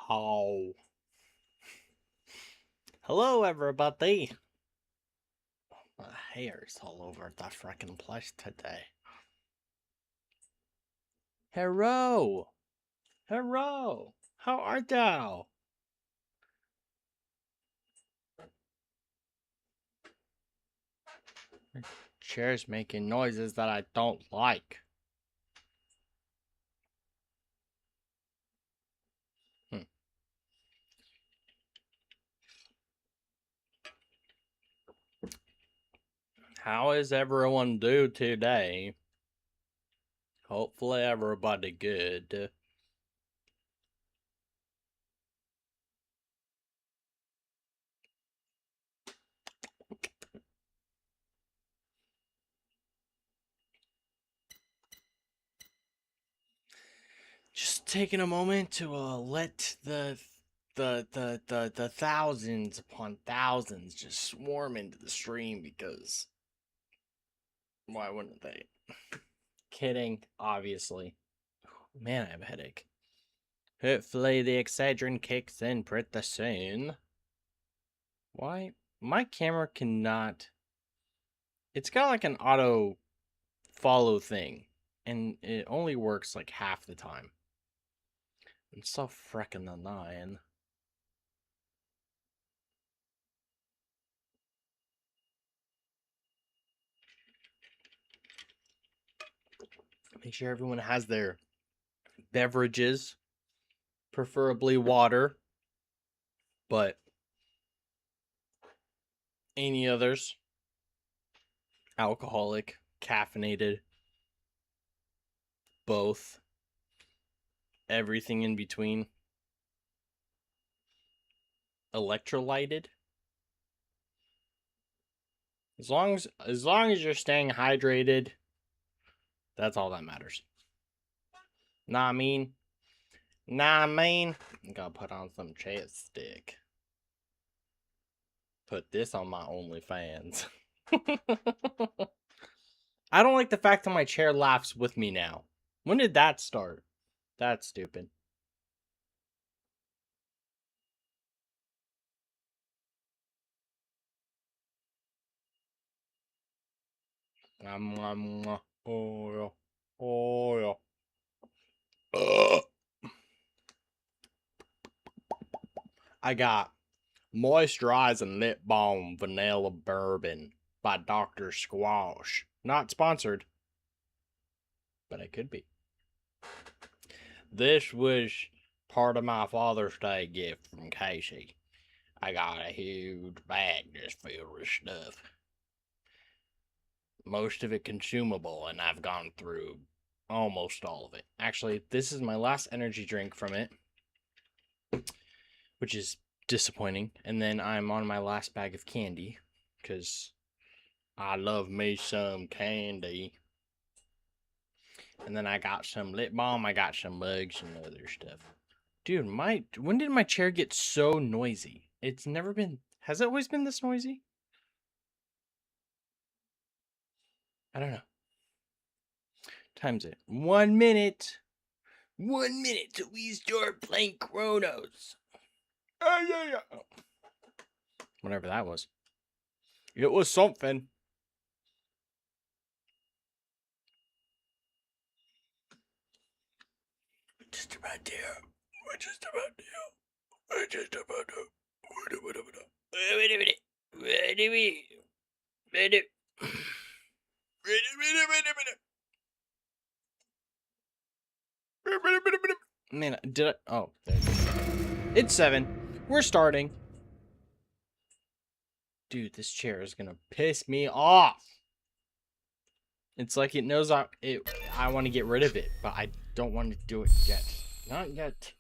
Oh. Hello, everybody. My hair's all over the frickin' place today. Hello. Hello. How art thou? Chair's making noises that I don't like. How is everyone do today? Hopefully everybody good. Just taking a moment to let the thousands upon thousands just swarm into the stream, because why wouldn't they? Kidding, obviously. Man, I have a headache. Hopefully the Excedrin kicks in pretty soon. Why? My camera cannot... It's got like an auto follow thing, and it only works like half the time. I'm so frickin' annoying. Make sure everyone has their beverages, preferably water, but any others, alcoholic, caffeinated, both, everything in between, electrolyted. As long as you're staying hydrated, that's all that matters. Nah, I mean, I gotta put on some chapstick. Put this on my OnlyFans. I don't like the fact that my chair laughs with me now. When did that start? That's stupid. Oh yeah. Oh yeah. I got Moisturizing Lip Balm Vanilla Bourbon by Dr. Squash. Not sponsored, but it could be. This was part of my Father's Day gift from Casey. I got a huge bag just filled with stuff. Most of it consumable, and I've gone through almost all of it. Actually, this is my last energy drink from it, which is disappointing. And then I'm on my last bag of candy, because I love me some candy. And then I got some lip balm, I got some mugs and other stuff. Dude, when did my chair get so noisy? It's never been... Has it always been this noisy? I don't know. Time's it. 1 minute. 1 minute till we start playing CRONOS. Yeah. Whatever that was. It was something. Just about there. We're just about there. We're just about there. Wait a minute. Wait a minute. Man, did I? Oh, there it is. It's 7. We're starting. Dude, this chair is gonna piss me off. It's like it knows I want to get rid of it, but I don't want to do it yet. Not yet.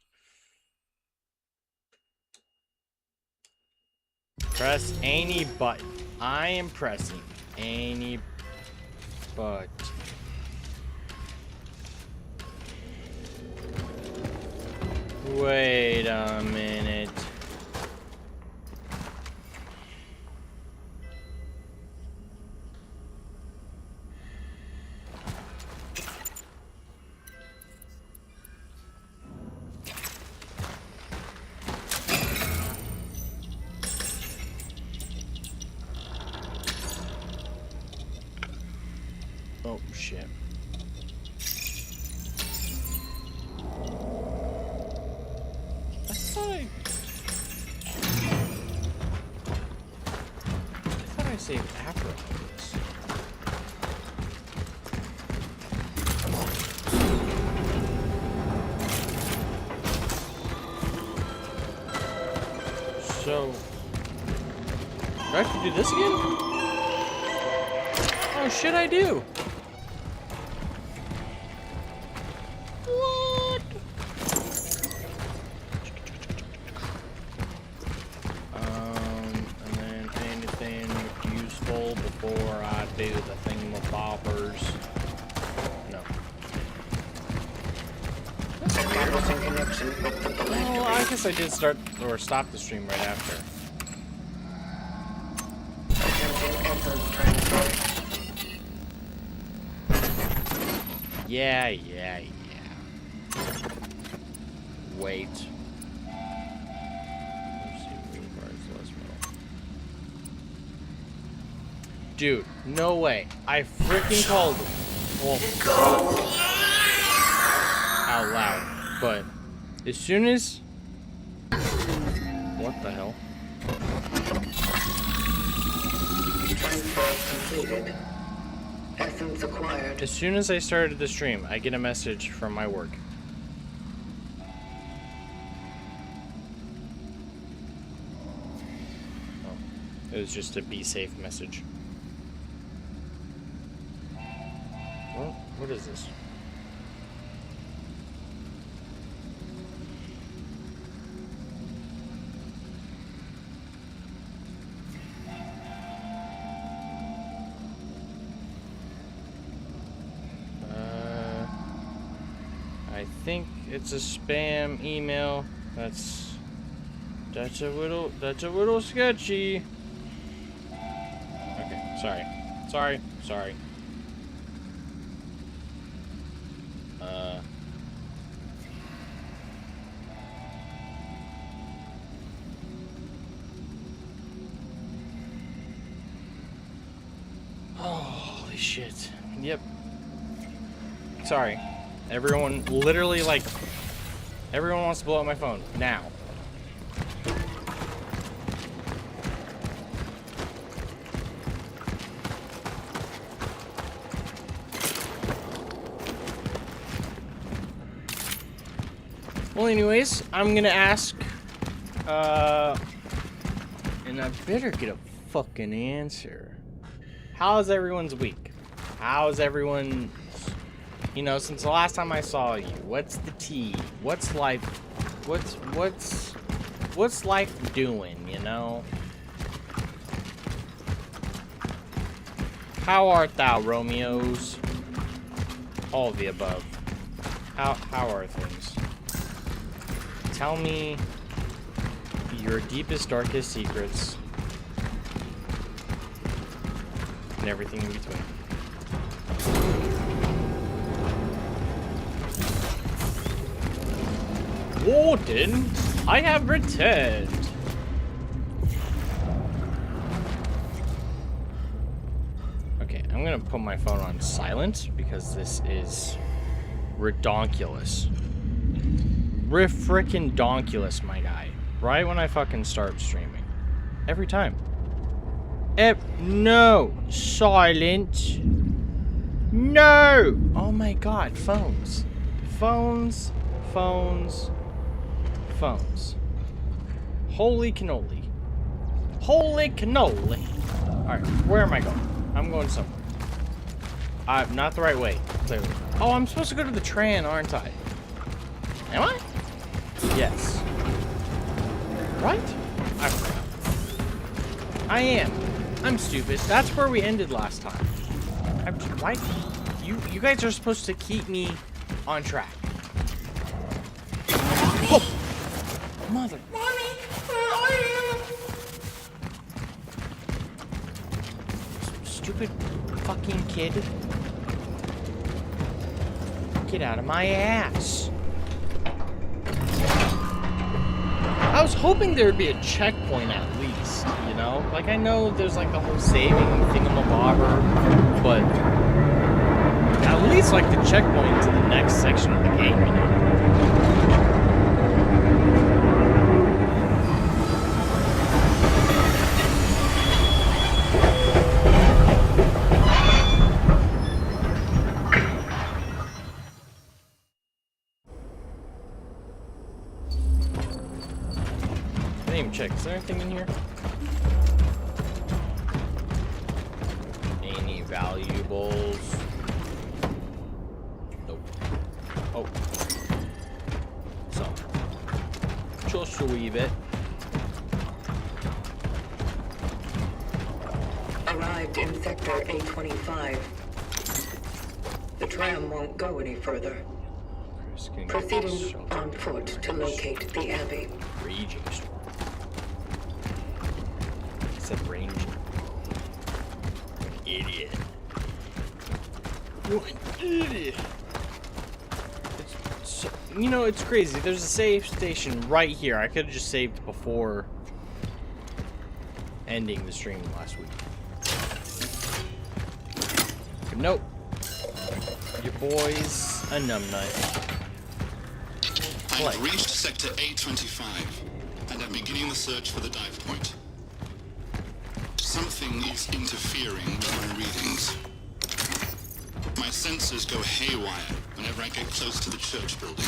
Press any button. I am pressing any button. Wait a minute. save after all this? So, do I have to do this again? Oh shit, I do. What? And then anything useful before I do the thingamabobbers? No. Well, I guess I did start or stop the stream right after. Yeah. Wait. Let's see, dude, no way. I freaking called it. Well, out loud. But as soon as... What the hell? Transfer completed. Essence acquired. As soon as I started the stream, I get a message from my work. Oh, it was just a be safe message. Well, what is this? I think it's a spam email. That's a little sketchy. Okay, sorry. Holy shit. Yep. Sorry. Everyone, literally, like, everyone wants to blow up my phone. Now. Well, anyways, I'm gonna ask, and I better get a fucking answer. How's everyone's week? How's everyone... You know, since the last time I saw you, what's the tea? What's life? What's life doing? You know. How art thou, Romeos? All of the above. How are things? Tell me your deepest, darkest secrets, and everything in between. Warden, I have returned. Okay, I'm gonna put my phone on silent because this is redonkulous. Frickin' donkulous, my guy. Right when I fucking start streaming. Every time. No! Silent! No! Oh my god, phones. Phones. Holy cannoli. Holy cannoli. Alright, where am I going? I'm going somewhere. Not the right way, clearly. Oh, I'm supposed to go to the tram, aren't I? Am I? Yes. Right? I forgot. I am. I'm stupid. That's where we ended last time. Why? You guys are supposed to keep me on track. Oh! Mother. Mommy, where are you? Stupid fucking kid. Get out of my ass. I was hoping there would be a checkpoint at least, you know? Like, I know there's like the whole saving thingamabobber, but at least like the checkpoint to the next section of the game, you know? check. Is there anything in here? Any valuables? Nope. Oh. So. Just a wee bit. Arrived in sector A25. The tram won't go any further. Proceeding on foot to locate the Abbey. Raging storm. I said range. Idiot. You're an idiot. It's so, you know, it's crazy. There's a save station right here. I could have just saved before ending the stream last week. But nope. Your boy's a numbnut. I've reached sector A25 and I'm beginning the search for the dive point. Something is interfering with my readings. My sensors go haywire whenever I get close to the church building.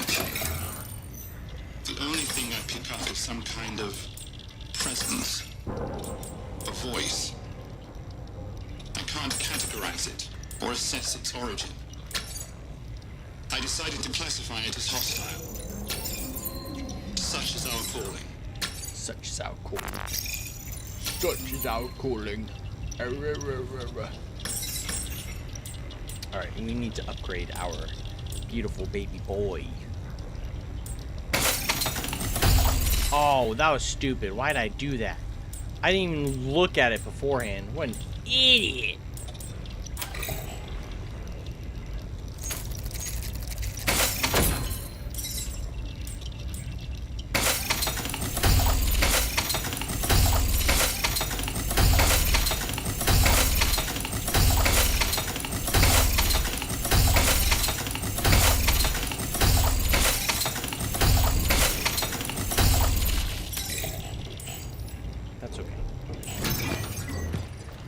The only thing I pick up is some kind of presence, a voice. I can't categorize it or assess its origin. I decided to classify it as hostile. Such is our calling. Such is our calling. Such is our calling. Alright, we need to upgrade our beautiful baby boy. Oh, that was stupid. Why did I do that? I didn't even look at it beforehand. What an idiot.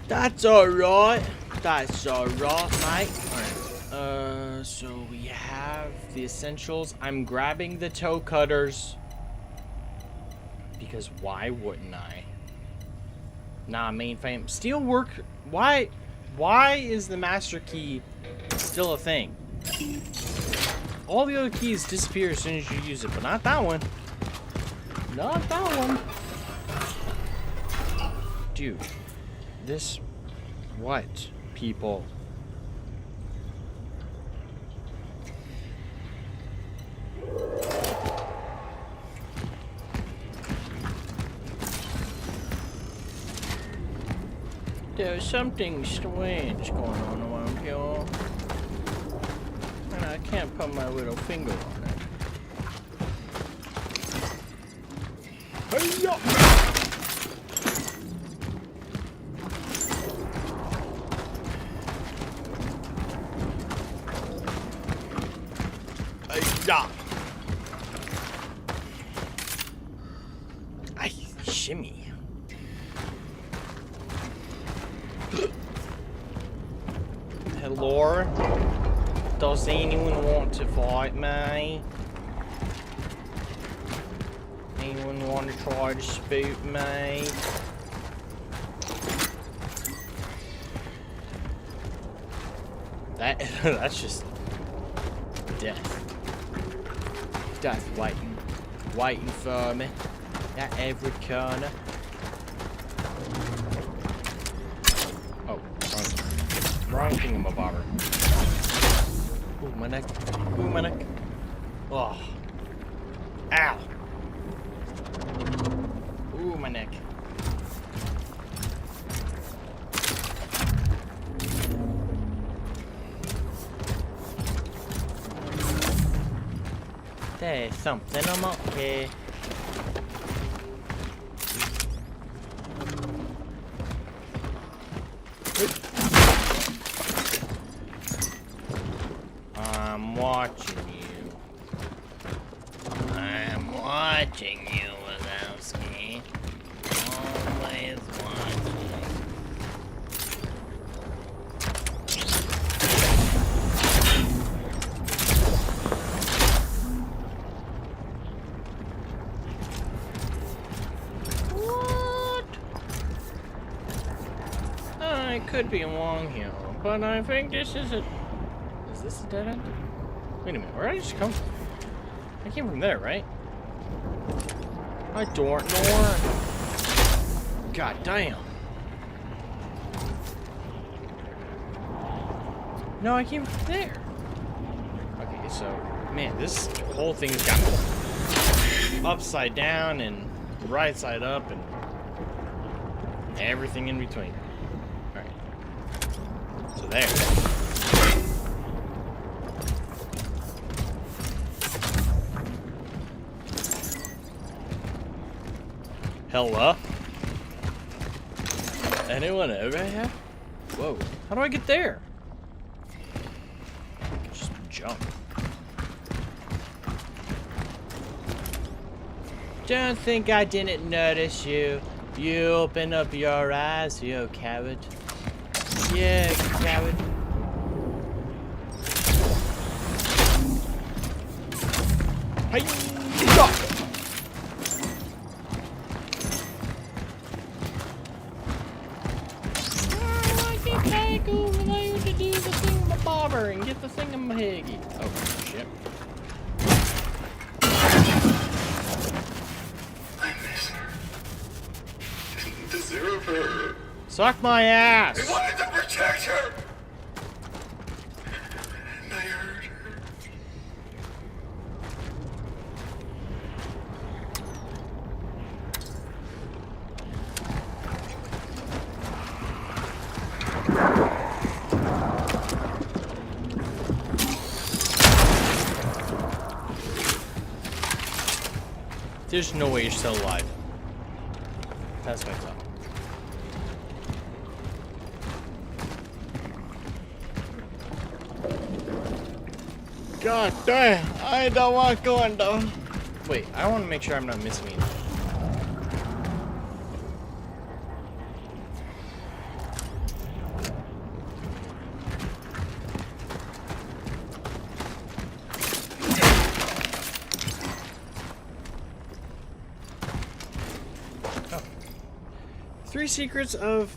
That's alright. That's alright, mate. Alright. So we have the essentials. I'm grabbing the toe cutters. Because why wouldn't I? Nah, mainframe. Steel work. Why is the master key still a thing? All the other keys disappear as soon as you use it, but not that one. Not that one. Dude. This, what, people? There's something strange going on around here, and I can't put my little finger on it. Hey-ya! Yeah. I shimmy. Hello? Does anyone want to fight me? Anyone want to try to spook me? That's just death. Death waiting for me at every corner. Oh, wrong thingamabobber. Ooh, my neck. Ooh, my neck. Oh. Ow. Ooh, my neck. There's something I'm up here. I'm watching you. I'm watching you, Wazowski. Always watching. could be along here, but I think this is a... Is this a dead end? Wait a minute, where did I just come from? I came from there, right? I don't know. God damn. No, I came from there. Okay, so, man, this whole thing's got upside down and right side up and everything in between. Alright. So there. Hello? Anyone over here? Whoa. How do I get there? Just jump. Don't think I didn't notice you. You open up your eyes, you coward. Yeah, coward. Hey, stop! Go over there to do the thingamabobber and get the thingamahiggy. Oh, shit. I miss her. Didn't deserve her. Suck my ass! I wanted to protect her! And I hurt her. There's no way you're still alive. That's my thought. God damn, I don't want going down. Wait, I want to make sure I'm not missing anything. Oh. 3 secrets of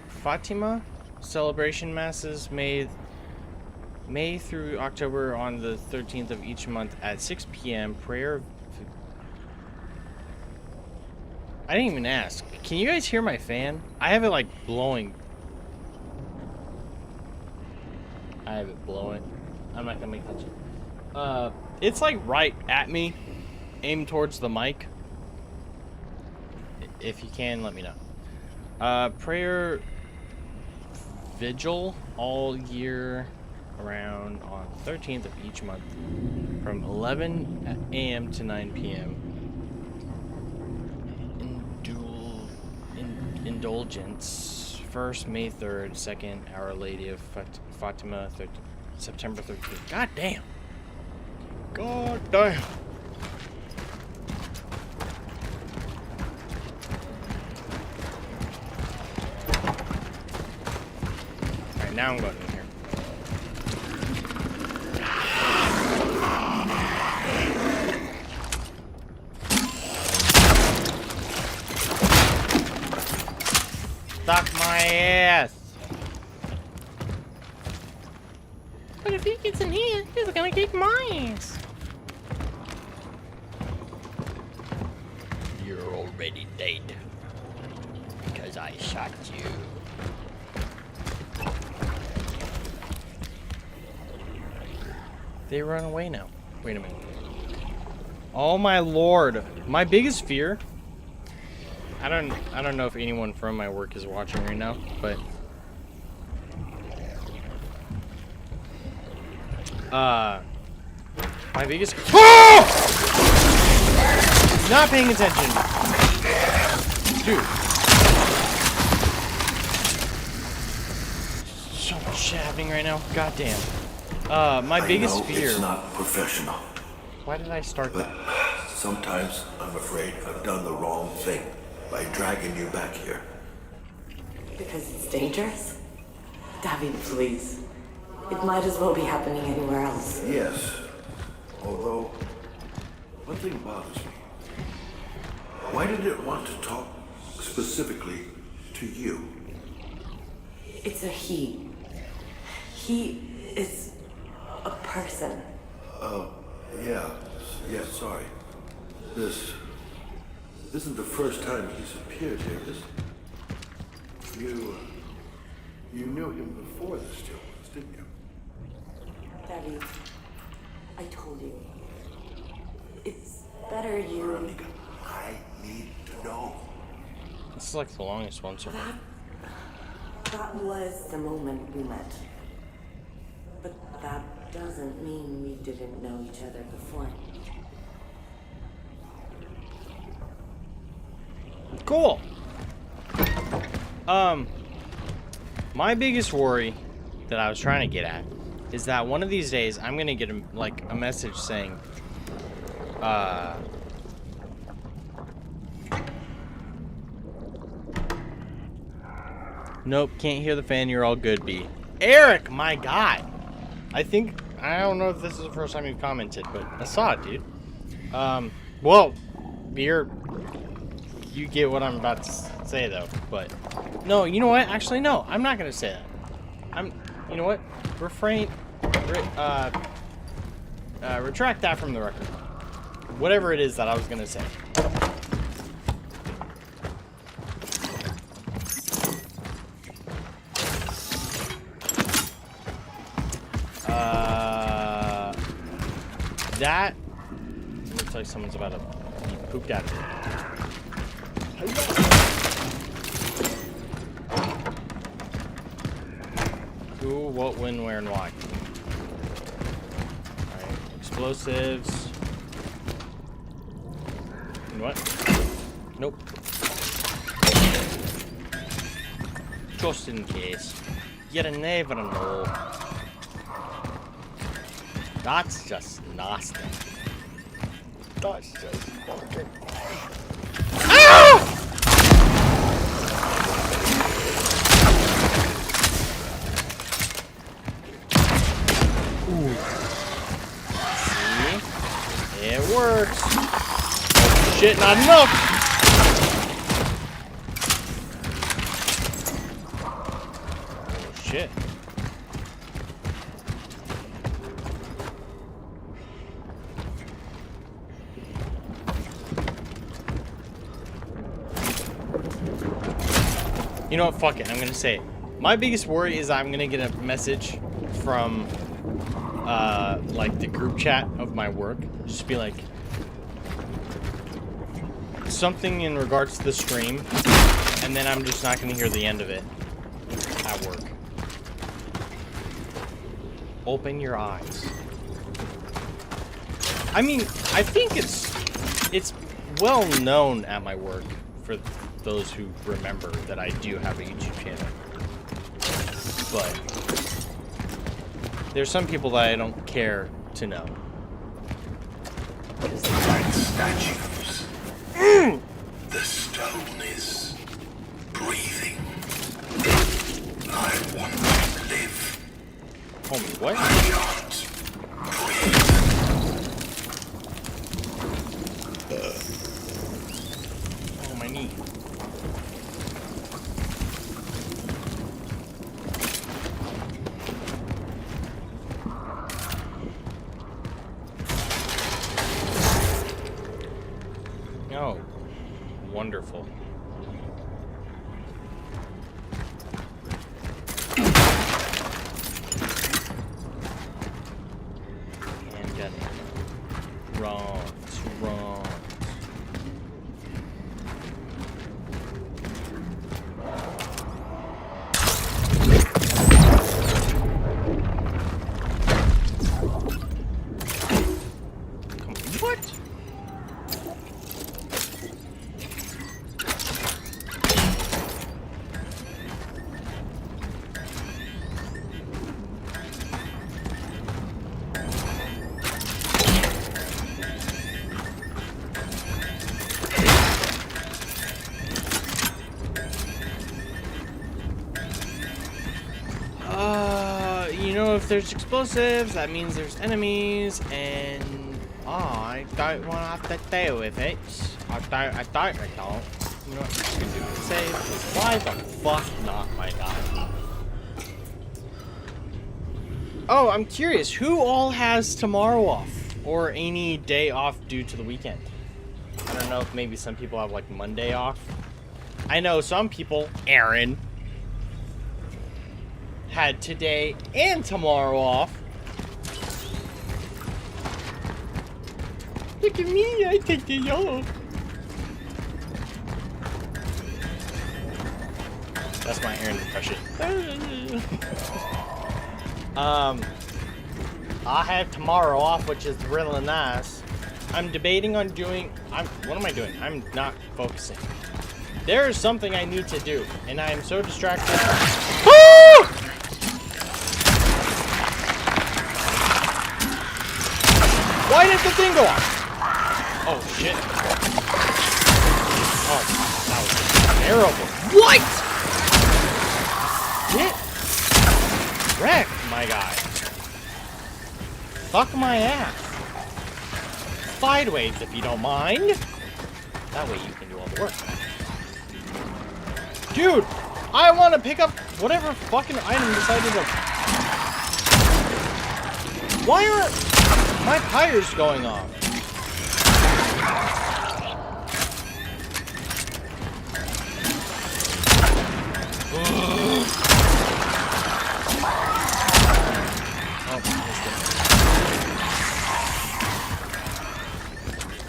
Fatima celebration masses May through October on the 13th of each month at 6 p.m. Prayer. I didn't even ask. Can you guys hear my fan? I have it like blowing. I have it blowing. I'm not gonna make that shit. It's like right at me. Aim towards the mic. If you can, let me know. Prayer vigil all year around on the 13th of each month from 11 a.m. to 9 p.m. Indulgence. First, May 3rd. Second, Our Lady of Fatima, September 13th. God damn. God damn. Alright, now I'm going in here. Suck my ass! But if he gets in here, he's gonna kick my ass. You're already dead. Because I shot you. They run away now. Wait a minute. Oh my lord. My biggest fear... I don't know if anyone from my work is watching right now, but my biggest not paying attention. Dude. So much shit happening right now. God damn. My biggest fear. It's not professional. Why did I start that? Sometimes I'm afraid I've done the wrong thing by dragging you back here. Because it's dangerous? David, please. It might as well be happening anywhere else. Yes. Although, one thing bothers me. Why did it want to talk specifically to you? It's a he. He is a person. Oh, yeah. Yeah, sorry. This isn't the first time he's appeared here, is it? You knew him before the stillness, didn't you? Daddy, I told you. It's better you... Veronica, I need to know. This is like the longest one so far. That was the moment we met. But that doesn't mean we didn't know each other before. Cool. My biggest worry that I was trying to get at is that one of these days I'm gonna get a message saying, nope, can't hear the fan, you're all good, B. Eric, my God. I don't know if this is the first time you've commented, but I saw it, dude. Well, you get what I'm about to say, though, but... No, you know what? Actually, no, I'm not gonna say that. You know what? Retract that from the record. Whatever it is that I was gonna say. That looks like someone's about to be pooped out of it. Who, what, when, where, and why. Alright, explosives. And what? Nope. Just in case. You never know. That's just nasty. That's just fucking... Ah! Ooh. See? It works. Oh, shit, not enough! Oh, shit. You know what? Fuck it. I'm gonna say it. My biggest worry is I'm gonna get a message from, like the group chat of my work. Just be like, something in regards to the stream, and then I'm just not gonna hear the end of it at work. Open your eyes. I mean, I think it's well known at my work for those who remember that I do have a YouTube channel. But there's some people that I don't care to know. Like statues. The stone is breathing. I want to live. Homie, what? I can't breathe. Oh, my knee. Oh, wonderful. Handgun. Wrong. Wrong. What? You know, if there's explosives, that means there's enemies, and I don't want to have to deal with it. I don't. You know what? Save. Why the fuck not, my guy? Oh, I'm curious. Who all has tomorrow off? Or any day off due to the weekend? I don't know if maybe some people have like Monday off. I know some people, Aaron, had today and tomorrow off. Look at me, I take the off. That's my Aaron impression. I have tomorrow off, which is really nice. I'm debating on doing... what am I doing? I'm not focusing. There is something I need to do, and I am so distracted. Ah! Why did the thing go off? Oh, shit. Oh, that was terrible. What? Get wrecked, my guy. Fuck my ass. Sideways, if you don't mind. That way you can do all the work. Dude, I want to pick up whatever fucking item decided to... Why are my tires going off?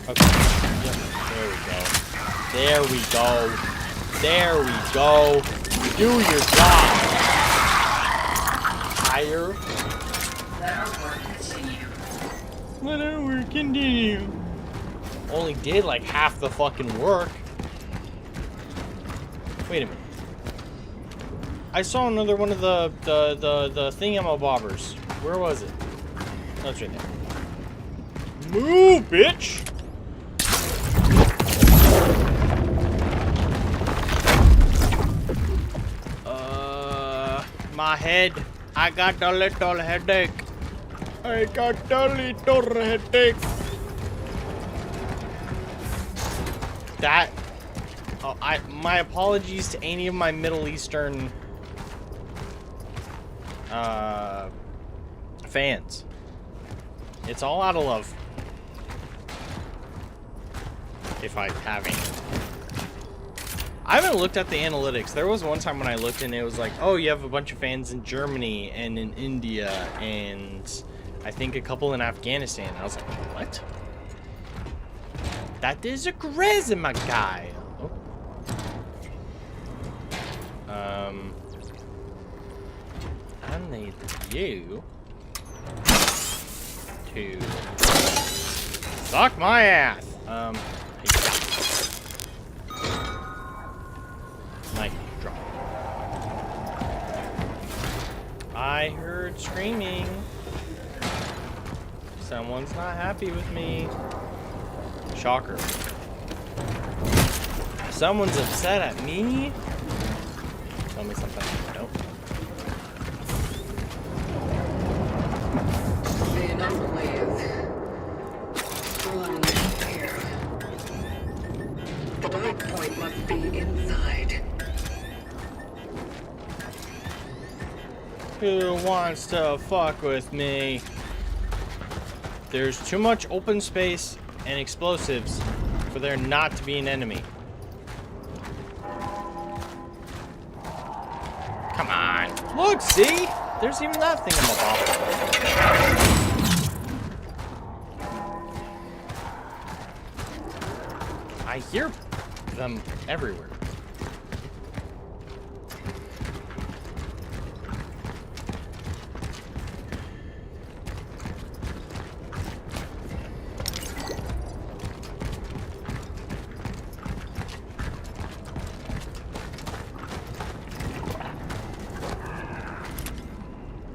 Okay. Yep. There we go. There we go. Do your job. Tire. Let our work continue. Only did like half the fucking work. Wait a minute. I saw another one of the thingamabobbers. Where was it? Oh, it's right there. Move, bitch! My head. I got a little headache. I got a little headache. That... Oh, my apologies to any of my Middle Eastern... fans. It's all out of love. If I haven't. I haven't looked at the analytics. There was one time when I looked and it was like, oh, you have a bunch of fans in Germany and in India and I think a couple in Afghanistan. I was like, what? That is a crazy, my guy. Oh. I need you to suck my ass. Mic drop. I heard screaming. Someone's not happy with me. Shocker. Someone's upset at me. Tell me something. Nope. The anomaly is strong here. The dark point must be inside. Who wants to fuck with me? There's too much open space and explosives for there not to be an enemy. Come on. Look, see? There's even that thing in the bottom. I hear them everywhere.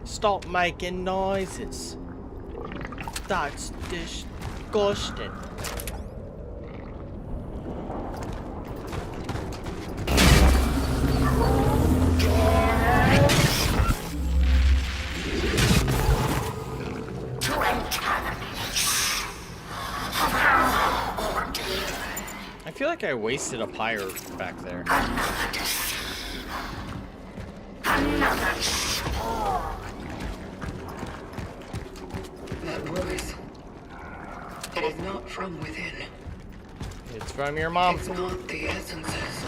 Stop making noises. That's disgusting. I feel like I wasted a pyre back there. voice. It is not from within. It's from your mom. It's not the essences.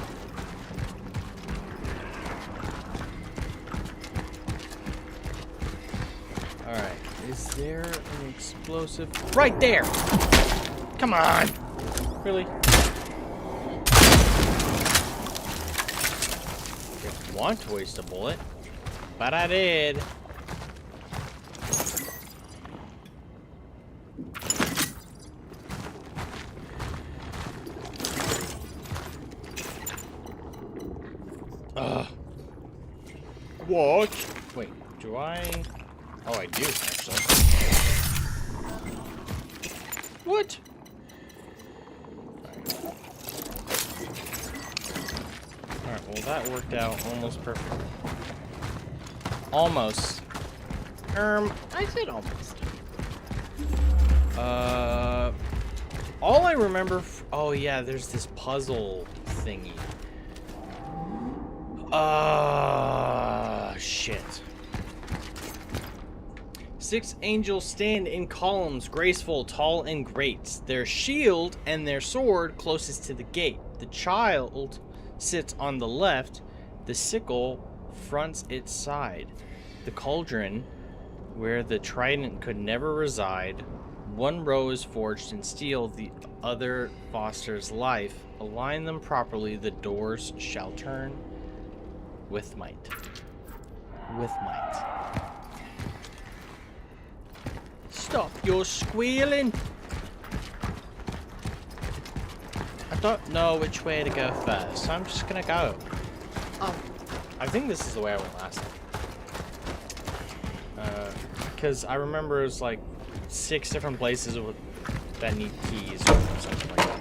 Alright, is there an explosive? Right there! Come on! Really? Didn't want to waste a bullet, but I did. What? Wait, do I? Oh, I do, actually. What? Alright, well that worked out almost perfect. Almost. I said almost. All I remember... oh yeah, there's this puzzle thingy. Shit. 6 angels stand in columns, graceful, tall, and great. Their shield and their sword closest to the gate. The child sits on the left. The sickle fronts its side. The cauldron, where the trident could never reside. One row is forged in steel, the other fosters life. Align them properly, the doors shall turn with might. With might. Stop your squealing! I don't know which way to go first, so I'm just gonna go. Oh, I think this is the way I went last time. Because I remember it was like 6 different places that need keys or something like that.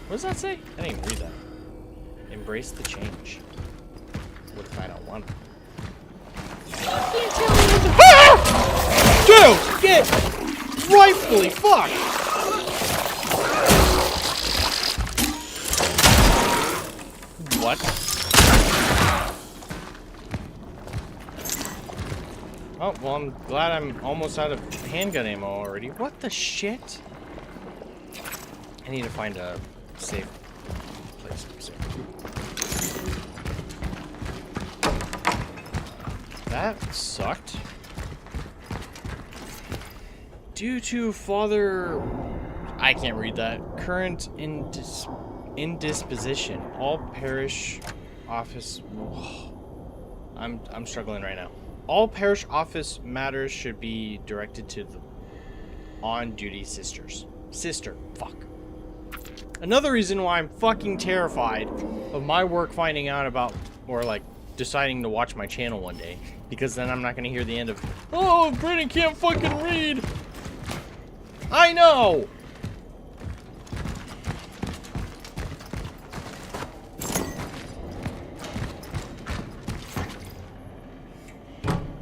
What does that say? I didn't even read that. Embrace the change. What if I don't want it? Ah! Dude, get rightfully fucked! What? Oh, well, I'm glad I'm almost out of handgun ammo already. What the shit? I need to find a safe place. That sucked. Due to father... I can't read that. Current indisposition. All parish office... I'm struggling right now. All parish office matters should be directed to the on-duty sisters. Sister. Fuck. Another reason why I'm fucking terrified of my work finding out about... or like deciding to watch my channel one day. Because then I'm not going to hear the end of... oh, Brandon can't fucking read! I know!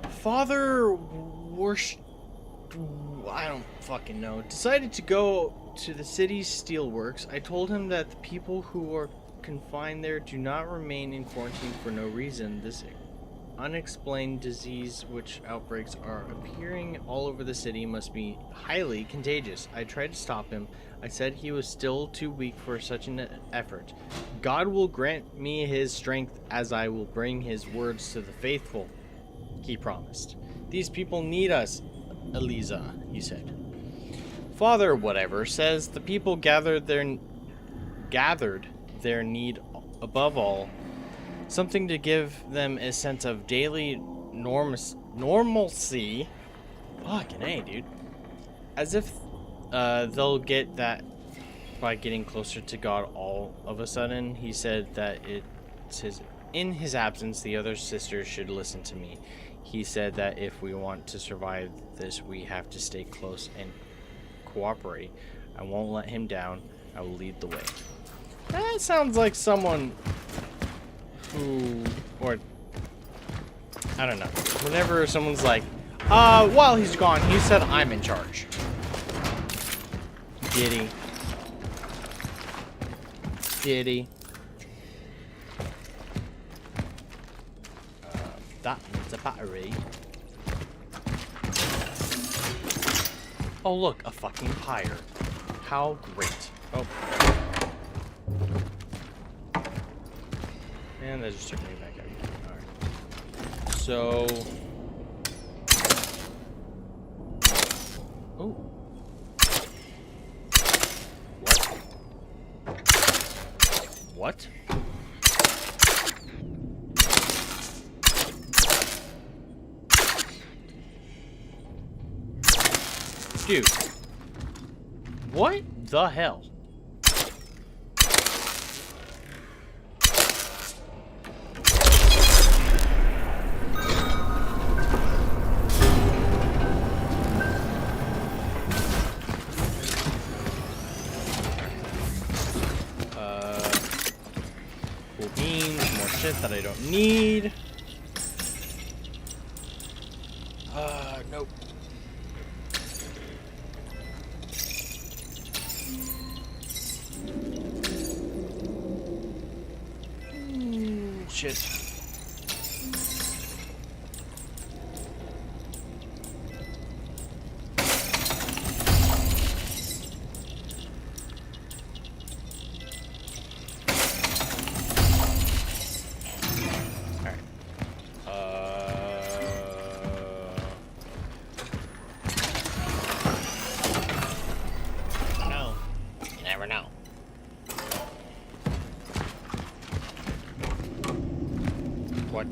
Father worship... I don't fucking know. Decided to go to the city's steelworks. I told him that the people who are confined there do not remain in quarantine for no reason. This unexplained disease which outbreaks are appearing all over the city must be highly contagious. I tried to stop him. I said he was still too weak for such an effort. God will grant me his strength as I will bring his words to the faithful, he promised. These people need us, Eliza, he said. Father, whatever, says the people gathered their need above all something to give them a sense of daily normalcy. Fucking A, dude. As if they'll get that by getting closer to God all of a sudden. He said that in his absence, the other sisters should listen to me. He said that if we want to survive this, we have to stay close and cooperate. I won't let him down. I will lead the way. That sounds like someone who, or I don't know. Whenever someone's like, while he's gone, he said I'm in charge. Did he? Did he? That needs a battery. Oh, look, a fucking pyre. How great. Oh. And that just took me back out. Alright. So... Oh. What? What? Dude. What the hell? Cool beans, more shit that I don't need. Nope. Shit. Alright. No. You never know. What?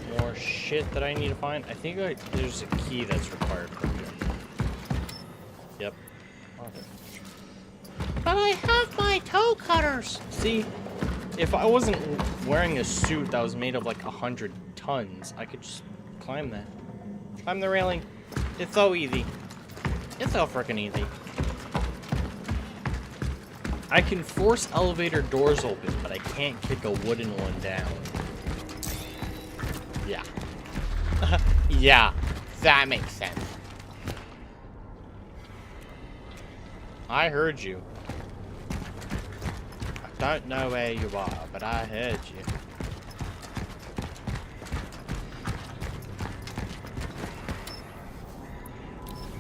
More shit that I need to find. I think there's a key that's required for here. Yep. But I have my toe cutters! See, if I wasn't wearing a suit that was made of like 100 tons, I could just climb that. Climb the railing. It's so easy. It's so freaking easy. I can force elevator doors open, but I can't kick a wooden one down. Yeah. Yeah, that makes sense. I heard you. I don't know where you are, but I heard you.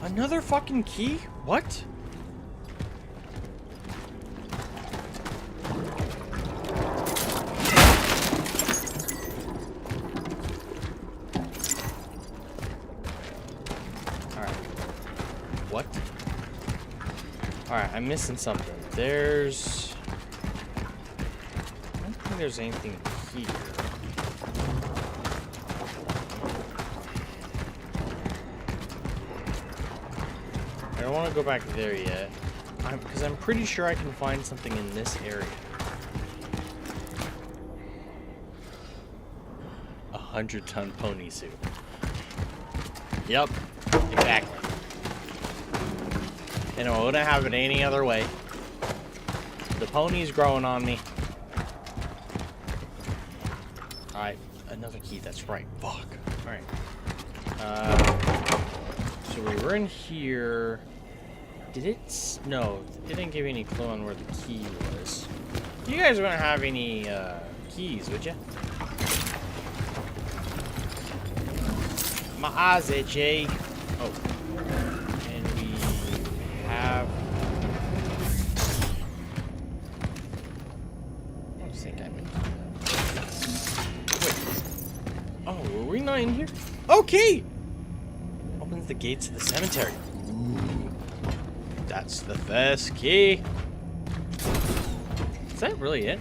Another fucking key? What? Alright. What? Alright, I'm missing something. There's... I don't think there's anything here. I don't want to go back there yet, because I'm pretty sure I can find something in this area. 100-ton pony suit. Yep, exactly. And I wouldn't have it any other way. The pony's growing on me. Alright, another key, that's right. Fuck. Alright. So we were in here. Did it? No, it didn't give any clue on where the key was. You guys wouldn't have any keys, would you? My eyes itchy. Oh. And we have... I don't think I'm in here. Wait. Oh, were we not in here? Okay! Opens the gates of the cemetery. Ooh. That's the first key. Is that really it?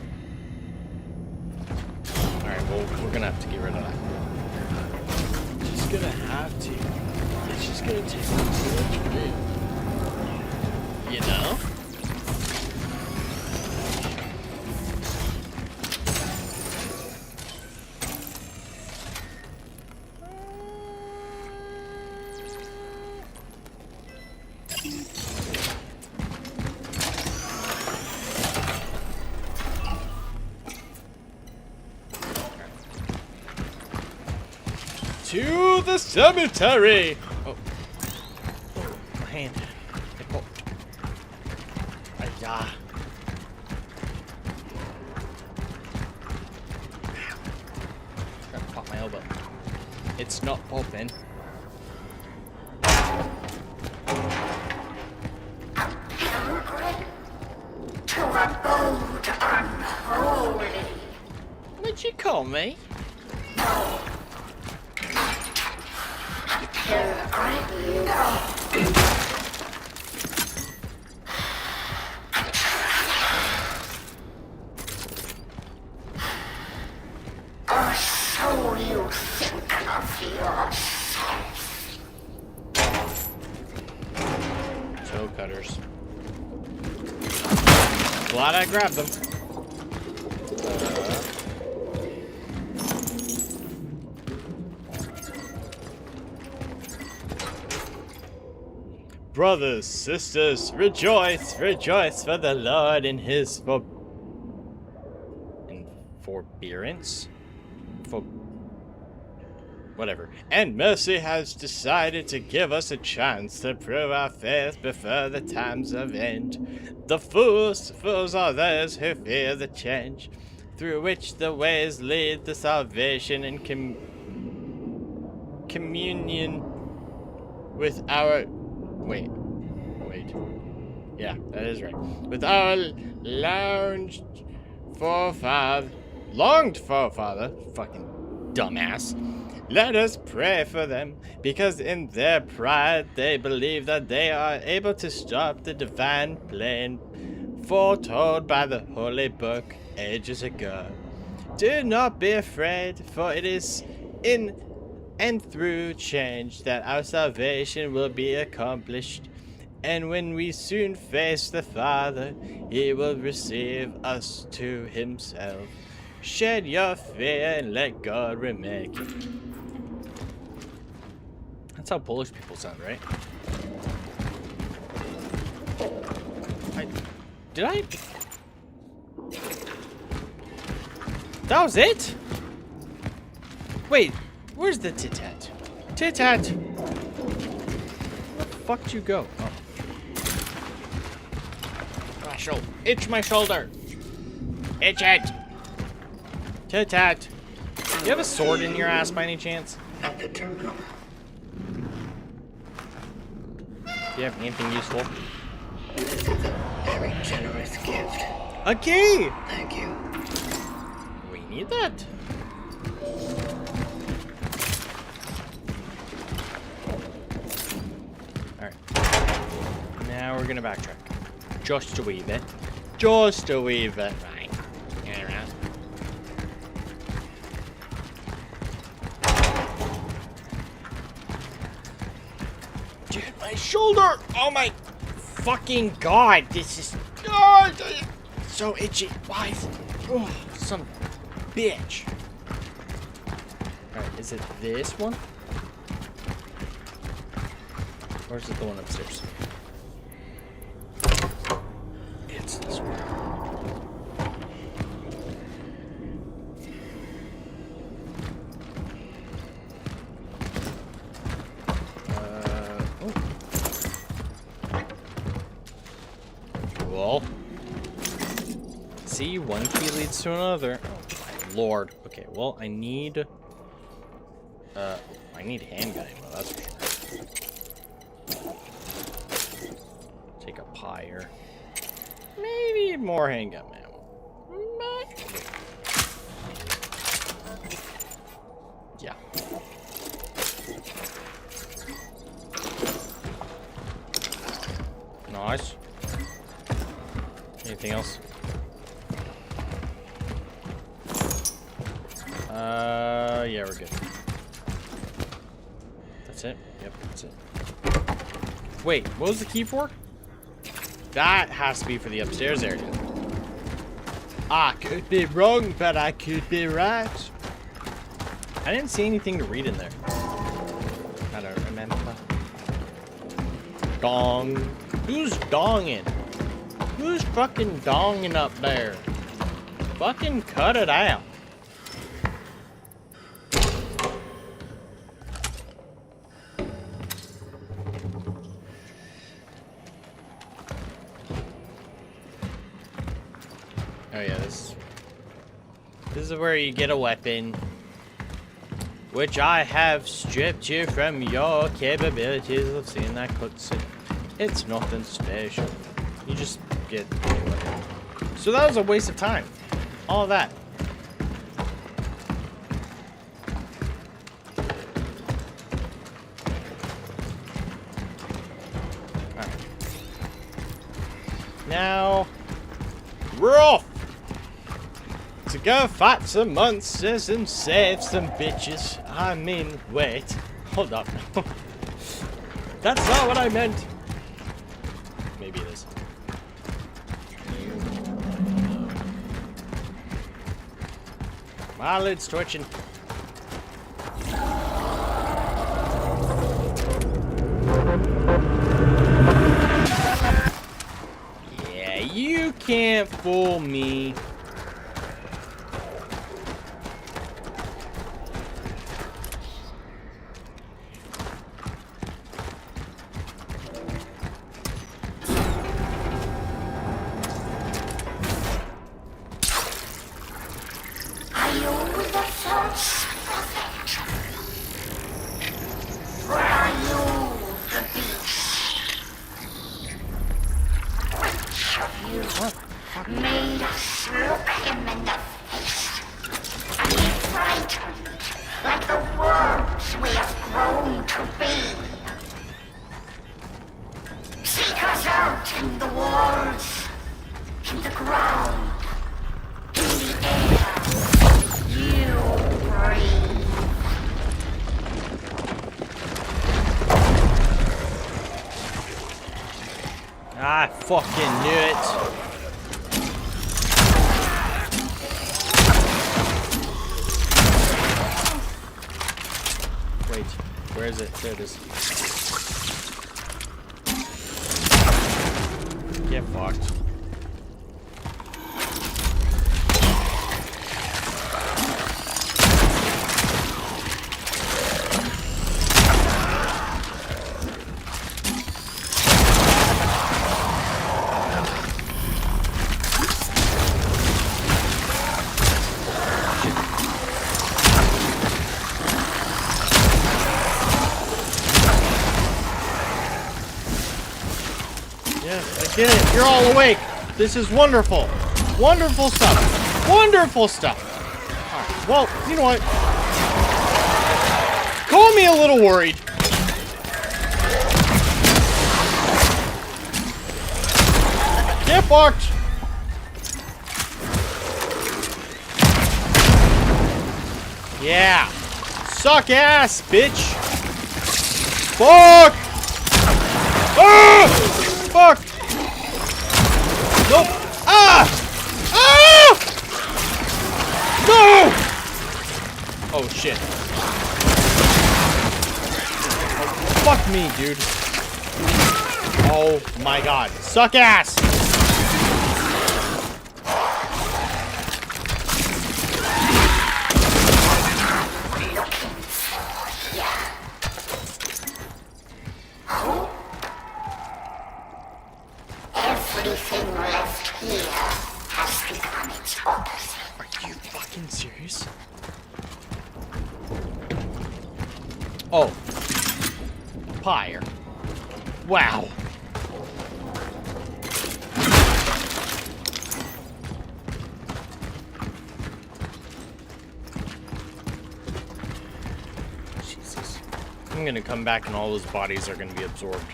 Alright, well, we're gonna have to get rid of that. Just gonna have to. It's just gonna take too much room. You know? To the cemetery! Oh. Oh, my hand. It popped. Ay-ya. It's not popping. What'd you call me? Toe cutters. Glad I grabbed them. Brothers, sisters, rejoice, rejoice for the Lord in his forbearance? Whatever. And mercy has decided to give us a chance to prove our faith before the times of end. The fools are those who fear the change, through which the ways lead to salvation and communion with our... Wait. Yeah, that is right. With our longed forefather, fucking dumbass. Let us pray for them, because in their pride they believe that they are able to stop the divine plan foretold by the Holy Book ages ago. Do not be afraid, for it is in and through change that our salvation will be accomplished. And when we soon face the Father, he will receive us to himself. Shed your fear and let God remake it. That's how Polish people sound, right? Did I? That was it? Wait, where's the tit-tat? Tit-tat! Where the fuck did you go? Oh. My shoulder. Itch my shoulder! Itch it! Tit-tat! Do you have a sword in your ass by any chance? At the terminal. Do you have anything useful? This is a very generous gift. A key! Thank you. We need that. Alright. Now we're gonna backtrack. Just a wee bit. Just a wee bit. Right. Get around. Dude, my shoulder! Oh my fucking god! This is so itchy. Why is it? Oh, some bitch. Alright, is it this one? Or is it the one upstairs? It's this one. Cool. See, one key leads to another. Oh my lord. Okay, well, I need handgun ammo, that's for sure. Take a pyre. Maybe more handgun ammo. Yeah. Nice. Anything else? Yeah, we're good. That's it? Yep, that's it. Wait, what was the key for? That has to be for the upstairs area. I could be wrong, but I could be right. I didn't see anything to read in there. I don't remember. Dong. Who's donging? Who's fucking donging up there? Fucking cut it out. Oh yeah, this is where you get a weapon. which I have stripped you from your capabilities. I've seen that cutscene. It's nothing special. You just get anyway. So that was a waste of time. All of that. Alright. Now we're off to go fight some monsters and save some bitches. I mean, wait. Hold up. That's not what I meant. Maybe it is. My lid's twitching. Yeah, you can't fool me. Made us look him in the face. And he frightened, like the worms we have grown to be. Seek us out in the walls, in the ground, in the air. You breathe. I fucking knew it. Wait, where is it? There it is. Get fucked. I get it. You're all awake. This is wonderful. Wonderful stuff. Wonderful stuff. Alright, well, you know what? Call me a little worried. Get fucked. Yeah. Suck ass, bitch. Fuck. Ah! Fuck! Nope! Ah! Ah! No! Oh shit. Oh, fuck me, dude. Oh my god. Suck ass! Everything left here has become its opposite. Are you fucking serious? Oh. Pyre. Wow. Jesus. I'm gonna come back and all those bodies are gonna be absorbed.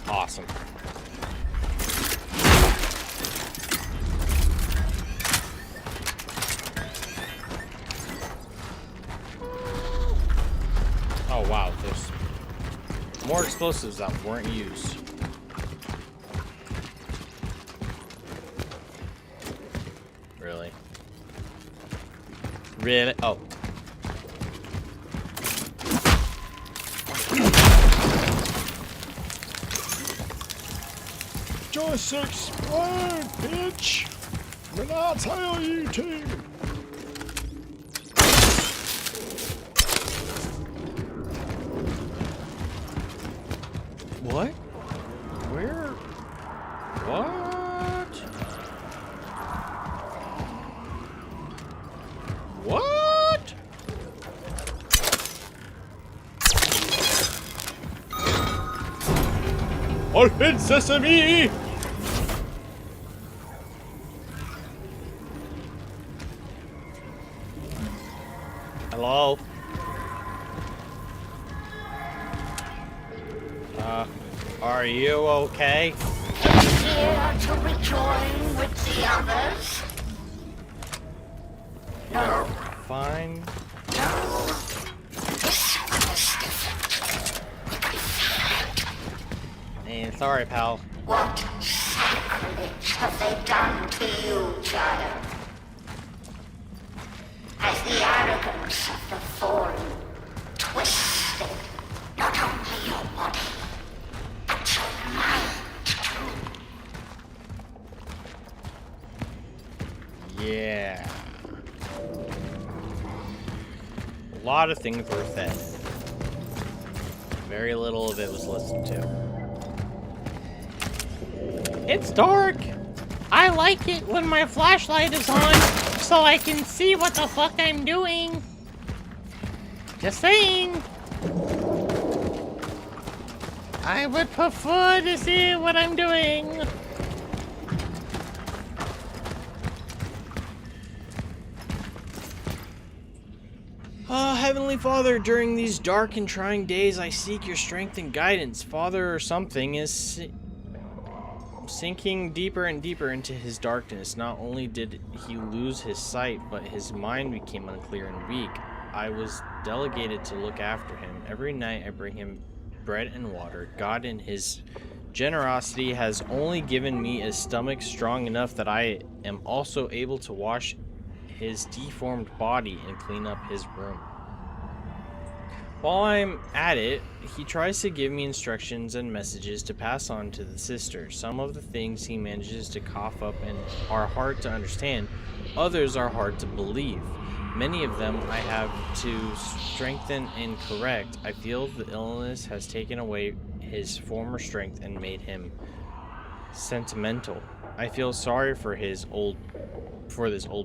Awesome. Oh wow, there's more explosives that weren't used. Really? Really? Oh. Just explode, bitch! When I tell you to! What? Where? What? What? Open sesame! Hello? Are you okay? Here to rejoin with the others? No. Fine. No. This one is different. Hey, sorry, pal. What sacrilege have they done to you, child? Has the arrogance of the Fallen twisted not only your body, but your mind too? Yeah. A lot of things were said. Very little of it was listened to. It's dark. I like it when my flashlight is on, so I can see what the fuck I'm doing. Just saying. I would prefer to see what I'm doing. Heavenly Father, during these dark and trying days, I seek your strength and guidance. Father or something is sinking deeper and deeper into his darkness. Not only did he lose his sight, but his mind became unclear and weak. I was delegated to look after him. Every night I bring him bread and water. God in his generosity has only given me a stomach strong enough that I am also able to wash his deformed body and clean up his room. While I'm at it, he tries to give me instructions and messages to pass on to the sister. Some of the things he manages to cough up and are hard to understand, others are hard to believe. Many of them I have to strengthen and correct. I feel the illness has taken away his former strength and made him sentimental. I feel sorry for this old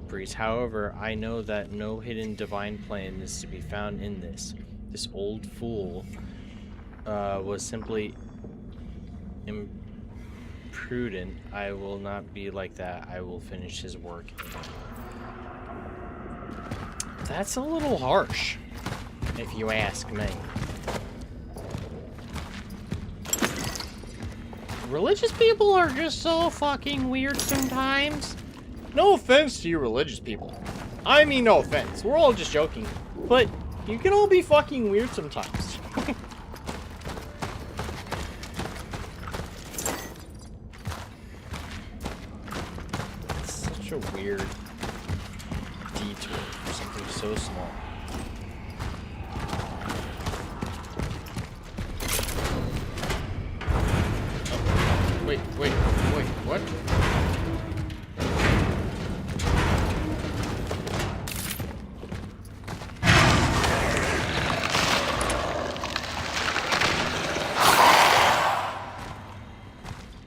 priest. However, I know that no hidden divine plan is to be found in this. This old fool was simply imprudent. I will not be like that. I will finish his work. That's a little harsh, if you ask me. Religious people are just so fucking weird sometimes. No offense to you religious people. I mean no offense. We're all just joking. But you can all be fucking weird sometimes. It's such a weird detour for something so small. Oh, wait, what?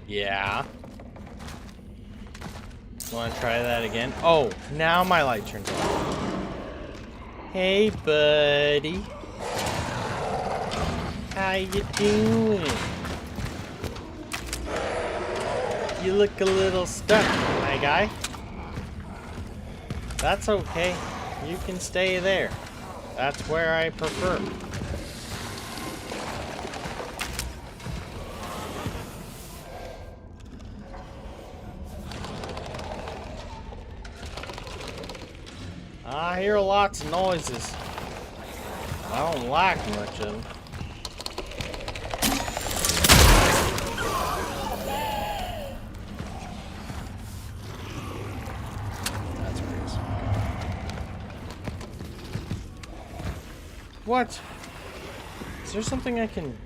Yeah. Want to try that again? Oh, now my light turns on. Hey, buddy. How you doing? You look a little stuck, my guy. That's okay. You can stay there. That's where I prefer. I hear lots of noises. I don't like much of them. That's crazy. What? Is there something I can...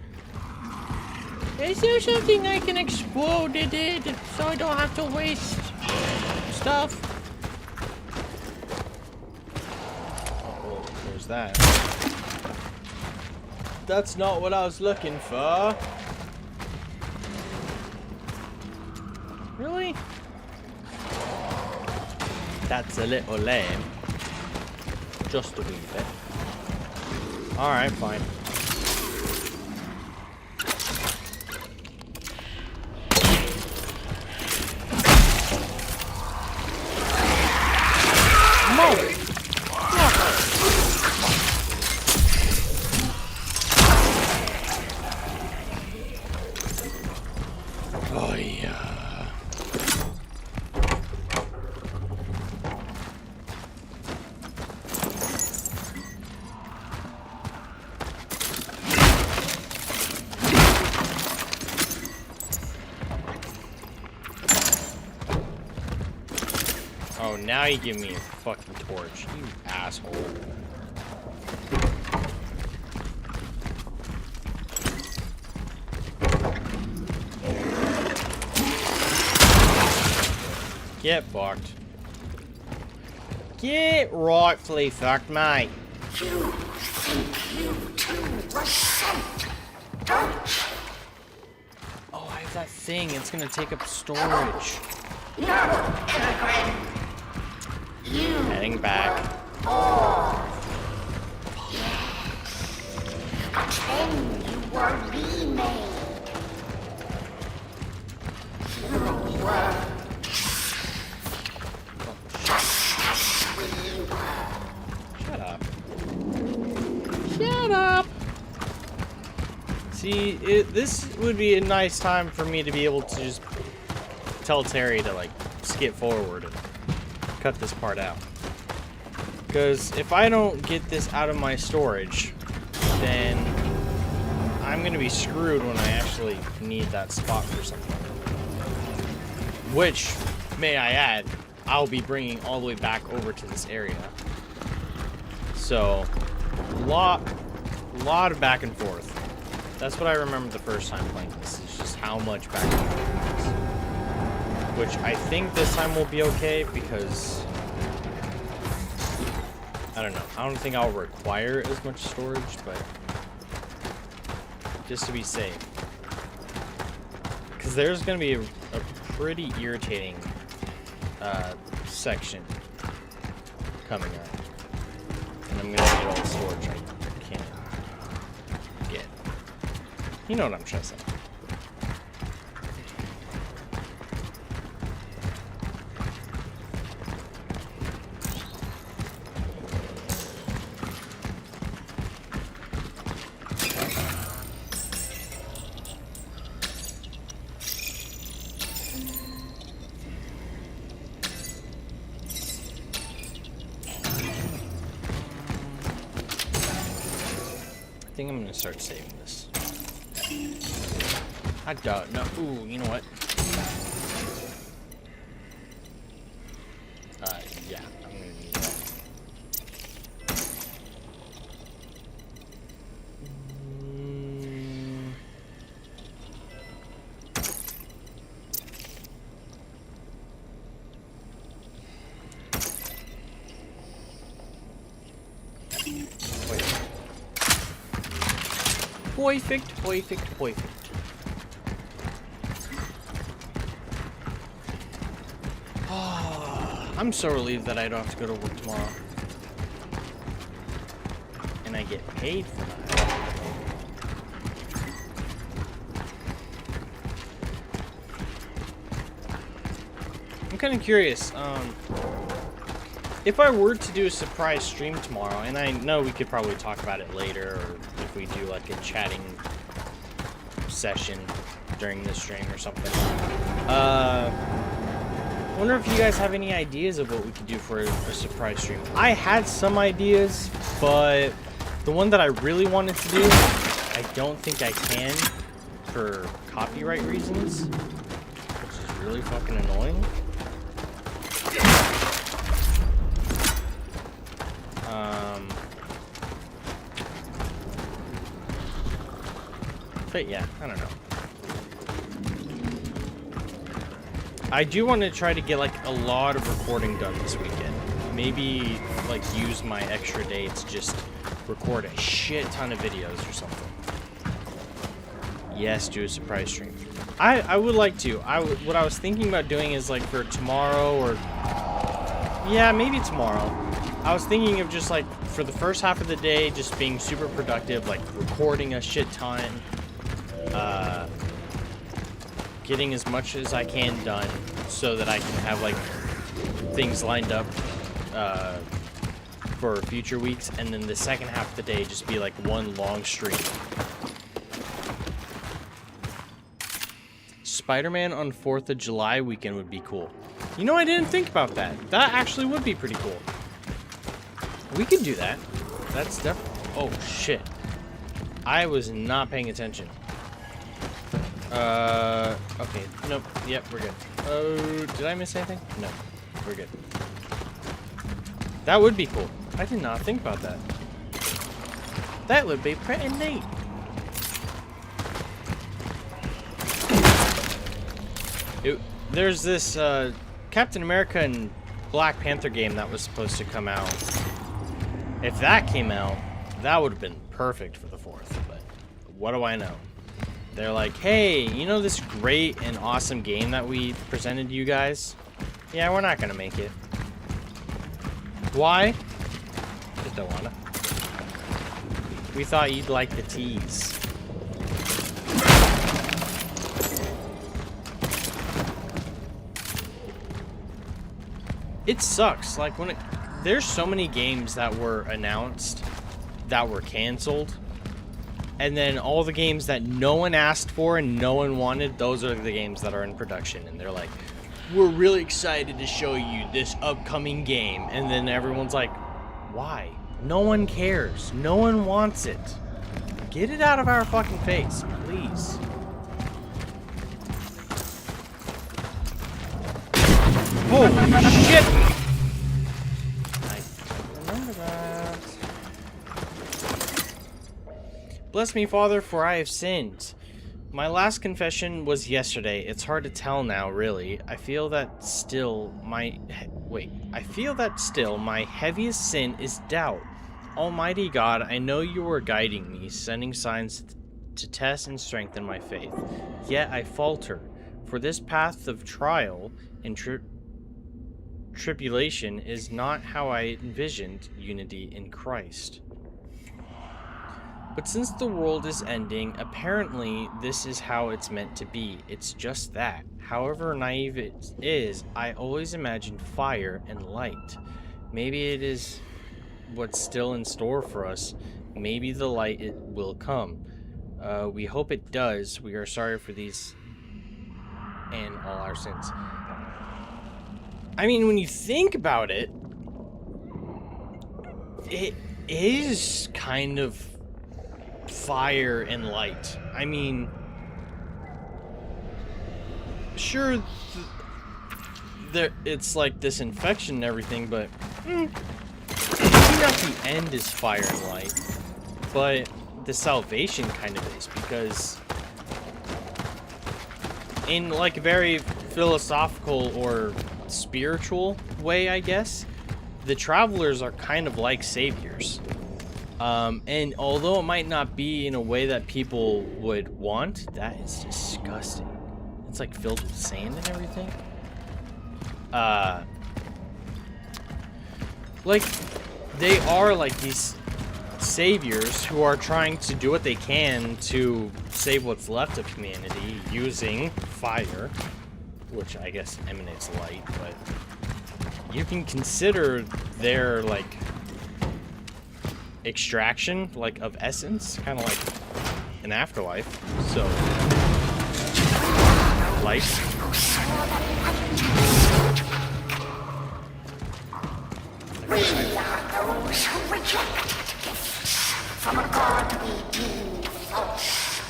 Is there something I can explode it so I don't have to waste stuff? That. That's not what I was looking for. Really? That's a little lame. Just a wee bit. Alright, fine. Oh, now you give me a fucking torch, you asshole. Get fucked. Get rightfully fucked, mate. You think you two were sent, don't you? Oh, I have that thing. It's gonna take up storage. No, Pilgrim. You Heading back. and then you were remade. You were just as we were. Shut up. Shut up. See, this would be a nice time for me to be able to just tell Terry to, like, skip forward and cut this part out. Because if I don't get this out of my storage, then I'm going to be screwed when I actually need that spot for something. Which, may I add, I'll be bringing all the way back over to this area. So, lot of back and forth. That's what I remember the first time playing this, is just how much back and forth it is. Which I think this time will be okay, because I don't know. I don't think I'll require as much storage, but just to be safe. Because there's going to be a pretty irritating section coming up. And I'm going to get all the storage I can get. You know what I'm trying to say. I think I'm gonna start saving this. I don't know. Ooh, you know what? Yeah, I'm gonna need that. Perfect. I'm so relieved that I don't have to go to work tomorrow. And I get paid for that. I'm kind of curious, if I were to do a surprise stream tomorrow, and I know we could probably talk about it later, or if we do like a chatting session during this stream or something. I wonder if you guys have any ideas of what we could do for a surprise stream. I had some ideas, but the one that I really wanted to do, I don't think I can for copyright reasons, which is really fucking annoying. But yeah, I don't know. I do want to try to get like a lot of recording done this weekend. Maybe like use my extra day to just record a shit ton of videos or something. Yes, do a surprise stream. I would like to. What I was thinking about doing is like for tomorrow, or yeah, maybe tomorrow. I was thinking of just like for the first half of the day just being super productive, like recording a shit ton. Getting as much as I can done so that I can have like things lined up for future weeks, and then the second half of the day just be like one long stream. Spider-Man on 4th of July weekend would be cool. You know, I didn't think about that. That actually would be pretty cool. We could do that. That's definitely... Oh, shit. I was not paying attention. Okay. Nope. Yep, we're good. Oh, did I miss anything? No. We're good. That would be cool. I did not think about that. That would be pretty neat. There's this Captain America and Black Panther game that was supposed to come out. If that came out, that would have been perfect for the 4th, but what do I know? They're like, hey, you know this great and awesome game that we presented to you guys? Yeah, we're not gonna make it. Why? Just don't wanna. We thought you'd like the tease. It sucks, like when there's so many games that were announced that were canceled, and then all the games that no one asked for and no one wanted, those are the games that are in production, and they're like, we're really excited to show you this upcoming game, and then everyone's like, why? No one cares. No one wants it. Get it out of our fucking face, please. Holy shit! I remember that. Bless me, Father, for I have sinned. My last confession was yesterday. It's hard to tell now, really. I feel that still my heaviest sin is doubt. Almighty God, I know you are guiding me, sending signs to test and strengthen my faith. Yet I falter, for this path of trial and tribulation is not how I envisioned unity in Christ. But since the world is ending, apparently this is how it's meant to be. It's just that. However naive it is, I always imagine fire and light. Maybe it is what's still in store for us. Maybe the light will come. We hope it does. We are sorry for these and all our sins. I mean, when you think about it, it is kind of fire and light. I mean, sure, it's like this infection and everything, but maybe not the end is fire and light, but the salvation kind of is, because in like a very philosophical or spiritual way, I guess, the travelers are kind of like saviors. And although it might not be in a way that people would want, that is disgusting. It's like filled with sand and everything. Like, they are like these saviors who are trying to do what they can to save what's left of humanity using fire, which I guess emanates light, but you can consider their, like, extraction, like, of essence, kind of like an afterlife. So, light. We are those who rejected gifts from a God we deemed false.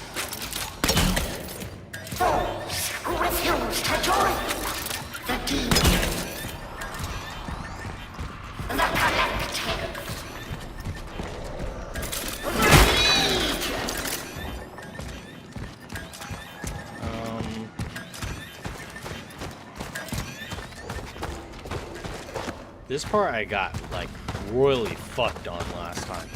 Those who refused to join the demon. The collective. This part I got, like, royally fucked on last time.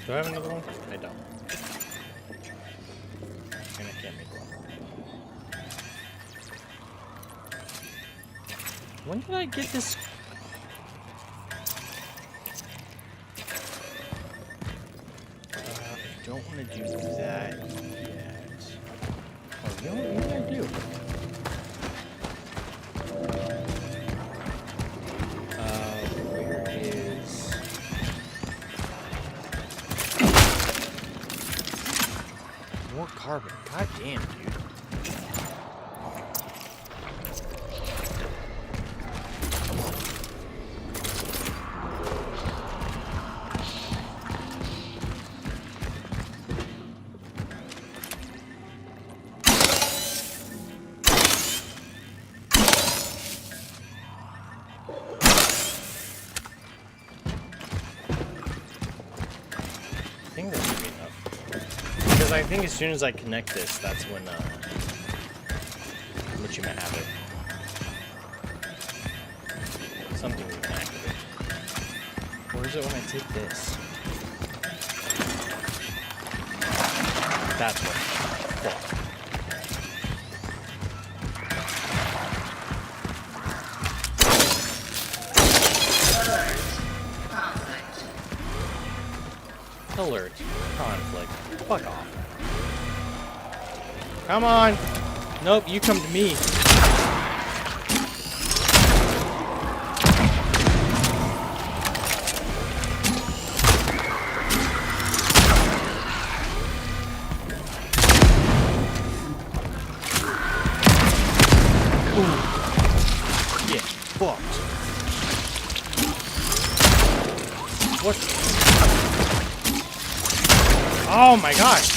Do I have another one? I don't. And I can't make one. When did I get this? I don't want to do that yet. Oh, you know what? Maybe I do. Where is... more carbon? God damn, dude. Because I think as soon as I connect this, that's when let you have it. Something we can activate. Where is it when I take this? That's what. Fuck. Alert. Conflict. Fuck off. Come on! Nope, you come to me. Ooh. Yeah, fucked. What? Oh my gosh!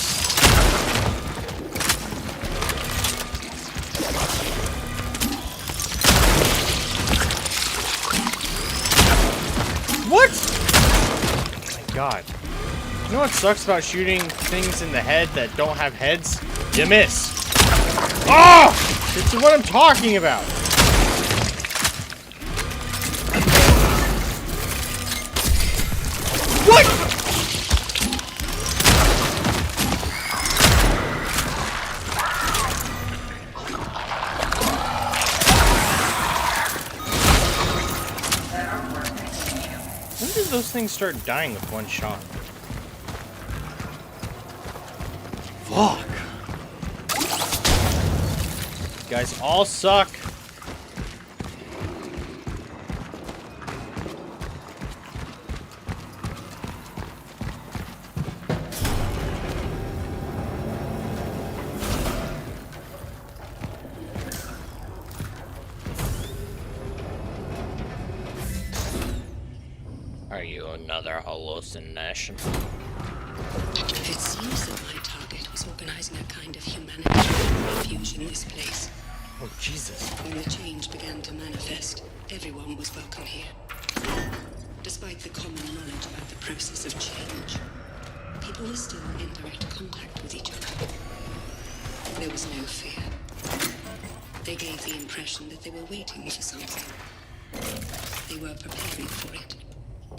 What? Oh my god. You know what sucks about shooting things in the head that don't have heads? You miss. Oh! This is what I'm talking about. What? When did those things start dying with one shot? Fuck. You guys all suck. Are you another hallucination? It seems that my target was organizing a kind of humanitarian refuge in this place. Oh, Jesus. When the change began to manifest, everyone was welcome here. Despite the common knowledge about the process of change, people were still in direct contact with each other. There was no fear. They gave the impression that they were waiting for something. They were preparing for it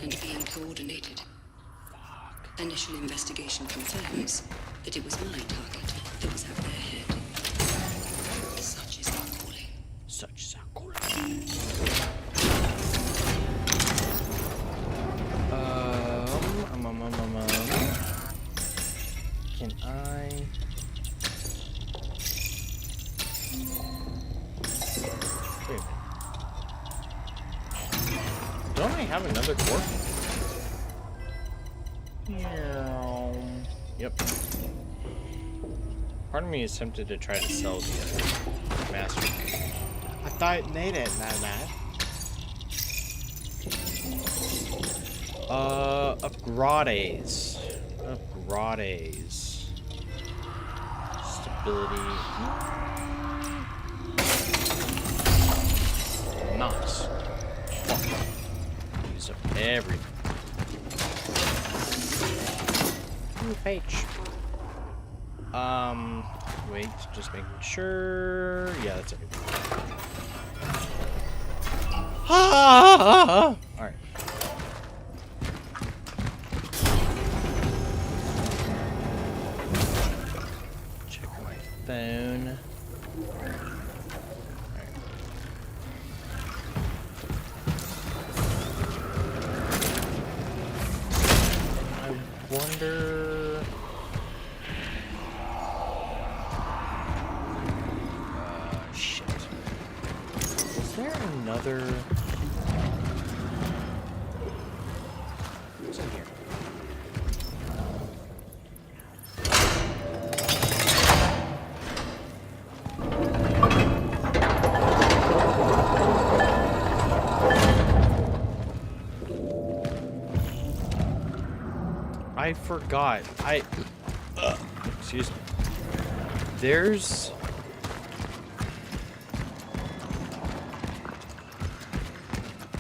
and being coordinated. Initial investigation confirms that it was my target that was at their head. Such is our calling. Such is our calling. Can I? Wait. Don't I have another core? Yep. Part of me is tempted to try to sell the master. I thought it needed that. Upgrades. Upgrades. Stability. Nice. Fuck. Use up everything. Page. Wait, just making sure. Yeah, that's everything. All right. Check my phone. I wonder. Another. What's in here? I forgot. Excuse me. There's.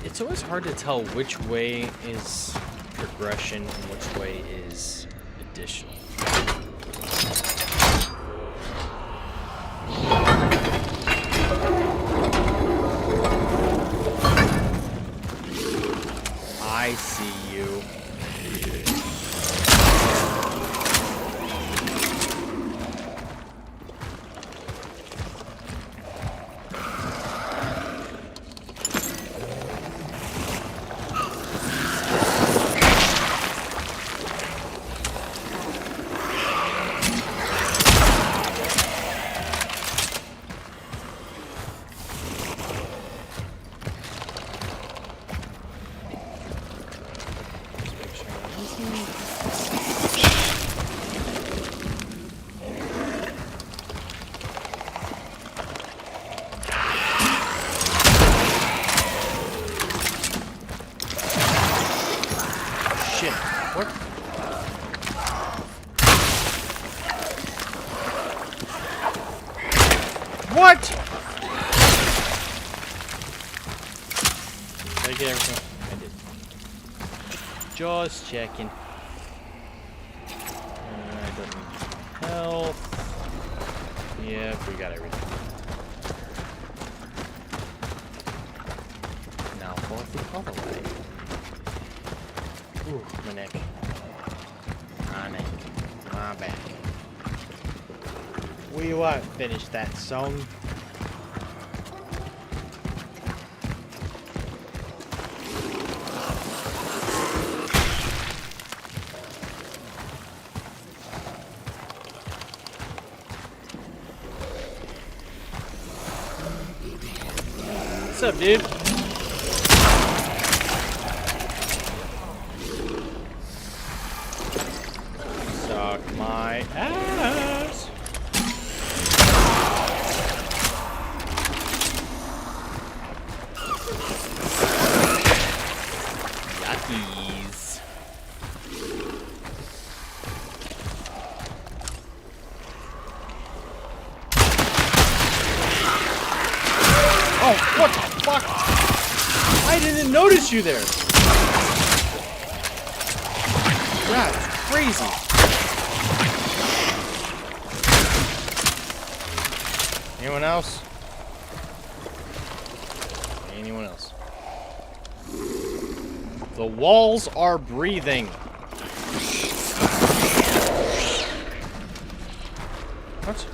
It's always hard to tell which way is progression and which way is additional. I see you. Shit. What? What? Did I get everything? I did. Just checking. I don't need health. Yep, we got everything. Now for the other way. Ooh, my neck. My neck. My back. We won't finish that song. What's up, dude? Suck my ass. Yuckies. Oh, what the fuck? I didn't notice you there. That's crazy. Anyone else? Anyone else? The walls are breathing. What?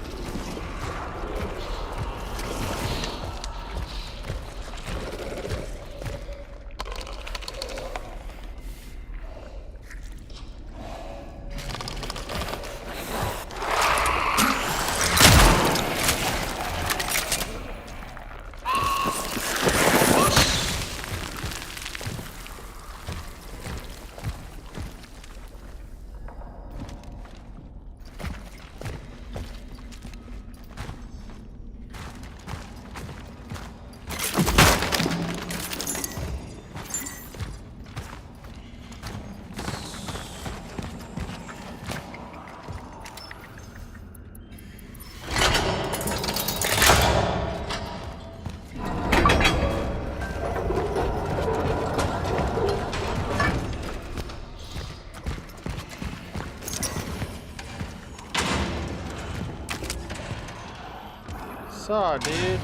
Saw, dude.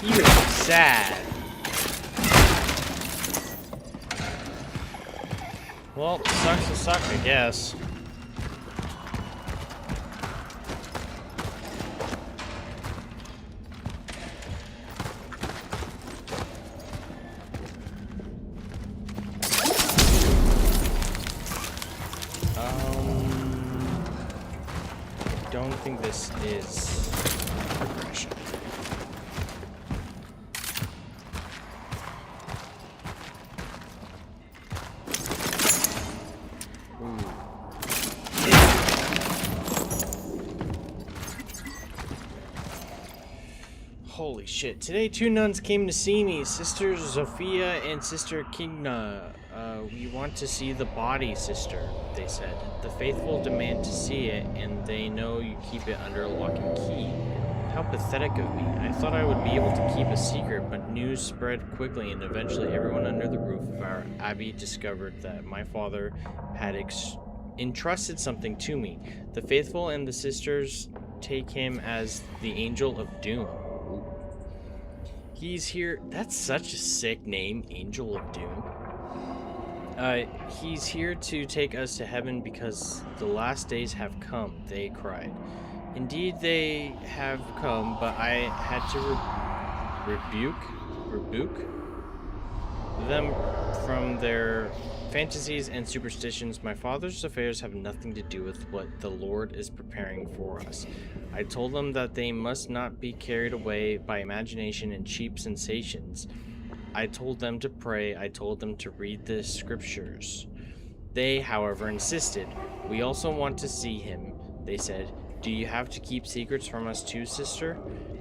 You're sad. Well, sucks to suck, I guess. I don't think this is progression. Holy shit. Today, two nuns came to see me, Sister Zofia and Sister Kigna. We want to see the body, sister, they said. The faithful demand to see it, and they know you keep it under lock and key. How pathetic of me. I thought I would be able to keep a secret, but news spread quickly, and eventually everyone under the roof of our abbey discovered that my father had entrusted something to me. The faithful and the sisters take him as the Angel of Doom. Ooh. He's here. That's such a sick name, Angel of Doom. He's here to take us to heaven because the last days have come, they cried. Indeed, they have come, but I had to rebuke them from their fantasies and superstitions. My father's affairs have nothing to do with what the Lord is preparing for us. I told them that they must not be carried away by imagination and cheap sensations. I told them to pray. I told them to read the scriptures. They, however, insisted. We also want to see him, they said. Do you have to keep secrets from us too, sister?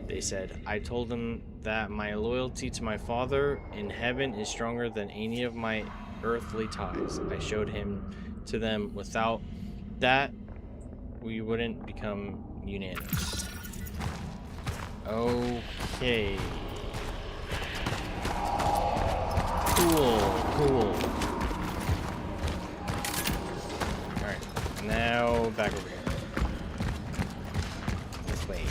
They said. I told them that my loyalty to my Father in heaven is stronger than any of my earthly ties. I showed him to them. Without that, we wouldn't become unanimous. Okay. Cool. Alright, now back over here. This way.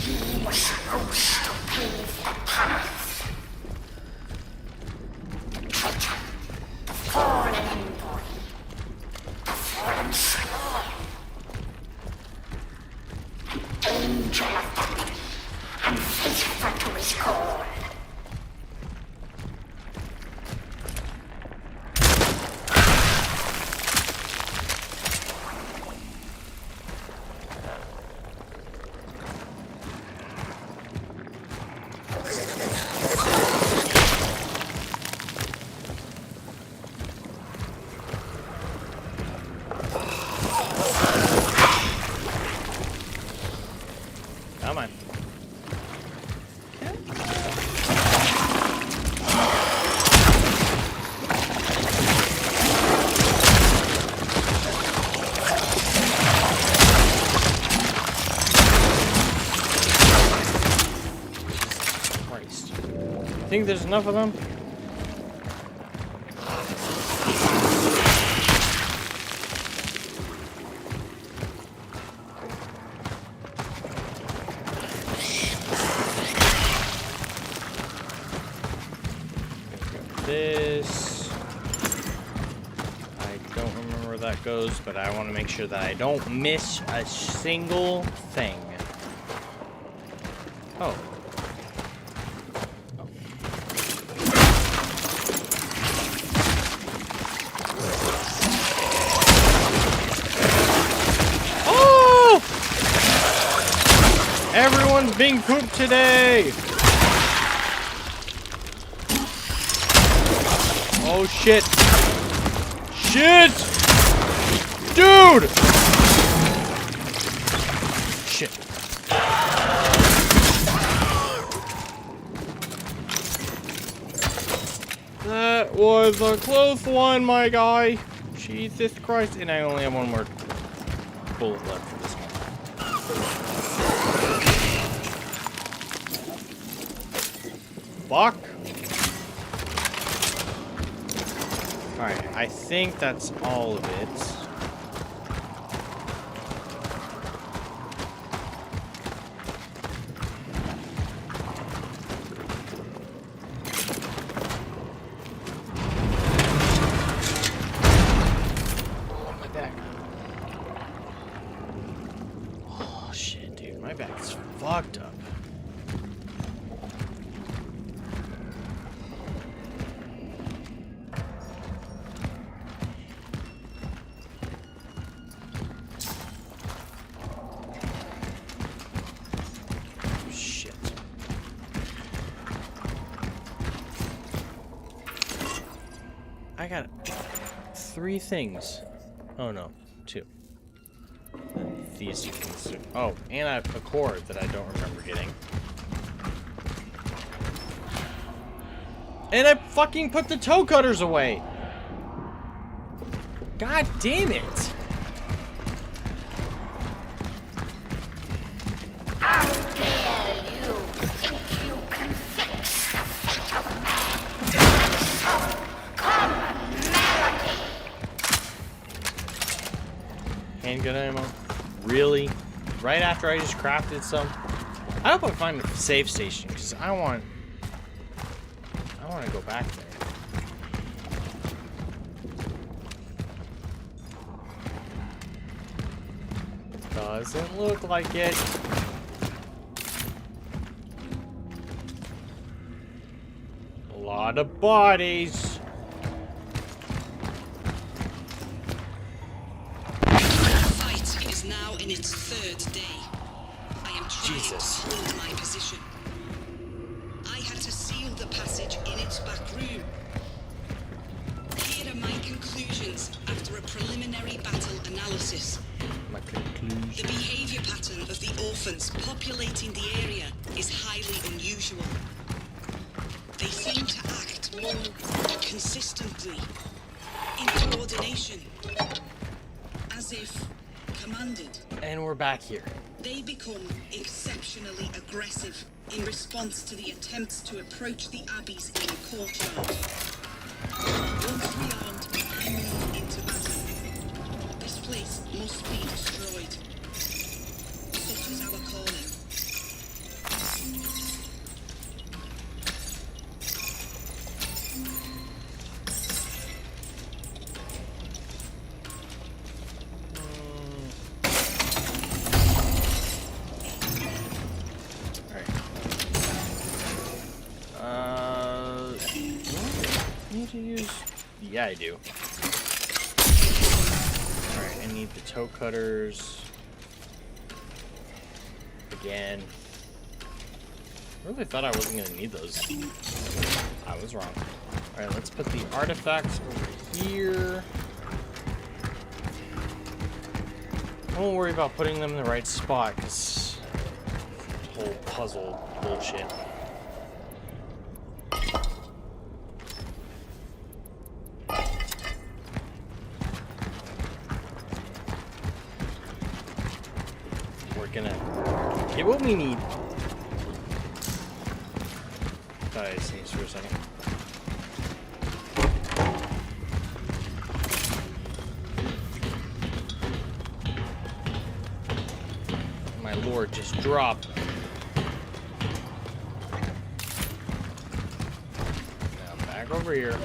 You were supposed to pave the path. Titan, the fallen envoy, the fallen slayer, an angel of death, and faithful to his call. Come on. Christ. Think there's enough of them? This, I don't remember where that goes, but I want to make sure that I don't miss a single thing. Oh. Oh! Everyone's being pooped today! Oh shit! Shit! Dude! Shit. That was a close one, my guy. Jesus Christ. And I only have one more bullet left for this one. Fuck. Alright, I think that's all of it. Oh, my back. Oh, shit, dude. My back is fucked up. I got 3 things. Oh no, 2. These things. Oh, and I have a cord that I don't remember getting. And I fucking put the toe cutters away. God damn it. How dare you think you can fix the fate of man? And so, come, Melody. good ammo? Really? Right after I just crafted some? I hope I find a safe station, because I want to go back there. Doesn't look like it. A lot of bodies. The fight is now in its third day. I am trying to hold my position. I had to seal the passage in its back room. Here are my conclusions after a preliminary battle analysis. My conclusion. The behavior pattern of the orphans populating the area is highly unusual. They seem to act more consistently, in coordination, as if commanded. And we're back here. They become exceptionally aggressive in response to the attempts to approach the Abbey's inner courtyard. Once rearmed, I move into battle. This place must be destroyed. Such is our calling. Need to use... Yeah, I do. Alright, I need the toe cutters. Again. I really thought I wasn't going to need those. I was wrong. Alright, let's put the artifacts over here. I won't worry about putting them in the right spot, because whole puzzle bullshit. Gonna get what we need. Thought I sneezed for a second. My lord just dropped. Now back over here.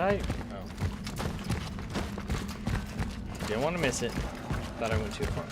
Oh. Didn't want to miss it. Thought I went too far.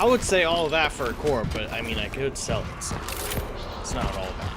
I would say all of that for a core, but I mean, I could sell it, so it's not all bad.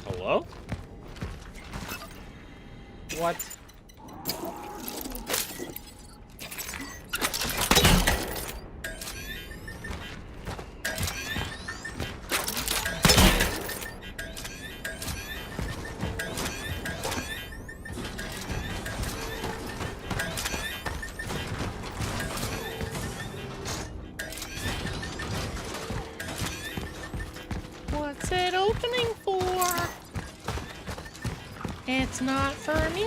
Hello? What? What's it opening for? It's not for me.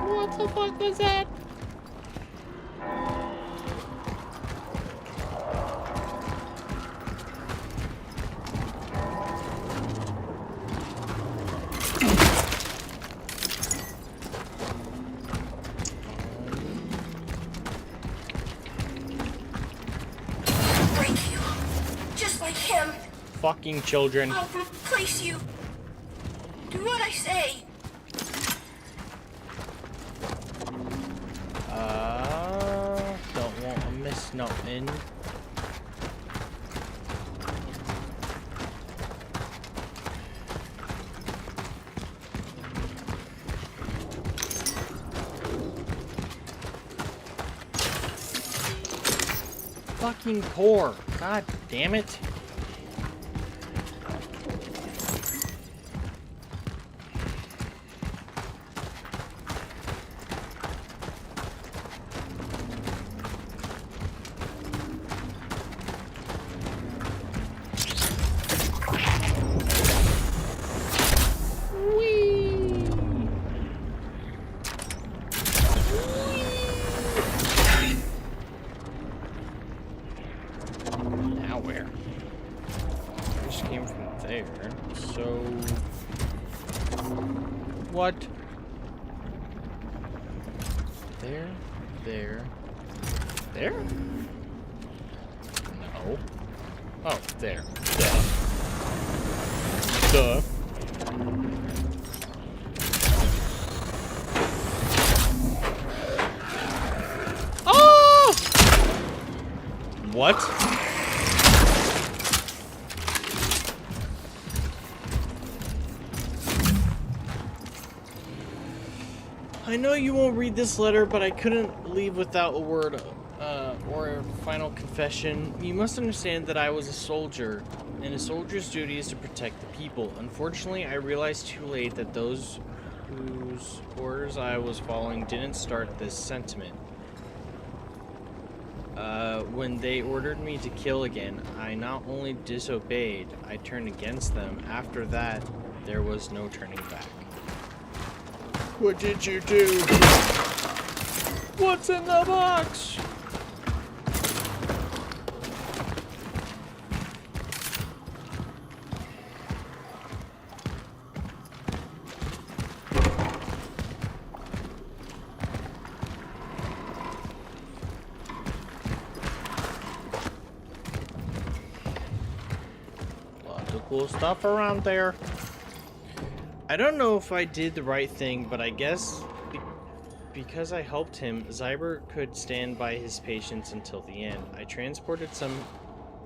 What the fuck was that? Break you. Just like him. Fucking children. I'll replace you. Do what I say. Don't want to miss nothing. Fucking core. God damn it. Now where? I just came from there, so... What? There? There? There? No. Oh, there. Duh. Duh. Oh! What? I know you won't read this letter, but I couldn't leave without a word or a final confession. You must understand that I was a soldier, and a soldier's duty is to protect the people. Unfortunately, I realized too late that those whose orders I was following didn't start this sentiment. When they ordered me to kill again, I not only disobeyed, I turned against them. After that, there was no turning back. What did you do? What's in the box? Lots of cool stuff around there. I don't know if I did the right thing, but I guess because I helped him, Zyber could stand by his patients until the end. I transported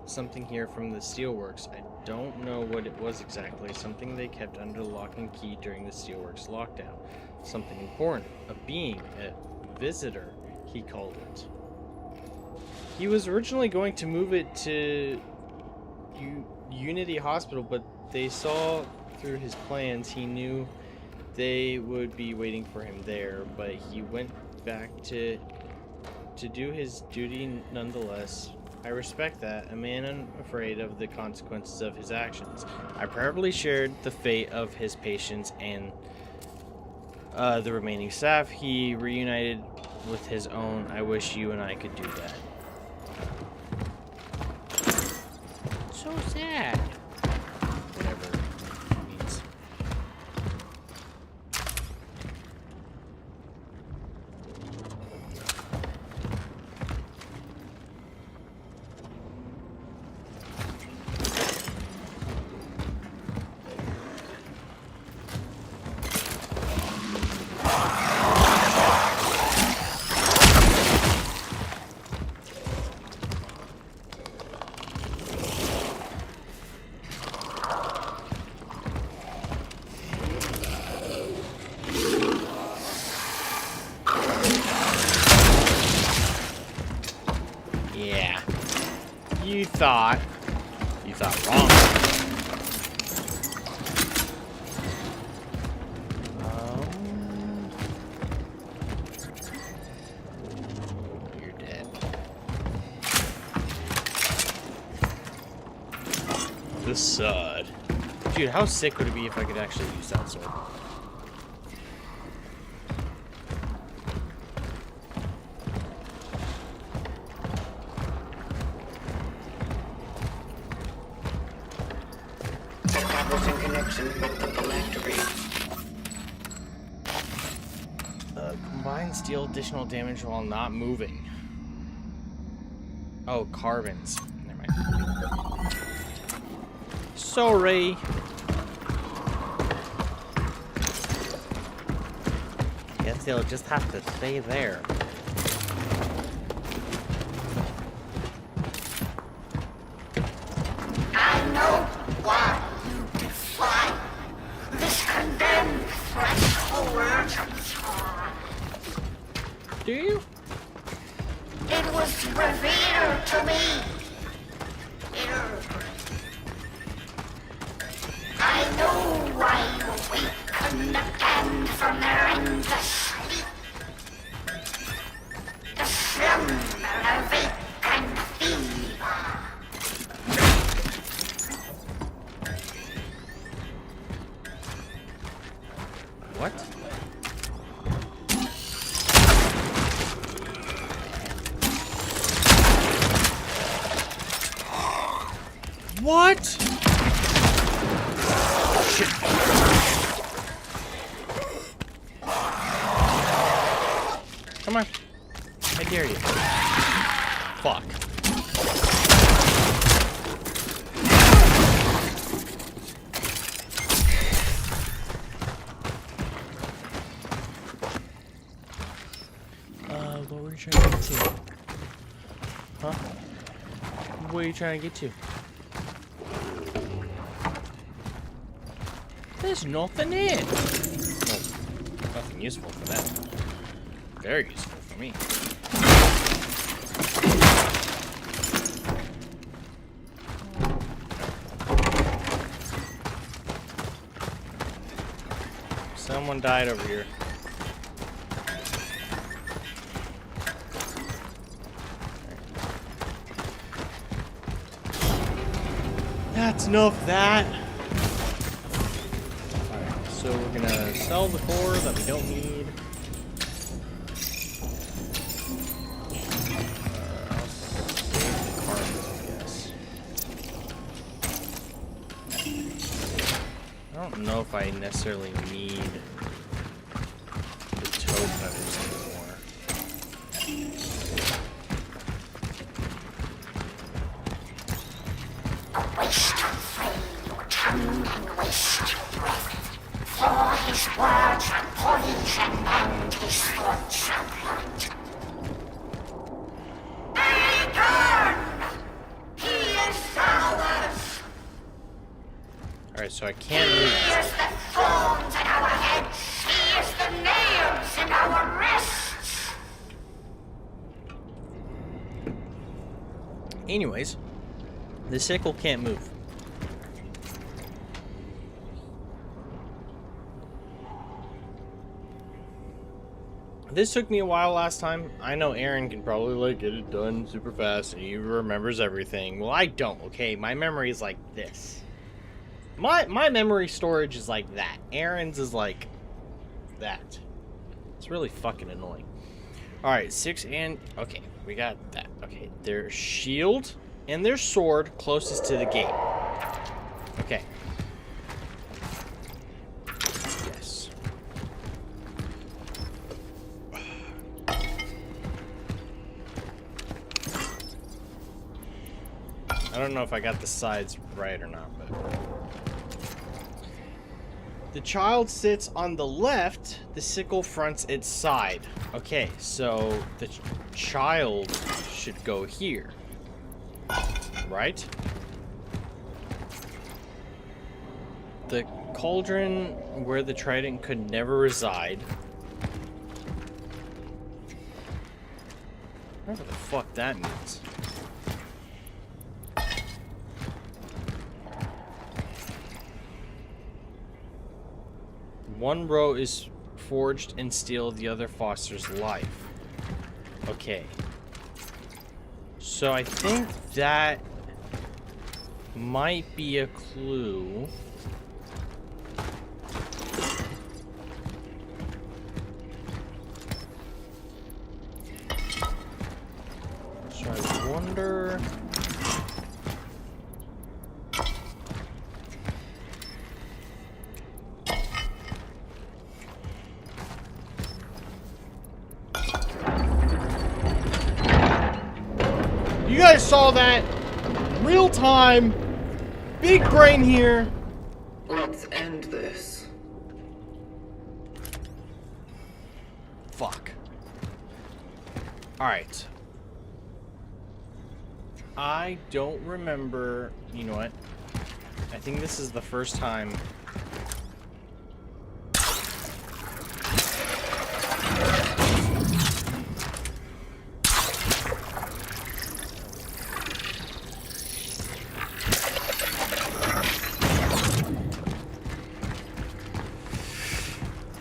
something here from the steelworks. I don't know what it was exactly. Something they kept under lock and key during the steelworks lockdown. Something important. A being, a visitor, he called it. He was originally going to move it to Unity Hospital, but they saw through his plans. He knew they would be waiting for him there, but he went back to do his duty nonetheless. I respect that, a man unafraid of the consequences of his actions. I probably shared the fate of his patients and the remaining staff. He reunited with his own. I wish you and I could do that. So sad. Whatever it means. Yeah. You thought wrong. facade. Dude, how sick would it be if I could actually use that sword? Establishing connection with the phylactery. Combine steel additional damage while not moving. Oh, carbons. Never mind. Sorry. Guess they'll just have to stay there. I know why you defy this condemned threshold. Do you? It was revealed to me. I know why you awaken again from their endless sleep. The slumber of vacant fever. What? What? Shit. Come on. I dare you. Fuck. What were you trying to get to? Huh? What are you trying to get to? There's nothing in. Well, nothing useful for them. Very useful for me. Someone died over here. That's enough of that. Alright, so we're gonna sell the core that we don't need. I'll save the carbons, I guess. I don't know if I necessarily need the toe cutters anymore. Waste your flame, your tongue, and waste your breath. For his words are poison, and his thoughts are blood. Return! He is ours! Alright, so I can't He move. is the thorns in our heads. He is the nails in our wrists. Anyways, the sickle can't move. This took me a while last time. I know Aaron can probably like get it done super fast and he remembers everything. Well, I don't, okay? My memory is like this. My memory storage is like that. Aaron's is like that. It's really fucking annoying. Alright, 6 and... Okay, we got that. Okay, their shield and their sword closest to the gate. Okay. Yes. I don't know if I got the sides right or not, but... The child sits on the left, the sickle fronts its side. Okay, so the child should go here. Right? The cauldron where the trident could never reside. Whatever the fuck that means. One row is forged in steel, the other fosters life. Okay. So I think that might be a clue. So I wonder... You guys saw that? Real time. Big brain here. Let's end this. Fuck. Alright. I don't remember... You know what? I think this is the first time...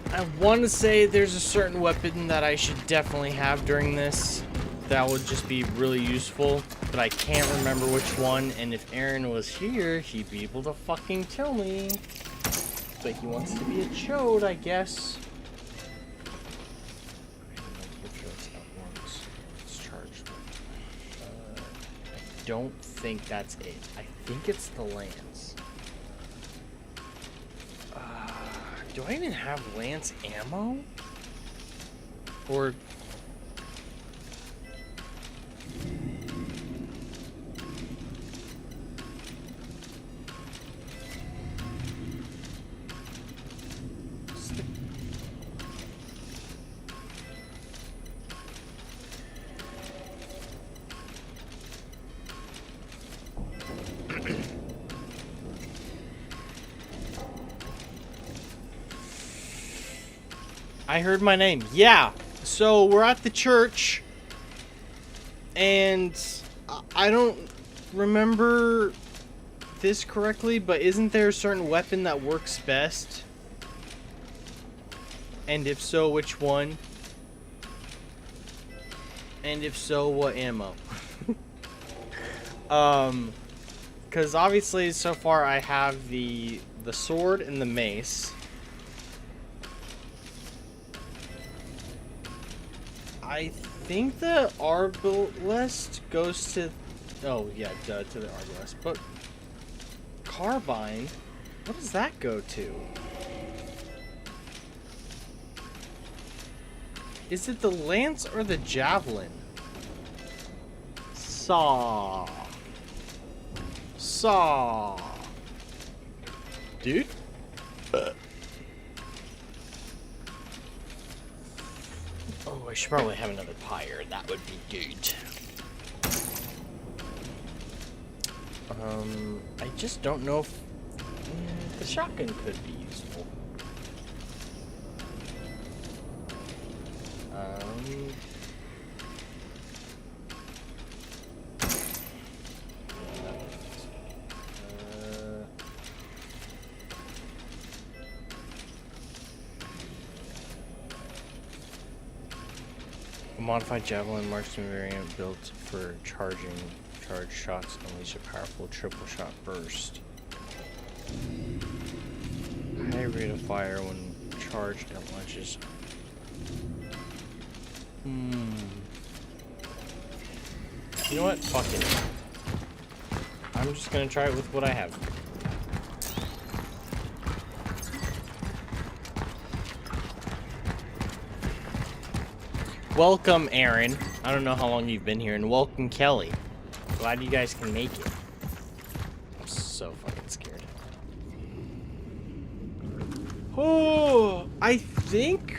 I want to say there's a certain weapon that I should definitely have during this that would just be really useful, but I can't remember which one, and if Aaron was here, he'd be able to fucking tell me. But he wants to be a chode, I guess. It's charged. I don't think that's it. I think it's the lance. Do I even have lance ammo? Or... I heard my name. Yeah. So we're at the church, and I don't remember this correctly, but isn't there a certain weapon that works best? And if so, which one? And if so, what ammo? Because obviously so far I have the sword and the mace. I think the arbalest goes to... Oh, yeah, to the arbalest. But carbine, what does that go to? Is it the lance or the javelin? Saw. Dude? Oh, I should probably have another pyre. That would be good. I just don't know if the shotgun could be useful. A modified javelin marksman variant built for charging charged shots unleash a powerful triple shot burst. High rate of fire when charged and launches. You know what? Fuck it. I'm just gonna try it with what I have. Welcome, Aaron. I don't know how long you've been here, and welcome, Kelly. Glad you guys can make it. I'm so fucking scared. Oh, I think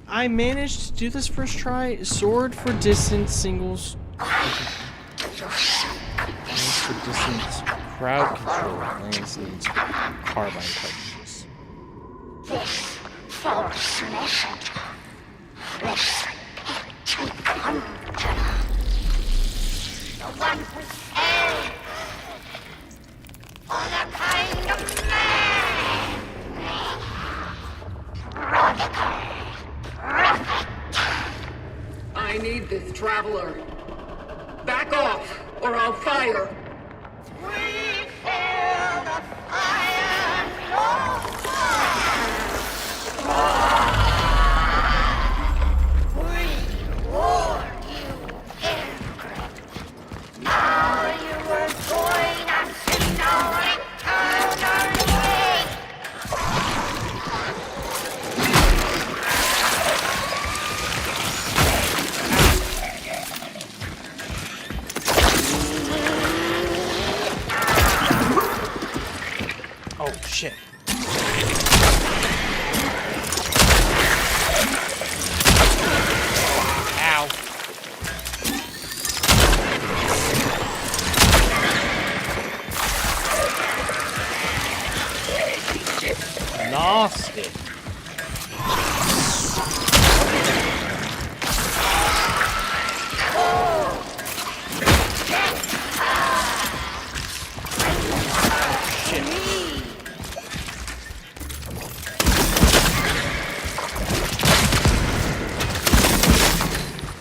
I managed to do this first try. Sword for distance, singles. Lance for distance, crowd control. Lance needs carbine cartridges. This false messenger. This hunter. The one who fell on a kind of man. I need this traveler. Back off, or I'll fire. We Oh, shit. Ow. Nasty.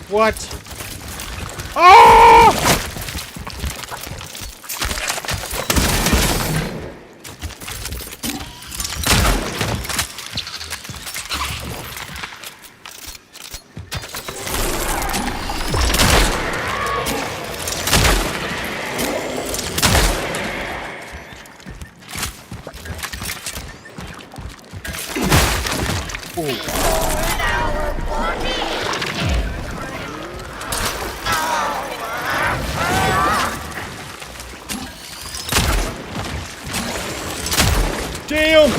What? Oh! Ooh. Damn!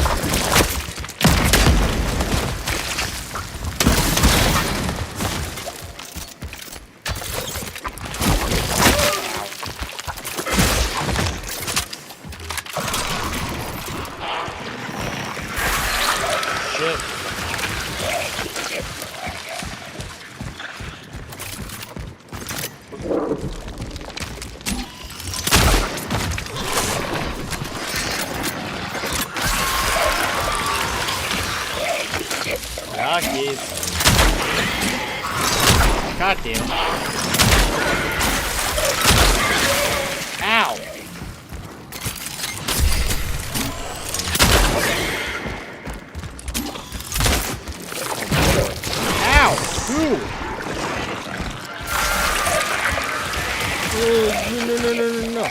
Shit. Rockies. God damn it. Ow. Ow. Ooh. No.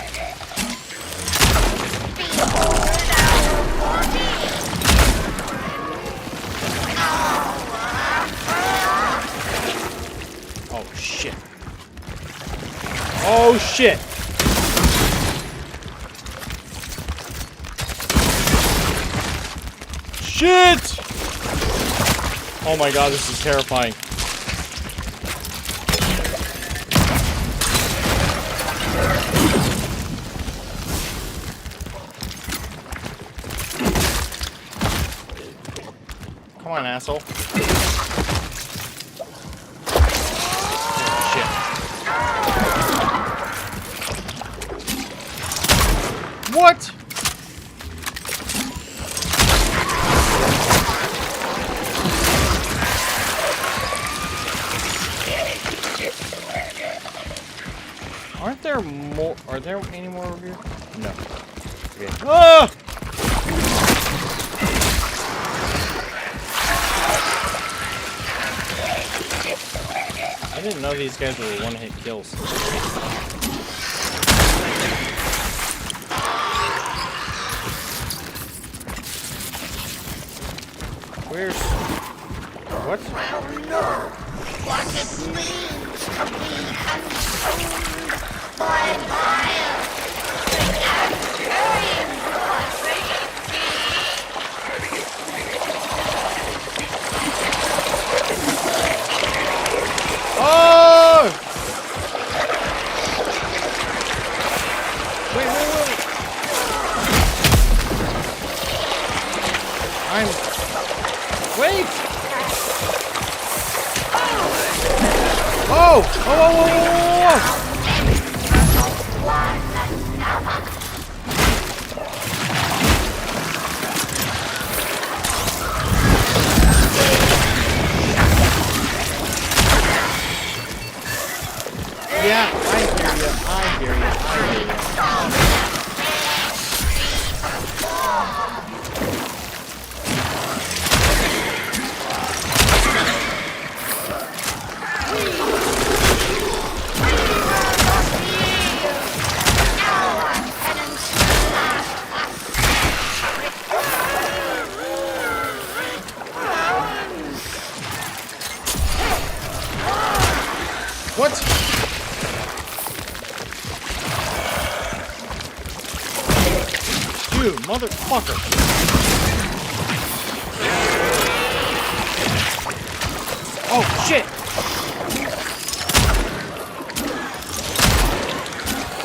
Oh shit. Oh shit. Shit! Oh my god, this is terrifying. Come on, asshole. Shit. What? Aren't there more? Are there any more over here? No. Okay. Ah! I didn't know these guys were one-hit kills. Where's... What? What it means to be consumed by fire and turning Oh! Wait. Wait! Oh! Oh! Yeah, I hear you. What? Dude, motherfucker. Oh, shit.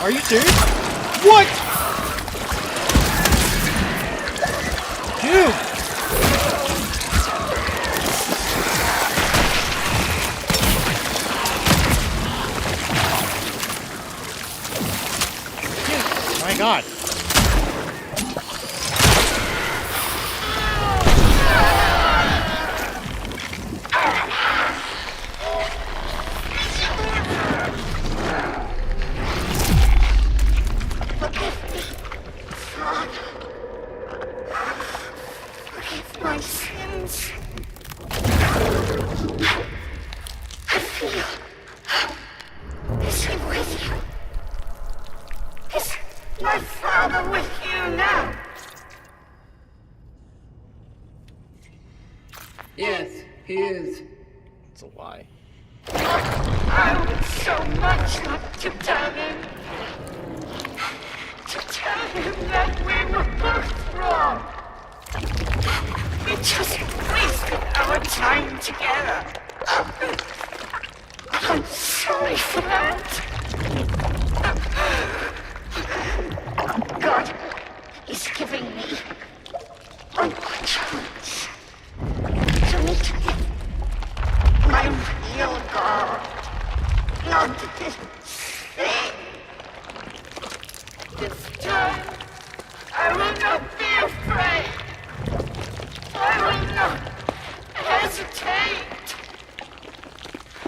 Are you serious? What? Dude. My God. Forgive my sins. I feel. Is he with you? Is my father with you now? Yes, he is. It's a lie. I would so much like to tell him. To tell him that we were both wrong. We just wasted our time together. I'm sorry for that. God is giving me one more chance to meet my real God. Not this thing. This time, I will not be afraid. I will not hesitate.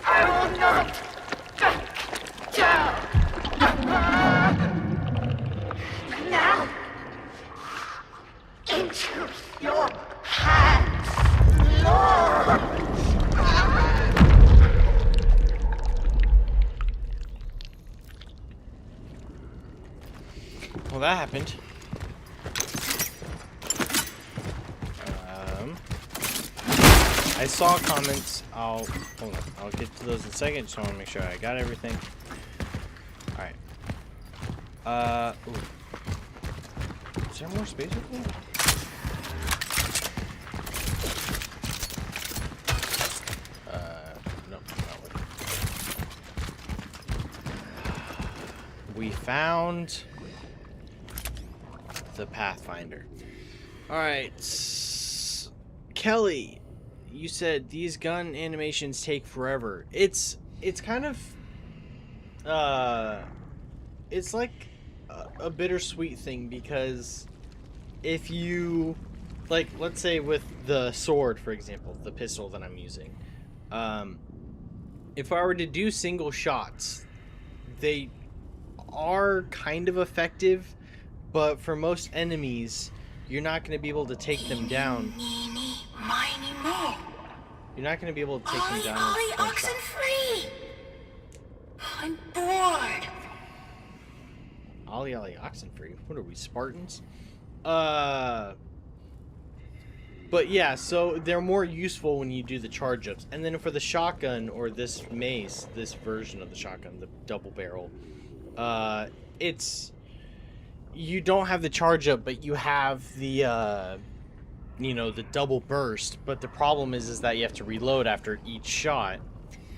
I will not back down. Now, into your hands, Lord. Well, that happened. I saw comments. Hold on. I'll get to those in a second. Just want to make sure I got everything. All right. Ooh. Is there more space with me? No, not with me. We found the Pathfinder. All right, Kelly. You said these gun animations take forever. It's kind of it's like a bittersweet thing, because if you, like, let's say with the sword, for example, the pistol that I'm using, if I were to do single shots, they are kind of effective, but for most enemies, you're not going to be able to take them down. You're not going to be able to take them down. Ollie, oxen free. I'm bored. Ollie, oxen free. What are we, Spartans? But yeah, so they're more useful when you do the charge ups. And then for the shotgun, or this mace, this version of the shotgun, the double barrel, it's, you don't have the charge up, but you have the you know, the double burst. But the problem is that you have to reload after each shot,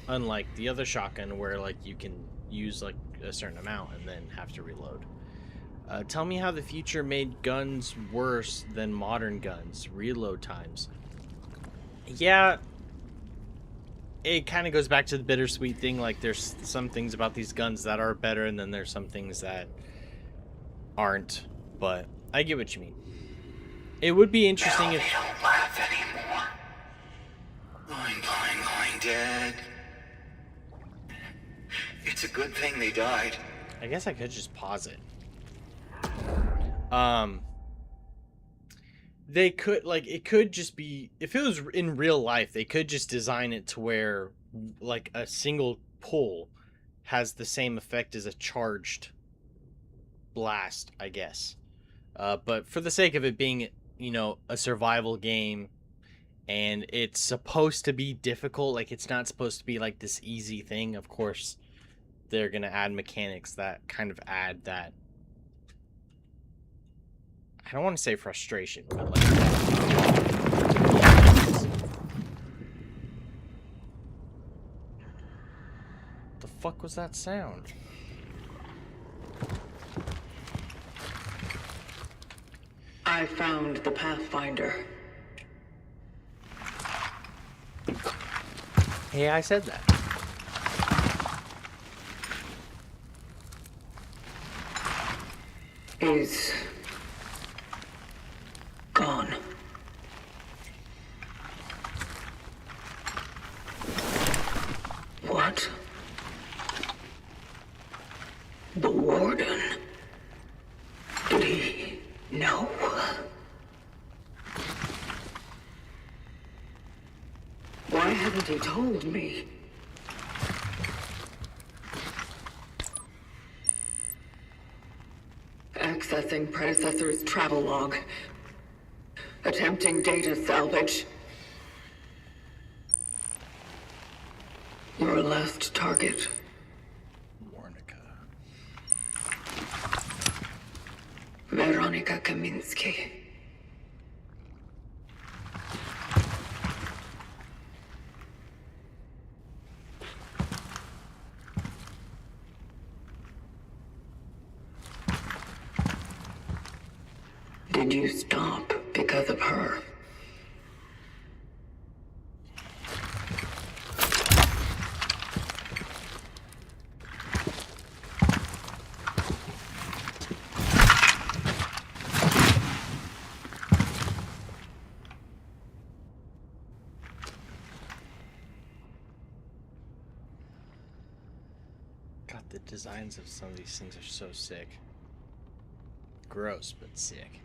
unlike the other shotgun where, like, you can use like a certain amount and then have to reload. Tell me how the future made guns worse than modern guns. Reload times. Yeah, it kind of goes back to the bittersweet thing. Like, there's some things about these guns that are better, and then there's some things that aren't. But I get what you mean. It would be interesting if... They don't laugh anymore. Going, dead. It's a good thing they died. I guess I could just pause it. They could, like, it could just be, if it was in real life, they could just design it to where, like, a single pull has the same effect as a charged blast, I guess. But for the sake of it being, you know, a survival game, And it's supposed to be difficult. Like, it's not supposed to be like this easy thing. Of course, they're gonna add mechanics that kind of add that, I don't want to say frustration, but like, the fuck was that sound? I found the Pathfinder. Hey, I said that. Is gone. What? The Warden? Did he know? Why hadn't he told me? Accessing predecessor's travel log. Attempting data salvage. Your last target. Warnica. Veronica Kaminsky. Did you stop because of her? God, the designs of some of these things are so sick. Gross, but sick.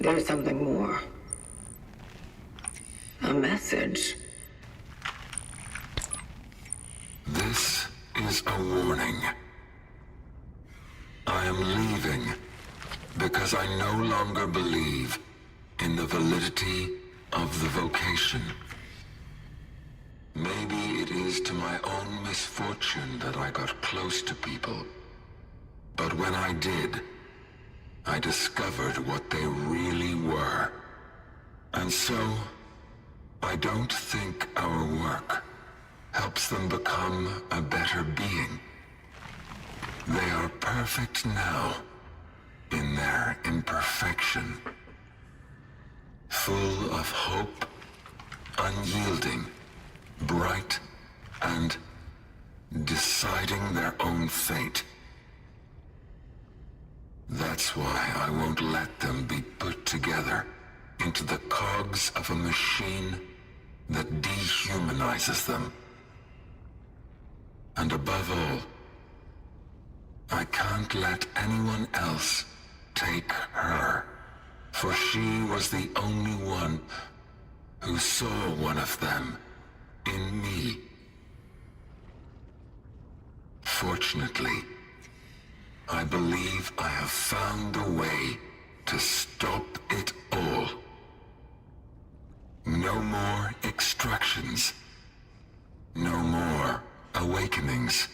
There's something more. A message. This is a warning. I am leaving because I no longer believe in the validity of the vocation. Maybe it is to my own misfortune that I got close to people. But when I did, I discovered what they really were. And so, I don't think our work helps them become a better being. They are perfect now, in their imperfection. Full of hope, unyielding, bright, and deciding their own fate. That's why I won't let them be put together into the cogs of a machine that dehumanizes them. And above all, I can't let anyone else take her, for she was the only one who saw one of them in me. Fortunately, I believe I have found a way to stop it all. No more extractions. No more awakenings.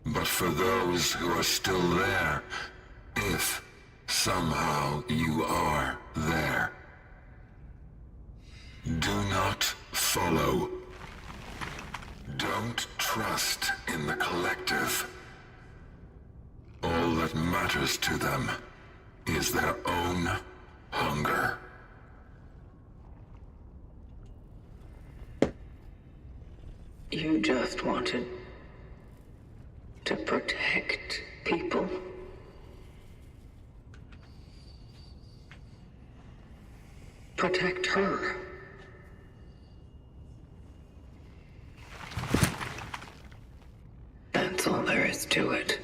But for those who are still there, if somehow you are there, do not follow. Don't trust in the collective. All that matters to them is their own hunger. You just wanted to protect people. Protect her. That's all there is to it.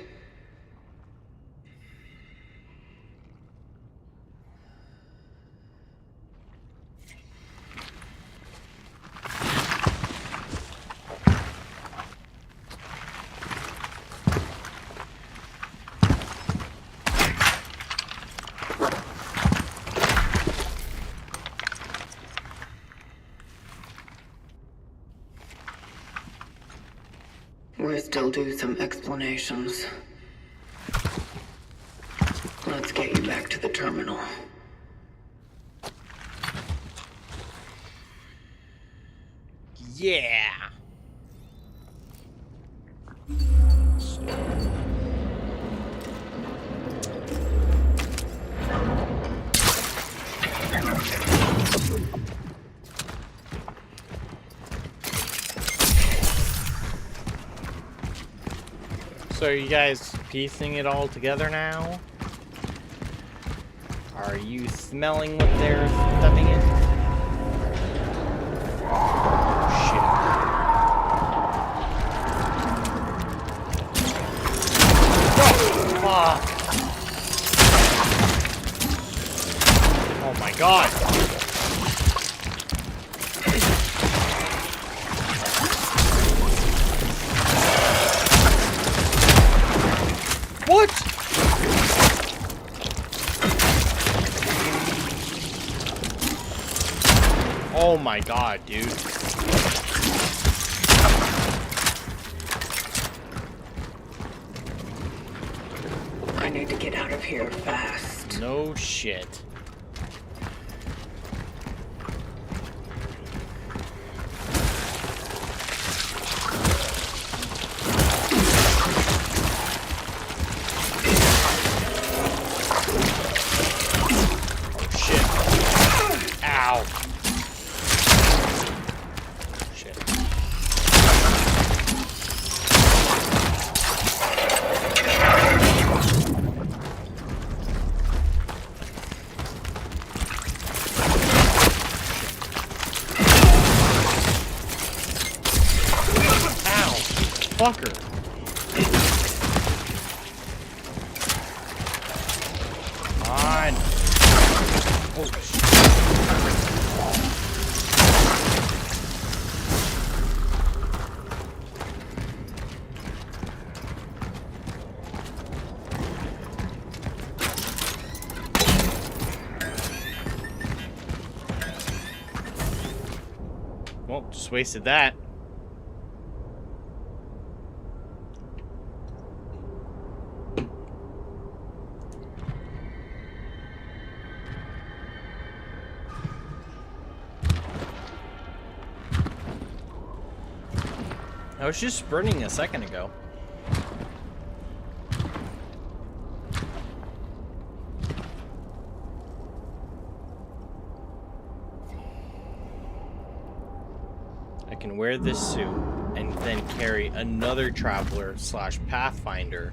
still do some explanations. Let's get you back to the terminal. Yeah. So are you guys piecing it all together now? Are you smelling what they're stepping in? Shit. Oh, fuck. Oh my god. What? Oh my god, dude. I need to get out of here fast. No shit. Fucker. Come on. Oh, shit. Well, just wasted that. I was just sprinting a second ago. I can wear this suit and then carry another traveler / pathfinder,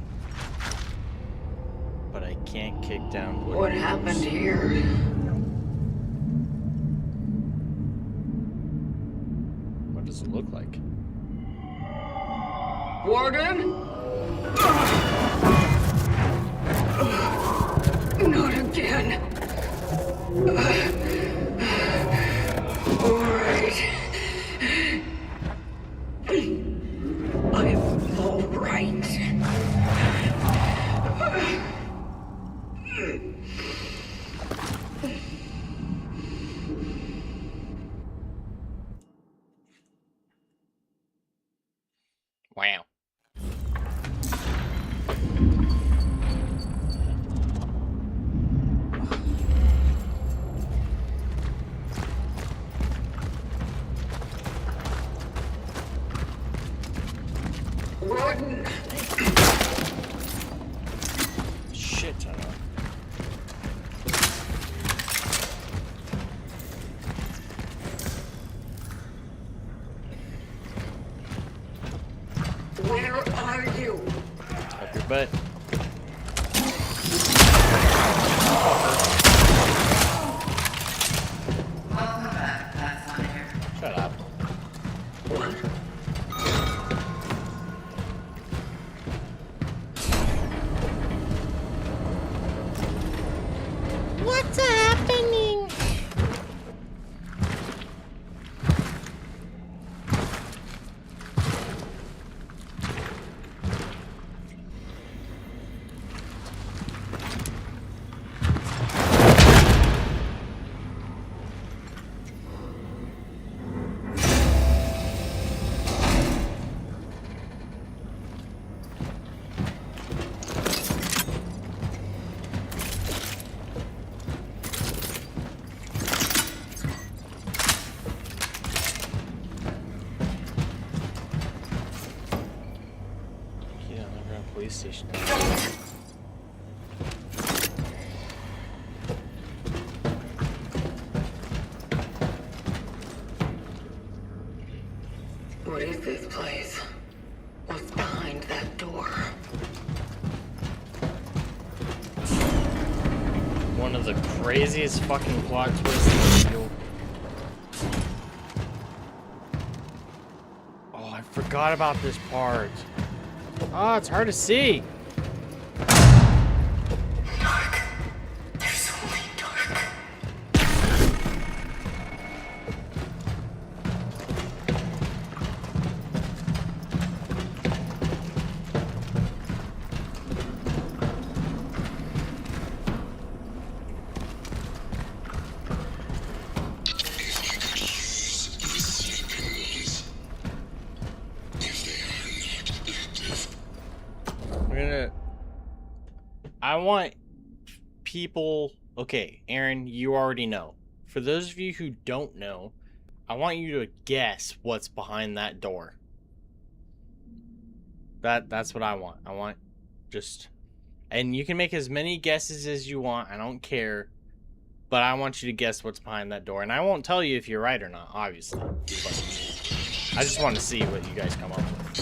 but I can't kick down wood. What happened here? What does it look like? Warden? Not again. All right. I'm all right. Wow. Warden! Shit, I know. Where are you? Up your butt. Shut up. What? What's happening? What is this place? What's behind that door? One of the craziest fucking plot twists in the field. Oh, I forgot about this part. Oh, it's hard to see. Dark. There's only dark. I want people... Okay, Aaron, you already know. For those of you who don't know, I want you to guess what's behind that door. That's what I want. I want just... And you can make as many guesses as you want. I don't care. But I want you to guess what's behind that door. And I won't tell you if you're right or not, obviously. But I just want to see what you guys come up with.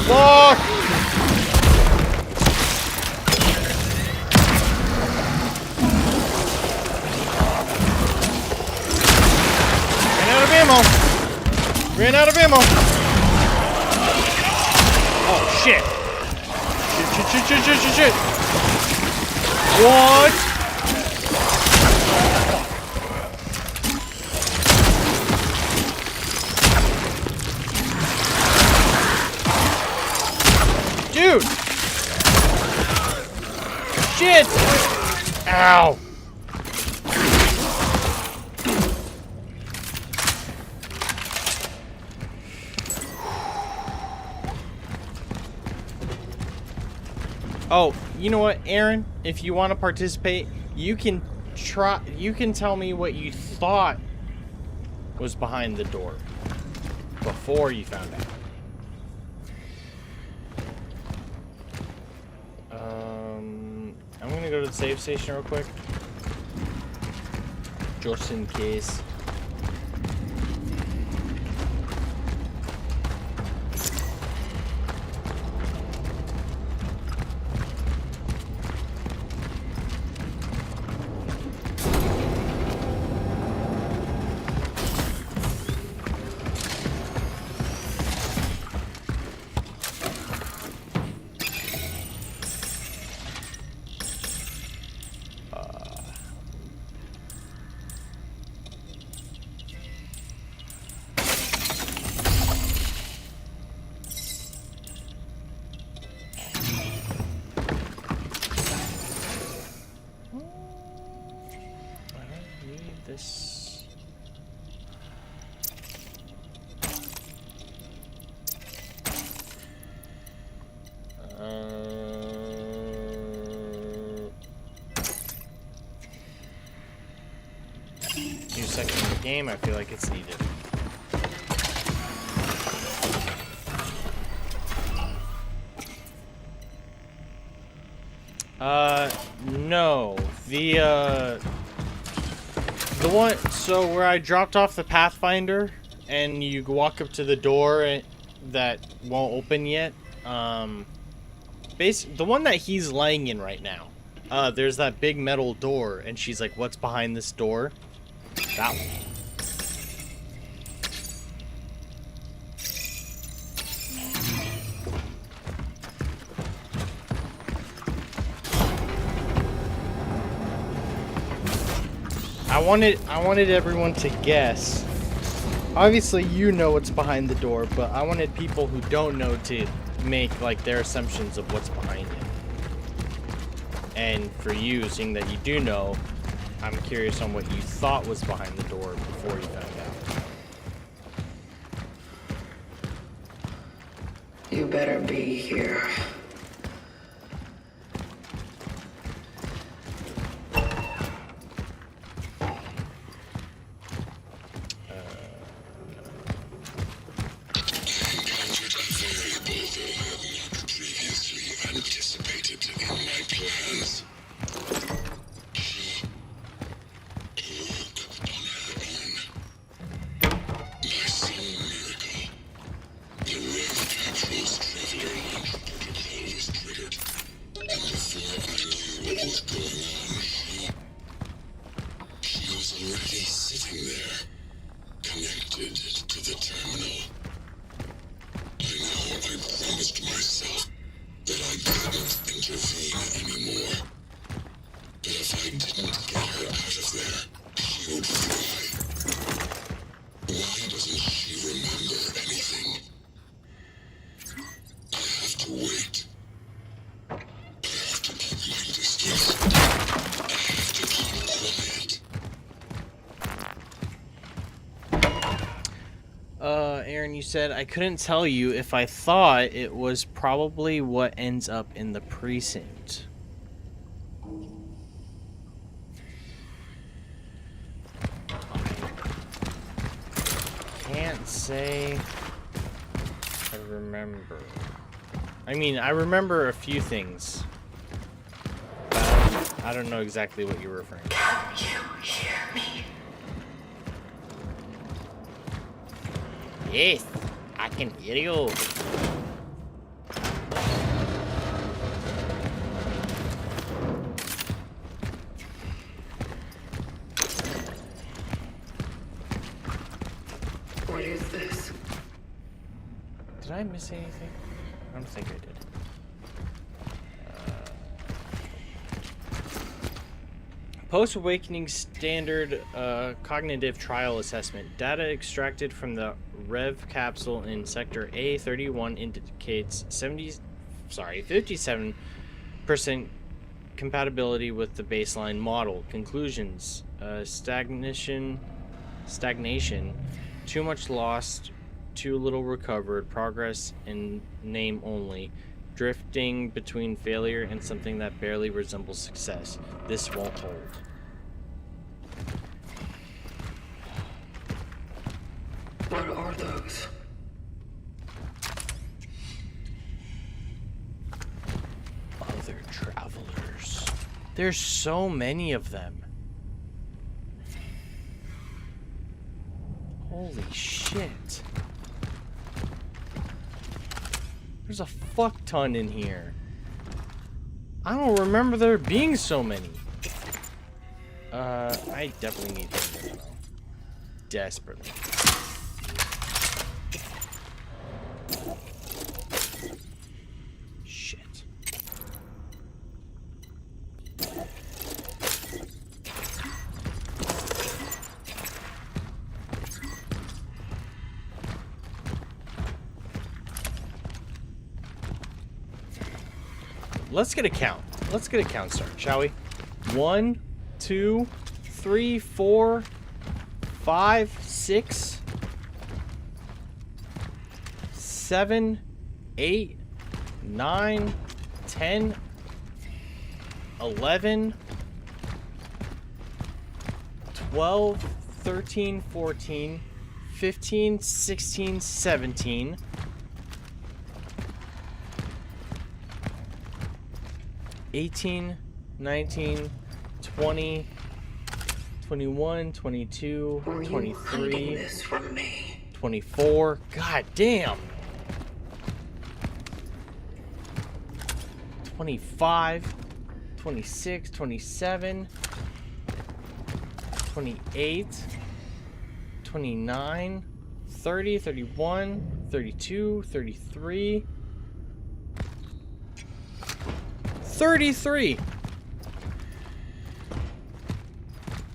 Fuck! Ran out of ammo! Oh, shit! Shit! What? Dude! Shit! Ow! Oh, you know what, Aaron? If you want to participate, you can try. You can tell me what you thought was behind the door before you found out. I'm gonna go to the save station real quick, just in case. Few seconds in the game, I feel like it's needed. No. The one, so where I dropped off the Pathfinder, and you walk up to the door that won't open yet, the one that he's laying in right now, there's that big metal door, and she's like, what's behind this door? That one. I wanted everyone to guess. Obviously, you know what's behind the door, but I wanted people who don't know to make, like, their assumptions of what's behind it. And for you, seeing that you do know, I'm curious on what you thought was behind the door before you found out. You better be here. Aaron, you said I couldn't tell you if I thought it was probably what ends up in the precinct. I can't say I remember. I mean, I remember a few things. I don't know exactly what you're referring to. Can you hear me? Yes, I can hear you. What is this? Did I miss anything? I don't think I did. Post-awakening standard cognitive trial assessment. Data extracted from the Rev capsule in Sector A31 indicates 57% compatibility with the baseline model. Conclusions: stagnation, too much lost, too little recovered, progress in name only, drifting between failure and something that barely resembles success. This won't hold. What are those? Other travelers. There's so many of them. Holy shit. There's a fuck ton in here. I don't remember there being so many. I definitely need to know. Desperately. Shit. Let's get a count. Let's get a count start, shall we? 1, 2, 3, 4, 5, 6, 7, 8, 9, 10, 11, 12, 13, 14, 15, 16, 17, 18, 19, 20, 21, 22, 23, this from me? 24. God damn. 25, 26, 27, 28, 29, 30, 31, 32, 33, 33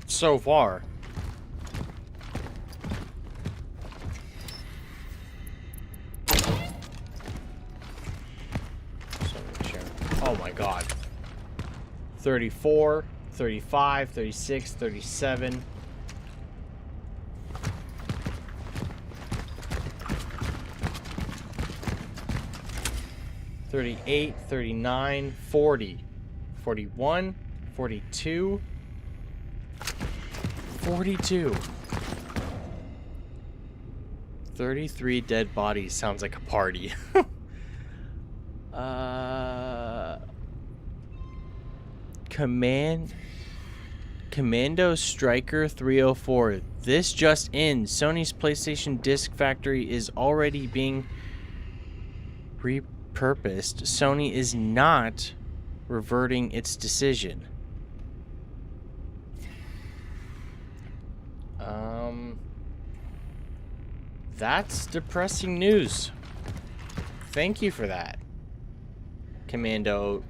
so far. 34, 35, 36, 37. 38, 39, 40, 41, 42, 42. 33 dead bodies sounds like a party. Commando Striker 304. This just in. Sony's PlayStation Disc Factory is already being repurposed. Sony is not reverting its decision. That's depressing news. Thank you for that. Commando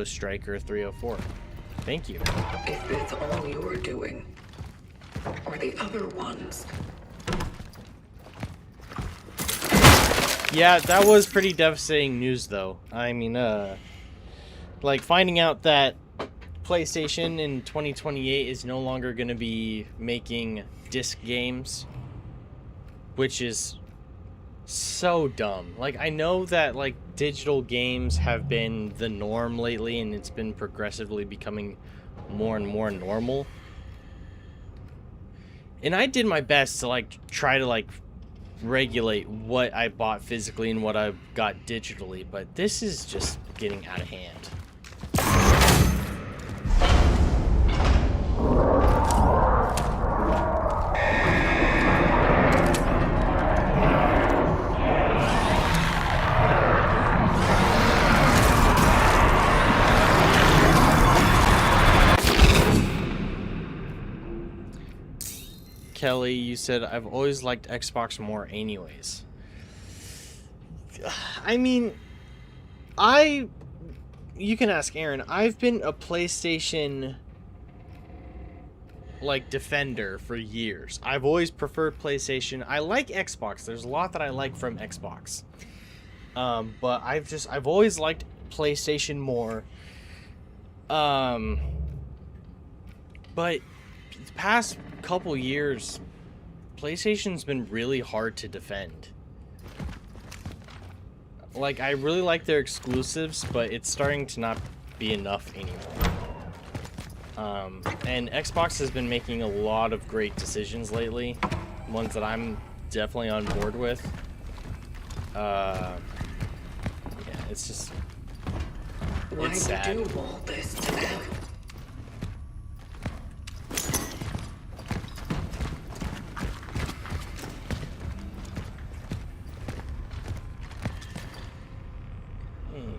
Striker 304. Thank you. Is this all you're doing? Or the other ones? Yeah, that was pretty devastating news, though. I mean, like finding out that PlayStation in 2028 is no longer going to be making disc games, which is so dumb. Like, I know that, like, digital games have been the norm lately, and it's been progressively becoming more and more normal. And I did my best to, like, try to, like, regulate what I bought physically and what I got digitally, but this is just getting out of hand. Kelly, you said, I've always liked Xbox more anyways. I mean, you can ask Aaron. I've been a PlayStation, like, defender for years. I've always preferred PlayStation. I like Xbox. There's a lot that I like from Xbox. But I've always liked PlayStation more. But the past couple years, PlayStation's been really hard to defend. Like, I really like their exclusives, but it's starting to not be enough anymore. And Xbox has been making a lot of great decisions lately, ones that I'm definitely on board with. Yeah, it's just, it's sad. Why do all this to them?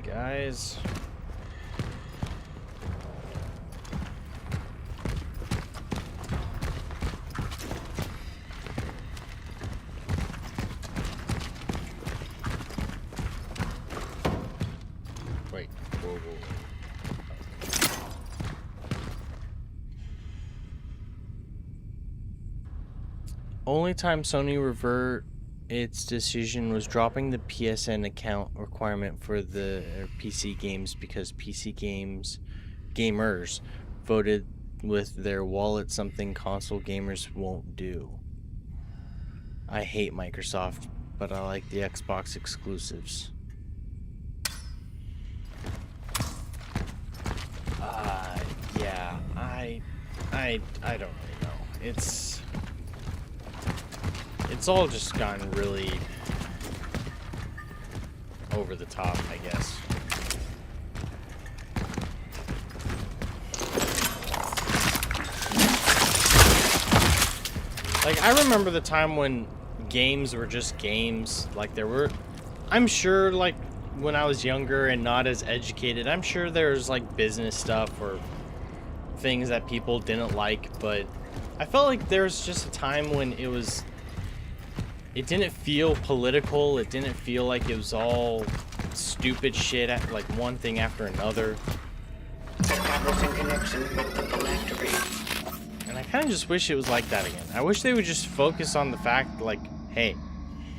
Guys, wait, whoa. Only time Sony revert its decision was dropping the PSN account requirement for the PC games because PC gamers voted with their wallet, something console gamers won't do. I hate Microsoft, but I like the Xbox exclusives. Yeah, I don't really know. It's all just gotten really over the top, I guess. Like, I remember the time when games were just games. Like, I'm sure, like, when I was younger and not as educated, I'm sure there's, like, business stuff or things that people didn't like, but I felt like there was just a time when it didn't feel political. It didn't feel like it was all stupid shit, like one thing after another. Establishing connection with the phylactery. And I kind of just wish it was like that again. I wish they would just focus on the fact, like, hey,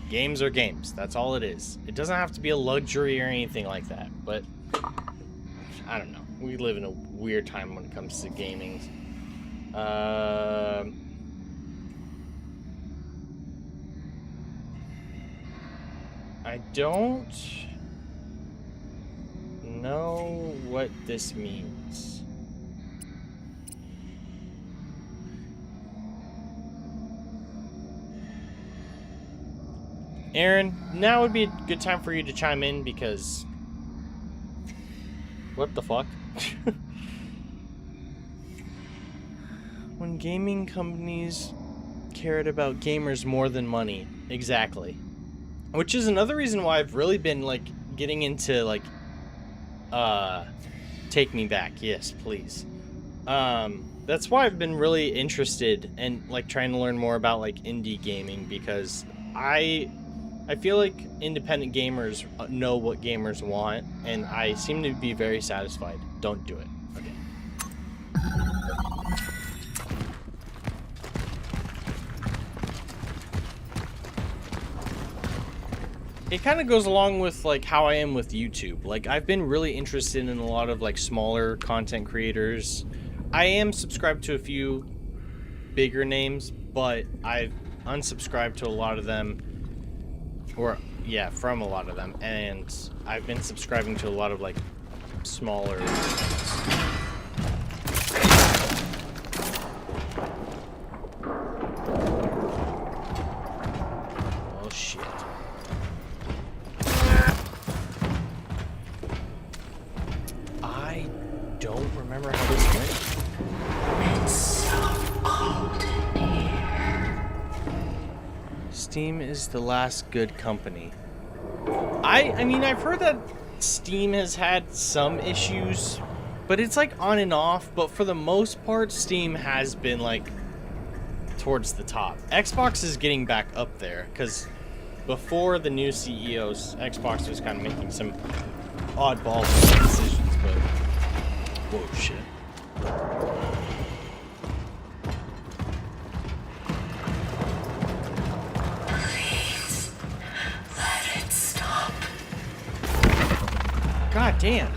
games are games. That's all it is. It doesn't have to be a luxury or anything like that. But I don't know. We live in a weird time when it comes to gaming. I don't know what this means. Aaron, now would be a good time for you to chime in because... What the fuck? When gaming companies cared about gamers more than money. Exactly. Which is another reason why I've really been, like, getting into, like, Take Me Back. Yes, please. That's why I've been really interested in, like, trying to learn more about, like, indie gaming, because I feel like independent gamers know what gamers want, and I seem to be very satisfied. Don't do it. Okay. It kind of goes along with, like, how I am with YouTube. Like, I've been really interested in a lot of, like, smaller content creators. I am subscribed to a few bigger names, but I've unsubscribed to a lot of them. Or, yeah, from a lot of them. And I've been subscribing to a lot of, like, smaller... Oh, shit. I don't remember how this went. It's so cold in here. Steam is the last good company. I mean, I've heard that Steam has had some issues, but it's like on and off. But for the most part, Steam has been like towards the top. Xbox is getting back up there because before the new CEOs, Xbox was kind of making some oddball decisions, but whoa, shit. Please, let it stop. God damn.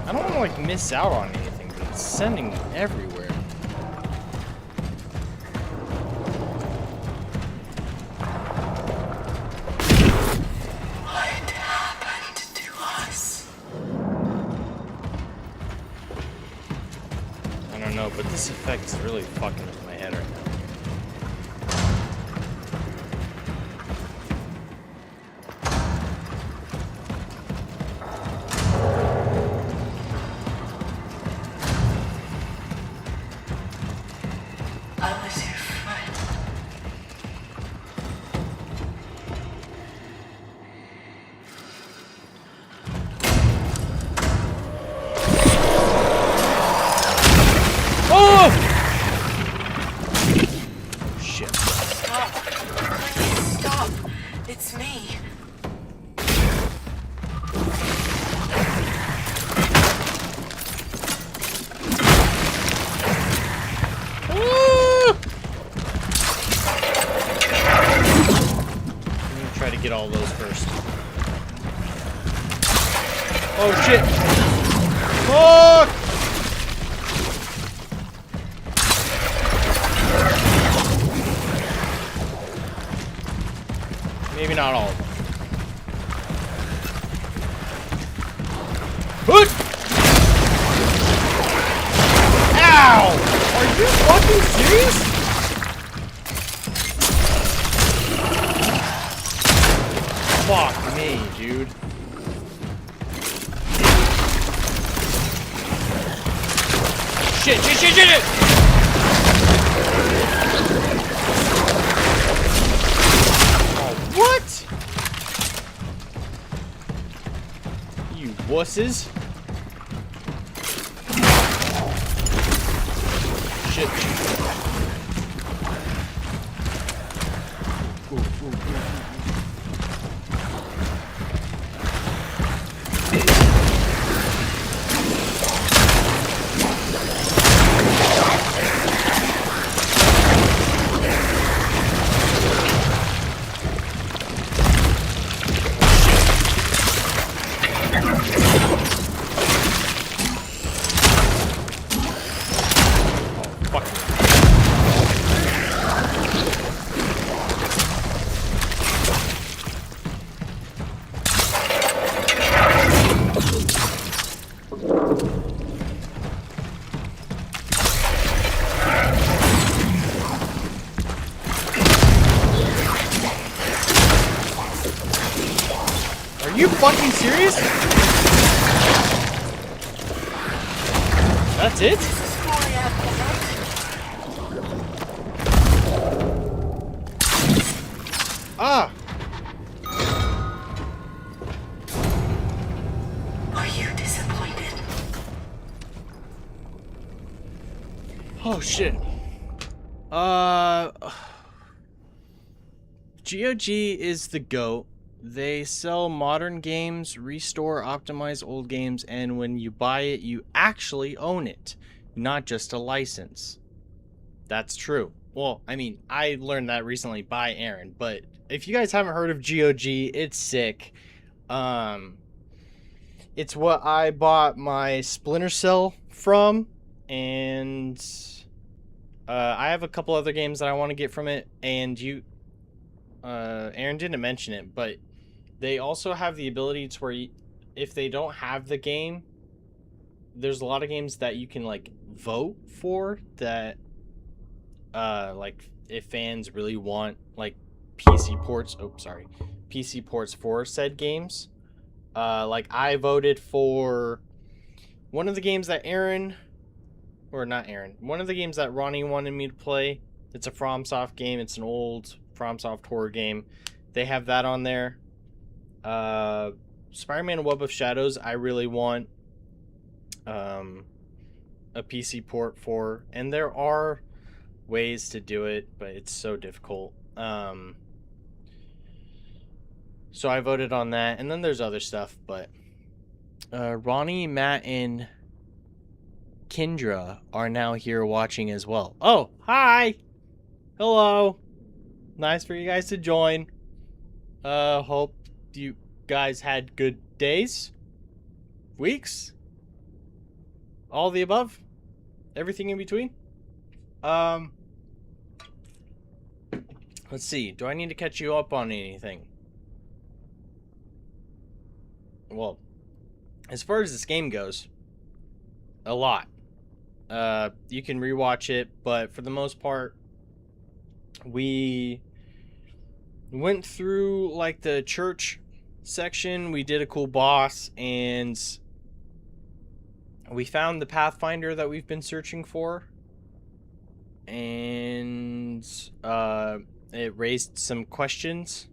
I don't want to, like, miss out on anything, but it's sending me everywhere. What happened to us? I don't know, but this effect is really fucking with my head right now. I was your friend. Oh! Shit. Stop. Please stop. It's me. Ah! I'm gonna try to get all those first. Oh shit! Fuck! Maybe not all of them. Hook! Ow! Are you fucking serious? Fuck me, dude. Shit, shit, shit, shit, shit! Oh, what? You wusses. Shit. Ooh, ooh, ooh. you fucking serious? That's it? Ah! Are you disappointed? Oh shit. GOG is the GOAT. They sell modern games, restore, optimize old games, and when you buy it, you actually own it, not just a license. That's true. Well, I mean, I learned that recently by Aaron, but if you guys haven't heard of GOG, it's sick. It's what I bought my Splinter Cell from, and I have a couple other games that I want to get from it, and Aaron didn't mention it, but they also have the ability to where if they don't have the game, there's a lot of games that you can like vote for that like if fans really want like PC ports for said games. Like I voted for one of the games that one of the games that Ronnie wanted me to play. It's a FromSoft game. It's an old FromSoft horror game. They have that on there. Spider-Man Web of Shadows, I really want a PC port for, and there are ways to do it, but it's so difficult. So I voted on that, and then there's other stuff, but Ronnie, Matt, and Kendra are now here watching as well. Oh, hi! Hello! Nice for you guys to join. Hope you guys had good days, weeks, all the above, everything in between. Let's see. Do I need to catch you up on anything? Well, as far as this game goes, a lot. You can rewatch it, but for the most part, we went through like the church section. We did a cool boss, and we found the Pathfinder that we've been searching for, and it raised some questions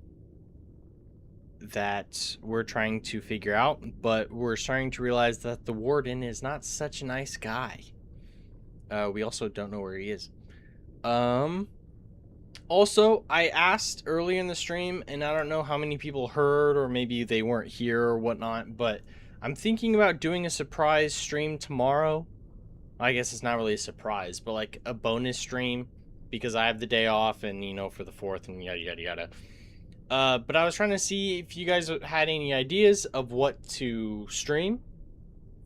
that we're trying to figure out, but we're starting to realize that the warden is not such a nice guy. We also don't know where he is. Also, I asked earlier in the stream, and I don't know how many people heard, or maybe they weren't here or whatnot, but I'm thinking about doing a surprise stream tomorrow. I guess it's not really a surprise, but like a bonus stream, because I have the day off, and you know, for the 4th and yada yada yada. But I was trying to see if you guys had any ideas of what to stream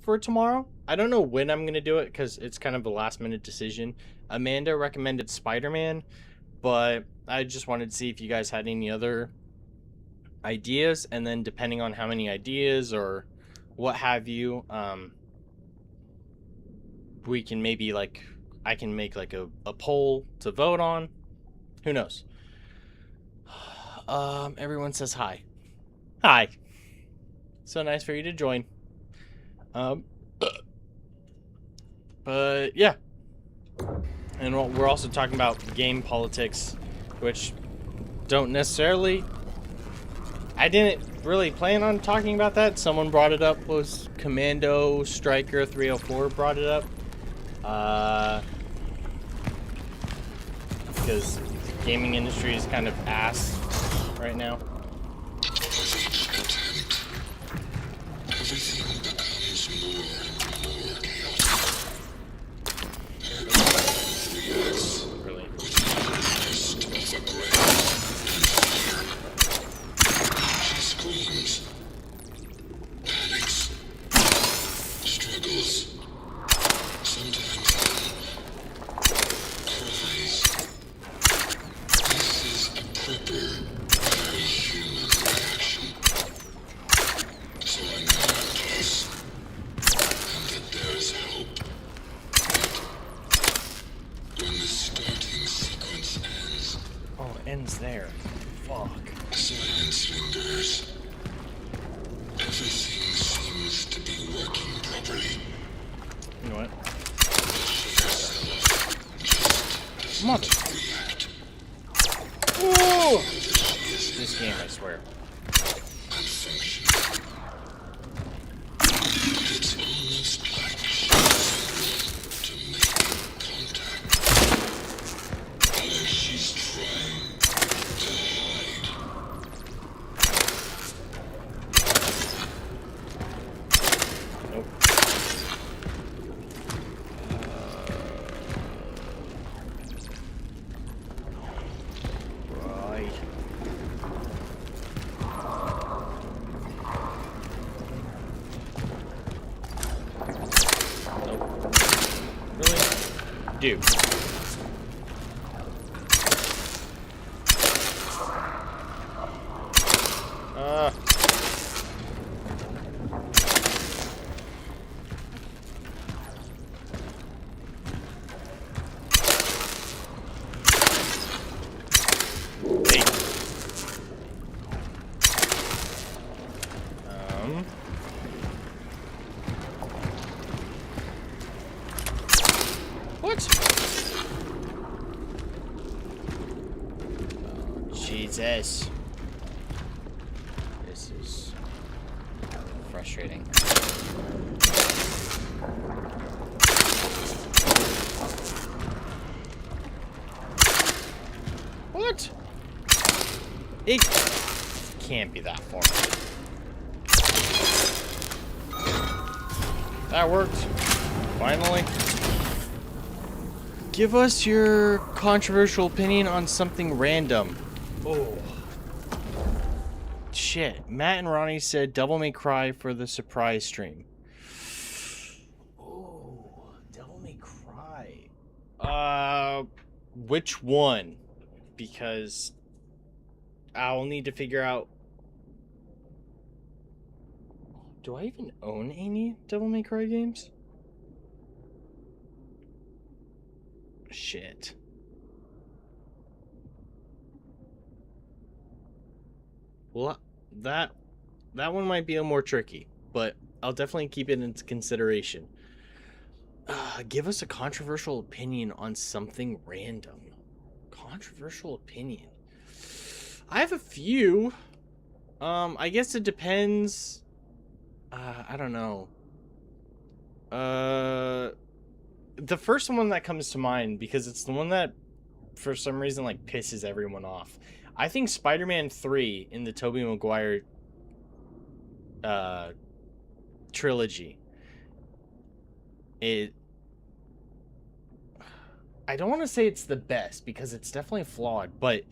for tomorrow. I don't know when I'm gonna do it, because it's kind of a last minute decision. Amanda recommended Spider-Man, but I just wanted to see if you guys had any other ideas, and then depending on how many ideas or what have you, we can maybe like, I can make like a poll to vote on. Who knows? Everyone says hi. Hi. So nice for you to join. But yeah. And we're also talking about game politics, which don't necessarily... I didn't really plan on talking about that. Someone brought it up. Was Commando Striker 304 brought it up. Because the gaming industry is kind of ass right now. Really? Everything seems to be working properly. You know what? Mother. Whoa! This game, I swear. It's almost like she's to make contact. Like she's trying to hide. Nope. Right. Nope. Really? Dude. Hey. What? Oh, Jesus. This is frustrating. What? It can't be that far. That worked. Finally. Give us your controversial opinion on something random. Oh. Shit. Matt and Ronnie said Devil May Cry for the surprise stream. Oh, Devil May Cry. Which one? Because I'll need to figure out. Do I even own any Devil May Cry games? Shit. Well, that one might be a more tricky, but I'll definitely keep it into consideration. Give us a controversial opinion on something random. Controversial opinion. I have a few. I guess it depends. I don't know. The first one that comes to mind, because it's the one that for some reason like pisses everyone off. I think Spider-Man 3 in the Tobey Maguire trilogy. I don't want to say it's the best because it's definitely flawed, but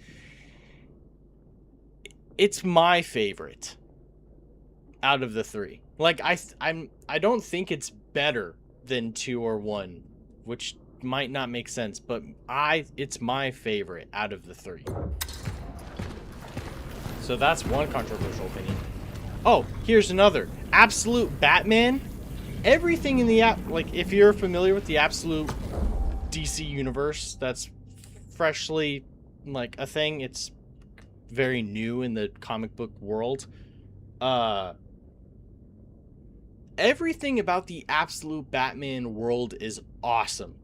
it's my favorite out of the three. Like I don't think it's better than 2 or 1, which might not make sense, but it's my favorite out of the 3. So that's one controversial opinion. Oh, here's another. Absolute Batman. Everything in the like if you're familiar with the Absolute DC universe, that's freshly like a thing. It's very new in the comic book world. Everything about the Absolute Batman world is awesome.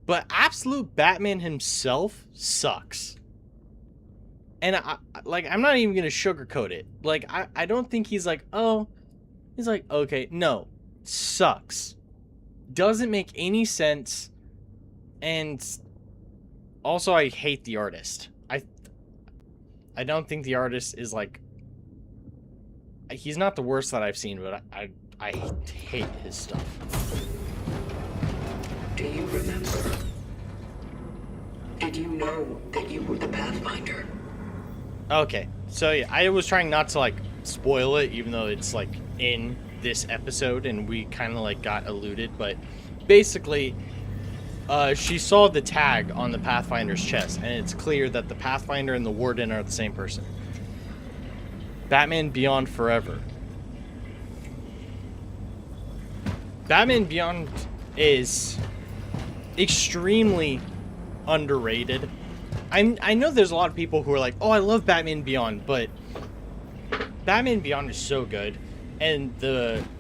But Absolute Batman himself sucks. And I'm not even going to sugarcoat it. Like, I don't think he's like, oh, he's like, okay, no, sucks. Doesn't make any sense. And also I hate the artist. I don't think the artist is like, he's not the worst that I've seen, but I hate his stuff. Do you remember? Did you know that you were the Pathfinder? Okay, so yeah, I was trying not to like spoil it, even though it's like in this episode and we kind of like got alluded, but basically she saw the tag on the Pathfinder's chest, and it's clear that the Pathfinder and the Warden are the same person. Batman Beyond Forever. Batman Beyond is extremely underrated. I know there's a lot of people who are like, oh, I love Batman Beyond, but Batman Beyond is so good. And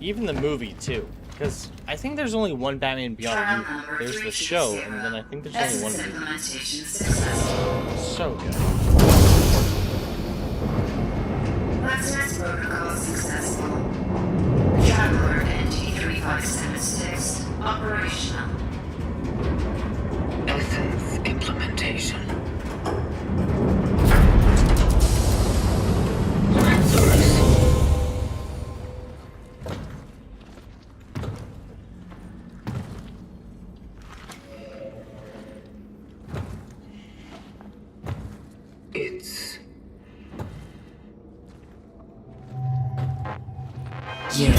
even the movie too, because I think there's only one Batman Beyond movie. There's the show, and then I think there's only one movie. Implementation successful. So good. Letsplay protocol successful. Traveler NG-3576 operational. Essence implementation. It's You.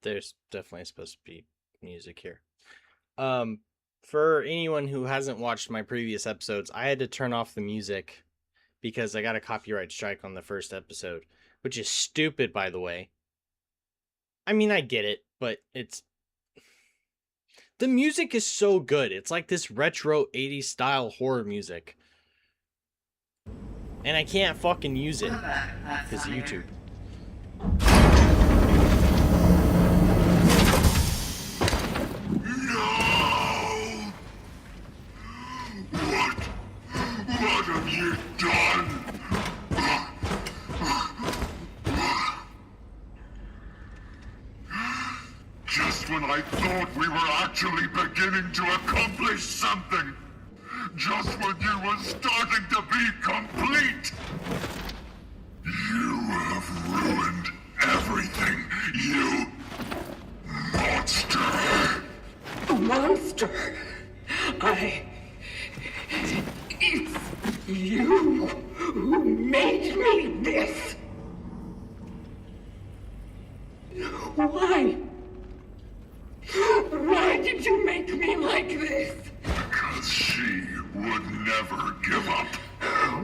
There's definitely supposed to be music here. For anyone who hasn't watched my previous episodes, I had to turn off the music because I got a copyright strike on the first episode, which is stupid, by the way. I mean, I get it, but the music is so good. It's like this retro 80s style horror music. And I can't fucking use it because of YouTube. What have you done? Just when I thought we were actually beginning to accomplish something. Just when you were starting to be complete. You have ruined everything, you monster. monster. It's you who made me this. Why? Why did you make me like this? Because she would never give up.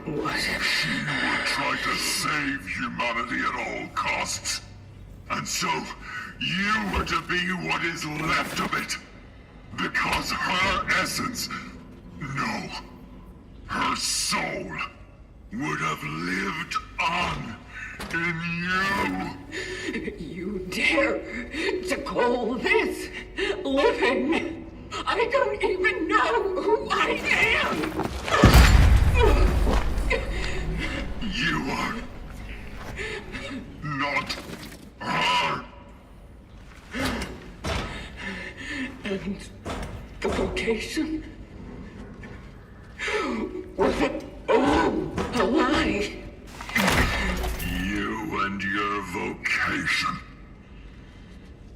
What if she would try to save humanity at all costs? And so, you were to be what is left of it. Because her essence, no, her soul, would have lived on in you. You dare to call this living? I don't even know who I am. You are not her. And the location? Was it all a lie? You and your vocation.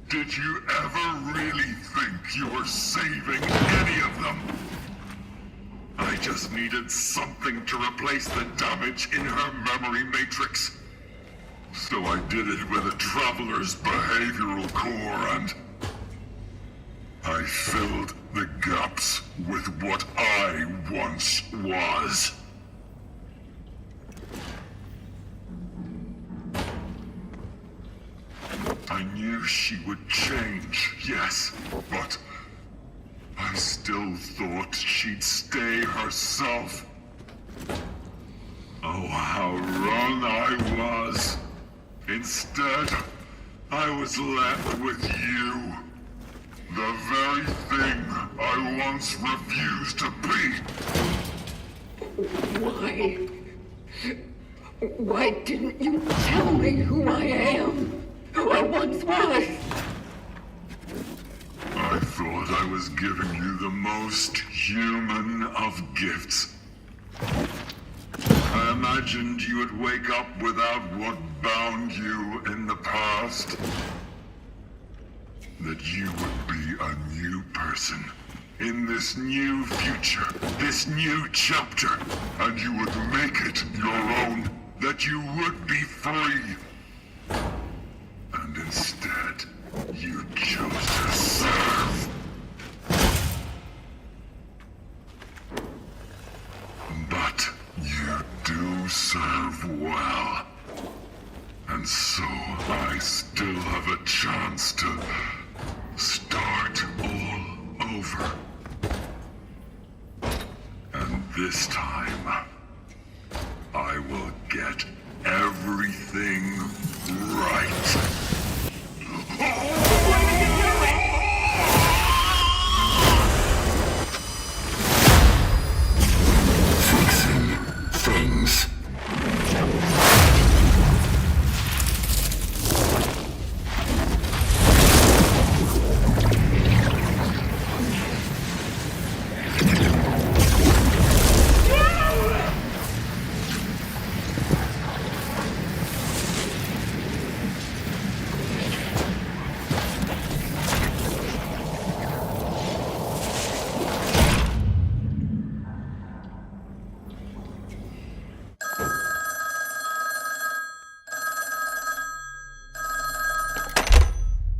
Did you ever really think you were saving any of them? I just needed something to replace the damage in her memory matrix. So I did it with a traveler's behavioral core and I filled the gaps with what I once was. I knew she would change, yes, but I still thought she'd stay herself. Oh, how wrong I was. Instead, I was left with you. The very thing I once refused to be. Why didn't you tell me who I am? Who I once was? I thought I was giving you the most human of gifts. I imagined you would wake up without what bound you in the past. That you would be a new person in this new future, this new chapter, and you would make it your own, that you would be free. And instead, you chose to serve. serve well. And so I still have a chance to start all over. And this time, I will get everything right. Fixing things.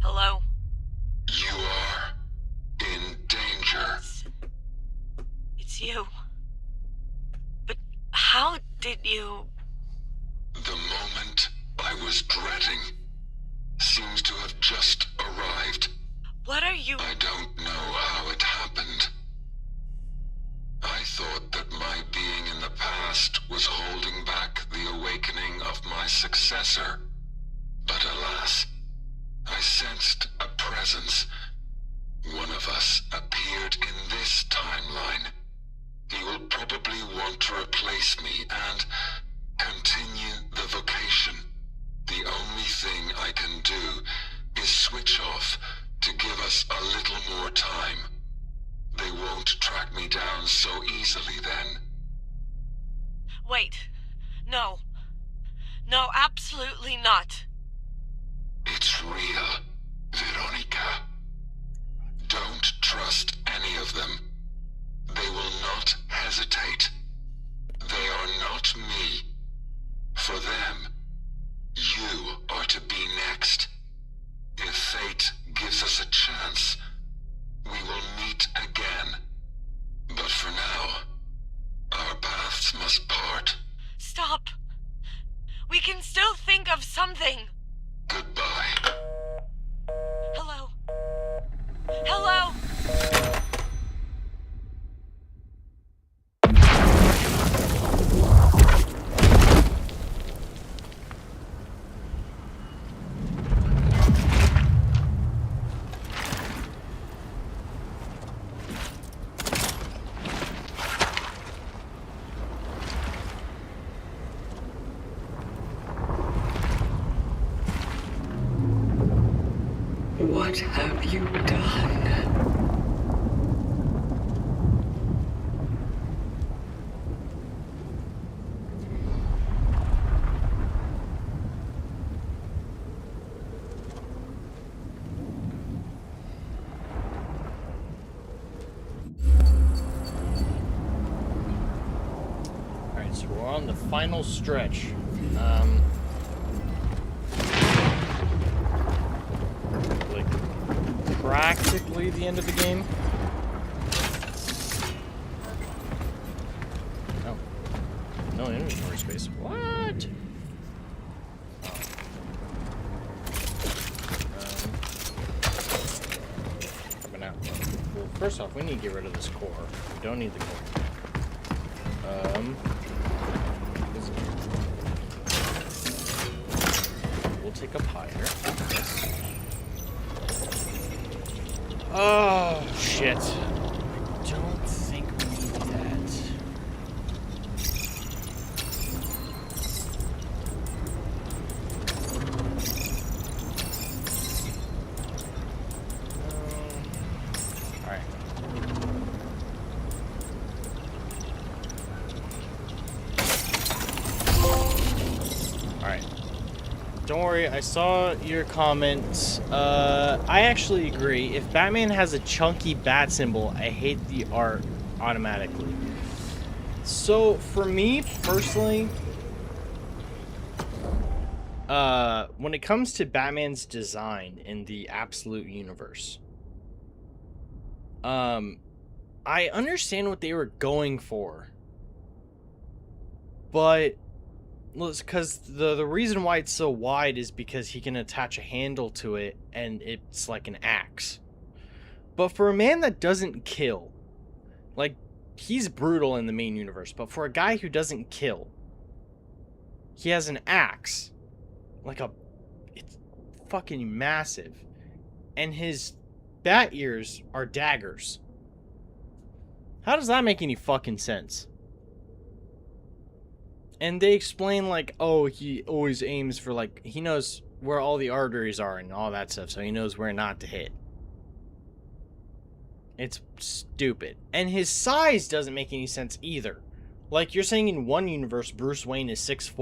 Hello? You are in danger. It's you. But how did you... The moment I was dreading seems to have just arrived. What are you... I don't know how it happened. I thought that my being in the past was holding back the awakening of my successor. But alas, I sensed a presence. One of us appeared in this timeline. He will probably want to replace me and continue the vocation. The only thing I can do is switch off to give us a little more time. They won't track me down so easily then. Wait. No. No, absolutely not. It's real, Veronica. Don't trust any of them. They will not hesitate. They are not me. For them, you are to be next. If fate gives us a chance, we will meet again. But for now, our paths must part. Stop. We can still think of something. Goodbye. Hello? Hello? What have you done? Alright, so we're on the final stretch. Like, practically the end of the game. Oh. No inventory space. What? Coming out. Well, first off, we need to get rid of this core. We don't need the core. We'll take up higher. Yes. Oh, shit. Don't think we need that. Alright. Alright. Don't worry, I saw your comments. I actually agree. If Batman has a chunky bat symbol, I hate the art automatically. So, for me, personally, when it comes to Batman's design in the Absolute Universe, I understand what they were going for, but because the reason why it's so wide is because he can attach a handle to it and it's like an axe. But for a man that doesn't kill, like, he's brutal in the main universe, but for a guy who doesn't kill, he has an axe. Like it's fucking massive. And his bat ears are daggers. How does that make any fucking sense? And they explain, like, oh, he always aims for, like, he knows where all the arteries are and all that stuff, so he knows where not to hit. It's stupid. And his size doesn't make any sense either. Like, you're saying in one universe, Bruce Wayne is 6'4",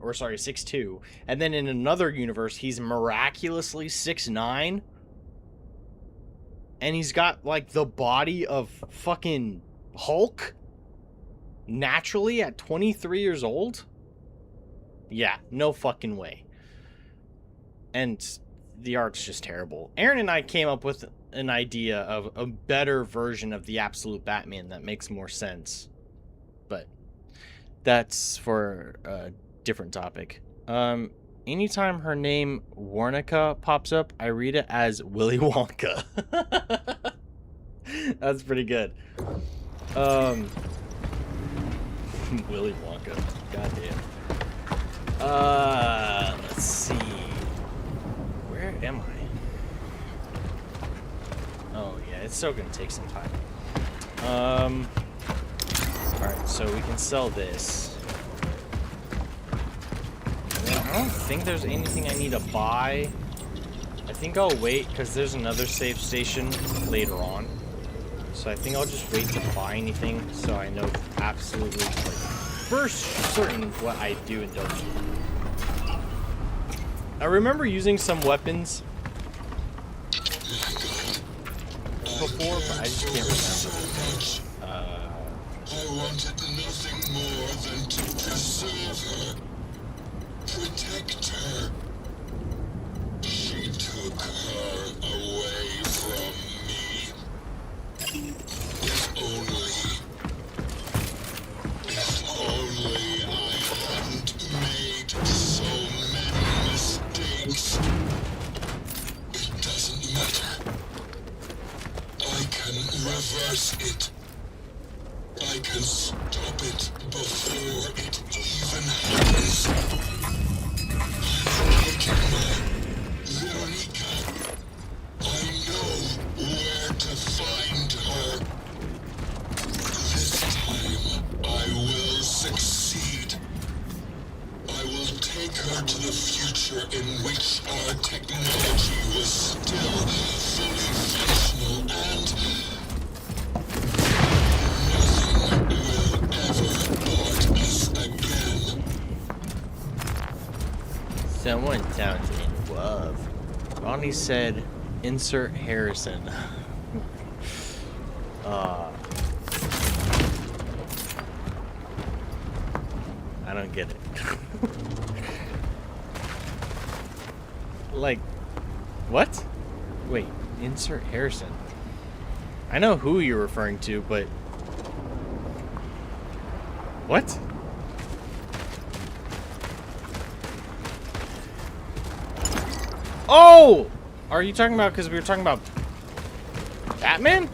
or sorry, 6'2", and then in another universe, he's miraculously 6'9", and he's got, like, the body of fucking Hulk? Naturally at 23 years old? Yeah, no fucking way. And the art's just terrible. Aaron and I came up with an idea of a better version of the Absolute Batman that makes more sense. But that's for a different topic. Anytime her name Warnica pops up, I read it as Willy Wonka. That's pretty good. Willy Wonka. Goddamn. Let's see. Where am I? Oh, yeah, it's still gonna take some time. Alright, so we can sell this. I don't think there's anything I need to buy. I think I'll wait, because there's another save station later on. So I think I'll just wait to buy anything, so I know absolutely, like, for certain what I do and don't do. I remember using some weapons before, but I just can't remember. I wanted nothing more than to preserve her, protect her. She took her away from me. If only I hadn't made so many mistakes. It doesn't matter. I can reverse it. I can stop it before it even happens. I'm looking at Veronica. I know where to find her. This time, I will succeed. I will take her to the future in which our technology was still fully functional and Someone sounds in love. Ronnie said, insert Harrison. I don't get it. Like, what? Wait, insert Harrison. I know who you're referring to, but... What? Oh! Are you talking about because we were talking about Batman?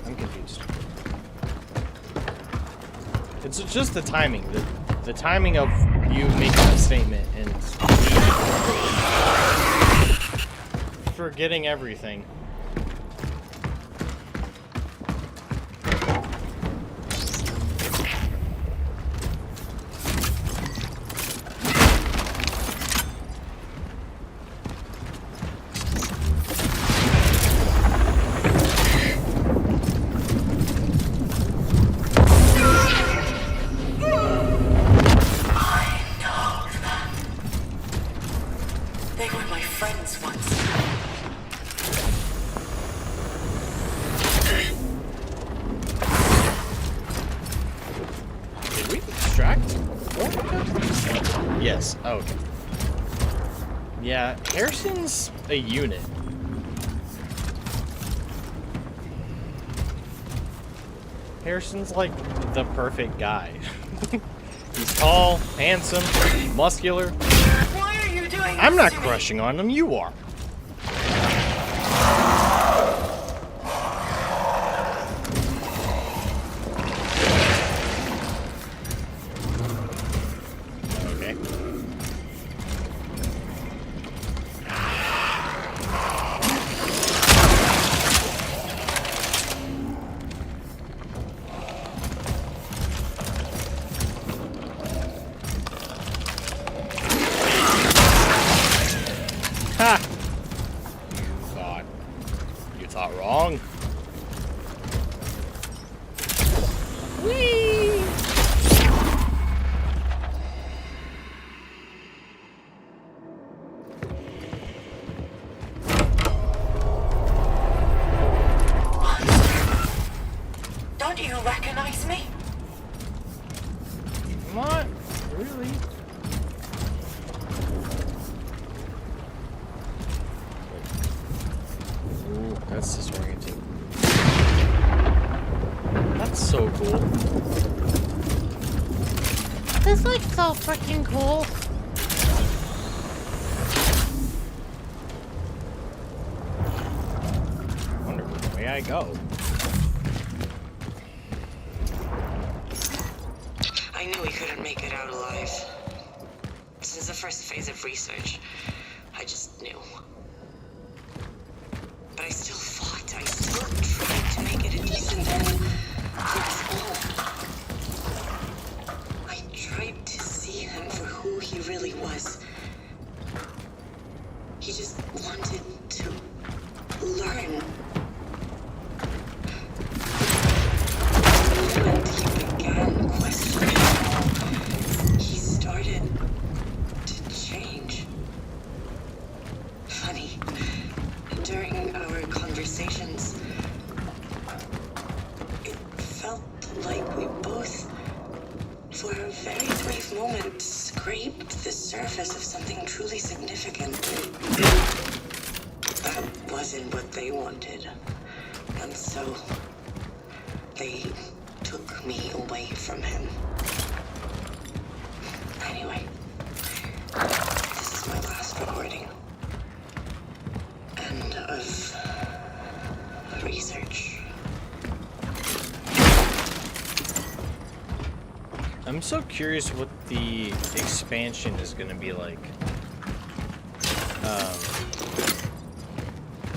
I'm confused. It's just the timing. The timing of you making a statement and forgetting everything. Yes. Oh, okay. Yeah, Harrison's a unit. Harrison's like the perfect guy. He's tall, handsome, muscular. Why are you doing I'm this not to me? crushing on him, you are. Okay. Ha! You thought wrong. Whee! Don't you recognize me? Not really. Ooh, that's disorienting. That's so cool. This looks so freaking cool. I wonder which way I go. I knew we couldn't make it out alive. Since the first phase of research, I just knew. But I still fought. I still tried to make it a decent end for us all. I tried to see him for who he really was. He just wanted to learn. The moment he began questioning all, he started to change. Funny. During our conversations, it felt like we both, for a very brief moment, scraped the surface of something truly significant. That wasn't what they wanted. And so, they took me away from him. Anyway, this is my last recording. End of research. I'm so curious what the expansion is gonna be like.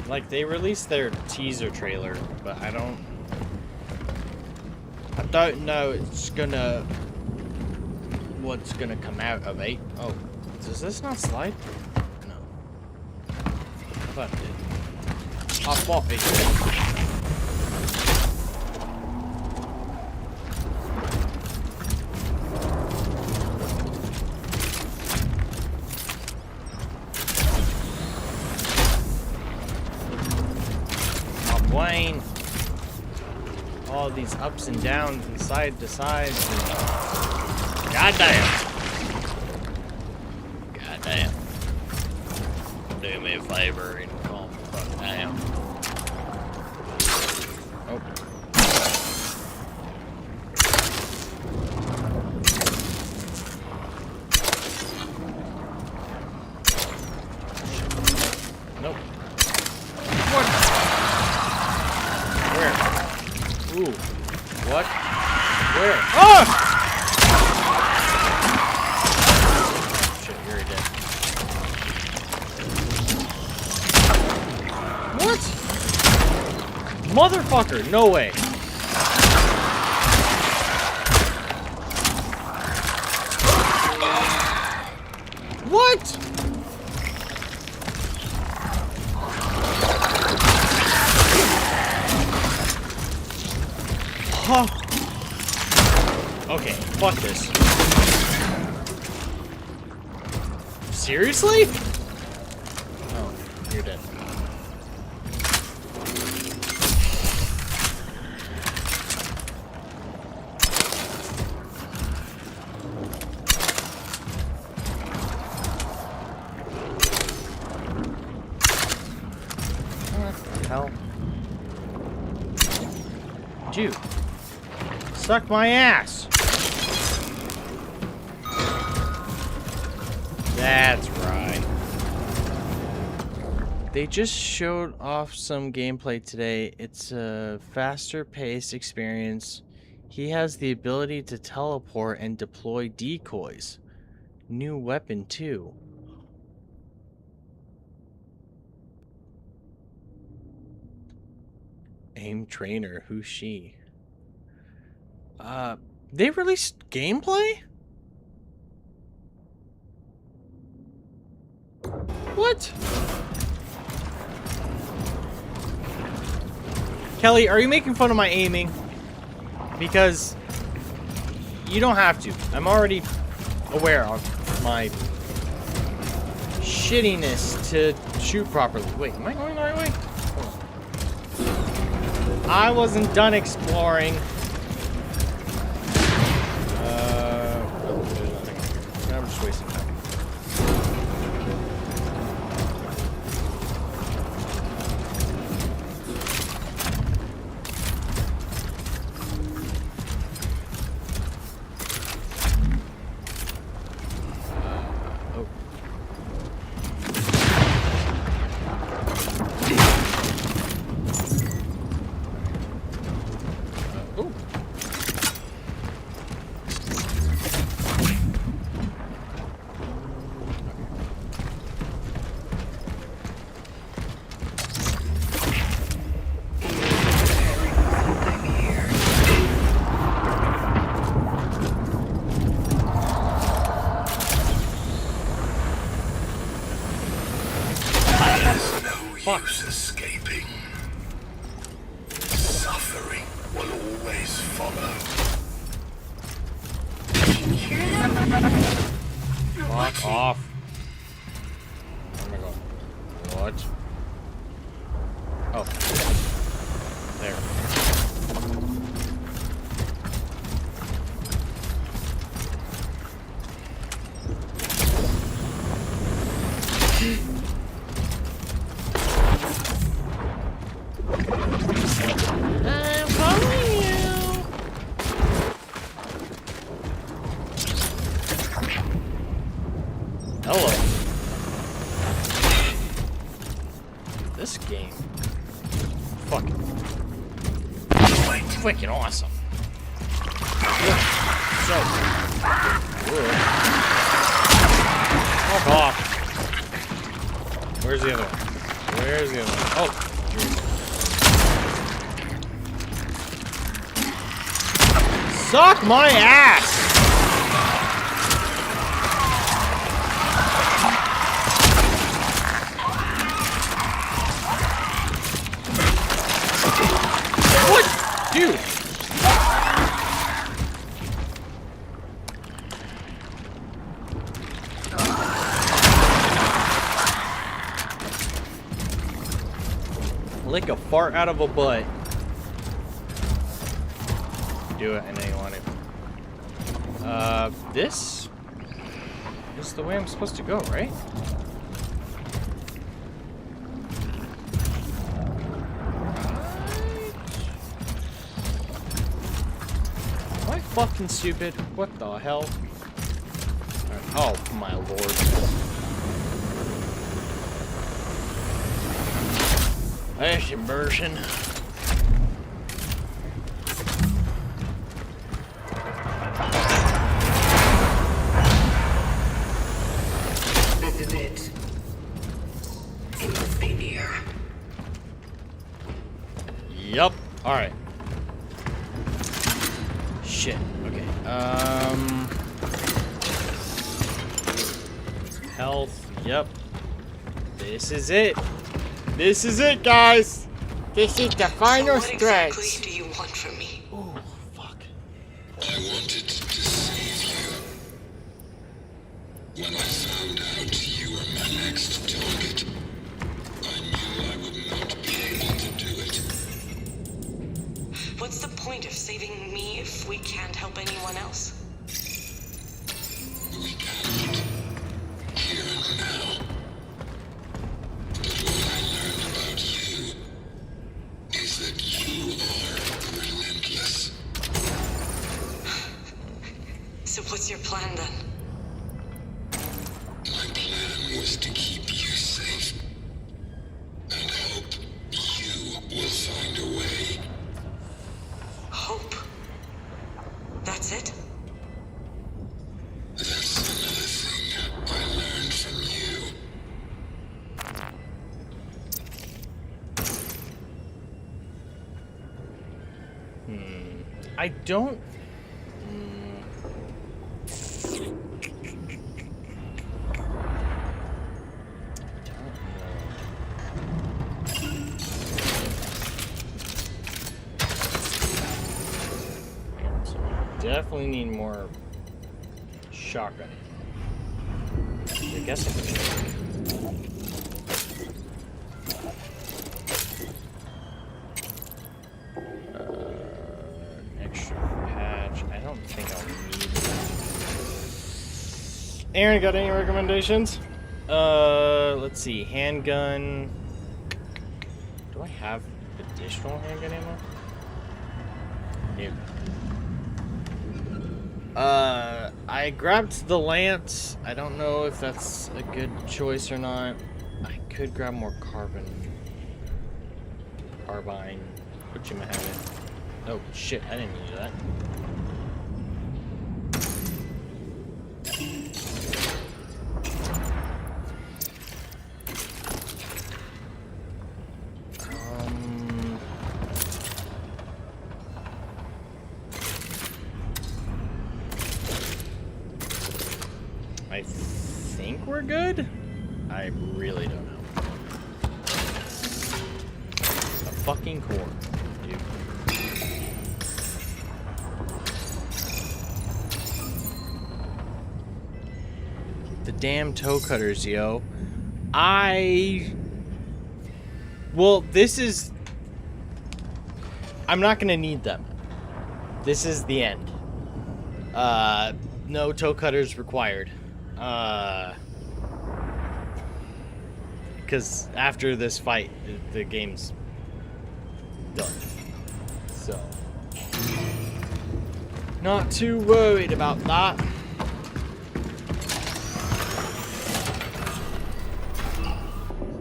Like they released their teaser trailer, but I don't know what's gonna come out of 8. Oh, does this not slide? No. I thought it did. I thought it did. Wayne, all these ups and downs and side to side. Goddamn. Goddamn. Do me a favor and calm the fuck down. Oh. Nope. What? Where? Ooh. What? Where? Oh! Shit, you're dead. What? Motherfucker, no way. What? Huh. Okay, fuck this. Seriously? Oh, you're dead. What the hell? Dude. Suck my ass. That's right. They just showed off some gameplay today. It's a faster paced experience. He has the ability to teleport and deploy decoys. New weapon too. Aim trainer, who's she? They released gameplay? What? Kelly, are you making fun of my aiming? Because you don't have to. I'm already aware of my shittiness to shoot properly. Wait, am I going the right way? Hold on. I wasn't done exploring. Oh, there's nothing here. I'm just wasting time. Use escaping. Suffering will always follow. Fuck off. Oh my god. What? Oh. There. I'm following you. Hello. This game. Fucking. Freaking awesome. So good. Fuck off. Where's the other one? Where's the other one? Oh, here we go. Suck my ass! What? Dude! Lick a fart out of a butt. Do it, and then you want it. This is the way I'm supposed to go, right? Am I fucking stupid? What the hell? Right. Oh my lord. There's immersion. This is it. It must be near. Yup. Alright. Shit. Okay. Health. Yep. This is it. This is it, guys. This is the final So what stretch. exactly do you want from me? Oh, fuck. I wanted to save you. When I found out you were my next target, I knew I would not be able to do it. What's the point of saving me if we can't help anyone else? We cannot. Here and now. But what I learned about you is that you are relentless. So what's your plan then? My best to keep you safe. And hope you will find a way. Hope. That's it? That's another thing I learned from you. I don't. So definitely need more shotgun. I guess I can. Extra patch. I don't think I'll need that. Aaron, got any recommendations? Let's see. Handgun. Do I have additional handgun ammo? Nope. I grabbed the lance. I don't know if that's a good choice or not. I could grab more carbine, which you might have it. Oh shit, I didn't mean to do that. I think we're good? I really don't know. A fucking core, dude. The damn toe cutters, yo. Well, this is... I'm not gonna need them. This is the end. No toe cutters required. Because after this fight, the game's done. So, not too worried about that.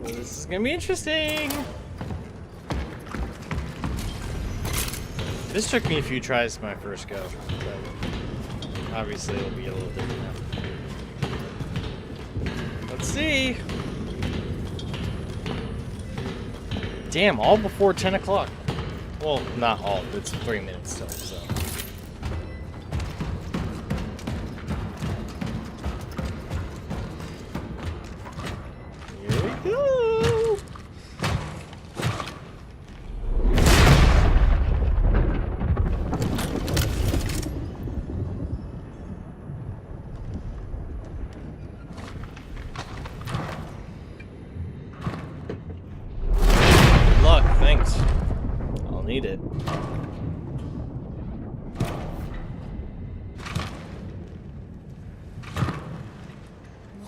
So this is gonna be interesting. This took me a few tries my first go. So obviously, it'll be a little different now. Let's see. Damn, all before 10 o'clock. Well, not all. It's 3 minutes still, so. Here we go. Thanks. I'll need it.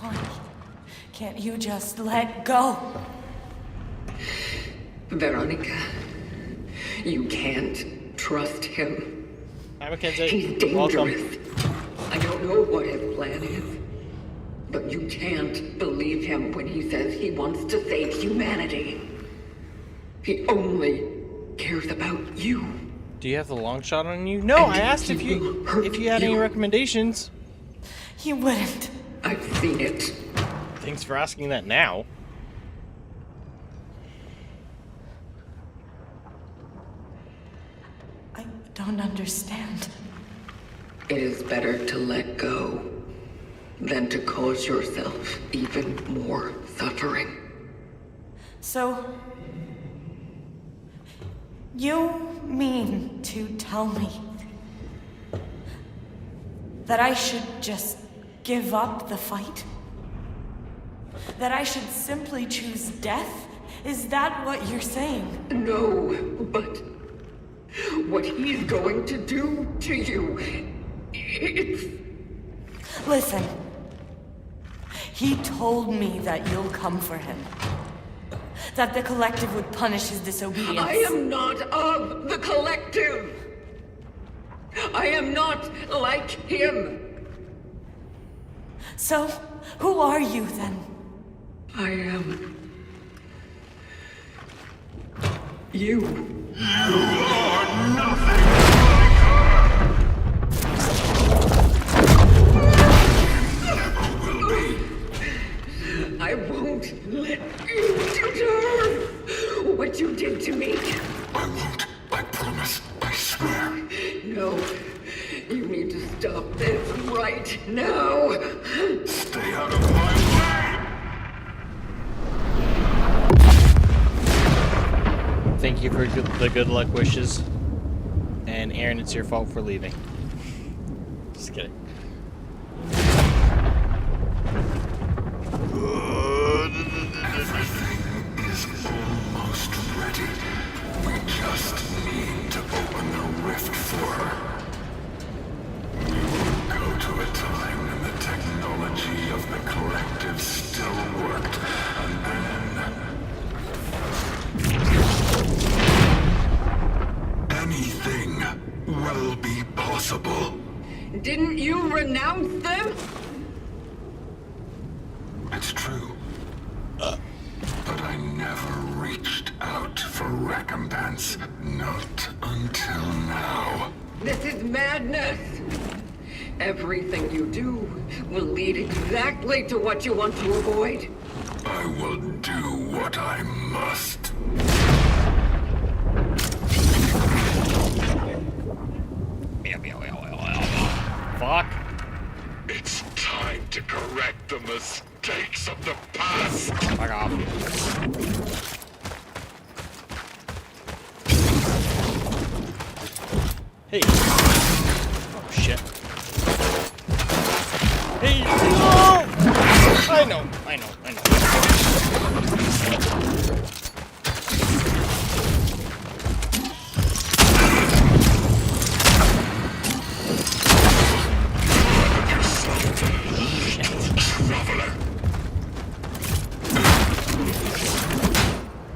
Why can't you just let go? Veronica, you can't trust him. Hi, Mackenzie. He's dangerous. Welcome. I don't know what his plan is, but you can't believe him when he says he wants to save humanity. He only cares about you. Do you have the long shot on you? No, I asked if you had any recommendations. He wouldn't. I've seen it. Thanks for asking that now. I don't understand. It is better to let go than to cause yourself even more suffering. So, you mean to tell me that I should just give up the fight? That I should simply choose death? Is that what you're saying? No, but what he's going to do to you, it's... Listen. He told me that you'll come for him. That the Collective would punish his disobedience. I am not of the Collective. I am not like him. So, who are you then? I am... you. I won't let you deter what you did to me. I won't. I promise. I swear. No, you need to stop this right now. Stay out of my way! Thank you for the good luck wishes. And Aaron, it's your fault for leaving. Just kidding. Everything is almost ready. We just need to open the rift for her. We will go to a time when the technology of the collective still worked, and then... anything will be possible. Didn't you renounce them? It's true. But I never reached out for recompense. Not until now. This is madness. Everything you do will lead exactly to what you want to avoid. I will do what I must. Fuck. It's time to correct the mistakes of the past. Fuck off. Hey. Oh shit. Hey, no! I know.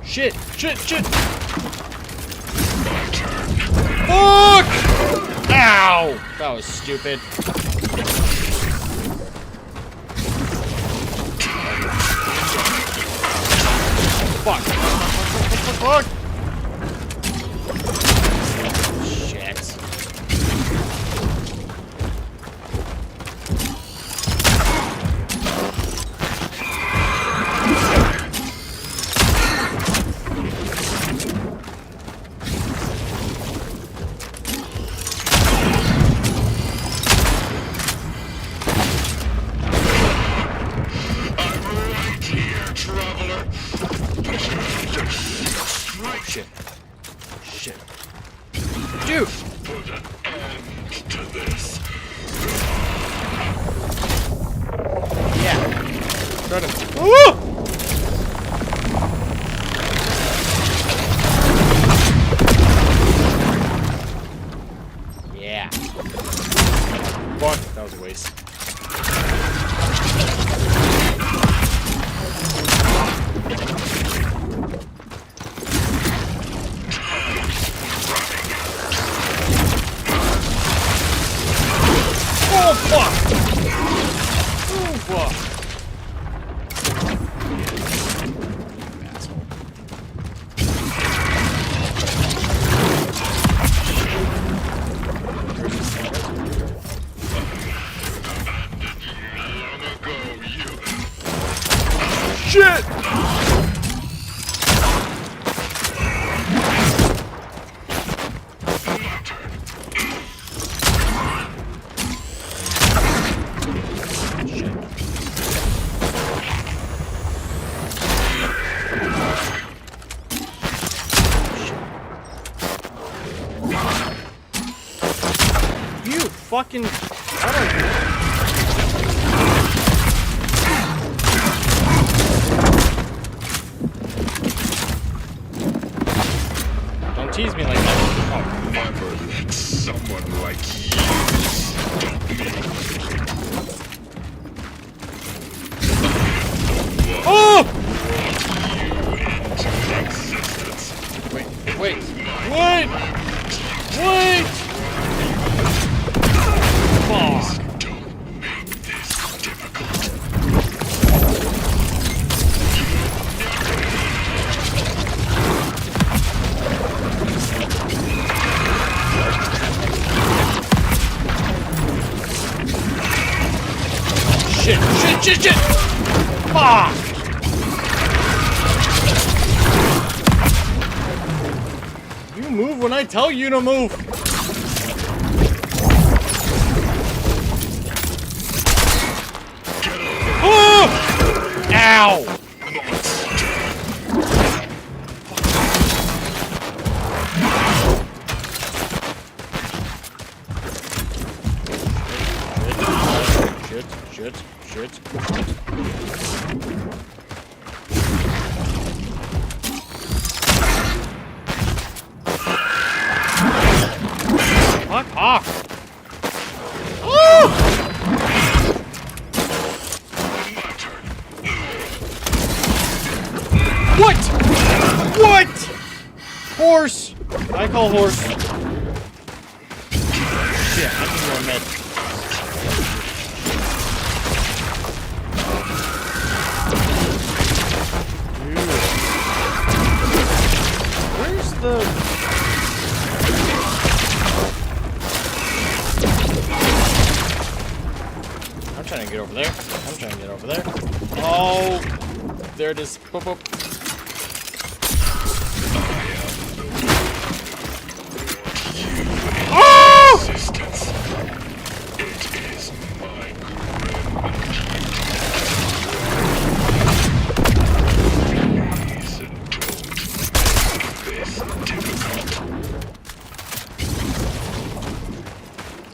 Shit! Fuck! Ow! That was stupid. Fuck! Shit. Shit. Dude! Put an end to this. Yeah. Got him. Woo! Yeah. Fuck, that was a waste. Oh fuck! Oh fuck! Asshole. Shit! You fucking... Don't tease me like that. I'll never let someone like you stop me. Oh! Into existence. Wait! Fuck! Don't make this difficult. Shit! Shit! Shit! Shit! Fuck! You move when I tell you to move. Oh! Ow! Shit, shit, shit, shit. Fuck off! Oh! What? What? Horse! I call horse. Shit, I need more med. Where's the... I'm trying to get over there. I'm trying to get over there. Oh, there it is. Boop, boop. Oh!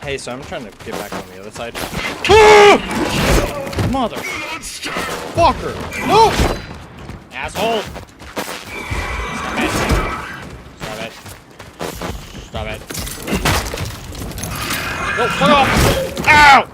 Hey, so I'm trying to get back on the other side. Ah! Mother fucker! No! Asshole! Stop it. Stop it. Stop it. No, fuck off! Ow!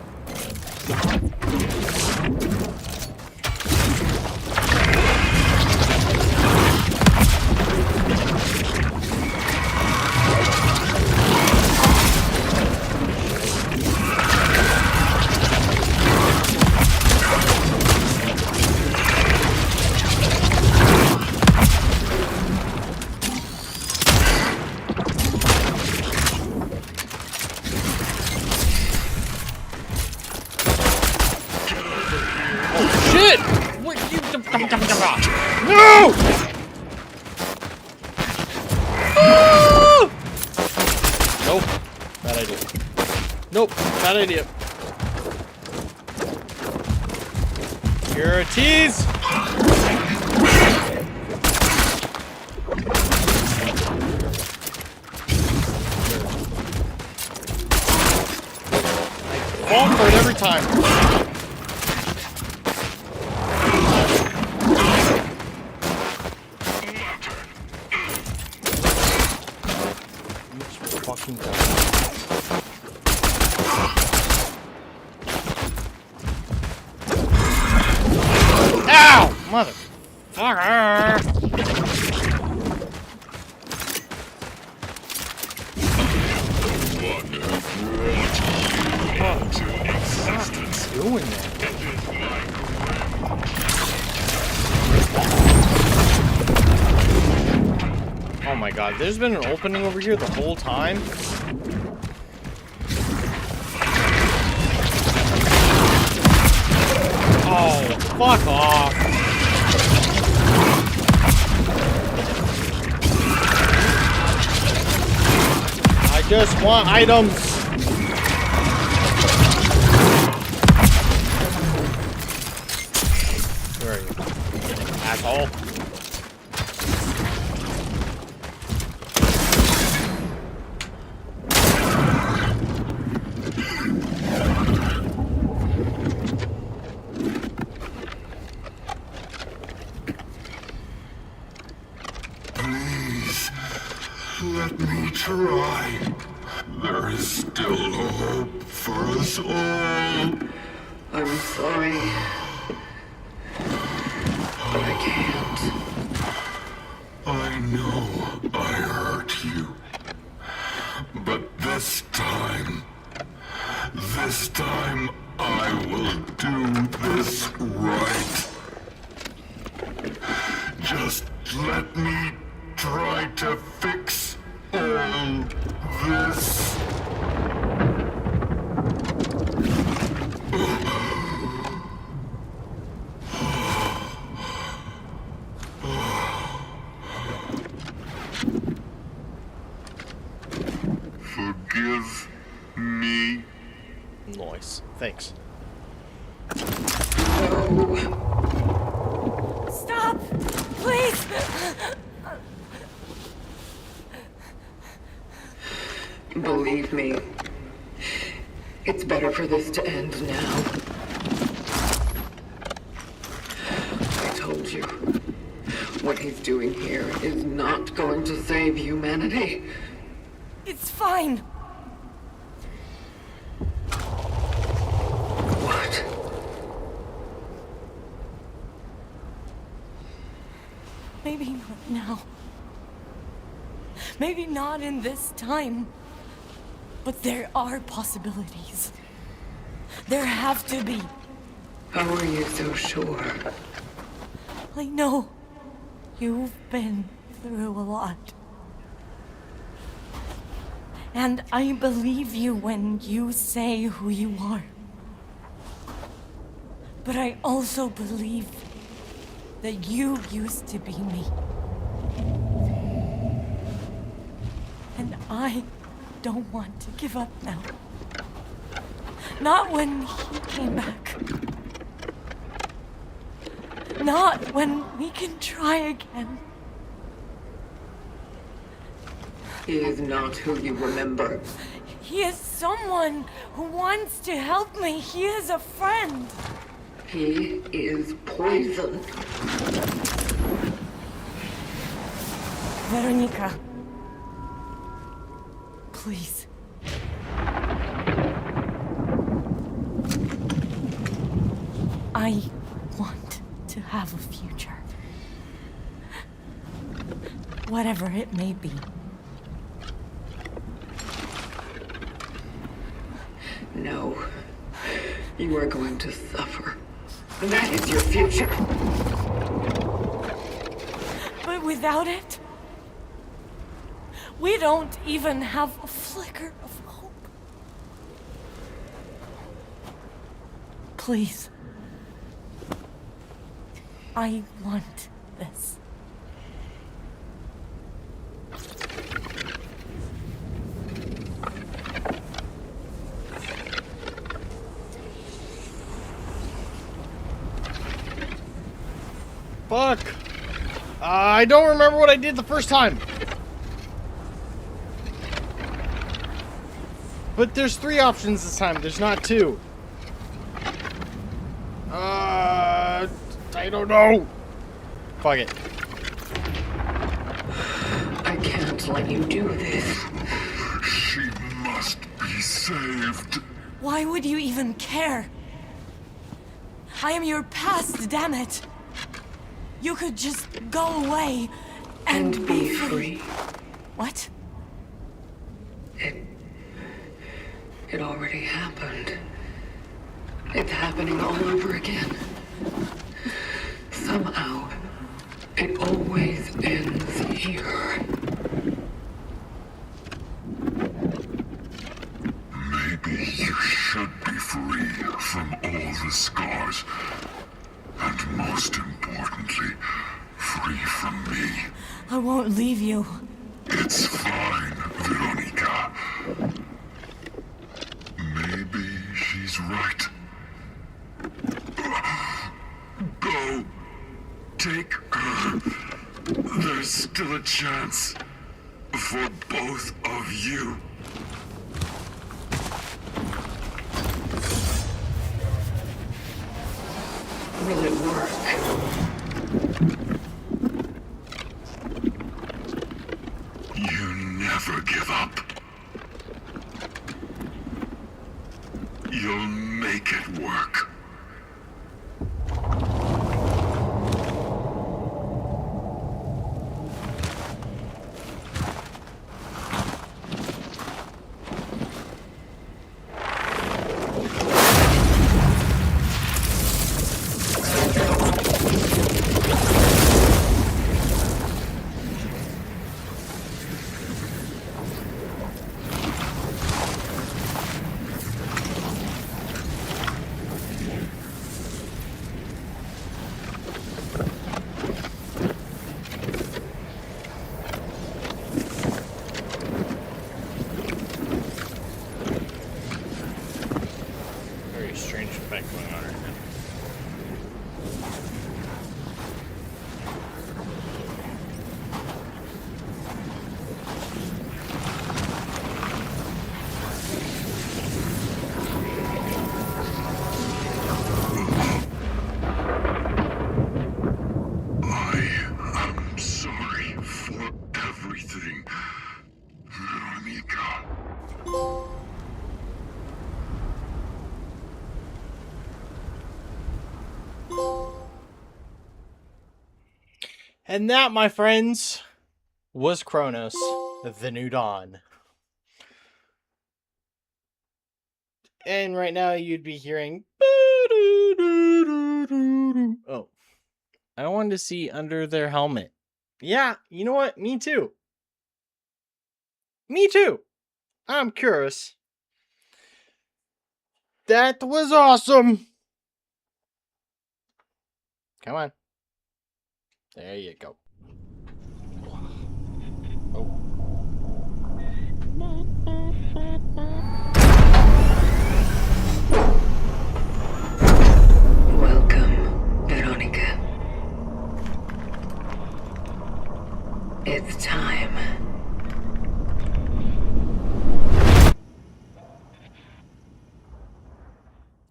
Shit! What you... No! Ah! Nope. Bad idea. Nope. Bad idea. You're a tease! I fall for it every time. Fucking God. Ow! Motherfucker! Stop doing that. Oh my God, there's been an opening over here the whole time? Oh, fuck off. I just want items. Where are you? Asshole. Let me try. There is still hope for us all. I'm sorry. But I can't. I know I hurt you. But this time I will do this right. Just let me try to fix all this. forgive me? Nice. Thanks. No. Stop! Please! Believe me, it's better for this to end now. I told you, what he's doing here is not going to save humanity. It's fine. What? Maybe not now. Maybe not in this time. But there are possibilities. There have to be. How are you so sure? I know. You've been through a lot. And I believe you when you say who you are. But I also believe that you used to be me. And I don't want to give up now. Not when he came back. Not when we can try again. He is not who you remember. He is someone who wants to help me. He is a friend. He is poison. Veronica. Please. I want to have a future. Whatever it may be. No. You are going to suffer. That is your future. But without it, we don't even have a flicker of hope. Please. I want this. Fuck. I don't remember what I did the first time. But there's 3 options this time. There's not 2. I don't know. Fuck it. I can't let you do this. She must be saved. Why would you even care? I am your past, damn it. You could just go away and be free. What? It already happened. It's happening all over again. Somehow, it always ends here. Maybe you should be free from all the scars. And most importantly, free from me. I won't leave you. It's fine, Veronica. Maybe she's right. Go. Take her. There's still a chance for both of you. Will it work? You never give up. You'll make it work. effect going on right now. I'm sorry for everything, Veronica. And that, my friends, was CRONOS, The New Dawn. And right now you'd be hearing... Oh. I wanted to see under their helmet. Yeah, you know what? Me too. Me too. I'm curious. That was awesome. Come on. There you go. Oh. Welcome, Veronica. It's time.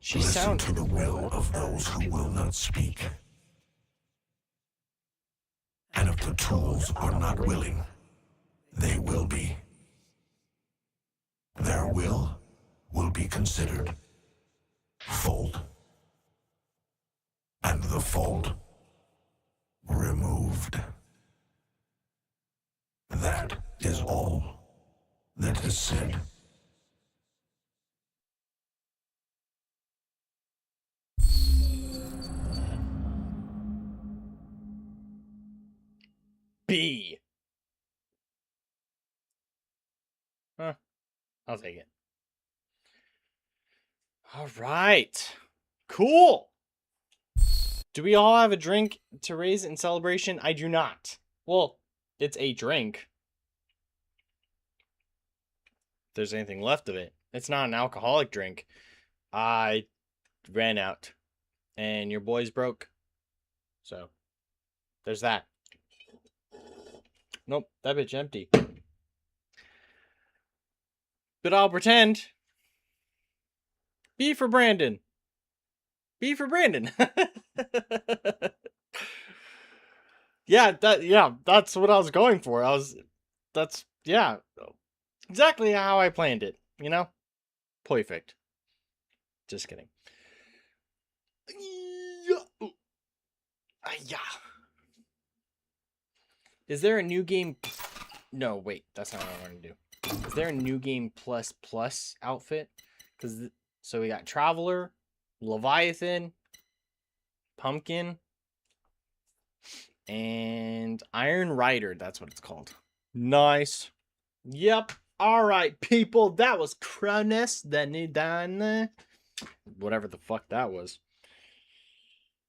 She Listen sounds... to the will of those who will not speak. And if the tools are not willing, they will be. Their will be considered fault. And the fault removed. That is all that is said. B. Huh. I'll take it. All right. Cool. Do we all have a drink to raise in celebration? I do not. Well, it's a drink. If there's anything left of it. It's not an alcoholic drink. I ran out. And your boy's broke. So, there's that. Nope, that bitch empty. But I'll pretend. B for Brandon. B for Brandon. Yeah, that's what I was going for. That's exactly how I planned it, you know? Perfect. Just kidding. Yeah. Is there a new game? No, wait, that's not what I want to do. Is there a new game plus outfit? So we got Traveler, Leviathan, Pumpkin, and Iron Rider. That's what it's called. Nice. Yep. All right, people. That was CRONOS, the New Dawn. Whatever the fuck that was.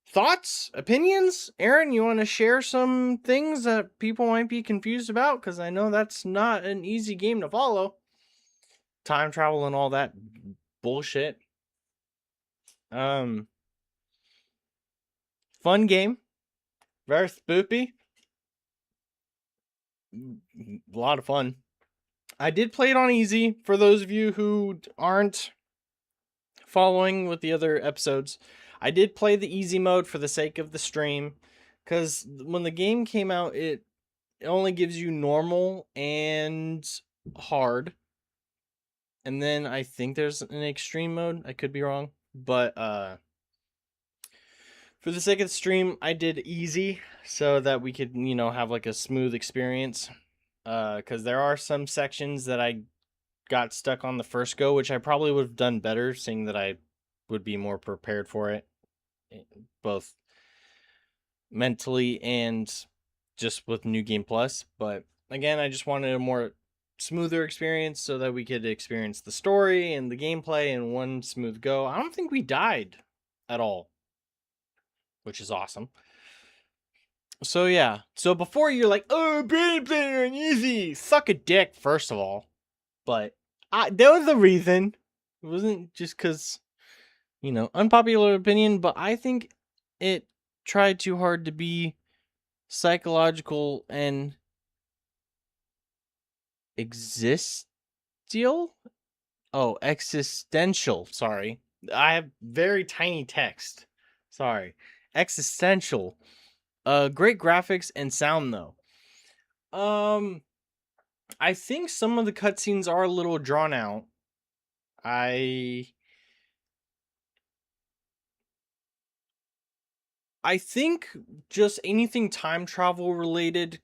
Thoughts? Opinions? Aaron, you want to share some things that people might be confused about? Because I know that's not an easy game to follow. Time travel and all that bullshit. Fun game. Very spoopy. A lot of fun. I did play it on easy. For those of you who aren't following with the other episodes, I did play the easy mode for the sake of the stream. Because when the game came out, it only gives you normal and hard. And then I think there's an extreme mode. I could be wrong. But for the sake of the stream, I did easy so that we could, have like a smooth experience. Because there are some sections that I got stuck on the first go, which I probably would have done better, seeing that I would be more prepared for it, both mentally and just with New Game Plus. But again, I just wanted a more smoother experience so that we could experience the story and the gameplay in one smooth go. I don't think we died at all, which is awesome. So yeah, so before you're like, oh, Brandon playing on easy, suck a dick, first of all. But that was the reason. It wasn't just because, you know, unpopular opinion, but I think it tried too hard to be psychological and existential. Oh, existential. Sorry. I have very tiny text. Sorry. Existential. Great graphics and sound though. I think some of the cutscenes are a little drawn out. I think just anything time travel related,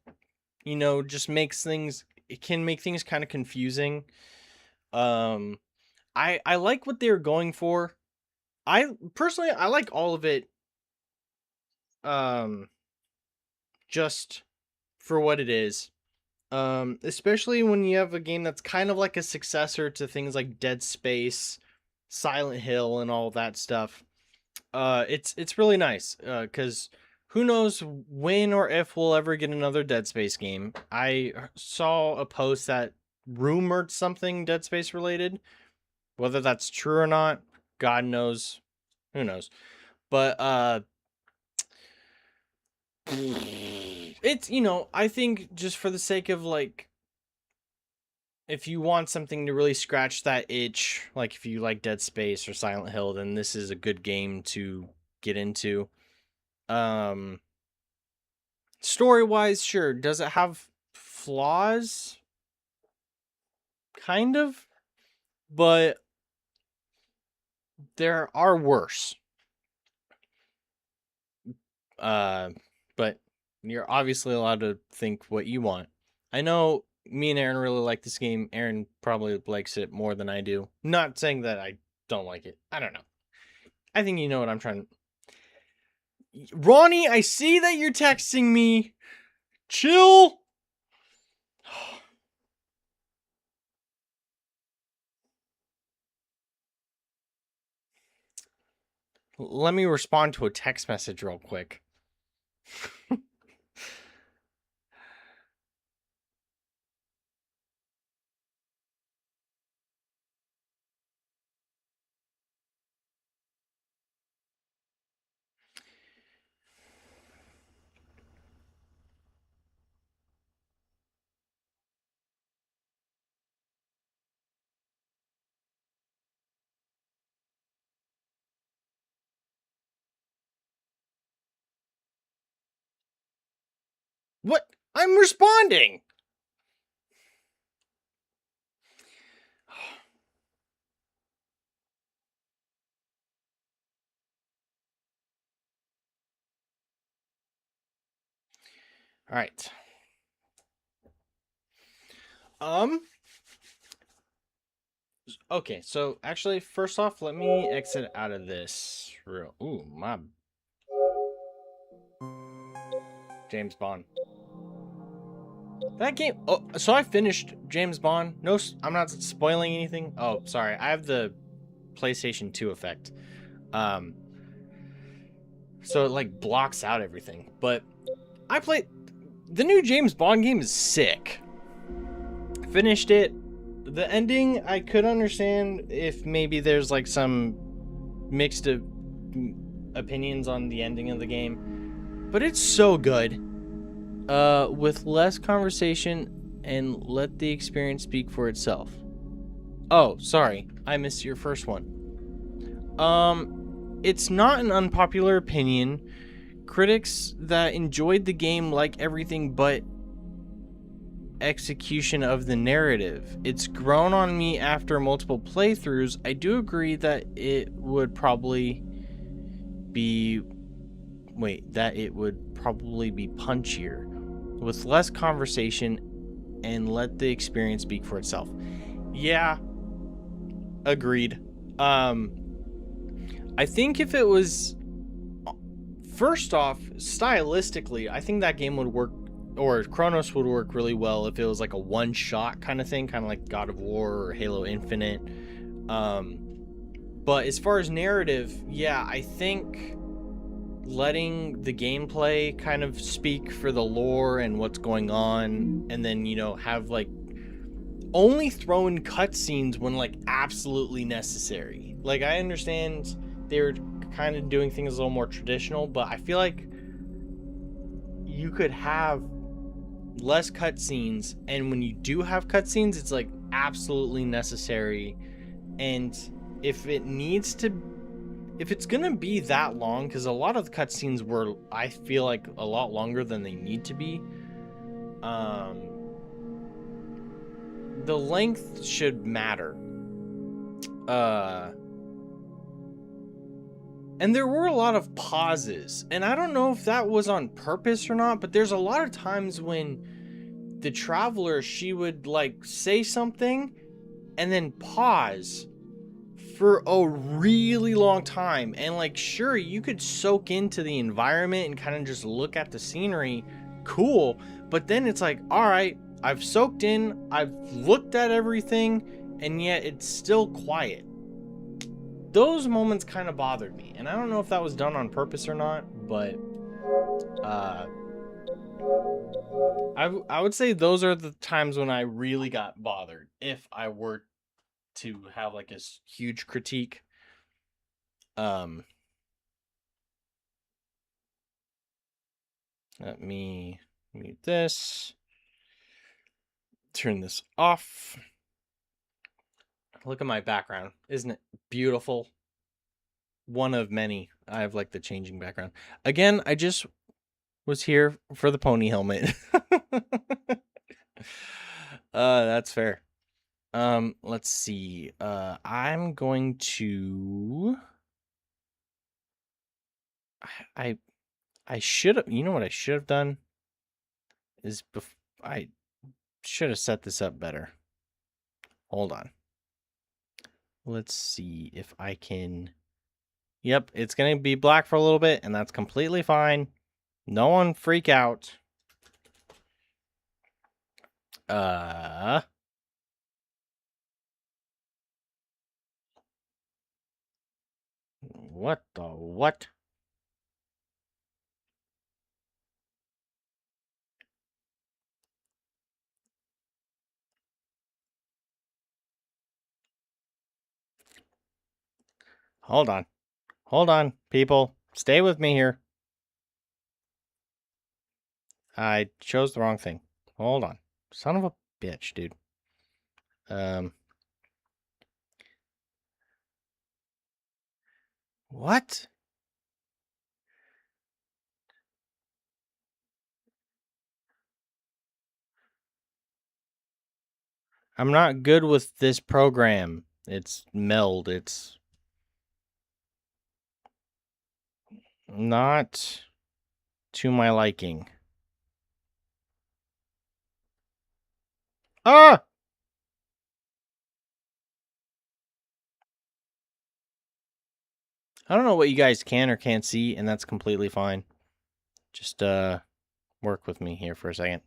you know, just makes things, it can make things kind of confusing. I like what they were going for. I personally, I like all of it. Just for what it is. Especially when you have a game that's kind of like a successor to things like Dead Space, Silent Hill, and all that stuff. It's really nice. Because who knows when or if we'll ever get another Dead Space game. I saw a post that rumored something Dead Space related. Whether that's true or not, God knows. Who knows? But it's, you know, I think just for the sake of like, if you want something to really scratch that itch, like if you like Dead Space or Silent Hill, then this is a good game to get into. Story-wise, sure. Does it have flaws? Kind of. But there are worse. But you're obviously allowed to think what you want. I know me and Aaron really like this game. Aaron probably likes it more than I do. Not saying that I don't like it. I don't know. I think you know what I'm trying to... Ronnie, I see that you're texting me. Chill. Let me respond to a text message real quick. What? I'm responding. All right. Okay, so actually, first off, let me exit out of this real... Ooh, my... James Bond. That game... Oh, so I finished James Bond. No, I'm not spoiling anything. Oh, sorry. I have the PlayStation 2 effect. So it, like, blocks out everything. But I played... The new James Bond game is sick. Finished it. The ending, I could understand if maybe there's, like, some mixed opinions on the ending of the game. But it's so good. With less conversation and let the experience speak for itself. Oh, sorry. I missed your first one. It's not an unpopular opinion. Critics that enjoyed the game like everything but execution of the narrative. It's grown on me after multiple playthroughs. I do agree that it would probably be... Wait, that it would probably be punchier. With less conversation and let the experience speak for itself. Yeah. Agreed. I think if it was... First off, stylistically, I think that game would work, or CRONOS would work really well if it was like a one-shot kind of thing, kind of like God of War or Halo Infinite. But as far as narrative, yeah, I think letting the gameplay kind of speak for the lore and what's going on, and then, you know, have like only throw in cutscenes when like absolutely necessary. Like, I understand they were kind of doing things a little more traditional, but I feel like you could have less cutscenes, and when you do have cutscenes, it's like absolutely necessary. And if it's gonna be that long, because a lot of the cutscenes were, I feel like, a lot longer than they need to be, the length should matter. And there were a lot of pauses, and I don't know if that was on purpose or not, but there's a lot of times when the traveler, she would like say something and then pause for a really long time. And like, sure, you could soak into the environment and kind of just look at the scenery, cool, but then it's like, all right, I've soaked in, I've looked at everything, and yet it's still quiet. Those moments kind of bothered me, and I don't know if that was done on purpose or not, but I would say those are the times when I really got bothered, if I were to have like a huge critique. Let me mute this, turn this off. Look at my background, isn't it beautiful? One of many. I have like the changing background. Again, I just was here for the pony helmet. That's fair. Let's see. I'm going to I should have, you know what I should have done is I should have set this up better. Hold on. Let's see if I can. Yep, it's going to be black for a little bit, and that's completely fine. No one freak out. What the what? Hold on. Hold on, people. Stay with me here. I chose the wrong thing. Hold on. Son of a bitch, dude. What? I'm not good with this program. It's meld. It's not to my liking. Ah! I don't know what you guys can or can't see, and that's completely fine. Just work with me here for a second.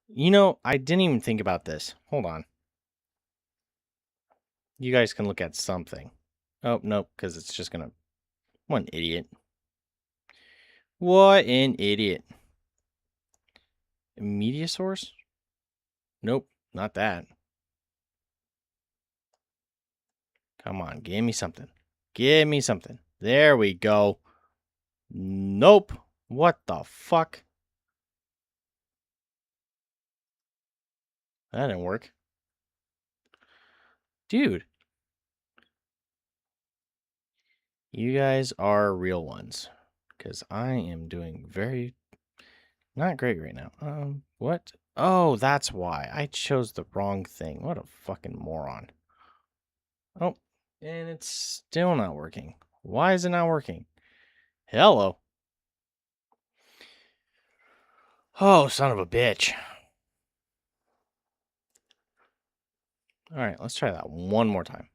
You know, I didn't even think about this. Hold on. You guys can look at something. Oh, nope, because it's just gonna... What an idiot. What an idiot. Media source? Nope, not that. Come on, give me something. Give me something. There we go. Nope. What the fuck? That didn't work. Dude. You guys are real ones. Because I am doing very... not great right now. What? Oh, that's why. I chose the wrong thing. What a fucking moron. Oh, and it's still not working. Why is it not working? Hello. Oh, son of a bitch. All right, let's try that one more time.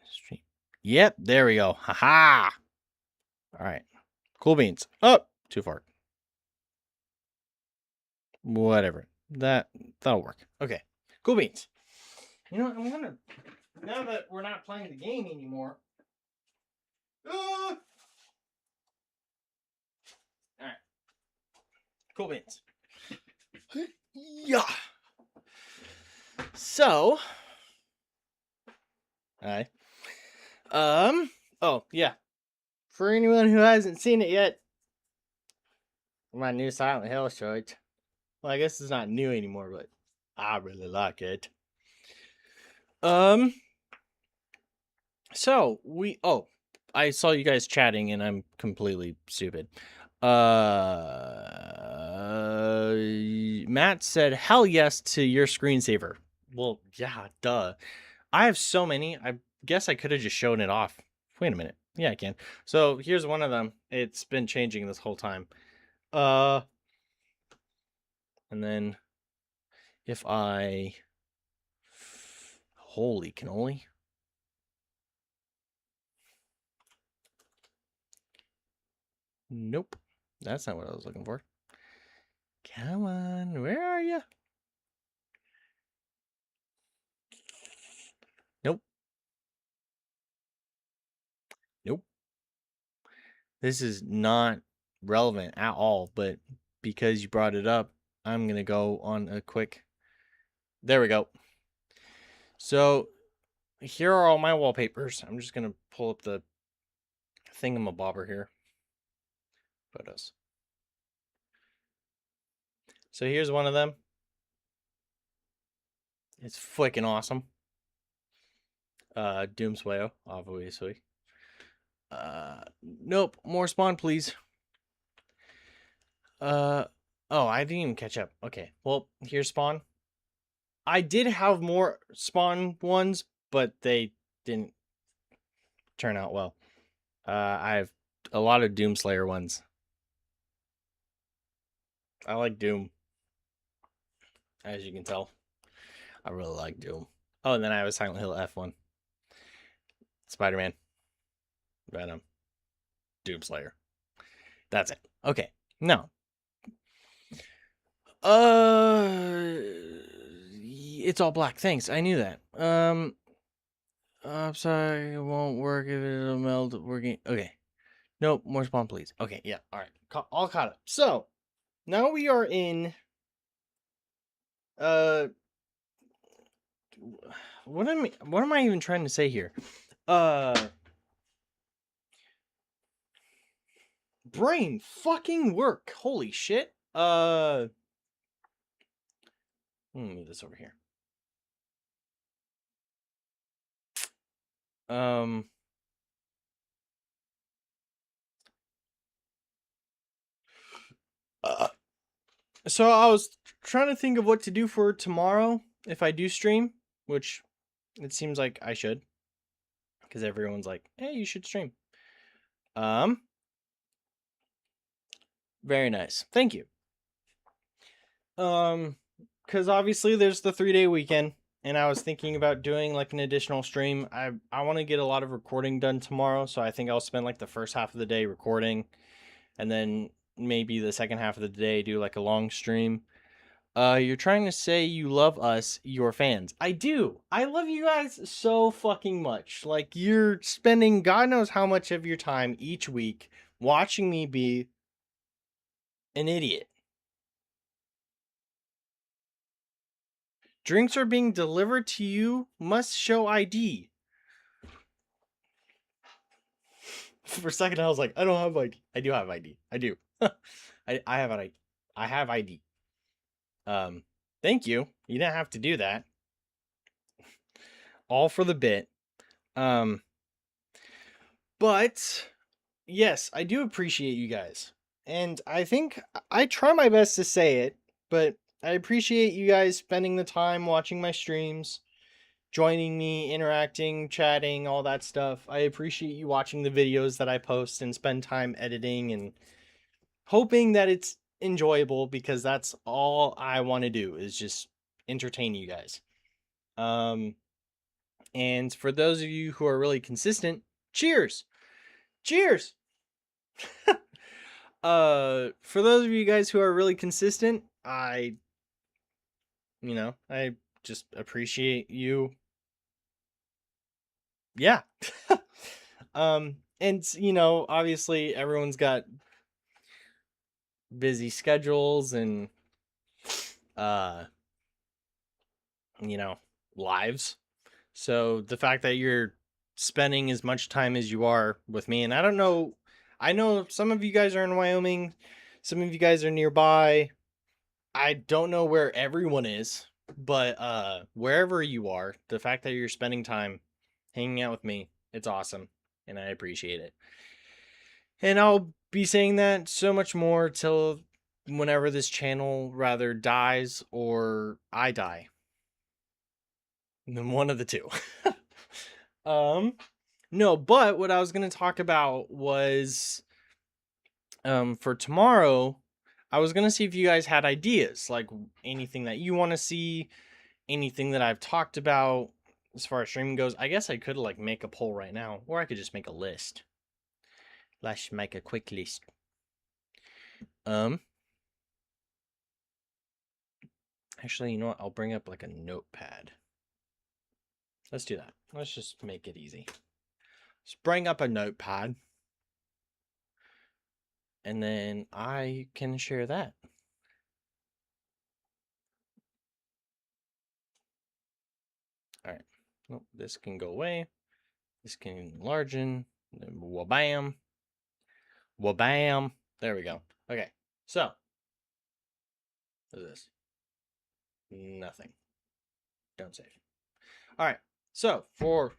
Stream. Yep, there we go. Haha. All right. Cool beans. Oh, too far. Whatever. That'll work. Okay. Cool beans. You know what? I'm gonna, now that we're not playing the game anymore. All right. Cool beans. Yeah. So, hi. Oh yeah. For anyone who hasn't seen it yet, my new Silent Hill short. Well, I guess it's not new anymore, but I really like it. So I saw you guys chatting and I'm completely stupid. Matt said hell yes to your screensaver. Well, yeah, duh. I have so many. I guess I could have just shown it off. Wait a minute. Yeah, I can. So here's one of them. It's been changing this whole time. And then if I holy cannoli. Nope. That's not what I was looking for. Come on, where are you? Nope. Nope. This is not relevant at all, but because you brought it up, I'm going to go on a quick. There we go. So here are all my wallpapers. I'm just going to pull up the thingamabobber here. Photos. So here's one of them. It's freaking awesome. Doomswayo, obviously. Nope. More spawn, please. Oh, I didn't even catch up. Okay. Well, here's spawn. I did have more spawn ones, but they didn't turn out well. I have a lot of Doomslayer ones. I like Doom. As you can tell. I really like Doom. Oh, and then I have a Silent Hill F1. Spider-Man. Venom. Doomslayer. That's it. Okay. No. It's all black. Thanks. I knew that. I'm sorry. It won't work if it'll meld. Working. Okay. Nope. More spawn, please. Okay. Yeah. All right. All caught up. So now we are in. What am I even trying to say here? Brain fucking work. Holy shit. Let me move this over here. So I was trying to think of what to do for tomorrow if I do stream, which it seems like I should, because everyone's like, "Hey, you should stream." Very nice. Thank you. Because obviously there's the 3-day weekend, and I was thinking about doing like an additional stream. I want to get a lot of recording done tomorrow, so I think I'll spend like the first half of the day recording, and then maybe the second half of the day do like a long stream. You're trying to say you love us, your fans. I do. I love you guys so fucking much. Like, you're spending God knows how much of your time each week watching me be an idiot. Drinks are being delivered to you. Must show ID. For a second, I was like, I don't have ID. I do have ID. I do. I have an ID. I have ID. Thank you. You didn't have to do that. All for the bit. But yes, I do appreciate you guys. And I think I try my best to say it, but I appreciate you guys spending the time watching my streams, joining me, interacting, chatting, all that stuff. I appreciate you watching the videos that I post and spend time editing and hoping that it's enjoyable, because that's all I want to do is just entertain you guys. And for those of you who are really consistent, cheers. Cheers. For those of you guys who are really consistent, I just appreciate you. Yeah. And obviously everyone's got busy schedules and lives. So the fact that you're spending as much time as you are with me, and I don't know, I know some of you guys are in Wyoming, some of you guys are nearby. I don't know where everyone is, but wherever you are, the fact that you're spending time hanging out with me, it's awesome, and I appreciate it. And I'll be saying that so much more till whenever this channel rather dies or I die. One of the two. No, but what I was going to talk about was for tomorrow, I was going to see if you guys had ideas, like anything that you want to see, anything that I've talked about as far as streaming goes. I guess I could like make a poll right now, or I could just make a list. Let's make a quick list. Actually, you know what? I'll bring up like a notepad. Let's do that. Let's just make it easy. Let's bring up a notepad. And then I can share that. All right. Well, this can go away. This can enlargen. Wabam. Wabam. There we go. Okay. So. What is this? Nothing. Don't save. All right. So for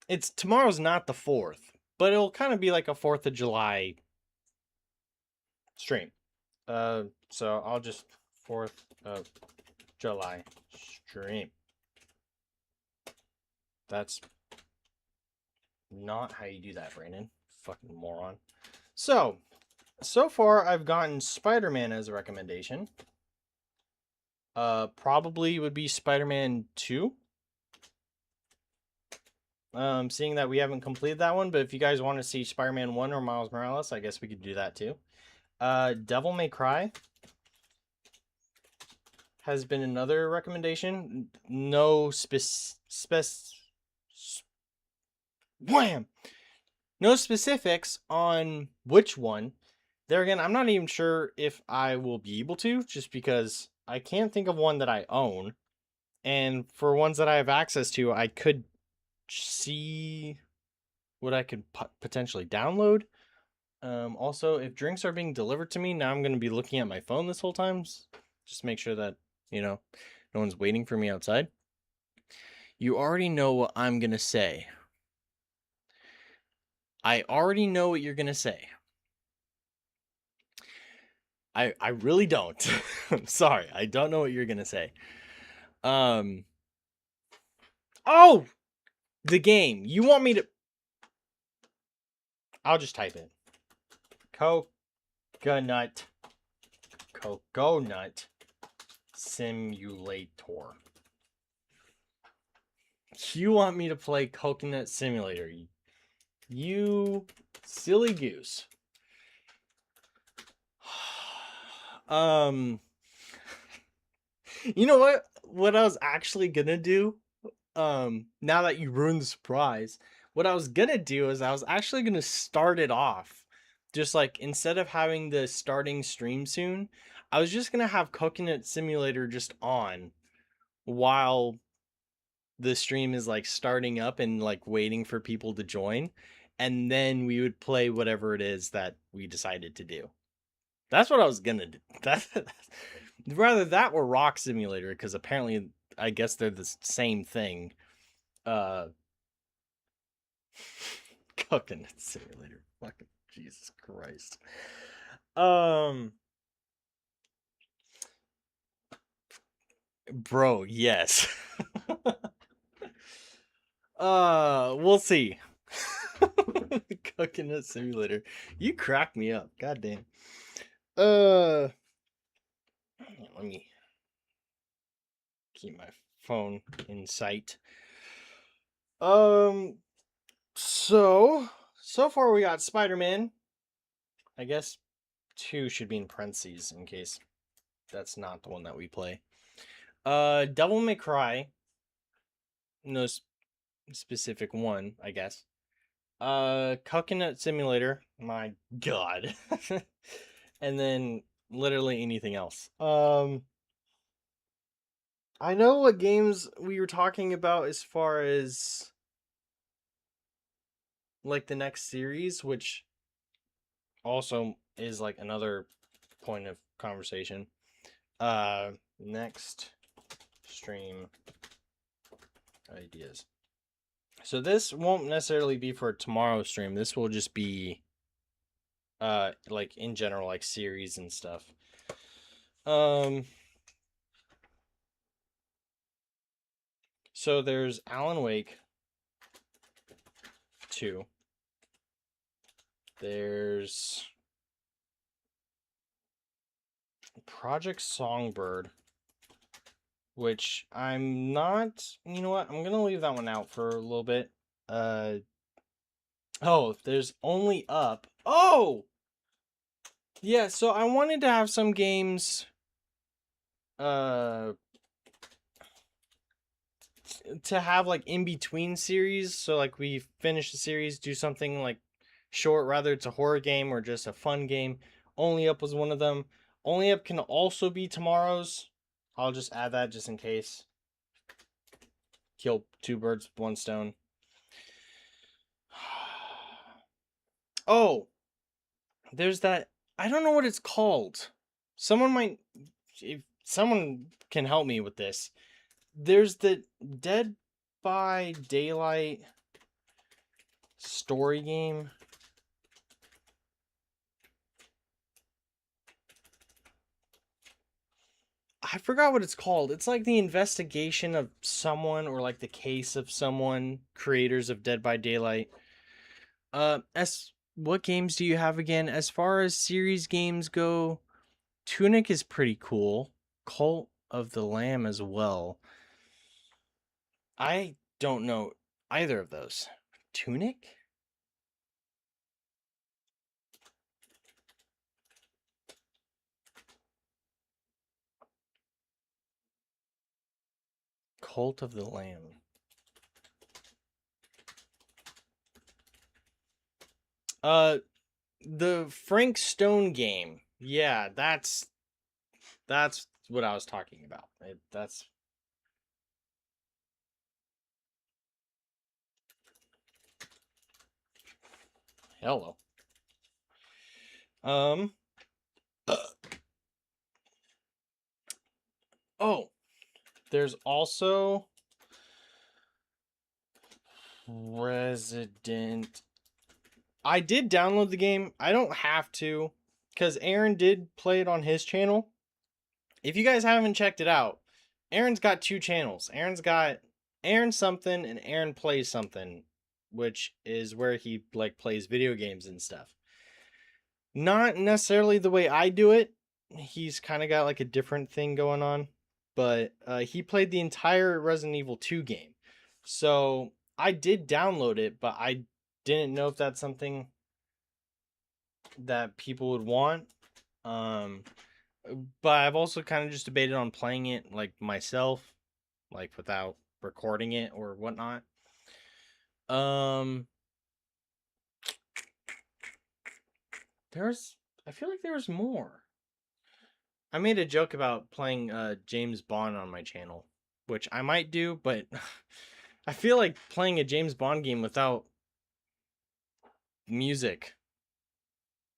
it's tomorrow's not the 4th, but it'll kind of be like a 4th of July stream. So I'll just 4th of July stream. That's not how you do that, Brandon. Fucking moron. So far I've gotten Spider-Man as a recommendation. Probably would be Spider-Man 2. Seeing that we haven't completed that one, but if you guys want to see Spider-Man 1 or Miles Morales, I guess we could do that too. Devil May Cry has been another recommendation. No wham! No specifics on which one. There again, I'm not even sure if I will be able to, just because I can't think of one that I own. And for ones that I have access to, I could see what I could potentially download. Also, if drinks are being delivered to me, now I'm going to be looking at my phone this whole time. Just make sure that, no one's waiting for me outside. You already know what I'm going to say. I already know what you're going to say. I really don't. I'm sorry. I don't know what you're going to say. Oh! The game. You want me to... I'll just type it. Coconut Simulator. You want me to play Coconut Simulator? You silly goose. You know what? What I was actually gonna do, now that you ruined the surprise, what I was gonna do is I was actually gonna start it off. Just like, instead of having the starting stream soon, I was just gonna have Coconut Simulator just on while the stream is like starting up and like waiting for people to join. And then we would play whatever it is that we decided to do. That's what I was gonna do. Rather that or Rock Simulator, because apparently I guess they're the same thing. Coconut Simulator. Fucking Jesus Christ. Bro, yes. We'll see. Coconut Simulator. You cracked me up. God damn. Let me keep my phone in sight. So far we got Spider-Man. I guess 2 should be in parentheses in case that's not the one that we play. Devil May Cry. No specific one, I guess. Coconut Simulator. My God. And then literally anything else. I know what games we were talking about as far as like the next series, which also is like another point of conversation. Next stream ideas. So this won't necessarily be for tomorrow's stream. This will just be like in general, like series and stuff. So there's Alan Wake 2. There's Project Songbird, which I'm not, you know what? I'm going to leave that one out for a little bit. Oh, there's Only Up. Oh! Yeah, so I wanted to have some games to have like in between series. So like we finish the series, do something like short, rather it's a horror game or just a fun game. Only Up was one of them. Only Up can also be tomorrow's. I'll just add that just in case. Kill two birds with one stone. Oh, there's that. I don't know what it's called. Someone might, if someone can help me with this. There's the Dead by Daylight story game. I forgot what it's called. It's like the investigation of someone or like the case of someone, creators of Dead by Daylight. What games do you have again? As far as series games go, Tunic is pretty cool. Cult of the Lamb as well. I don't know either of those. Tunic? Cult of the Lamb. The Frank Stone game. Yeah, that's what I was talking about. That's hello. Oh, there's also Resident. I did download the game. I don't have to, because Aaron did play it on his channel. If you guys haven't checked it out, Aaron's got two channels. Aaron's got Aaron something and Aaron plays something, which is where he like plays video games and stuff. Not necessarily the way I do it. He's kind of got like a different thing going on, but he played the entire Resident Evil 2 game. So I did download it, but I didn't know if that's something that people would want. But I've also kind of just debated on playing it like myself, like without recording it or whatnot. I feel like there's more. I made a joke about playing James Bond on my channel, which I might do, but I feel like playing a James Bond game without music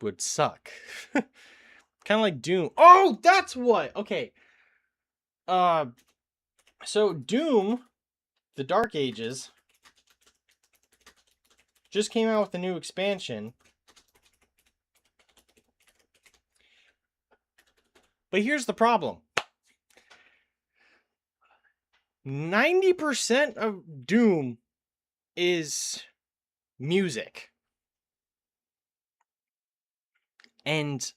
would suck. Kind of like Doom. Oh, that's what. Okay. So Doom, The Dark Ages, just came out with a new expansion. But here's the problem. 90% of Doom is music. And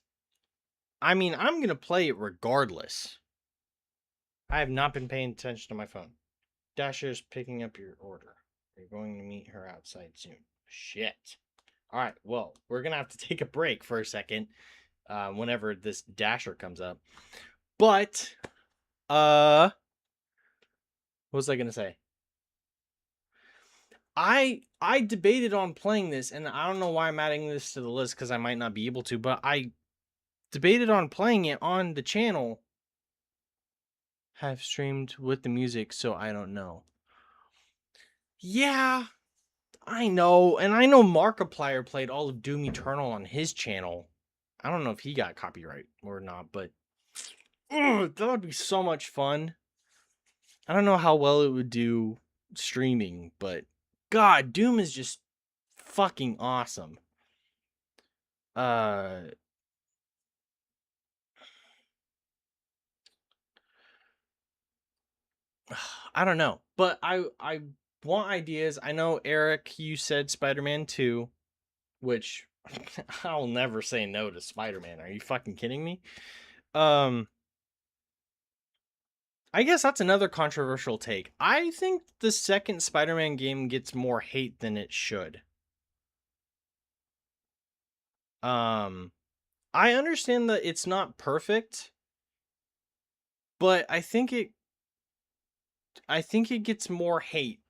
I mean, I'm going to play it regardless. I have not been paying attention to my phone. Dasher's picking up your order. You're going to meet her outside soon. Shit. All right, well, we're going to have to take a break for a second whenever this Dasher comes up. But, what was I going to say? I debated on playing this, and I don't know why I'm adding this to the list because I might not be able to, but I debated on playing it on the channel. Have streamed with the music, so I don't know. Yeah, I know, and I know Markiplier played all of Doom Eternal on his channel. I don't know if he got copyright or not, but that would be so much fun. I don't know how well it would do streaming, but God, Doom is just fucking awesome. I don't know, but I want ideas. I know Eric, you said Spider-Man 2, which I'll never say no to Spider-Man. Are you fucking kidding me? I guess that's another controversial take. I think the second Spider-Man game gets more hate than it should. I understand that it's not perfect, but I think it gets more hate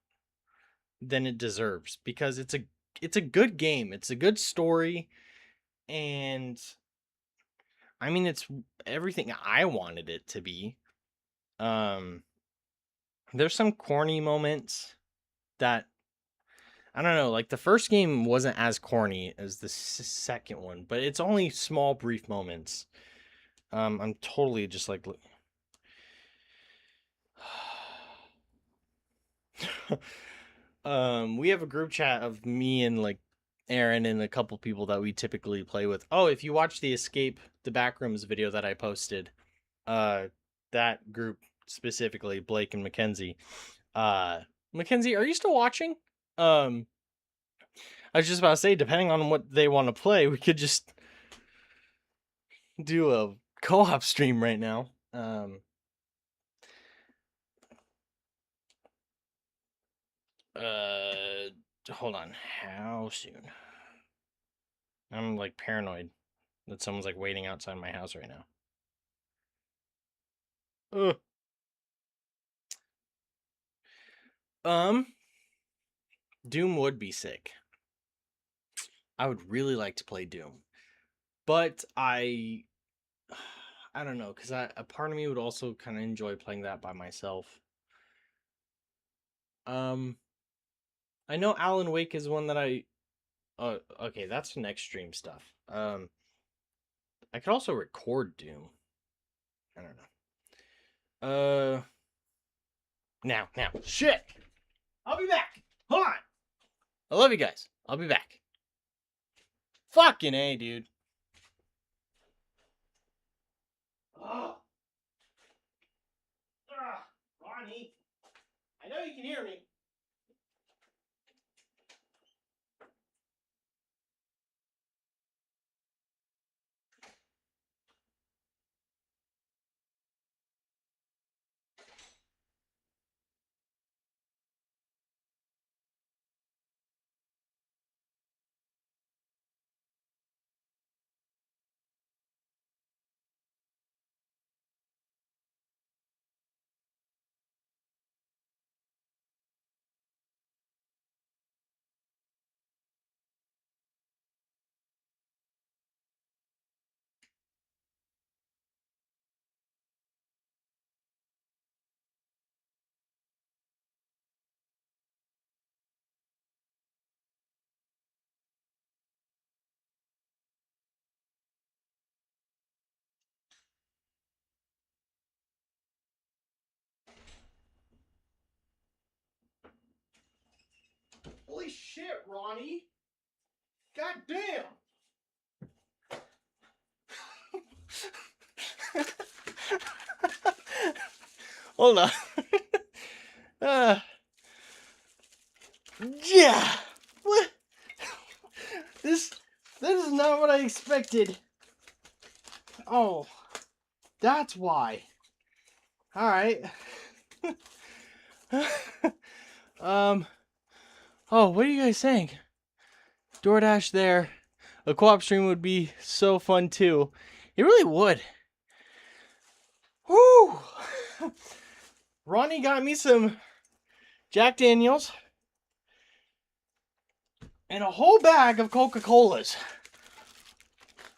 than it deserves because it's a good game. It's a good story, and I mean it's everything I wanted it to be. There's some corny moments that I don't know, like the first game wasn't as corny as the second one, but it's only small brief moments. I'm totally just like we have a group chat of me and like Aaron and a couple people that we typically play with. Oh, if you watch the Escape the Backrooms video that I posted, that group specifically, Blake and Mackenzie. Mackenzie, are you still watching? I was just about to say, depending on what they want to play, we could just do a co-op stream right now. Hold on. How soon? I'm like paranoid that someone's like waiting outside my house right now. Doom would be sick. I would really like to play Doom, but I don't know, because a part of me would also kind of enjoy playing that by myself. I know Alan Wake is one that I. Okay, that's next stream stuff. I could also record Doom. I don't know. Now, shit. I'll be back. Hold on. I love you guys. I'll be back. Fucking A, dude. Oh. Ronnie. I know you can hear me. Holy shit, Ronnie. God damn. Hold on. Yeah. What? This is not what I expected. Oh, that's why. All right. Oh, what are you guys saying? DoorDash there. A co-op stream would be so fun too. It really would. Woo! Ronnie got me some Jack Daniels. and a whole bag of Coca-Colas.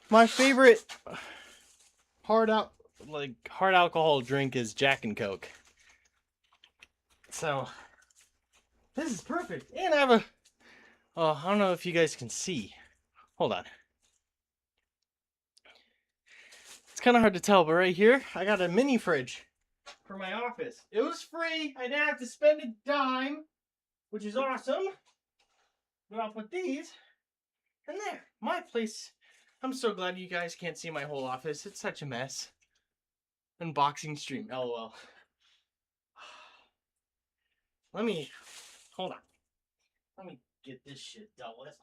My favorite hard alcohol drink is Jack and Coke. So this is perfect. And I have a I don't know if you guys can see. Hold on. It's kind of hard to tell, but right here I got a mini fridge for my office. It was free. I didn't have to spend a dime, which is awesome. But I'll put these in there. My place. I'm so glad you guys can't see my whole office. It's such a mess. Unboxing stream. LOL. Hold on. Let me get this shit dealt with.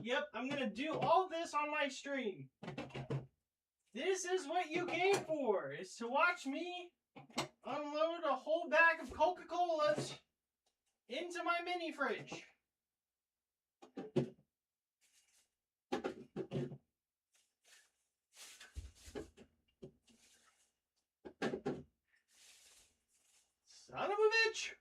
Yep, I'm gonna do all this on my stream. This is what you came for, is to watch me unload a whole bag of Coca-Colas into my mini fridge. Son of a bitch!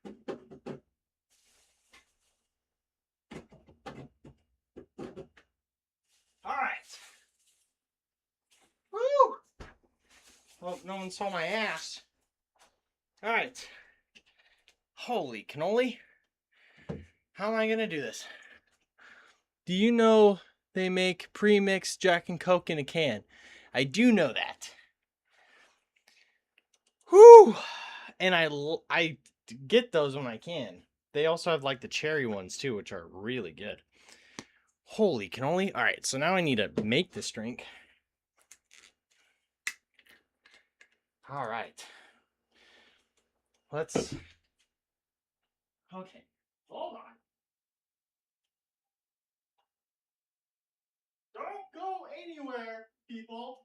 Alright. Woo! Hope no one saw my ass. Alright. Holy cannoli. How am I gonna do this? Do you know they make pre-mixed Jack and Coke in a can? I do know that. Whew! And I get those when I can. They also have like the cherry ones too, which are really good. Holy cannoli. Alright, so now I need to make this drink. Alright. Let's... Okay. Hold on. Don't go anywhere, people.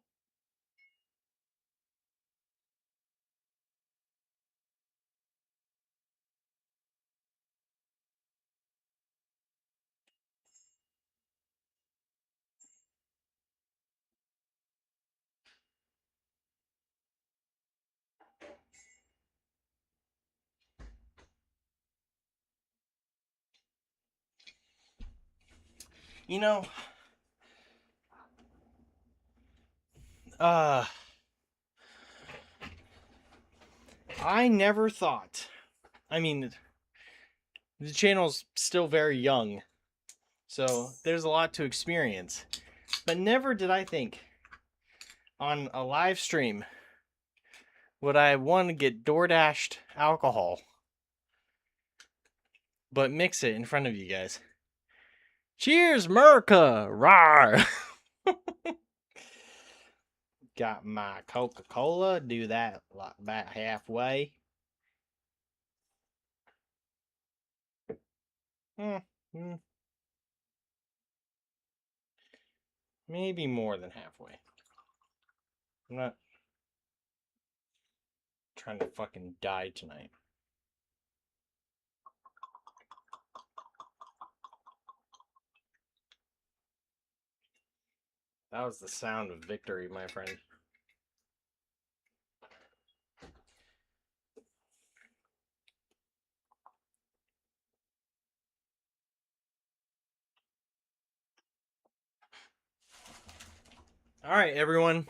You know, I never thought, I mean, the channel's still very young, so there's a lot to experience, but never did I think on a live stream would I want to get DoorDashed alcohol, but mix it in front of you guys. Cheers, America! Rawr! Got my Coca-Cola. Do that like about halfway. Maybe more than halfway. I'm not trying to fucking die tonight. That was the sound of victory, my friend. All right, everyone.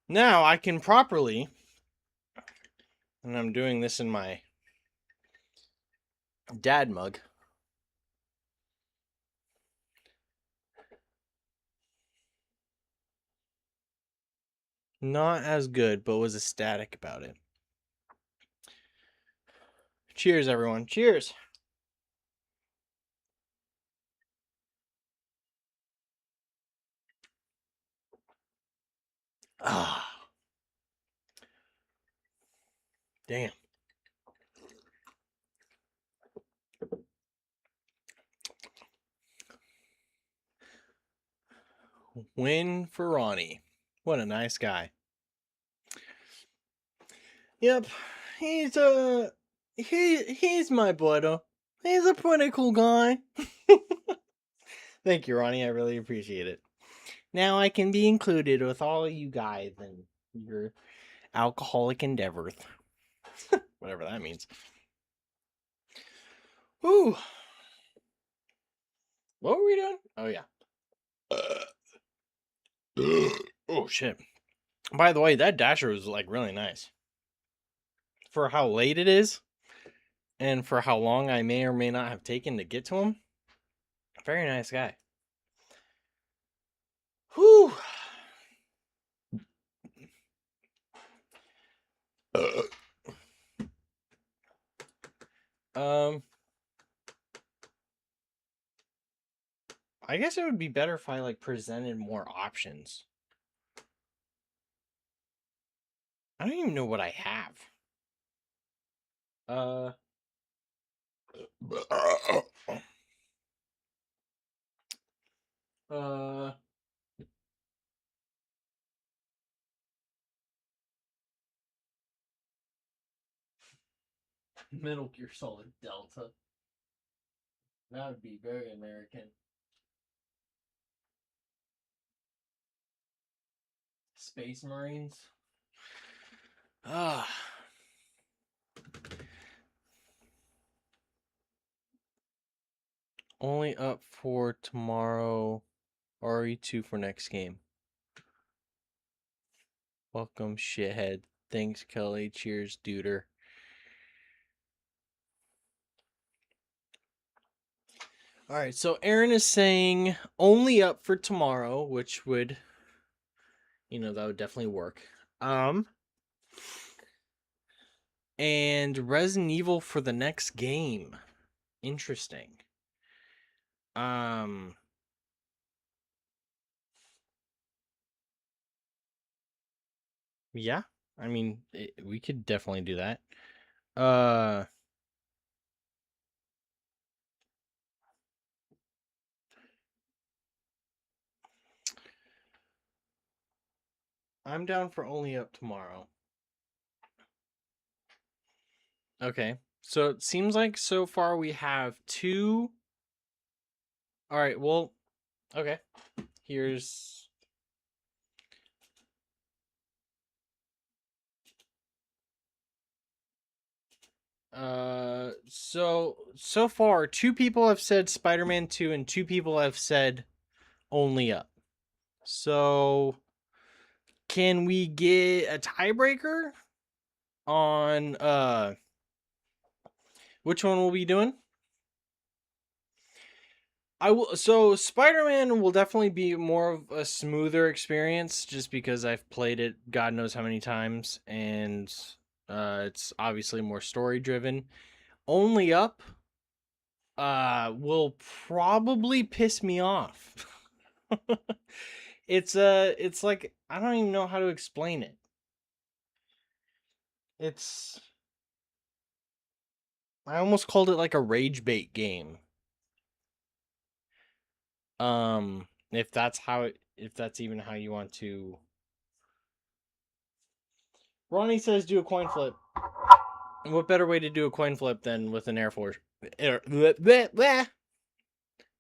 Now I can properly, and I'm doing this in my dad mug. Not as good, but was ecstatic about it. Cheers, everyone. Cheers. Ah. Damn. Win for Ronnie. What a nice guy. Yep. He's my brother. He's a pretty cool guy. Thank you, Ronnie. I really appreciate it. Now I can be included with all you guys and your alcoholic endeavors. Whatever that means. Whew. What were we doing? Oh, yeah. Oh, shit. By the way, that dasher was, like, really nice. For how late it is, and for how long I may or may not have taken to get to him. Very nice guy. Whew. I guess it would be better if I, like, presented more options. I don't even know what I have. Metal Gear Solid Delta. That would be very American. Space Marines. Ah. Only up for tomorrow. RE2 for next game. Welcome, shithead. Thanks, Kelly. Cheers, duder. Alright, so Aaron is saying only up for tomorrow, which would, that would definitely work. And Resident Evil for the next game. Interesting. Yeah, I mean, we could definitely do that. I'm down for only up tomorrow. Okay, so it seems like so far we have 2. All right, well, okay. Here's so far 2 people have said Spider-Man 2 and 2 people have said only up. So can we get a tiebreaker on which one we'll be doing? So Spider-Man will definitely be more of a smoother experience just because I've played it God knows how many times, and it's obviously more story driven. Only Up will probably piss me off. It's like, I don't even know how to explain it. I almost called it like a rage bait game. If that's even how you want to. Ronnie says do a coin flip. What better way to do a coin flip than with an Air Force?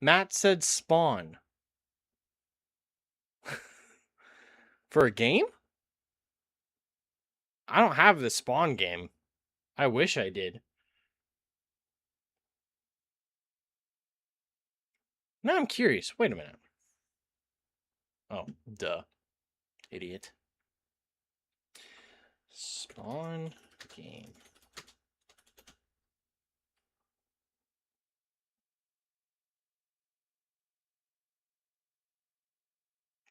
Matt said Spawn. For a game? I don't have the Spawn game. I wish I did. Now I'm curious. Wait a minute. Oh, duh. Idiot. Spawn game.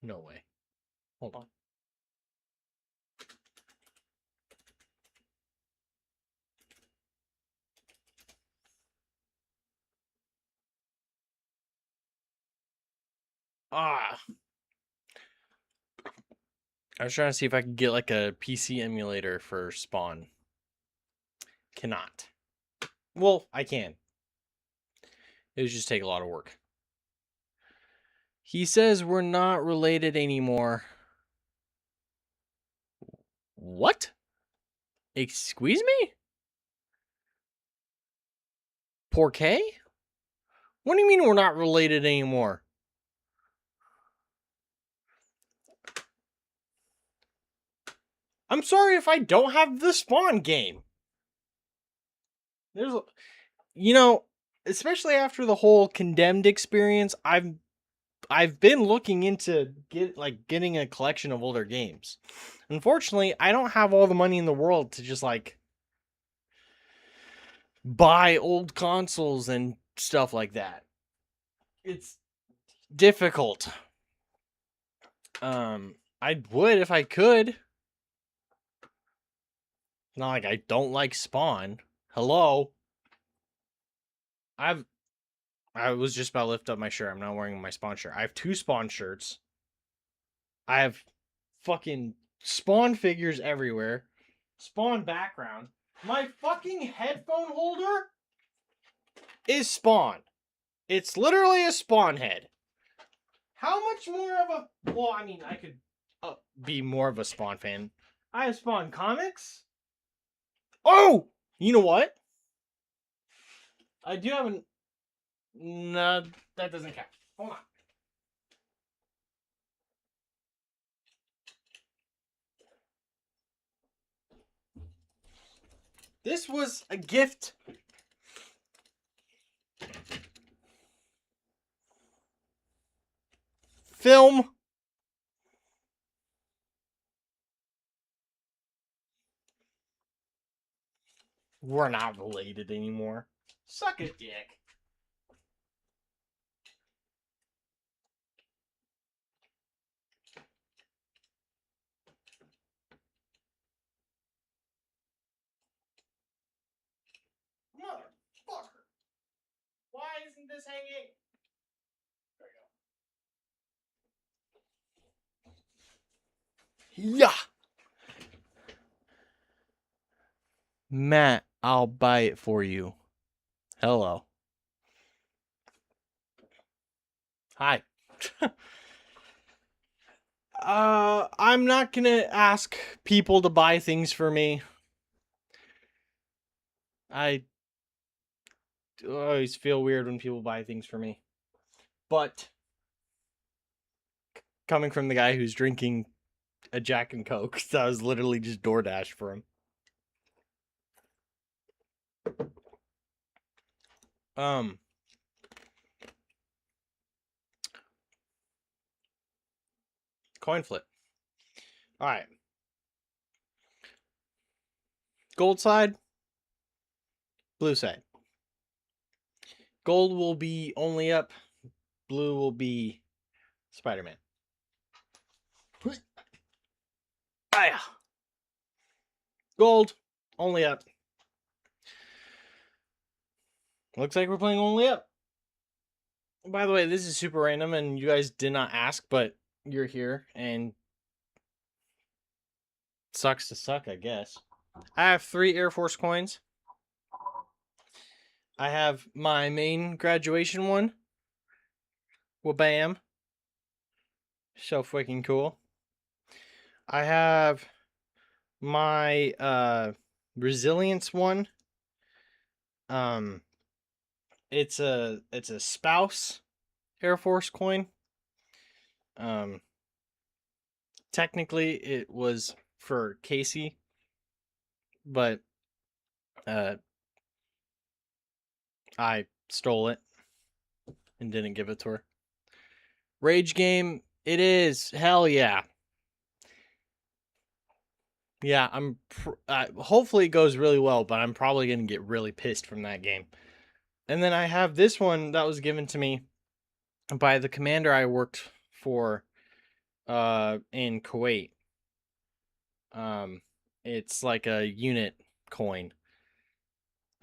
No way. Hold on. I was trying to see if I could get like a PC emulator for Spawn. Cannot. Well, I can. It would just take a lot of work. He says we're not related anymore. What? Excuse me? Porqué? What do you mean we're not related anymore? I'm sorry if I don't have the Spawn game. especially after the whole Condemned experience, I've been looking into getting a collection of older games. Unfortunately, I don't have all the money in the world to just like buy old consoles and stuff like that. It's difficult. I would if I could. Not like I don't like Spawn. Hello. I was just about to lift up my shirt. I'm not wearing my Spawn shirt. I have 2 Spawn shirts. I have fucking Spawn figures everywhere. Spawn background. My fucking headphone holder is Spawn. It's literally a Spawn head. How much more of a... Well, I mean, I could be more of a Spawn fan. I have Spawn comics. Oh! You know what? I do have an... No, that doesn't count. Hold on. This was a gift. Film. We're not related anymore. Suck a dick. Motherfucker. Why isn't this hanging? There we go. Yeah. Matt, I'll buy it for you. Hello. Hi. I'm not gonna ask people to buy things for me. I always feel weird when people buy things for me. But coming from the guy who's drinking a Jack and Coke, that was literally just DoorDash for him. Coin flip. All right. Gold side, blue side. Gold will be only up. Blue will be Spider-Man. Gold, only up. Looks like we're playing only up. By the way, this is super random and you guys did not ask, but you're here and sucks to suck, I guess. I have 3 Air Force coins. I have my main graduation one. Well, bam. So freaking cool. I have my resilience one. It's a spouse Air Force coin. Technically it was for Casey, but I stole it and didn't give it to her. Rage game, it is. Hell yeah. Yeah, hopefully it goes really well, but I'm probably going to get really pissed from that game. And then I have this one that was given to me by the commander I worked for in Kuwait. It's like a unit coin.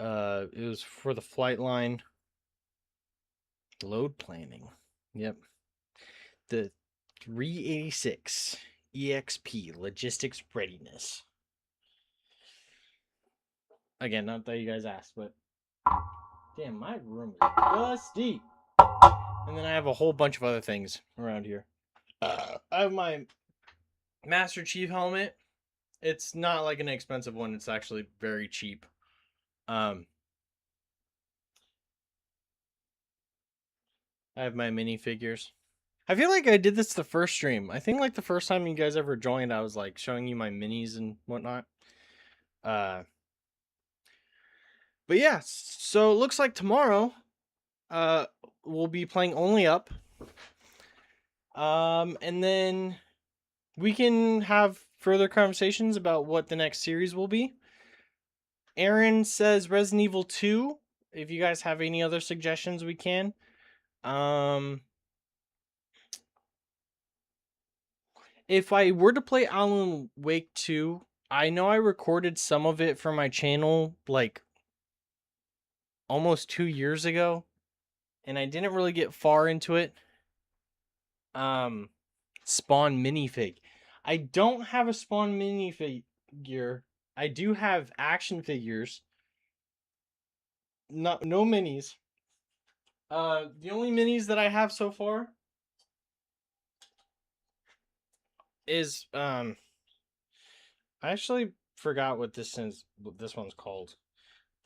It was for the flight line. Load planning. Yep. The 386 EXP logistics readiness. Again, not that you guys asked, but damn, my room is dusty. And then I have a whole bunch of other things around here. I have my Master Chief helmet. It's not like an expensive one. It's actually very cheap. I have my minifigures. I feel like I did this the first stream. I think like the first time you guys ever joined, I was like showing you my minis and whatnot. But yeah, so it looks like tomorrow we'll be playing only up. And then we can have further conversations about what the next series will be. Aaron says Resident Evil 2. If you guys have any other suggestions, we can. If I were to play Alan Wake 2, I know I recorded some of it for my channel like almost 2 years ago, and I didn't really get far into it. Spawn minifig. I don't have a Spawn minifigure. I do have action figures. No minis. The only minis that I have so far is I actually forgot what this one's called.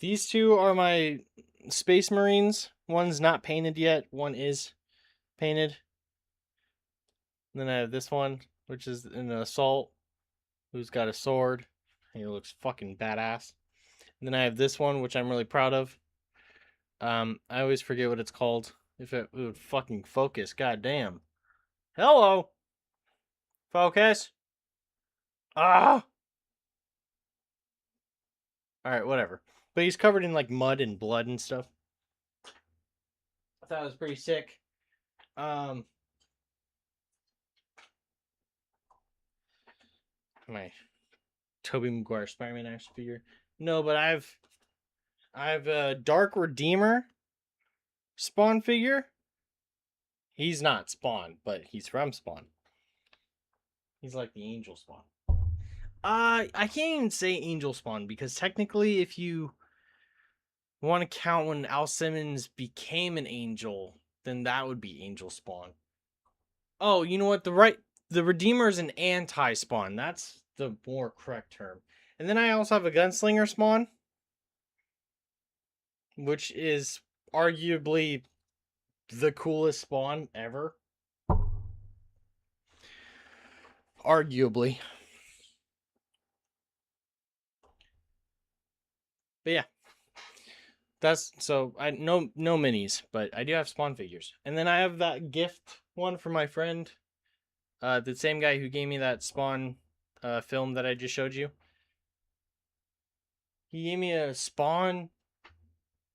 These two are my Space Marines. One's not painted yet. One is painted. And then I have this one, which is an assault, who's got a sword. He looks fucking badass. And then I have this one, which I'm really proud of. I always forget what it's called. If it would fucking focus, goddamn. Hello. Focus. Ah. All right, whatever. But he's covered in like mud and blood and stuff. I thought it was pretty sick. My Tobey Maguire Spider-Man action figure. No, but I have a Dark Redeemer Spawn figure. He's not Spawn, but he's from Spawn. He's like the Angel Spawn. I can't even say Angel Spawn because technically, if you want to count when Al Simmons became an angel, then that would be Angel Spawn. Oh, you know what? The Redeemer is an anti-Spawn. That's the more correct term. And then I also have a Gunslinger Spawn, which is arguably the coolest Spawn ever. Arguably. But yeah. That's so I no minis, but I do have Spawn figures. And then I have that gift one from my friend. The same guy who gave me that Spawn film that I just showed you. He gave me a Spawn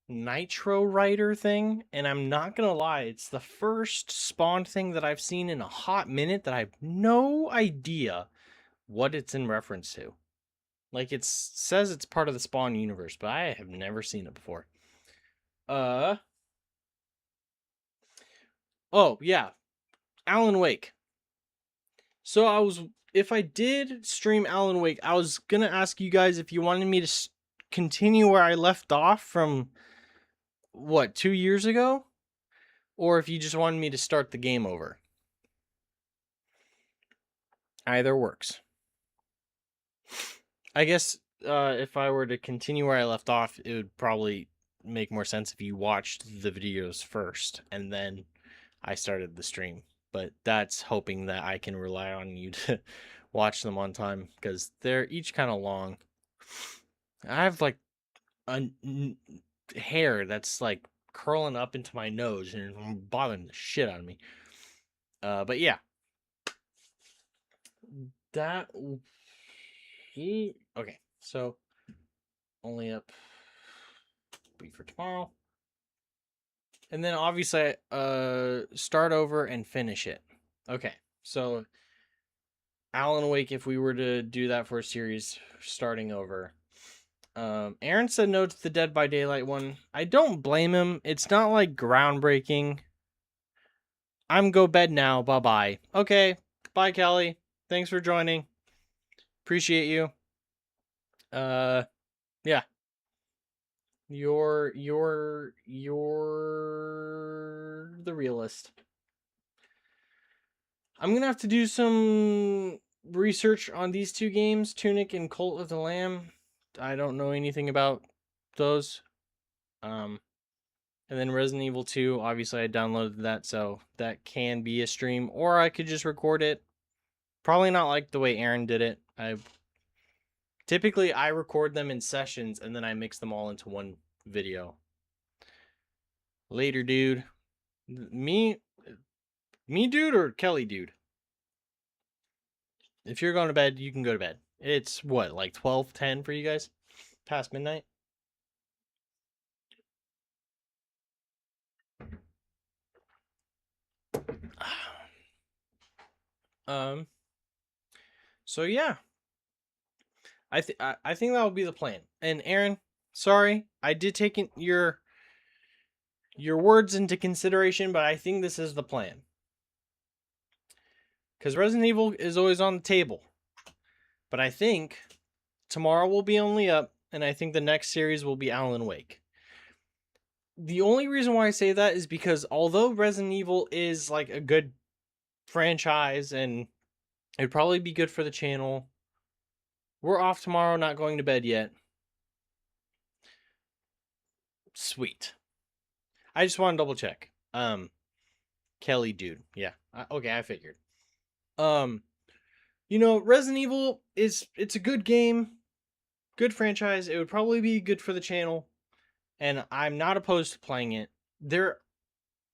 Nitro Rider thing, and I'm not gonna lie, it's the first Spawn thing that I've seen in a hot minute that I have no idea what it's in reference to. Like it says it's part of the Spawn universe, but I have never seen it before. Oh yeah, Alan Wake. So if I did stream Alan Wake, I was gonna ask you guys if you wanted me to continue where I left off from, what, 2 years ago? Or if you just wanted me to start the game over. Either works. I guess if I were to continue where I left off, it would probably make more sense if you watched the videos first and then I started the stream. But that's hoping that I can rely on you to watch them on time because they're each kind of long. I have like a hair that's like curling up into my nose and bothering the shit out of me. But yeah. Okay, so only up be for tomorrow. And then obviously start over and finish it. Okay, so Alan Wake, if we were to do that for a series, starting over. Aaron said no to the Dead by Daylight one. I don't blame him. It's not like groundbreaking. I'm go bed now. Bye-bye. Okay, bye Kelly. Thanks for joining. Appreciate you. Yeah. You're the realist. I'm gonna have to do some research on these two games, Tunic and Cult of the Lamb. I don't know anything about those. And then Resident Evil 2, obviously I downloaded that, so that can be a stream, or I could just record it. Probably not like the way Aaron did it. Typically, I record them in sessions, and then I mix them all into one video. Later, dude. Me, dude, or Kelly, dude? If you're going to bed, you can go to bed. It's what, like 12:10 for you guys? Past midnight? So yeah. I think that will be the plan. And Aaron, sorry, I did take your words into consideration, but I think this is the plan. Because Resident Evil is always on the table. But I think tomorrow will be only up, and I think the next series will be Alan Wake. The only reason why I say that is because although Resident Evil is like a good franchise and it'd probably be good for the channel, we're off tomorrow, not going to bed yet. Sweet. I just want to double check. Kelly, dude. Yeah. Okay, I figured. You know, Resident Evil it's a good game, good franchise. It would probably be good for the channel, and I'm not opposed to playing it.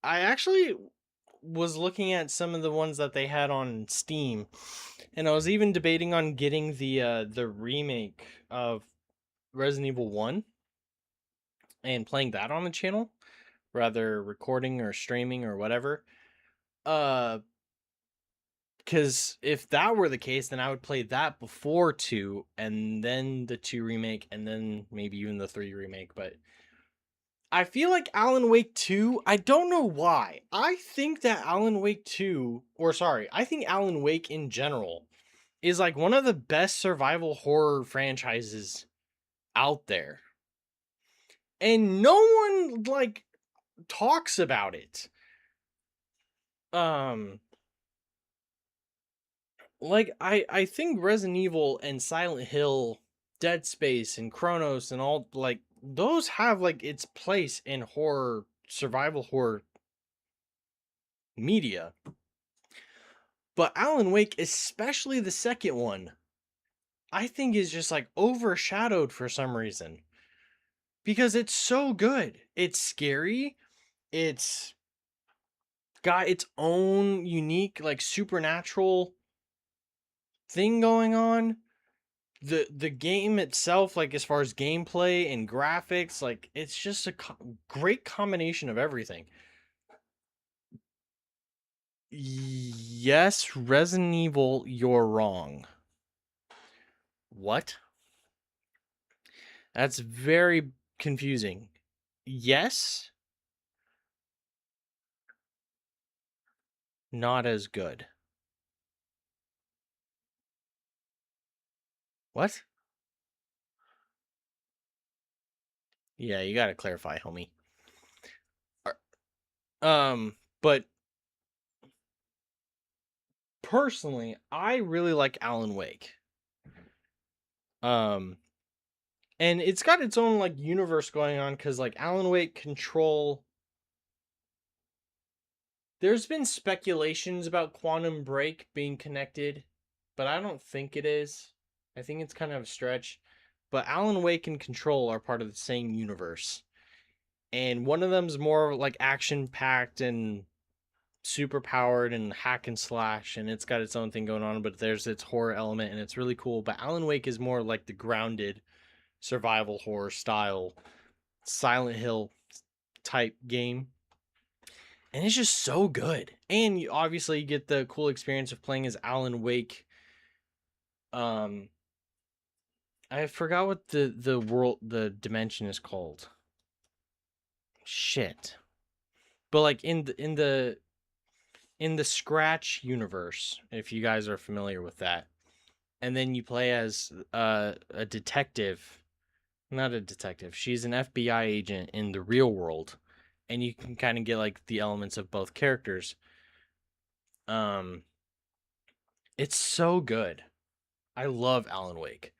I actually was looking at some of the ones that they had on Steam, and I was even debating on getting the remake of Resident Evil 1 and playing that on the channel, rather recording or streaming or whatever. Because if that were the case, then I would play that before 2, and then the 2 remake, and then maybe even the 3 remake. But I feel like Alan Wake 2, I don't know why. I think that Alan Wake 2, I think Alan Wake in general is like one of the best survival horror franchises out there. And no one like talks about it. Like I think Resident Evil and Silent Hill, Dead Space and CRONOS and all, like, those have like its place in horror, survival horror media. But Alan Wake, especially the second one, I think is just like overshadowed for some reason. Because it's so good. It's scary. It's got its own unique, like, supernatural thing going on. The game itself, like, as far as gameplay and graphics, like, it's just a great combination of everything. Yes, Resident Evil, you're wrong. What? That's very confusing. Yes, not as good. What? Yeah, you gotta clarify, homie. But personally, I really like Alan Wake. And it's got its own, like, universe going on, because, like, Alan Wake, Control. There's been speculations about Quantum Break being connected, but I don't think it is. I think it's kind of a stretch. But Alan Wake and Control are part of the same universe. And one of them's more like action-packed and super powered and hack and slash, and it's got its own thing going on, but there's its horror element, and it's really cool. But Alan Wake is more like the grounded survival horror style Silent Hill type game, and it's just so good. And you obviously get the cool experience of playing as Alan Wake. I forgot what the dimension is called. Shit. But like in the Scratch universe, if you guys are familiar with that, and then you play as a detective. Not a detective. She's an FBI agent in the real world, and you can kind of get like the elements of both characters. It's so good. I love Alan Wake.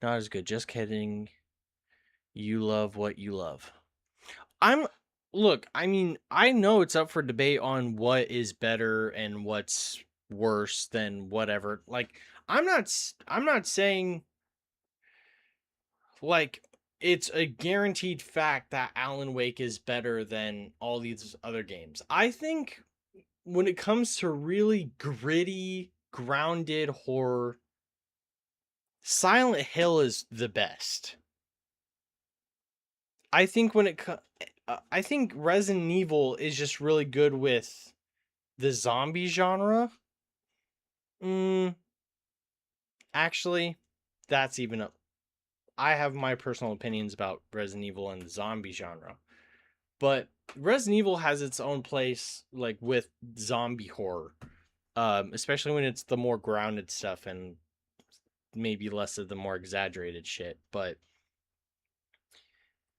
Not as good. Just kidding. You love what you love. Look, I mean, I know it's up for debate on what is better and what's worse than whatever. Like, I'm not saying, like, it's a guaranteed fact that Alan Wake is better than all these other games. I think when it comes to really gritty, grounded horror, Silent Hill is the best. I think I think Resident Evil is just really good with the zombie genre. Actually, that's even a I have my personal opinions about Resident Evil and the zombie genre. But Resident Evil has its own place, like, with zombie horror. Especially when it's the more grounded stuff and maybe less of the more exaggerated shit. But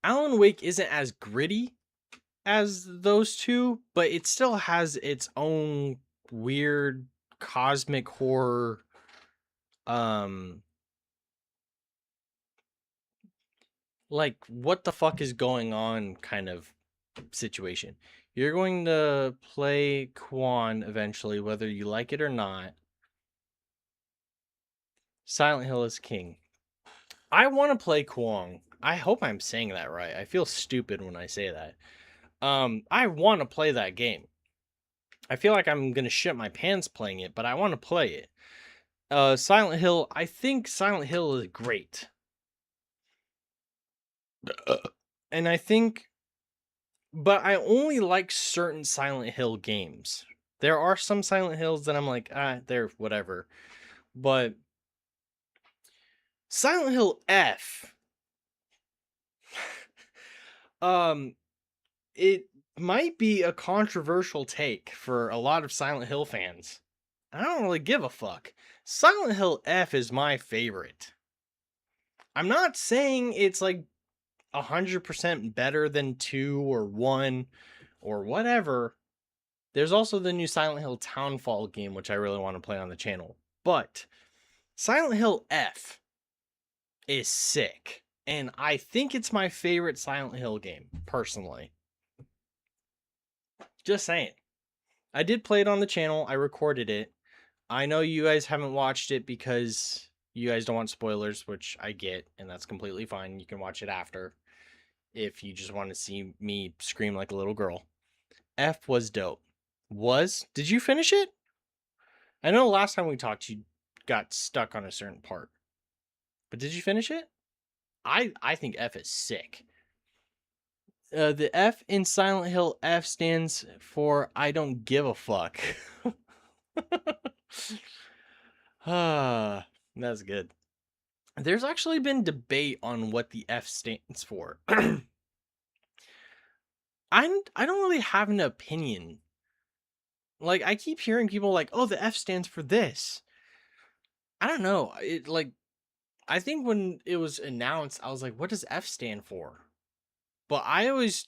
Alan Wake isn't as gritty as those two, but it still has its own weird cosmic horror like what the fuck is going on kind of situation. You're going to play Quan eventually, whether you like it or not. Silent Hill is king. I want to play Kwong. I hope I'm saying that right. I feel stupid when I say that. I want to play that game. I feel like I'm gonna shit my pants playing it, but I want to play it. Silent Hill. I think Silent Hill is great, and I think, but I only like certain Silent Hill games. There are some Silent Hills that I'm like, they're whatever, but Silent Hill F. It might be a controversial take for a lot of Silent Hill fans. I don't really give a fuck. Silent Hill F is my favorite. I'm not saying it's like 100% better than 2 or 1 or whatever. There's also the new Silent Hill Townfall game, which I really want to play on the channel. But Silent Hill F is sick. And I think it's my favorite Silent Hill game, personally. Just saying. I did play it on the channel. I recorded it. I know you guys haven't watched it because you guys don't want spoilers, which I get, and that's completely fine. You can watch it after if you just want to see me scream like a little girl. F was dope. Did you finish it? I know last time we talked you got stuck on a certain part. But did you finish it? I think F is sick. The F in Silent Hill F stands for I don't give a fuck. That's good. There's actually been debate on what the F stands for. I don't really have an opinion. Like, I keep hearing people like, oh, the F stands for this. I don't know. I think when it was announced, I was like, what does F stand for? But I always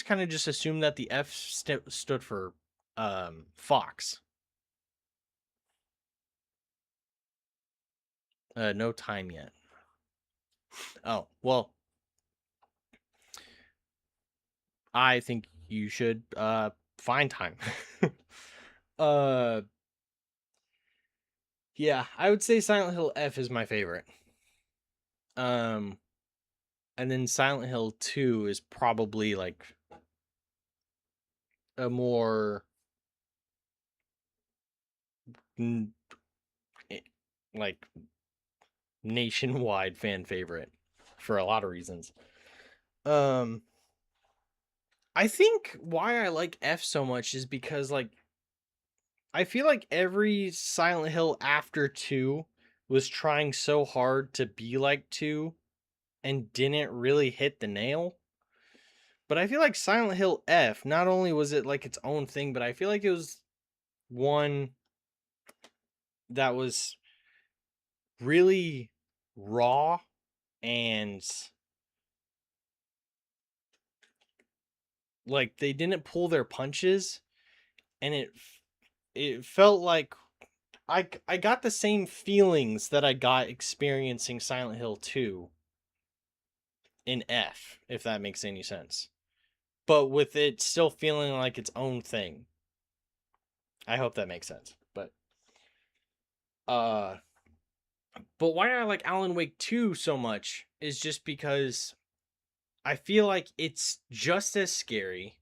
kind of just assumed that the F stood for Fox. No time yet. Oh, well, I think you should find time. Yeah, I would say Silent Hill F is my favorite. And then Silent Hill 2 is probably like a more like nationwide fan favorite for a lot of reasons. I think why I like F so much is because, like, I feel like every Silent Hill after 2 was trying so hard to be like 2 and didn't really hit the nail. But I feel like Silent Hill F, not only was it like its own thing, but I feel like it was one that was really raw and like they didn't pull their punches, and it felt like I got the same feelings that I got experiencing Silent Hill 2 in F, if that makes any sense. But with it still feeling like its own thing. I hope that makes sense. But why I like Alan Wake 2 so much is just because I feel like it's just as scary,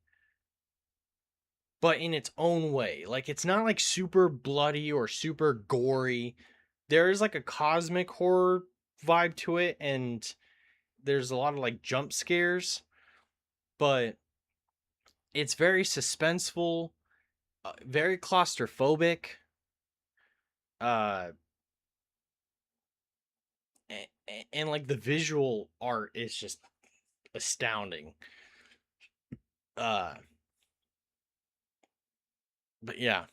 but in its own way. Like, it's not like super bloody or super gory. There is like a cosmic horror vibe to it, and there's a lot of like jump scares, but it's very suspenseful, very claustrophobic. Uh, and like the visual art is just astounding. Uh, but yeah,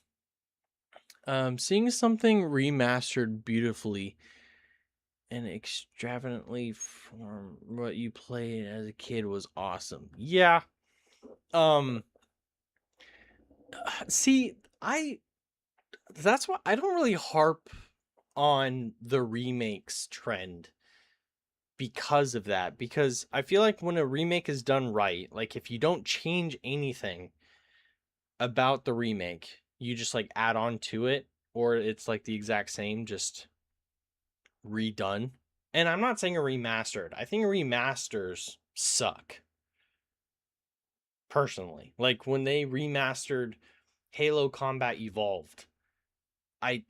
seeing something remastered beautifully and extravagantly from what you played as a kid was awesome. Yeah. Um. See, that's why I don't really harp on the remakes trend because of that. Because I feel like when a remake is done right, like if you don't change anything about the remake, you just like add on to it, or it's like the exact same, just redone. And I'm not saying a remastered. I think remasters suck. Personally. Like when they remastered Halo Combat Evolved, I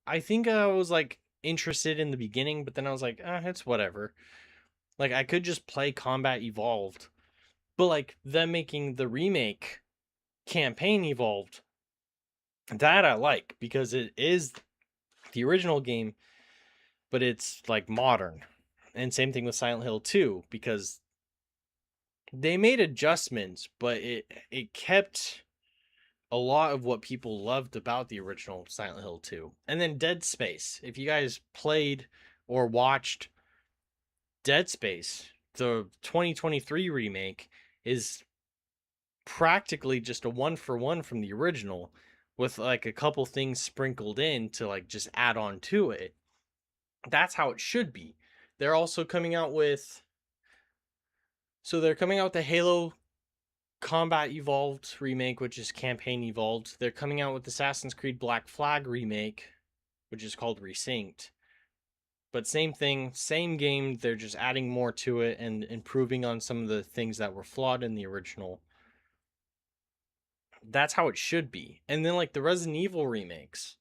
I think I was like interested in the beginning, but then I was like, it's whatever. Like I could just play Combat Evolved. But like them making the remake Campaign Evolved, that I like because it is the original game, but it's like modern. And same thing with Silent Hill 2 because they made adjustments, but it kept a lot of what people loved about the original Silent Hill 2. And then Dead Space. If you guys played or watched Dead Space, the 2023 remake is practically just a one for one from the original with like a couple things sprinkled in to like just add on to it. That's how it should be. They're also coming out with they're coming out with the Halo Combat Evolved remake, which is Campaign Evolved. They're coming out with Assassin's Creed Black Flag remake, which is called Resynced. But same thing, same game, they're just adding more to it and improving on some of the things that were flawed in the original. That's how it should be. And then like the Resident Evil remakes,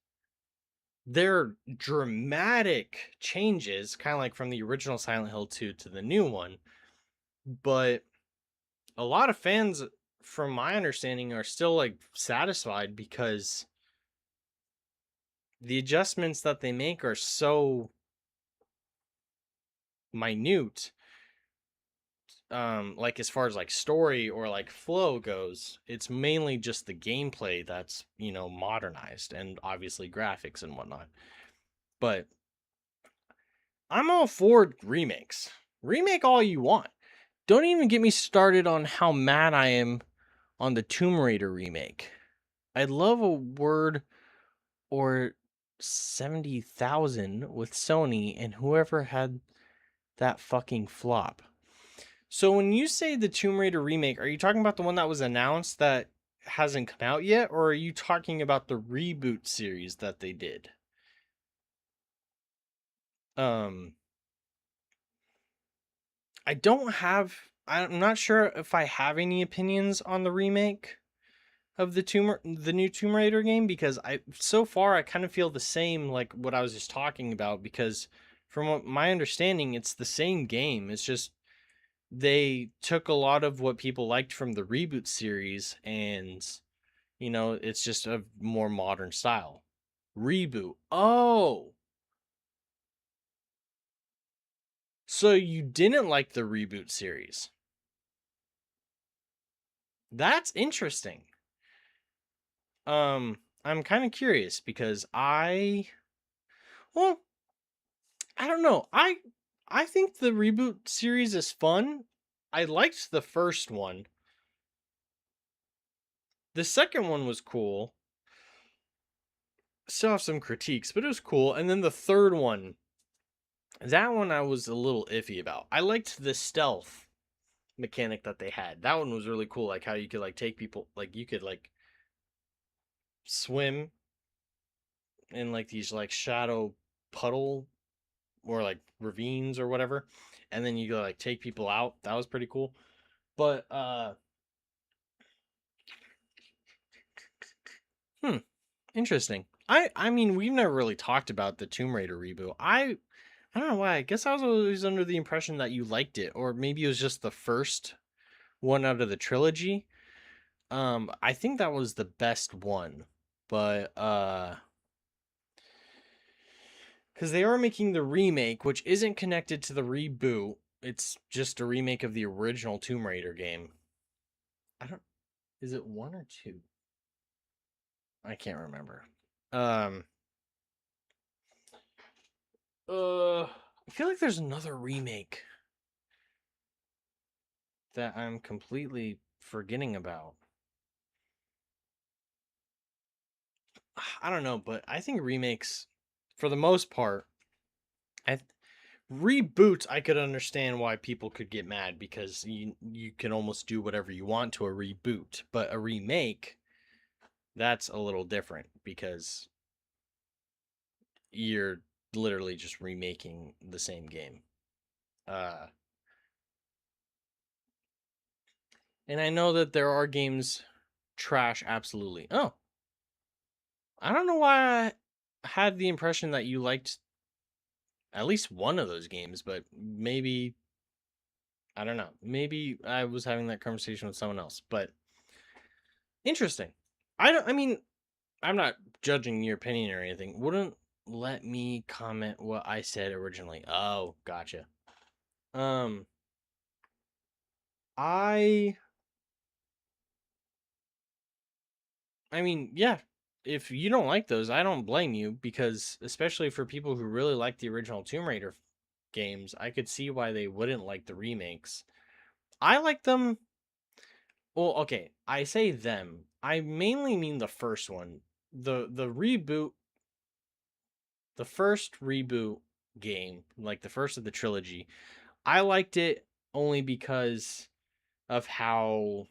they're dramatic changes, kind of like from the original Silent Hill 2 to the new one. But a lot of fans, from my understanding, are still like satisfied because the adjustments that they make are so minute. Like as far as like story or like flow goes, it's mainly just the gameplay that's, modernized and obviously graphics and whatnot. But I'm all for remakes. Remake all you want. Don't even get me started on how mad I am on the Tomb Raider remake. I'd love a word or 70,000 with Sony and whoever had that fucking flop. So when you say the Tomb Raider remake, are you talking about the one that was announced that hasn't come out yet, or are you talking about the reboot series that they did? I'm not sure if I have any opinions on the remake of the new Tomb Raider game, because so far I kind of feel the same like what I was just talking about, because from what my understanding, it's the same game. It's just they took a lot of what people liked from the reboot series and it's just a more modern style. Reboot. Oh. So you didn't like the reboot series. That's interesting. I'm kind of curious because I don't know. I think the reboot series is fun. I liked the first one. The second one was cool. Still have some critiques, but it was cool. And then the third one, that one I was a little iffy about. I liked the stealth mechanic that they had. That one was really cool. Like how you could like take people, like you could like swim in like these like shadow puddle or like ravines or whatever, and then you go like take people out. That was pretty cool. But interesting. I mean, we've never really talked about the Tomb Raider reboot. I don't know why. I guess I was always under the impression that you liked it, or maybe it was just the first one out of the trilogy. I think that was the best one, but because they are making the remake, which isn't connected to the reboot. It's just a remake of the original Tomb Raider game. Is it 1 or 2? I can't remember. I feel like there's another remake that I'm completely forgetting about. I don't know, but I think remakes, for the most part, reboots, I could understand why people could get mad because you can almost do whatever you want to a reboot, but a remake, that's a little different because you're literally just remaking the same game. And I know that there are games trash, absolutely. Oh, I don't know why I had the impression that you liked at least one of those games, but maybe, I don't know. Maybe I was having that conversation with someone else, but interesting. I mean, I'm not judging your opinion or anything. Wouldn't let me comment what I said originally. Oh, gotcha. I mean, yeah, if you don't like those, I don't blame you because especially for people who really like the original Tomb Raider games, I could see why they wouldn't like the remakes. I like them. Well, okay, I say them. I mainly mean the first one. The reboot, the first reboot game, like the first of the trilogy. I liked it only because of how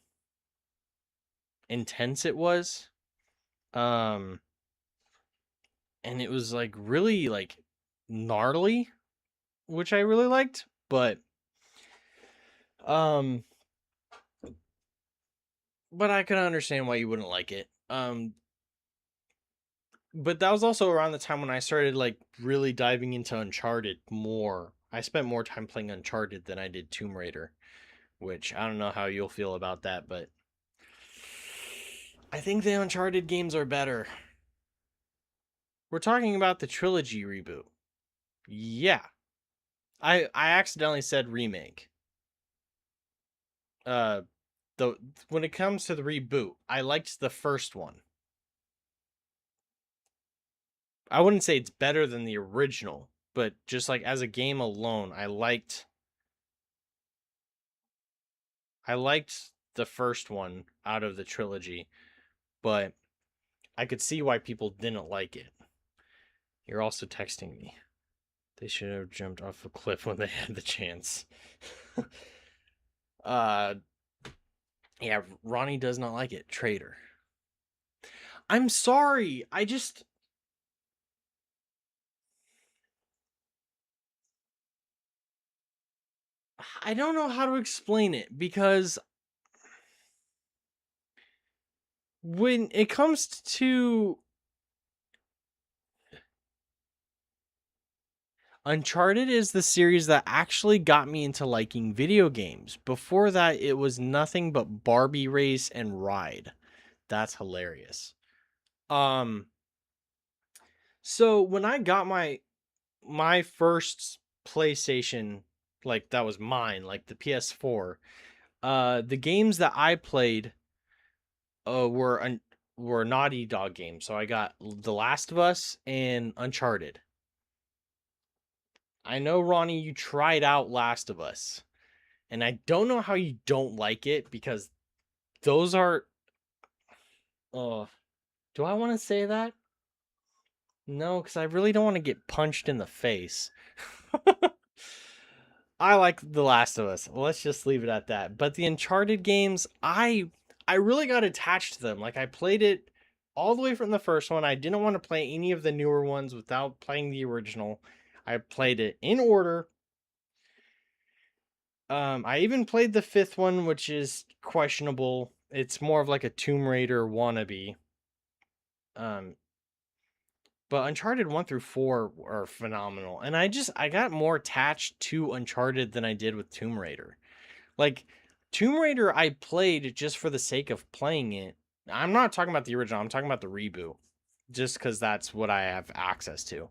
intense it was. And it was like really like gnarly, which I really liked, but I can understand why you wouldn't like it. But that was also around the time when I started like really diving into Uncharted more. I spent more time playing Uncharted than I did Tomb Raider, which I don't know how you'll feel about that, but I think the Uncharted games are better. We're talking about the trilogy reboot. Yeah. I accidentally said remake. When it comes to the reboot, I liked the first one. I wouldn't say it's better than the original, but just like as a game alone, I liked the first one out of the trilogy, but I could see why people didn't like it. You're also texting me. They should have jumped off a cliff when they had the chance. Yeah, Ronnie does not like it. Traitor. I'm sorry. I don't know how to explain it because when it comes to Uncharted is the series that actually got me into liking video games. Before that, it was nothing but Barbie Race and Ride. That's hilarious. So when I got my first PlayStation, like that was mine, like the PS4, the games that I played were Naughty Dog games. So I got The Last of Us and Uncharted. I know, Ronnie, you tried out Last of Us, and I don't know how you don't like it because those are. Oh, do I want to say that? No, because I really don't want to get punched in the face. I like The Last of Us. Let's just leave it at that. But the Uncharted games, I really got attached to them. Like I played it all the way from the first one. I didn't want to play any of the newer ones without playing the original. I played it in order. I even played the 5th one, which is questionable. It's more of like a Tomb Raider wannabe. But Uncharted 1 through 4 are phenomenal. And I got more attached to Uncharted than I did with Tomb Raider. Like, Tomb Raider I played just for the sake of playing it. I'm not talking about the original, I'm talking about the reboot. Just because that's what I have access to.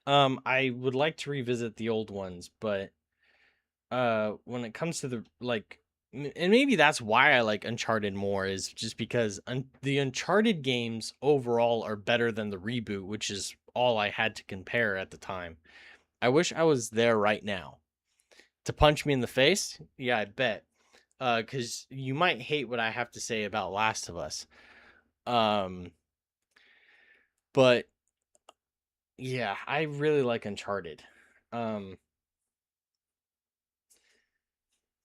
I would like to revisit the old ones, but when it comes to the and maybe that's why I like Uncharted more, is just because the Uncharted games overall are better than the reboot, which is all I had to compare at the time. I wish I was there right now to punch me in the face. Yeah, I bet. Because you might hate what I have to say about Last of Us. But yeah, I really like Uncharted.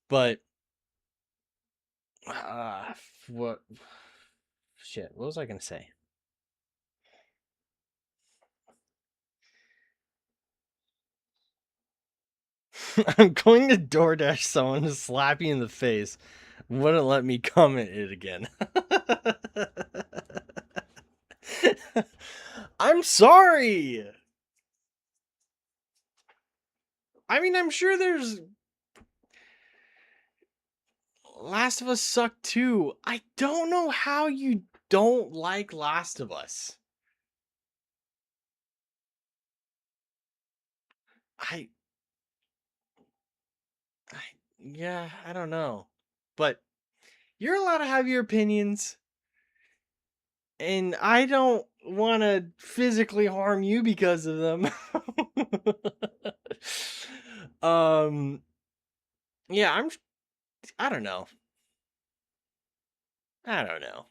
But what shit, what was I gonna say? I'm going to DoorDash someone to slap you in the face. Wouldn't let me comment it again. I'm sorry. I mean, I'm sure there's Last of Us sucked too. I don't know how you don't like Last of Us. I yeah, I don't know. But you're allowed to have your opinions. And I don't want to physically harm you because of them. Yeah, I don't know. I don't know.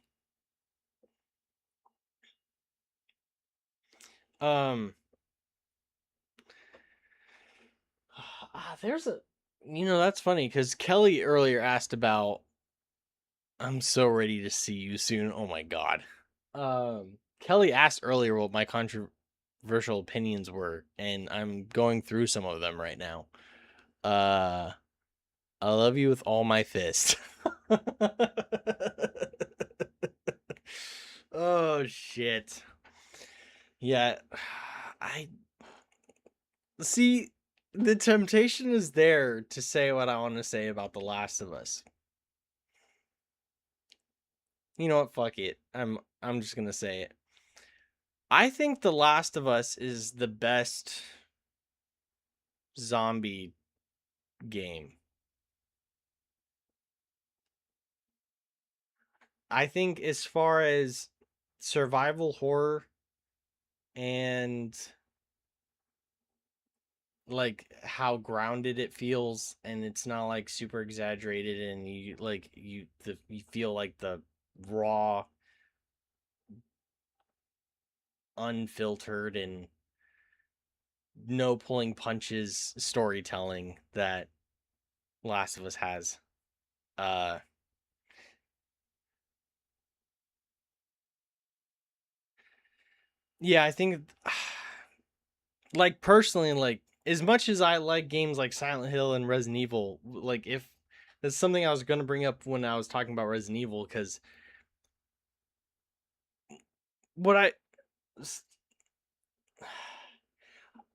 There's that's funny because Kelly earlier asked about I'm so ready to see you soon. Oh my god. Kelly asked earlier what my controversial opinions were, and I'm going through some of them right now. I love you with all my fist. Oh shit. Yeah, I see the temptation is there to say what I want to say about The Last of Us. You know what? Fuck it. I'm just going to say it. I think The Last of Us is the best zombie game. I think as far as survival horror and like how grounded it feels, and it's not like super exaggerated, and you feel like the raw, unfiltered, and no pulling punches storytelling that Last of Us has. Yeah, I think like personally, like as much as I like games like Silent Hill and Resident Evil, like if that's something I was going to bring up when I was talking about Resident Evil, because what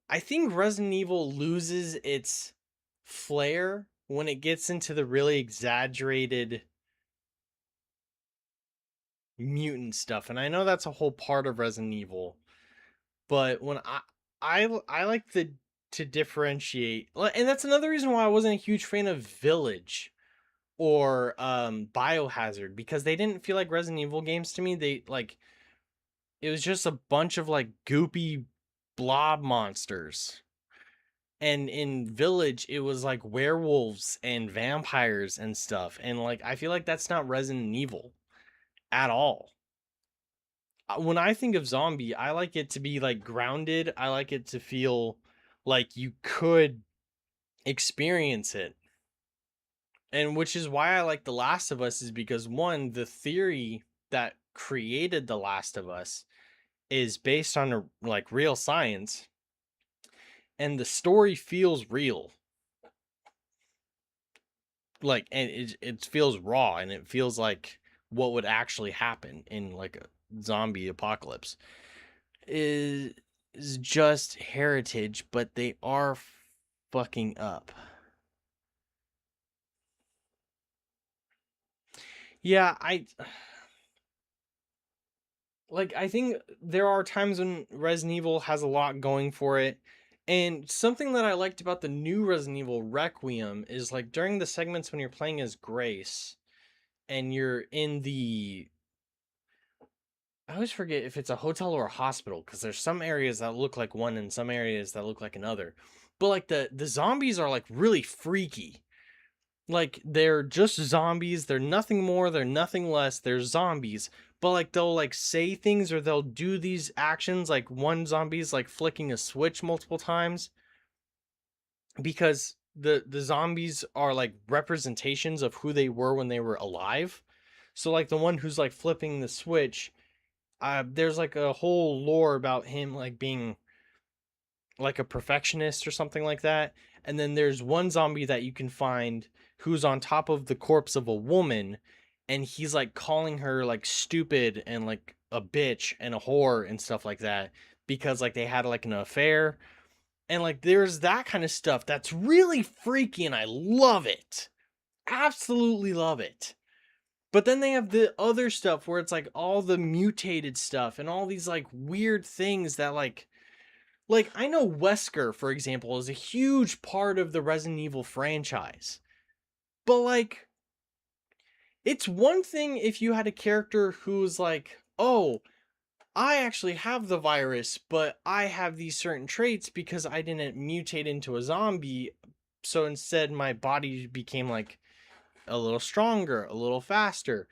I think Resident Evil loses its flair when it gets into the really exaggerated mutant stuff, and I know that's a whole part of Resident Evil, but when I like to differentiate, and that's another reason why I wasn't a huge fan of Village or Biohazard, because they didn't feel like Resident Evil games to me. They like it was just a bunch of like goopy blob monsters. And in Village, it was like werewolves and vampires and stuff. And like I feel like that's not Resident Evil at all. When I think of zombie, I like it to be like grounded. I like it to feel like you could experience it. And which is why I like The Last of Us, is because one, the theory that created The Last of Us is based on like real science, and the story feels real. Like, and it feels raw, and it feels like what would actually happen in like a zombie apocalypse. Is just Heritage, but they are fucking up. Yeah, I think there are times when Resident Evil has a lot going for it. And something that I liked about the new Resident Evil Requiem is like during the segments when you're playing as Grace and you're in the, I always forget if it's a hotel or a hospital, because there's some areas that look like one and some areas that look like another. But like the zombies are like really freaky. Like they're just zombies, they're nothing more, they're nothing less, they're zombies. But like they'll like say things or they'll do these actions, like one zombie's like flicking a switch multiple times because the zombies are like representations of who they were when they were alive. So like the one who's like flipping the switch, there's like a whole lore about him like being like a perfectionist or something like that. And then there's one zombie that you can find who's on top of the corpse of a woman, and he's like calling her like stupid and like a bitch and a whore and stuff like that because like they had like an affair. And like there's that kind of stuff that's really freaky and I love it. Absolutely love it. But then they have the other stuff where it's like all the mutated stuff and all these like weird things that like I know Wesker, for example, is a huge part of the Resident Evil franchise. But like it's one thing if you had a character who's like, "Oh, I actually have the virus, but I have these certain traits because I didn't mutate into a zombie. So instead my body became like a little stronger, a little faster."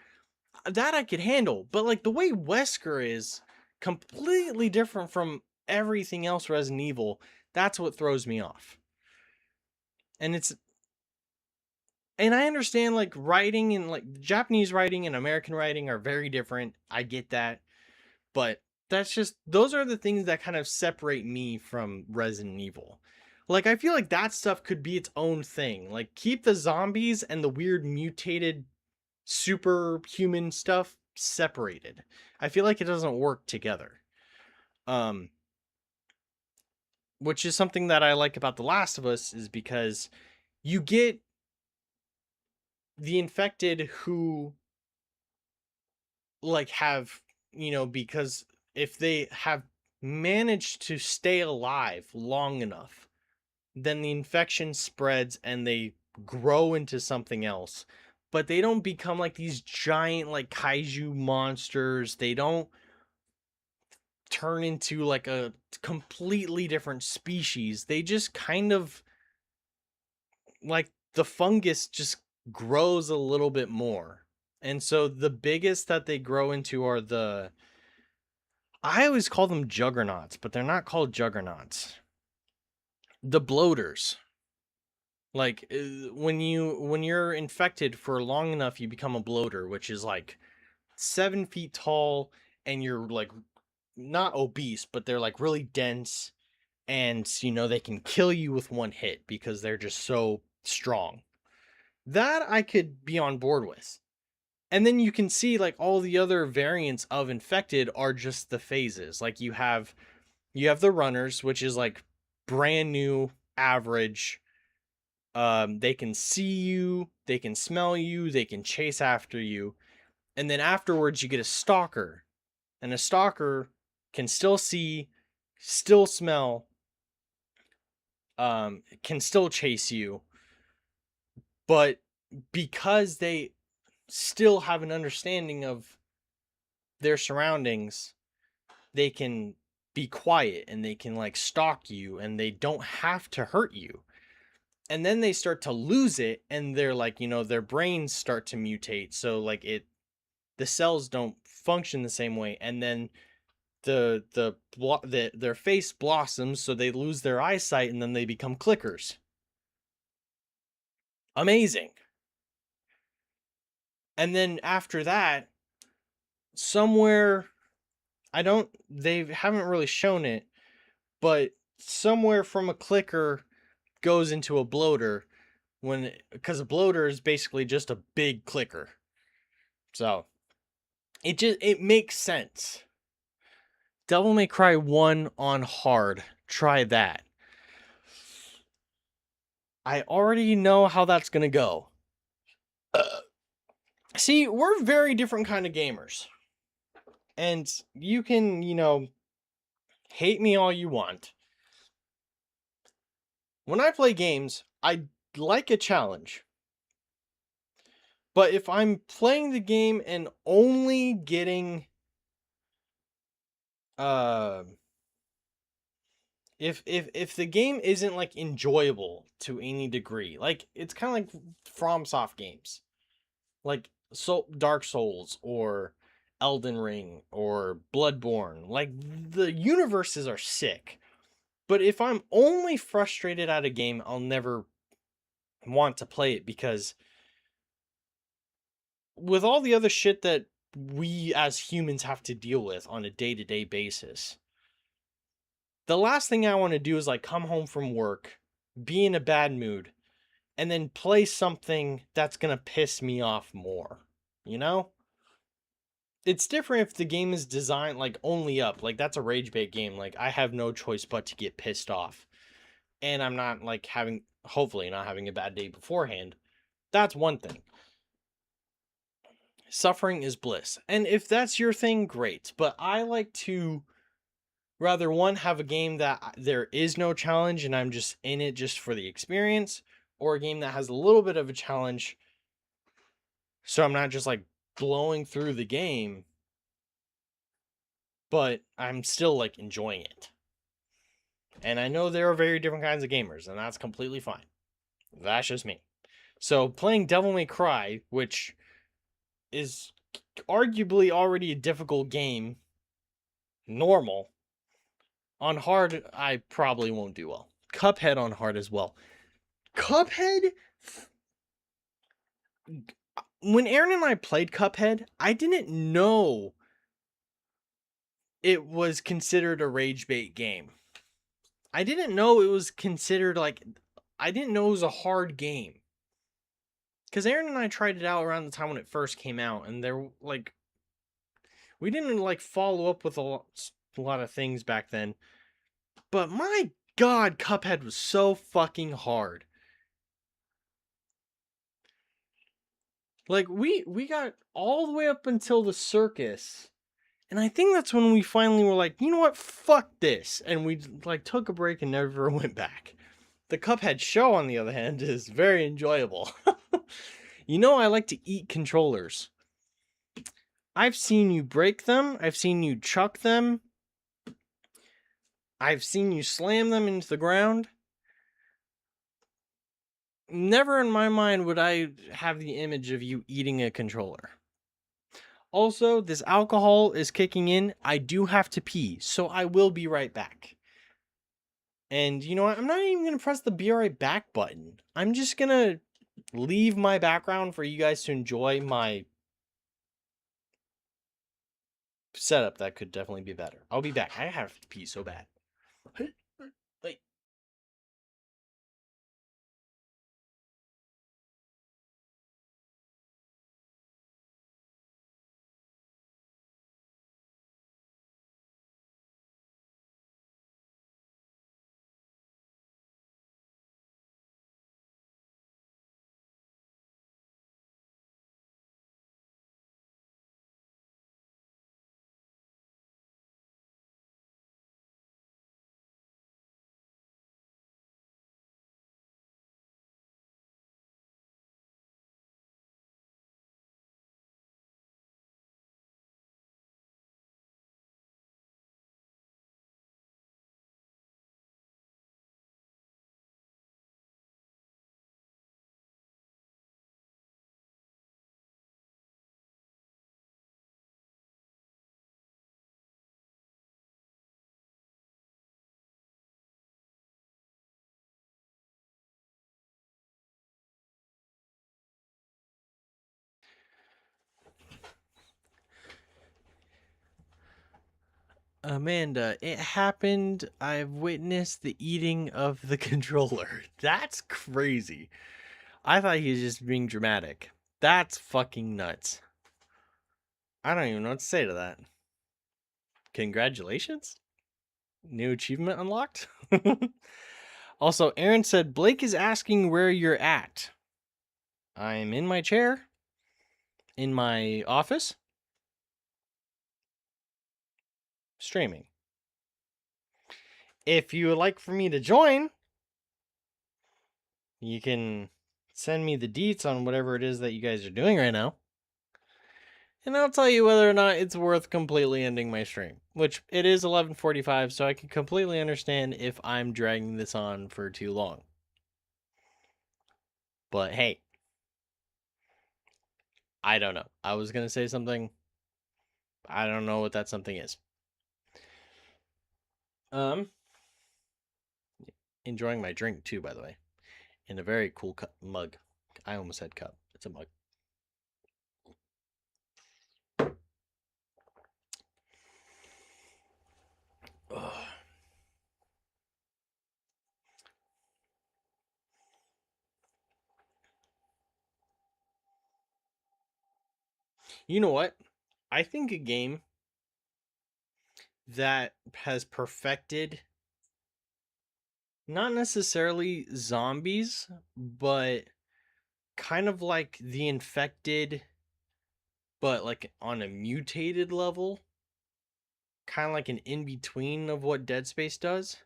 That I could handle. But like the way Wesker is completely different from everything else Resident Evil, that's what throws me off. And I understand like writing and like Japanese writing and American writing are very different. I get that. But that's just, those are the things that kind of separate me from Resident Evil. Like I feel like that stuff could be its own thing. Like keep the zombies and the weird mutated superhuman stuff separated. I feel like it doesn't work together. Which is something that I like about The Last of Us, is because you get the infected who like have, because if they have managed to stay alive long enough, then the infection spreads and they grow into something else. But they don't become like these giant like kaiju monsters. They don't turn into like a completely different species. They just kind of like the fungus just grows a little bit more. And so the biggest that they grow into are I always call them juggernauts, but they're not called juggernauts. The bloaters. Like when you're infected for long enough, you become a bloater, which is like 7 feet tall, and you're like not obese, but they're like really dense, and they can kill you with one hit because they're just so strong. That I could be on board with. And then you can see like all the other variants of infected are just the phases. Like you have the runners, which is like brand new, average. They can see you, they can smell you, they can chase after you. And then afterwards you get a stalker. And a stalker can still see, still smell, can still chase you. But because they still have an understanding of their surroundings, they can be quiet and they can like stalk you and they don't have to hurt you. And then they start to lose it, and they're like, their brains start to mutate, so like the cells don't function the same way, and then their face blossoms, so they lose their eyesight, and then they become clickers. Amazing. And then after that, somewhere, they haven't really shown it, but somewhere from a clicker goes into a bloater because a bloater is basically just a big clicker. So it makes sense. Devil May Cry 1 on hard. Try that. I already know how that's going to go. See, we're very different kind of gamers. And you can, hate me all you want. When I play games, I like a challenge. But if I'm playing the game and only getting if the game isn't like enjoyable to any degree, like it's kind of like FromSoft games, like Dark Souls or Elden Ring or Bloodborne, like the universes are sick. But if I'm only frustrated at a game, I'll never want to play it, because with all the other shit that we as humans have to deal with on a day-to-day basis, the last thing I want to do is like come home from work, be in a bad mood, and then play something that's going to piss me off more, you know? It's different if the game is designed like only up, like that's a rage bait game, like I have no choice but to get pissed off. And I'm not like hopefully not having a bad day beforehand. That's one thing. Suffering is bliss. And if that's your thing, great. But I like to rather, one, have a game that there is no challenge and I'm just in it just for the experience, or a game that has a little bit of a challenge so I'm not just like blowing through the game, but I'm still like enjoying it. And I know there are very different kinds of gamers, and that's completely fine. That's just me. So playing Devil May Cry, which is arguably already a difficult game, normal, on hard, I probably won't do well. Cuphead on hard as well. Cuphead? When Aaron and I played Cuphead, I didn't know it was considered a rage bait game. I didn't know it was considered like, I didn't know it was a hard game. Because Aaron and I tried it out around the time when it first came out, and there, like, we didn't like follow up with a lot of things back then. But my God, Cuphead was so fucking hard. Like, we got all the way up until the circus, and I think that's when we finally were like, you know what, fuck this, and we like took a break and never went back. The Cuphead show, on the other hand, is very enjoyable. You know, I like to eat controllers. I've seen you break them, I've seen you chuck them, I've seen you slam them into the ground. Never in my mind would I have the image of you eating a controller. Also, this alcohol is kicking in. I do have to pee, so I will be right back. And you know what? I'm not even going to press the be right back button. I'm just going to leave my background for you guys to enjoy my setup. That could definitely be better. I'll be back. I have to pee so bad. Amanda, it happened. I've witnessed the eating of the controller. That's crazy. I thought he was just being dramatic. That's fucking nuts. I don't even know what to say to that. Congratulations. New achievement unlocked. Also, Aaron said, Blake is asking where you're at. I'm in my chair. In my office. Streaming. If you would like for me to join, you can send me the deets on whatever it is that you guys are doing right now. And I'll tell you whether or not it's worth completely ending my stream. Which, it is 11:45, so I can completely understand if I'm dragging this on for too long. But hey. I don't know. I was going to say something. I don't know what that something is. Enjoying my drink too, by the way. In a very cool mug. I almost said cup. It's a mug. Ugh. You know what? I think a game that has perfected not necessarily zombies, but kind of like the infected, but like on a mutated level, kind of like an in-between of what Dead Space does.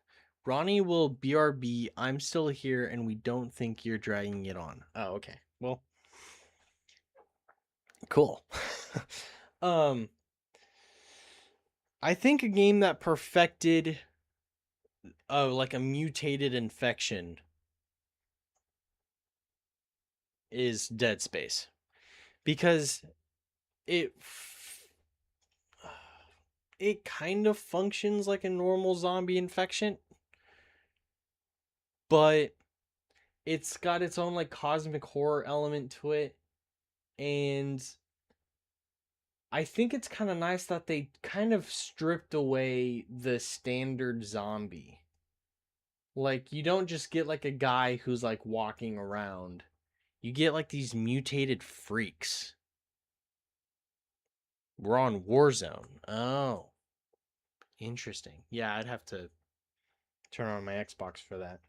Ronnie will BRB, I'm still here, and we don't think you're dragging it on. Oh, okay. Well, cool. I think a game that perfected like a mutated infection is Dead Space. Because it kind of functions like a normal zombie infection, but it's got its own like cosmic horror element to it, and I think it's kind of nice that they kind of stripped away the standard zombie. Like, you don't just get like a guy who's like walking around. You get like these mutated freaks. We're on Warzone. Oh. Interesting. Yeah, I'd have to turn on my Xbox for that.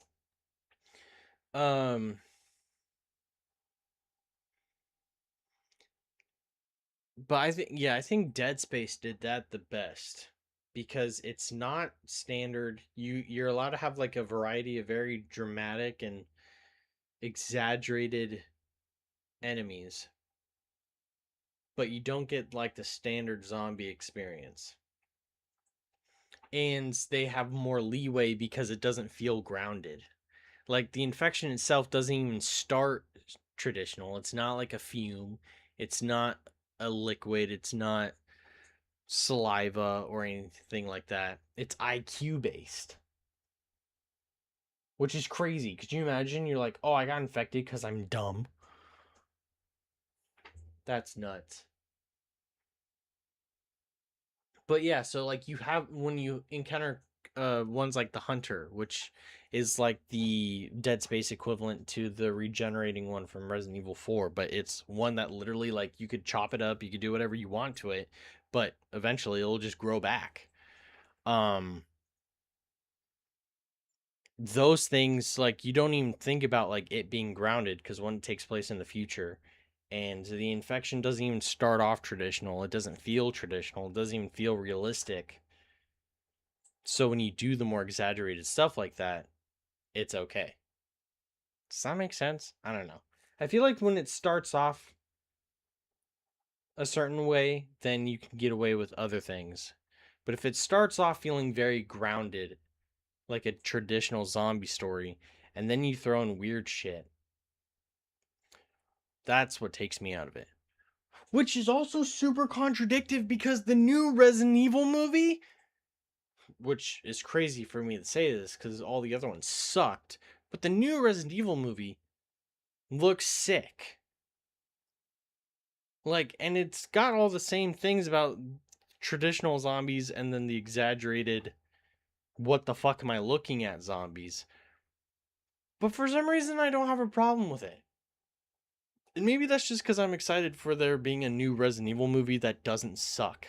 But I think Dead Space did that the best because it's not standard. You're allowed to have like a variety of very dramatic and exaggerated enemies, but you don't get like the standard zombie experience. And they have more leeway because it doesn't feel grounded. Like, the infection itself doesn't even start traditional. It's not like a fume. It's not a liquid. It's not saliva or anything like that. It's IQ based. Which is crazy. Could you imagine? You're like, oh, I got infected because I'm dumb. That's nuts. But yeah, so like you have, when you encounter ones like the Hunter, which is like the Dead Space equivalent to the regenerating one from Resident Evil 4, but it's one that literally, like, you could chop it up, you could do whatever you want to it, but eventually it'll just grow back. Those things, like, you don't even think about like it being grounded because one takes place in the future, and the infection doesn't even start off traditional. It doesn't feel traditional. It doesn't even feel realistic. So when you do the more exaggerated stuff like that, it's okay. Does that make sense? I don't know. I feel like when it starts off a certain way, then you can get away with other things. But if it starts off feeling very grounded, like a traditional zombie story, and then you throw in weird shit, that's what takes me out of it. Which is also super contradictive because the new Resident Evil movie, which is crazy for me to say this because all the other ones sucked, but the new Resident Evil movie looks sick. Like, and it's got all the same things about traditional zombies and then the exaggerated, what the fuck am I looking at zombies. But for some reason, I don't have a problem with it. And maybe that's just because I'm excited for there being a new Resident Evil movie that doesn't suck.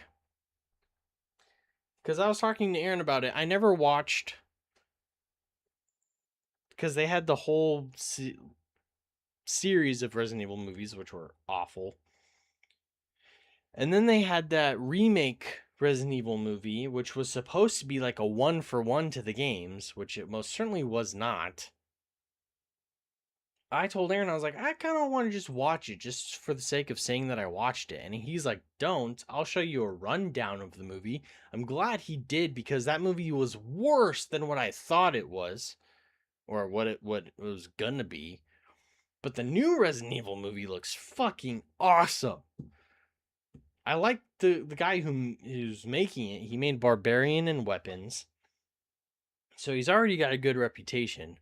Because I was talking to Aaron about it. I never watched, because they had the whole series of Resident Evil movies, which were awful. And then they had that remake Resident Evil movie, which was supposed to be like a 1-for-1 to the games, which it most certainly was not. I told Aaron, I was like, I kind of want to just watch it just for the sake of saying that I watched it. And he's like, don't. I'll show you a rundown of the movie. I'm glad he did, because that movie was worse than what I thought it was, or what it was gonna be. But the new Resident Evil movie looks fucking awesome. I like the guy who's making it. He made Barbarian and Weapons, so he's already got a good reputation.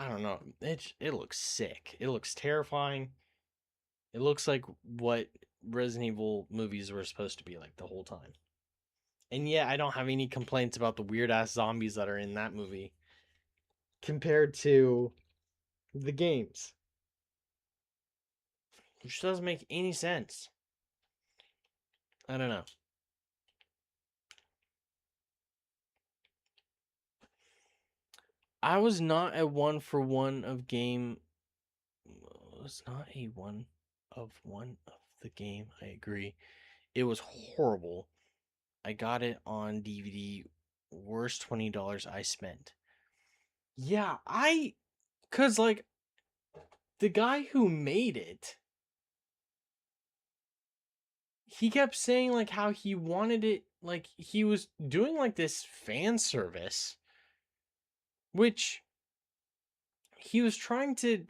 I don't know. It looks sick. It looks terrifying. It looks like what Resident Evil movies were supposed to be like the whole time. And yeah, I don't have any complaints about the weird ass zombies that are in that movie compared to the games, which doesn't make any sense. I don't know. I was not a 1-for-1 of game. Was not a 1 of the game. I agree. It was horrible. I got it on DVD. Worst $20 I spent. Yeah, cause like the guy who made it, he kept saying like how he wanted it, like he was doing like this fan service, which he was trying to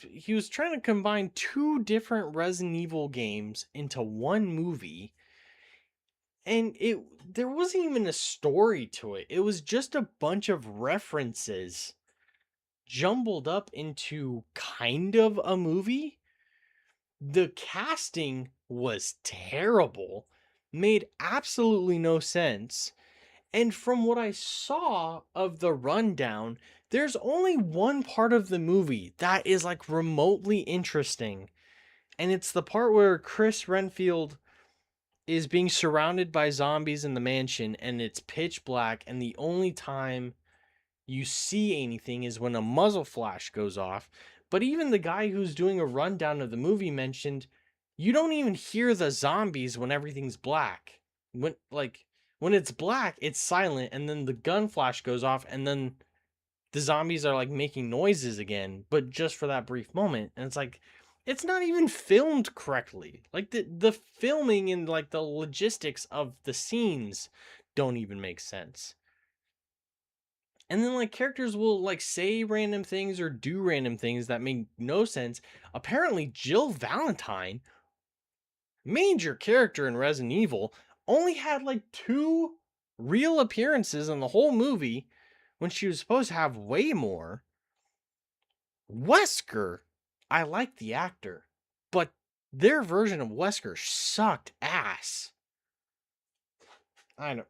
combine 2 different Resident Evil games into one movie, and there wasn't even a story to it. It was just a bunch of references jumbled up into kind of a movie. The casting was terrible, made absolutely no sense. And from what I saw of the rundown, there's only one part of the movie that is like remotely interesting. And it's the part where Chris Renfield is being surrounded by zombies in the mansion and it's pitch black, and the only time you see anything is when a muzzle flash goes off. But even the guy who's doing a rundown of the movie mentioned you don't even hear the zombies when everything's black. When it's black, it's silent, and then the gun flash goes off, and then the zombies are like making noises again, but just for that brief moment. And it's like, it's not even filmed correctly. Like the filming and like the logistics of the scenes don't even make sense. And then like characters will like say random things or do random things that make no sense. Apparently Jill Valentine, major character in Resident Evil, only had like 2 real appearances in the whole movie when she was supposed to have way more. Wesker, I like the actor, but their version of Wesker sucked ass. I know.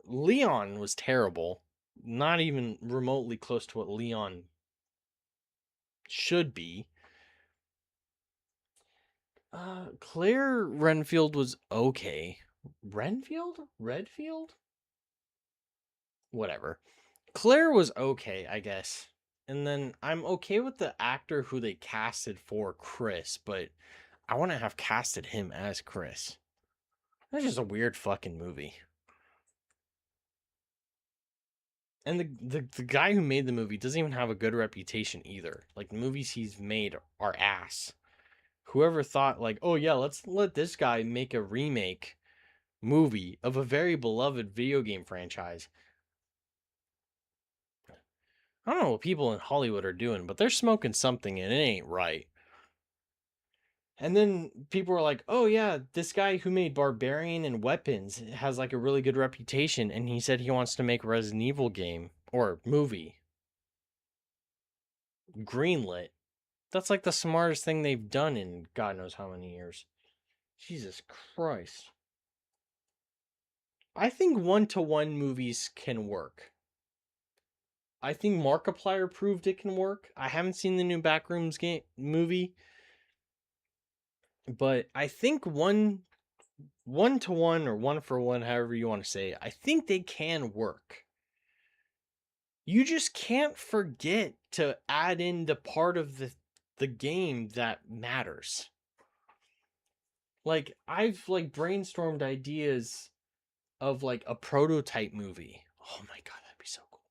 Leon was terrible. Not even remotely close to what Leon should be. Claire Renfield was okay. Renfield? Redfield? Whatever. Claire was okay, I guess. And then I'm okay with the actor who they casted for Chris, but I wouldn't have casted him as Chris. That's just a weird fucking movie. And the guy who made the movie doesn't even have a good reputation either. Like, the movies he's made are ass. Whoever thought, like, oh yeah, let's let this guy make a remake movie of a very beloved video game franchise. I don't know what people in Hollywood are doing, but they're smoking something and it ain't right. And then people were like, oh yeah, this guy who made Barbarian and Weapons has like a really good reputation, and he said he wants to make a Resident Evil game or movie. Greenlit. That's like the smartest thing they've done in God knows how many years. Jesus Christ. I think one-to-one movies can work. I think Markiplier proved it can work. I haven't seen the new Backrooms game movie, but I think one-to-one or one-for-one, however you want to say it, I think they can work. You just can't forget to add in the part of the game that matters. Like, I've like brainstormed ideas of like a prototype movie. Oh my god, that'd be so cool.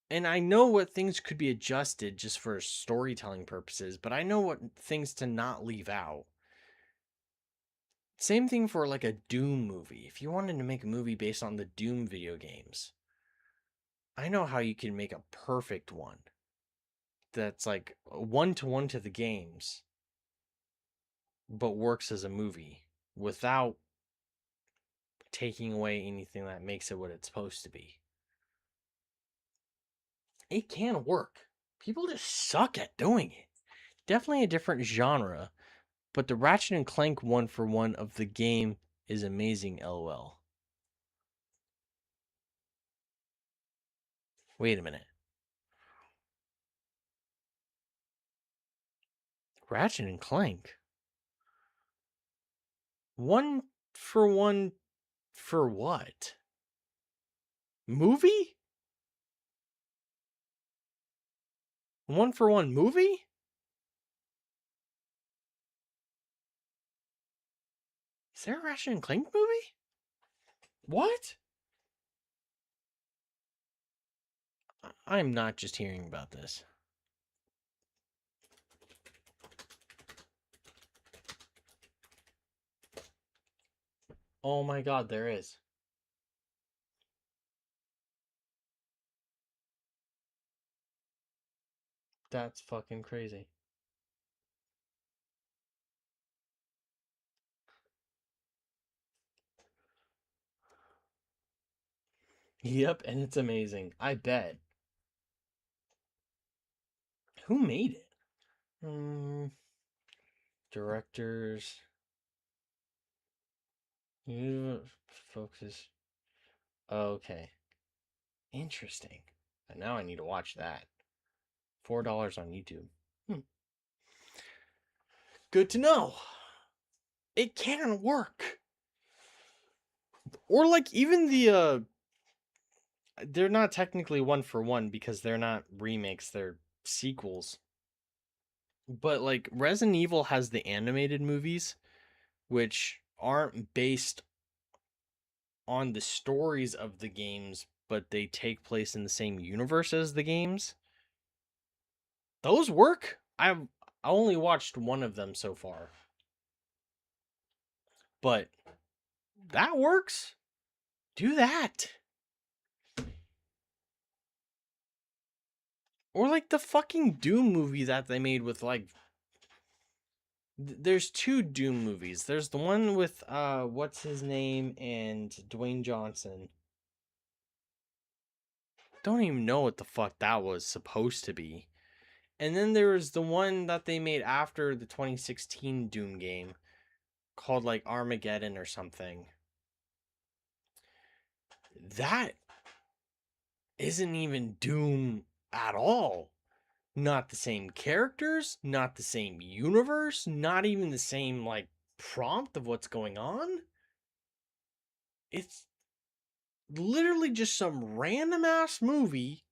And I know what things could be adjusted just for storytelling purposes, but I know what things to not leave out. Same thing for like a Doom movie. If you wanted to make a movie based on the Doom video games, I know how you can make a perfect one that's like one-to-one to the games, but works as a movie without taking away anything that makes it what it's supposed to be. It can work. People just suck at doing it. Definitely a different genre, but the Ratchet and Clank one-for-one of the game is amazing, lol. Wait a minute. Ratchet and Clank? One for one for what? Movie? One for one movie? Is there a Ratchet and Clank movie? What? I'm not just hearing about this. Oh my god, there is. That's fucking crazy. Yep, and it's amazing. I bet. Who made it? Directors. Focus. Okay. Interesting. And now I need to watch that. $4 on YouTube. Good to know. It can work. Or like even the they're not technically one for one because they're not remakes, they're sequels. But like Resident Evil has the animated movies, which aren't based on the stories of the games, but they take place in the same universe as the games. Those work. I only watched one of them so far. But that works. Do that. Or like the fucking Doom movie that they made with like there's two Doom movies. There's the one with what's his name and Dwayne Johnson. Don't even know what the fuck that was supposed to be. And then there was the one that they made after the 2016 Doom game called like Armageddon or something. That isn't even Doom at all. Not the same characters, not the same universe, not even the same like prompt of what's going on. It's literally just some random ass movie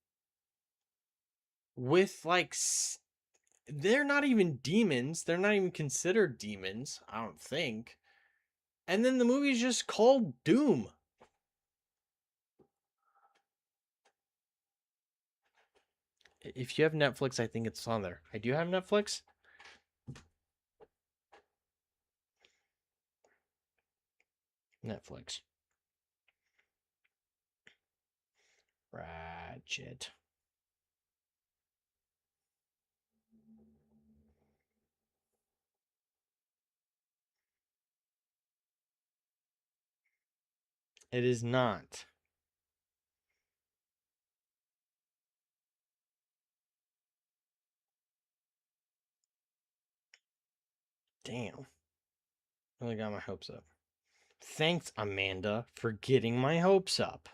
with like they're not even demons, they're not even considered demons, I don't think. And then the movie's just called Doom. If you have Netflix, I think it's on there. I do have Netflix. Netflix. Ratchet. It is not. Damn. Really got my hopes up. Thanks, Amanda, for getting my hopes up.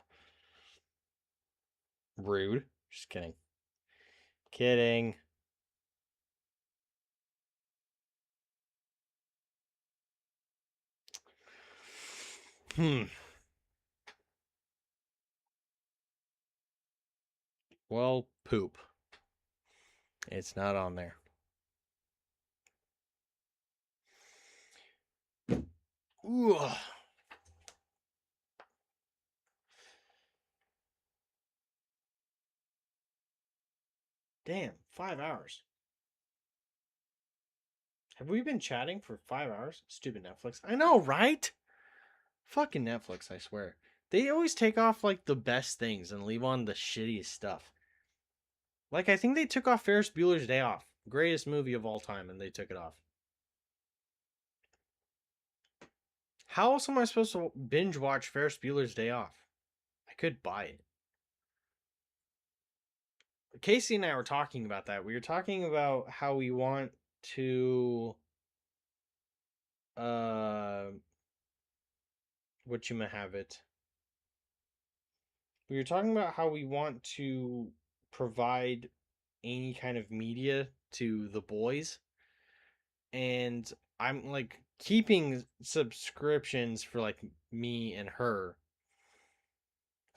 Rude. Just kidding. Kidding. Well, poop. It's not on there. Ooh. Damn, 5 hours. Have we been chatting for 5 hours? Stupid Netflix. I know, right? Fucking Netflix, I swear. They always take off like the best things and leave on the shittiest stuff. Like, I think they took off Ferris Bueller's Day Off. Greatest movie of all time, and they took it off. How else am I supposed to binge watch Ferris Bueller's Day Off? I could buy it. Casey and I were talking about that. We were talking about how we want to whatchamahave. We were talking about how we want to provide any kind of media to the boys. And I'm like keeping subscriptions for like me and her.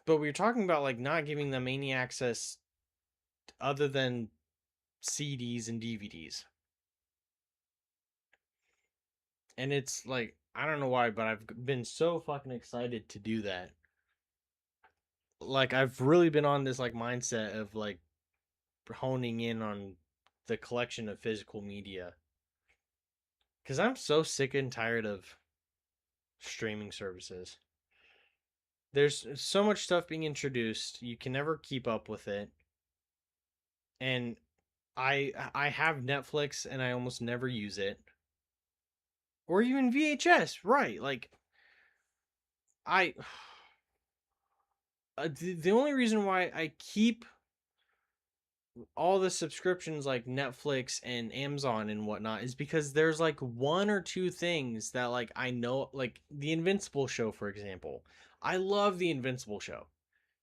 But we were talking about like not giving them any access other than CDs and DVDs. And it's like, I don't know why, but I've been so fucking excited to do that. Like, I've really been on this like mindset of like honing in on the collection of physical media. Because I'm so sick and tired of streaming services. There's so much stuff being introduced. You can never keep up with it. And I have Netflix and I almost never use it. Or even VHS, right? Like, the only reason why I keep all the subscriptions like Netflix and Amazon and whatnot is because there's like one or two things that like I know, like the Invincible show, for example. I love the Invincible show,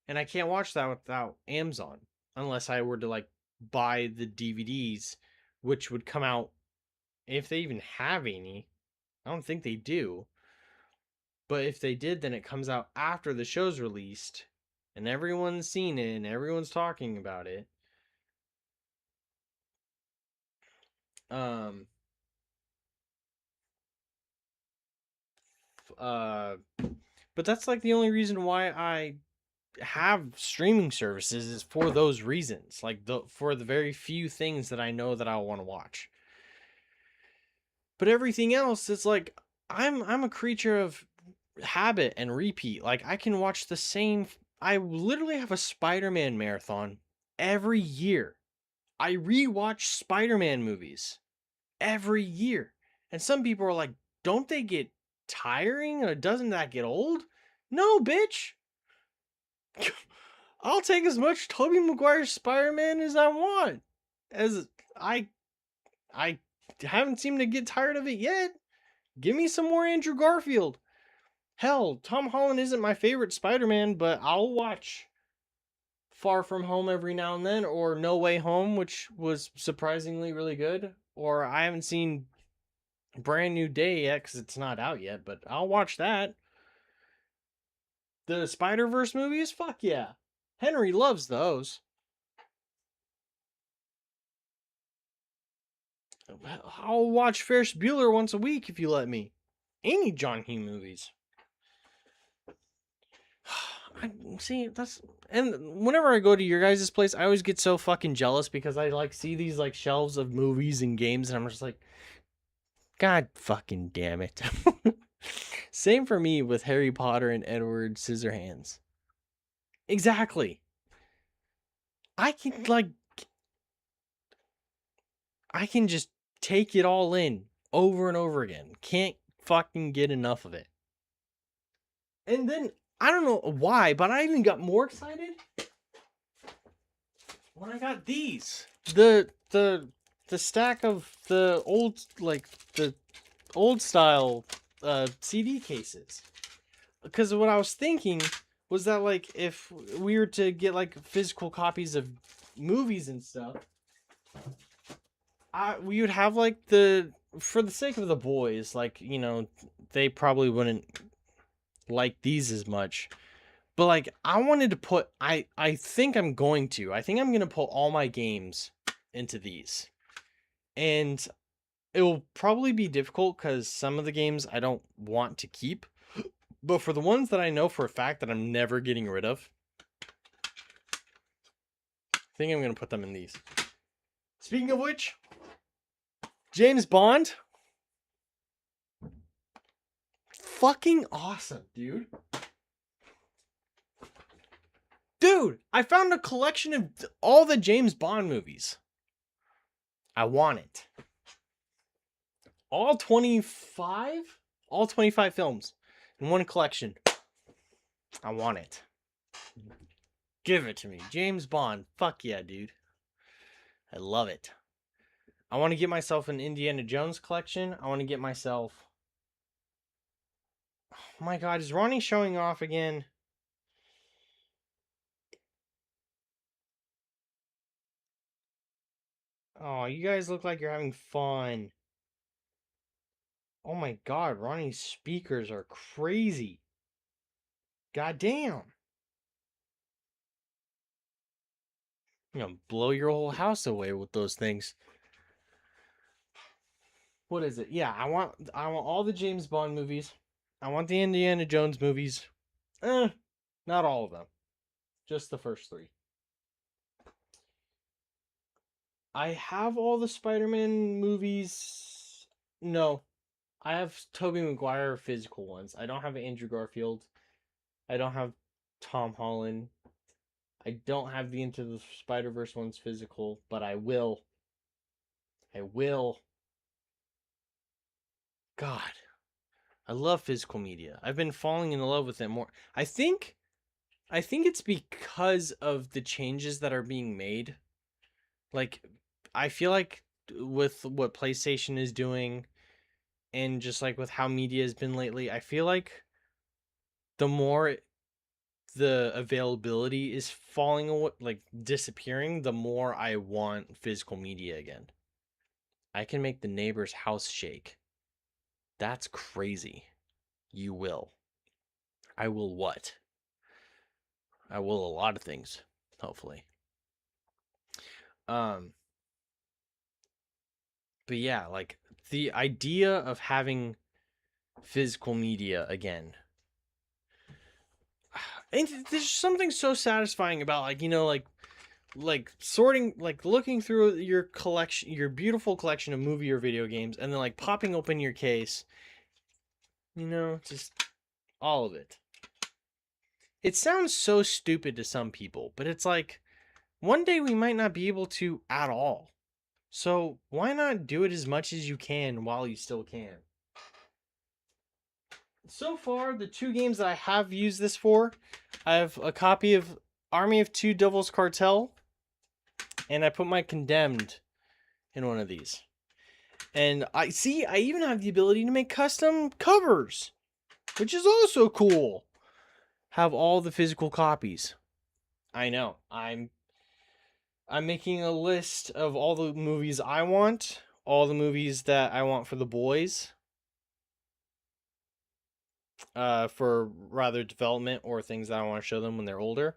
and I can't watch that without Amazon unless I were to like buy the DVDs, which would come out if they even have any. I don't think they do. But if they did, then it comes out after the show's released and everyone's seen it and everyone's talking about it. But that's like the only reason why I have streaming services is for those reasons. Like for the very few things that I know that I want to watch. But everything else, it's like I'm a creature of habit and repeat. Like I can watch the same. I literally have a Spider-Man marathon every year. I rewatch Spider-Man movies every year. And some people are like, don't they get tiring or doesn't that get old? No, bitch. I'll take as much Tobey Maguire Spider-Man as I want. As I haven't seemed to get tired of it yet. Give me some more Andrew Garfield. Hell, Tom Holland isn't my favorite Spider-Man, but I'll watch Far From Home every now and then, or No Way Home, which was surprisingly really good. Or I haven't seen Brand New Day yet because it's not out yet, but I'll watch that. The Spider-Verse movies? Fuck yeah. Henry loves those. I'll watch Ferris Bueller once a week if you let me. Any John Hughes movies. See, that's... And whenever I go to your guys' place, I always get so fucking jealous because I like see these like shelves of movies and games and I'm just like, God fucking damn it. Same for me with Harry Potter and Edward Scissorhands. Exactly. I can just take it all in over and over again. Can't fucking get enough of it. And then, I don't know why, but I even got more excited when I got these. The stack of the old, like, the old style CD cases. because what I was thinking was that, like, if we were to get, like, physical copies of movies and stuff, we would have, like, for the sake of the boys, like, you know, they probably wouldn't like these as much. But, like, I wanted to put, I think I'm going to put all my games into these. And it will probably be difficult because some of the games I don't want to keep. But for the ones that I know for a fact that I'm never getting rid of, I think I'm going to put them in these. Speaking of which, James Bond. Fucking awesome, dude. Dude, I found a collection of all the James Bond movies. I want it. All 25? All 25 films in one collection. I want it. Give it to me. James Bond. Fuck yeah, dude. I love it. I want to get myself an Indiana Jones collection. I want to get myself... Oh my god, is Ronnie showing off again? Oh, you guys look like you're having fun. Oh my god, Ronnie's speakers are crazy. God damn. You know, blow your whole house away with those things. What is it? Yeah, I want all the James Bond movies. I want the Indiana Jones movies. Not all of them. Just the first 3. I have all the Spider-Man movies. No. I have Tobey Maguire physical ones. I don't have Andrew Garfield. I don't have Tom Holland. I don't have the Into the Spider-Verse ones physical, but I will. I will. God. I love physical media. I've been falling in love with it more. I think it's because of the changes that are being made. Like, I feel like with what PlayStation is doing and just like with how media has been lately, I feel like the more the availability is falling away, like disappearing, the more I want physical media again. I can make the neighbor's house shake. That's crazy. You will. I will what? I will a lot of things, hopefully. But yeah, like the idea of having physical media again. And there's something so satisfying about, like, you know, like sorting, like looking through your collection, your beautiful collection of movie or video games, and then like popping open your case, you know, just all of it. It sounds so stupid to some people, but it's like one day we might not be able to at all. So why not do it as much as you can while you still can? So far, the 2 games that I have used this for, I have a copy of Army of Two Devil's Cartel, and I put my Condemned in one of these. And I even have the ability to make custom covers, which is also cool. Have all the physical copies. I know. I'm making a list of all the movies I want, all the movies that I want for the boys, for rather development or things that I want to show them when they're older.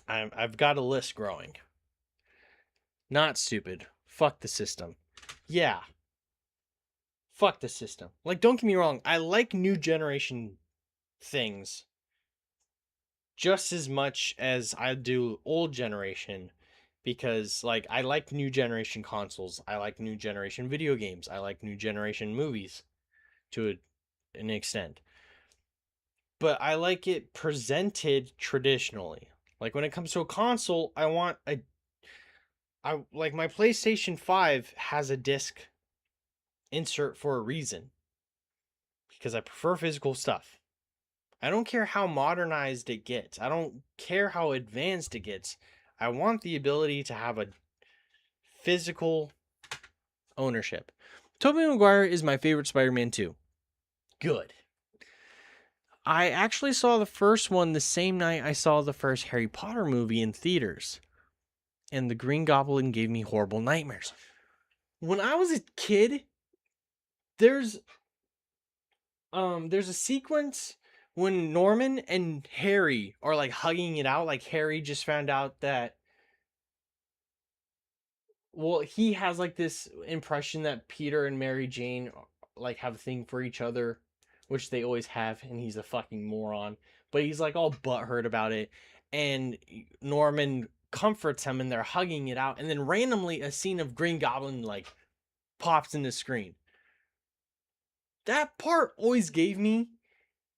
I've got a list growing. Not stupid. Fuck the system. Yeah. Fuck the system. Like, don't get me wrong. I like new generation things just as much as I do old generation, because like I like new generation consoles. I like new generation video games. I like new generation movies to an extent. But I like it presented traditionally. Like when it comes to a console, I like my PlayStation 5 has a disc insert for a reason. Because I prefer physical stuff. I don't care how modernized it gets. I don't care how advanced it gets. I want the ability to have a physical ownership. Tobey Maguire is my favorite Spider-Man too. Good. I actually saw the first one the same night I saw the first Harry Potter movie in theaters. And the Green Goblin gave me horrible nightmares. When I was a kid, there's a sequence when Norman and Harry are like hugging it out, like Harry just found out that, well, he has like this impression that Peter and Mary Jane like have a thing for each other, which they always have, and he's a fucking moron. But he's like all butthurt about it, and Norman comforts him, and they're hugging it out, and then randomly a scene of Green Goblin like pops in the screen. That part always gave me,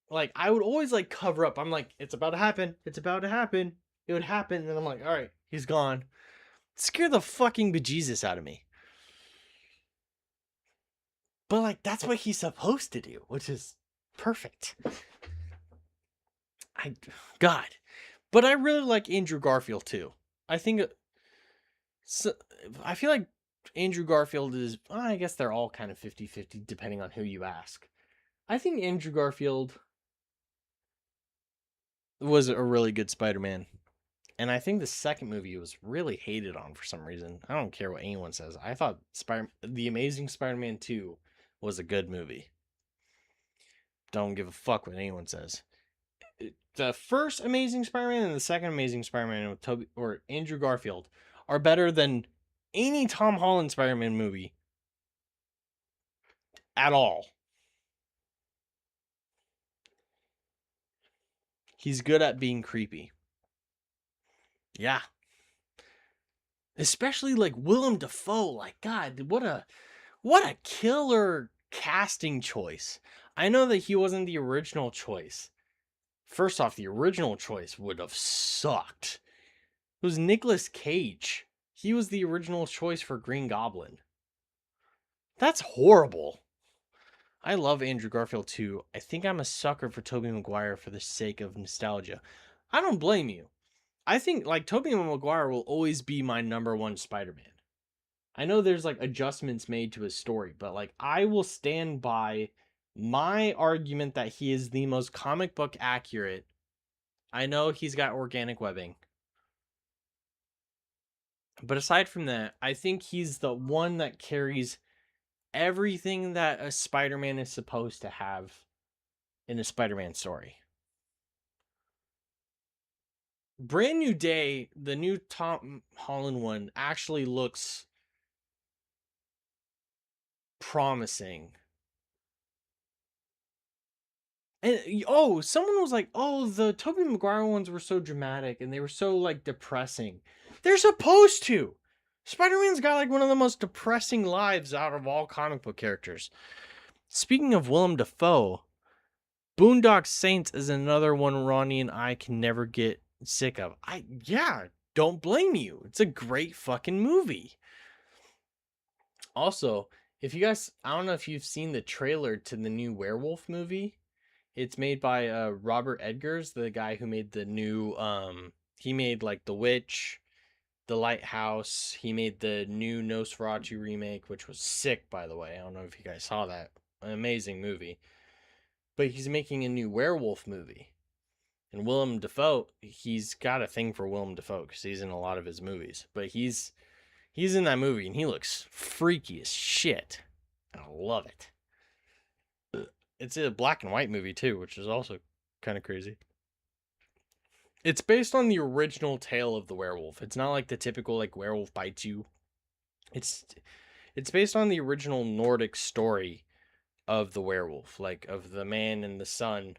like, I would always like cover up. I'm like, it's about to happen. It's about to happen. It would happen, and then I'm like, all right, he's gone. Scare the fucking bejesus out of me. But like, that's what he's supposed to do, which is perfect. God. But I really like Andrew Garfield too. I think, so, I feel like Andrew Garfield is, I guess they're all kind of 50-50 depending on who you ask. I think Andrew Garfield was a really good Spider-Man. And I think the second movie was really hated on for some reason. I don't care what anyone says. I thought The Amazing Spider-Man 2 was a good movie. Don't give a fuck what anyone says. The first Amazing Spider-Man and the second Amazing Spider-Man with Tobey or Andrew Garfield are better than any Tom Holland Spider-Man movie at all. He's good at being creepy. Yeah. Especially like Willem Dafoe. Like, God, what a killer casting choice. I know that he wasn't the original choice. First off, the original choice would have sucked. It was Nicolas Cage. He was the original choice for Green Goblin. That's horrible. I love Andrew Garfield too. I think I'm a sucker for Tobey Maguire for the sake of nostalgia. I don't blame you. I think like Tobey Maguire will always be my number one Spider-Man. I know there's like adjustments made to his story, but like I will stand by my argument that he is the most comic book accurate. I know he's got organic webbing. But aside from that, I think he's the one that carries everything that a Spider-Man is supposed to have in a Spider-Man story. Brand New Day, the new Tom Holland one, actually looks promising. And someone was like, "Oh, the Tobey Maguire ones were so dramatic and they were so like depressing." They're supposed to. Spider-Man's got like one of the most depressing lives out of all comic book characters. Speaking of Willem Dafoe, Boondock Saints is another one Ronnie and I can never get sick of. Don't blame you. It's a great fucking movie. Also, if you guys, I don't know if you've seen the trailer to the new Werewolf movie. It's made by Robert Eggers, the guy who made the new, he made like The Witch, The Lighthouse. He made the new Nosferatu remake, which was sick, by the way. I don't know if you guys saw that. An amazing movie. But he's making a new werewolf movie. And Willem Dafoe, he's got a thing for Willem Dafoe because he's in a lot of his movies. But he's in that movie and he looks freaky as shit. I love it. It's a black and white movie too, which is also kind of crazy. It's based on the original tale of the werewolf. It's not like the typical like werewolf bites you. It's based on the original Nordic story of the werewolf, like of the man and the son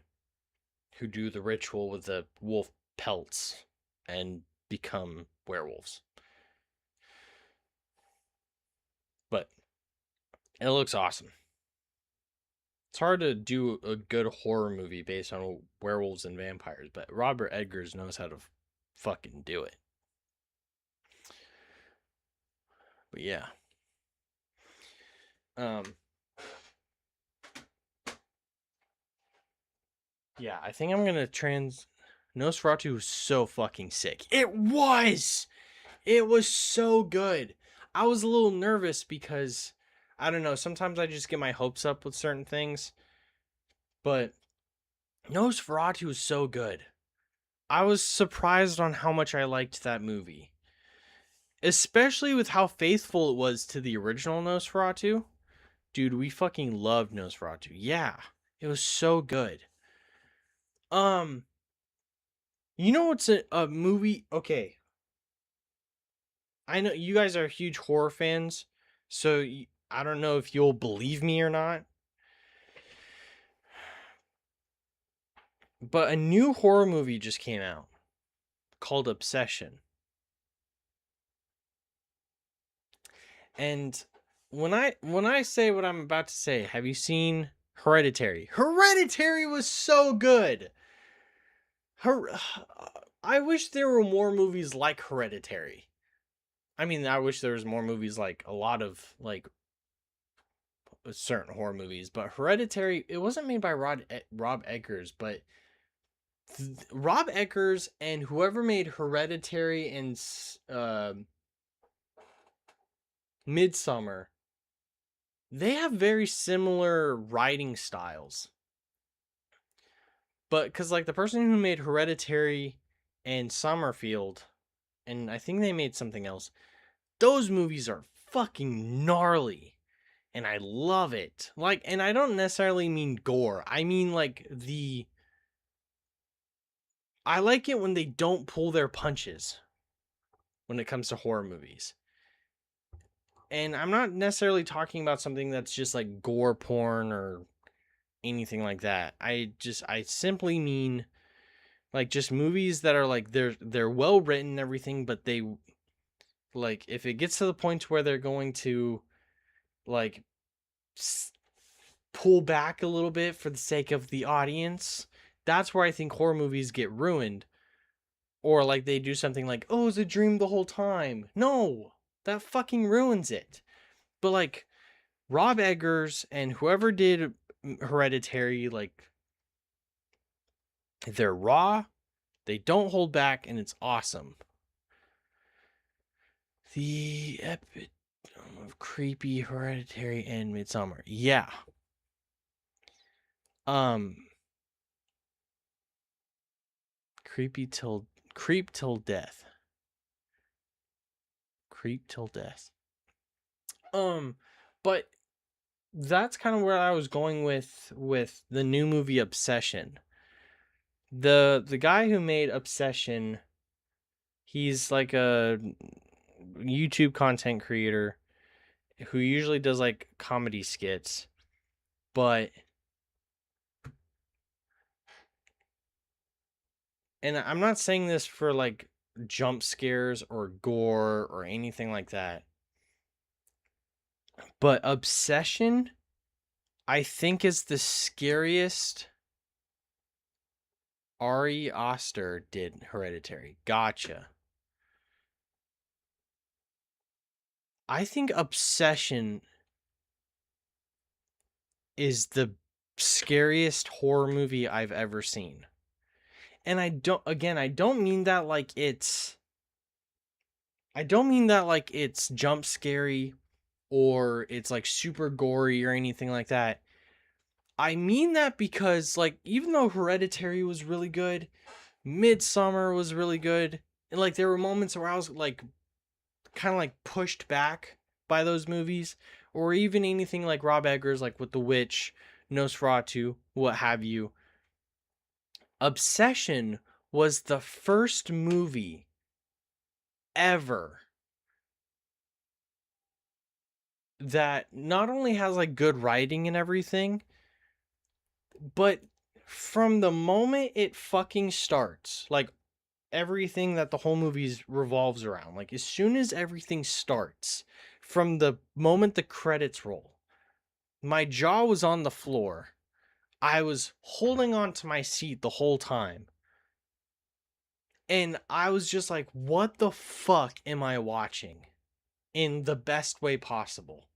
who do the ritual with the wolf pelts and become werewolves. But it looks awesome. It's hard to do a good horror movie based on werewolves and vampires, but Robert Eggers knows how to fucking do it. But yeah. Yeah, I think I'm gonna Nosferatu was so fucking sick. It was! It was so good. I was a little nervous because I don't know, sometimes I just get my hopes up with certain things. But Nosferatu was so good. I was surprised on how much I liked that movie. Especially with how faithful it was to the original Nosferatu. Dude, we fucking loved Nosferatu. Yeah, it was so good. You know what's a movie? Okay, I know you guys are huge horror fans, so I don't know if you'll believe me or not. But a new horror movie just came out called Obsession. And when I say what I'm about to say, have you seen Hereditary? Hereditary was so good. I wish there were more movies like Hereditary. I mean, I wish there was more movies like a lot of like certain horror movies, but Hereditary, it wasn't made by Rob Eggers, but Rob Eggers and whoever made Hereditary and Midsummer, they have very similar writing styles. But because like the person who made Hereditary and Summerfield, and I think they made something else, those movies are fucking gnarly. And I love it. Like, and I don't necessarily mean gore. I mean like I like it when they don't pull their punches when it comes to horror movies. And I'm not necessarily talking about something that's just like gore porn or anything like that. I simply mean like just movies that are like they're well written and everything, but they like if it gets to the point where they're going to like pull back a little bit for the sake of the audience, that's where I think horror movies get ruined. Or like they do something like, oh, it's a dream the whole time. No, that fucking ruins it. But like Rob Eggers and whoever did Hereditary, like they're raw, they don't hold back, and it's awesome. The epitome of creepy Hereditary and Midsummer. Yeah. Creep till death. Creep till death. But that's kind of where I was going with the new movie Obsession. The guy who made Obsession, he's like a YouTube content creator who usually does like comedy skits, but and I'm not saying this for like jump scares or gore or anything like that. But Obsession, I think, is the scariest. Ari Aster did Hereditary. Gotcha. I think Obsession is the scariest horror movie I've ever seen. And I don't mean that like it's jump scary or it's like super gory or anything like that. I mean that because like even though Hereditary was really good, Midsummer was really good, and like there were moments where I was like kind of like pushed back by those movies, or even anything like Rob Eggers, like with The Witch, Nosferatu, what have you. Obsession was the first movie ever that not only has like good writing and everything, but from the moment it fucking starts, like everything that the whole movie revolves around, like as soon as everything starts, from the moment the credits roll, my jaw was on the floor. I was holding on to my seat the whole time. And I was just like, what the fuck am I watching? In the best way possible.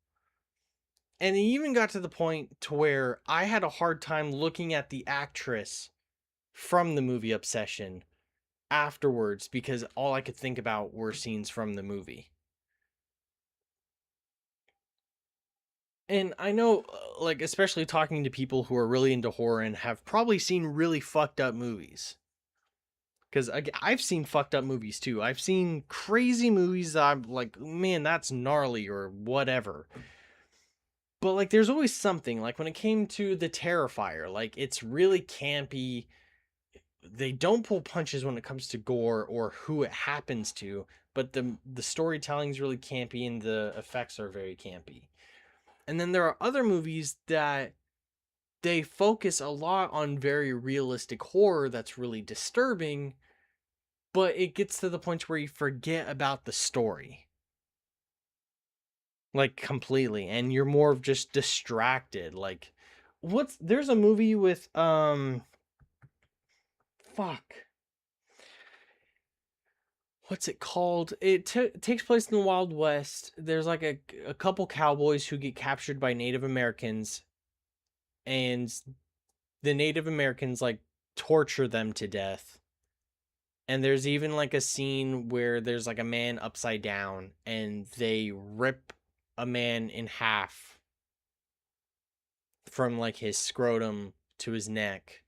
And it even got to the point to where I had a hard time looking at the actress from the movie Obsession afterwards because all I could think about were scenes from the movie. And I know, like, especially talking to people who are really into horror and have probably seen really fucked up movies. Because I've seen fucked up movies too. I've seen crazy movies that I'm like, man, that's gnarly or whatever. But like, there's always something. Like when it came to The Terrifier, like it's really campy. They don't pull punches when it comes to gore or who it happens to, but the storytelling's really campy and the effects are very campy. And then there are other movies that they focus a lot on very realistic horror that's really disturbing, but it gets to the point where you forget about the story. Like completely, and you're more of just distracted. Like there's a movie with fuck. What's it called? It takes place in the Wild West. There's like a couple cowboys who get captured by Native Americans, and the Native Americans like torture them to death. And there's even like a scene where there's like a man upside down and they rip a man in half from like his scrotum to his neck.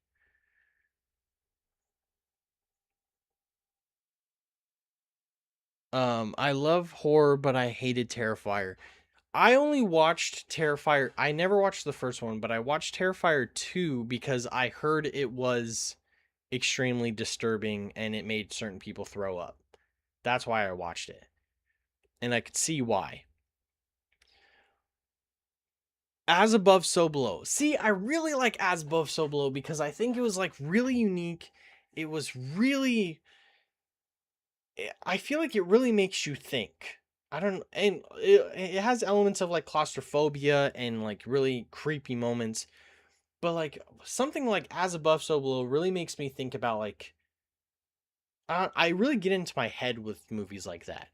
I love horror, but I hated Terrifier. I only watched Terrifier. I never watched the first one, but I watched Terrifier 2 because I heard it was extremely disturbing and it made certain people throw up. That's why I watched it. And I could see why. As Above, So Below. See, I really like As Above, So Below because I think it was like really unique. It was really, I feel like it really makes you think. I don't, and it has elements of like claustrophobia and like really creepy moments. But like something like As Above, So Below really makes me think about like, I really get into my head with movies like that.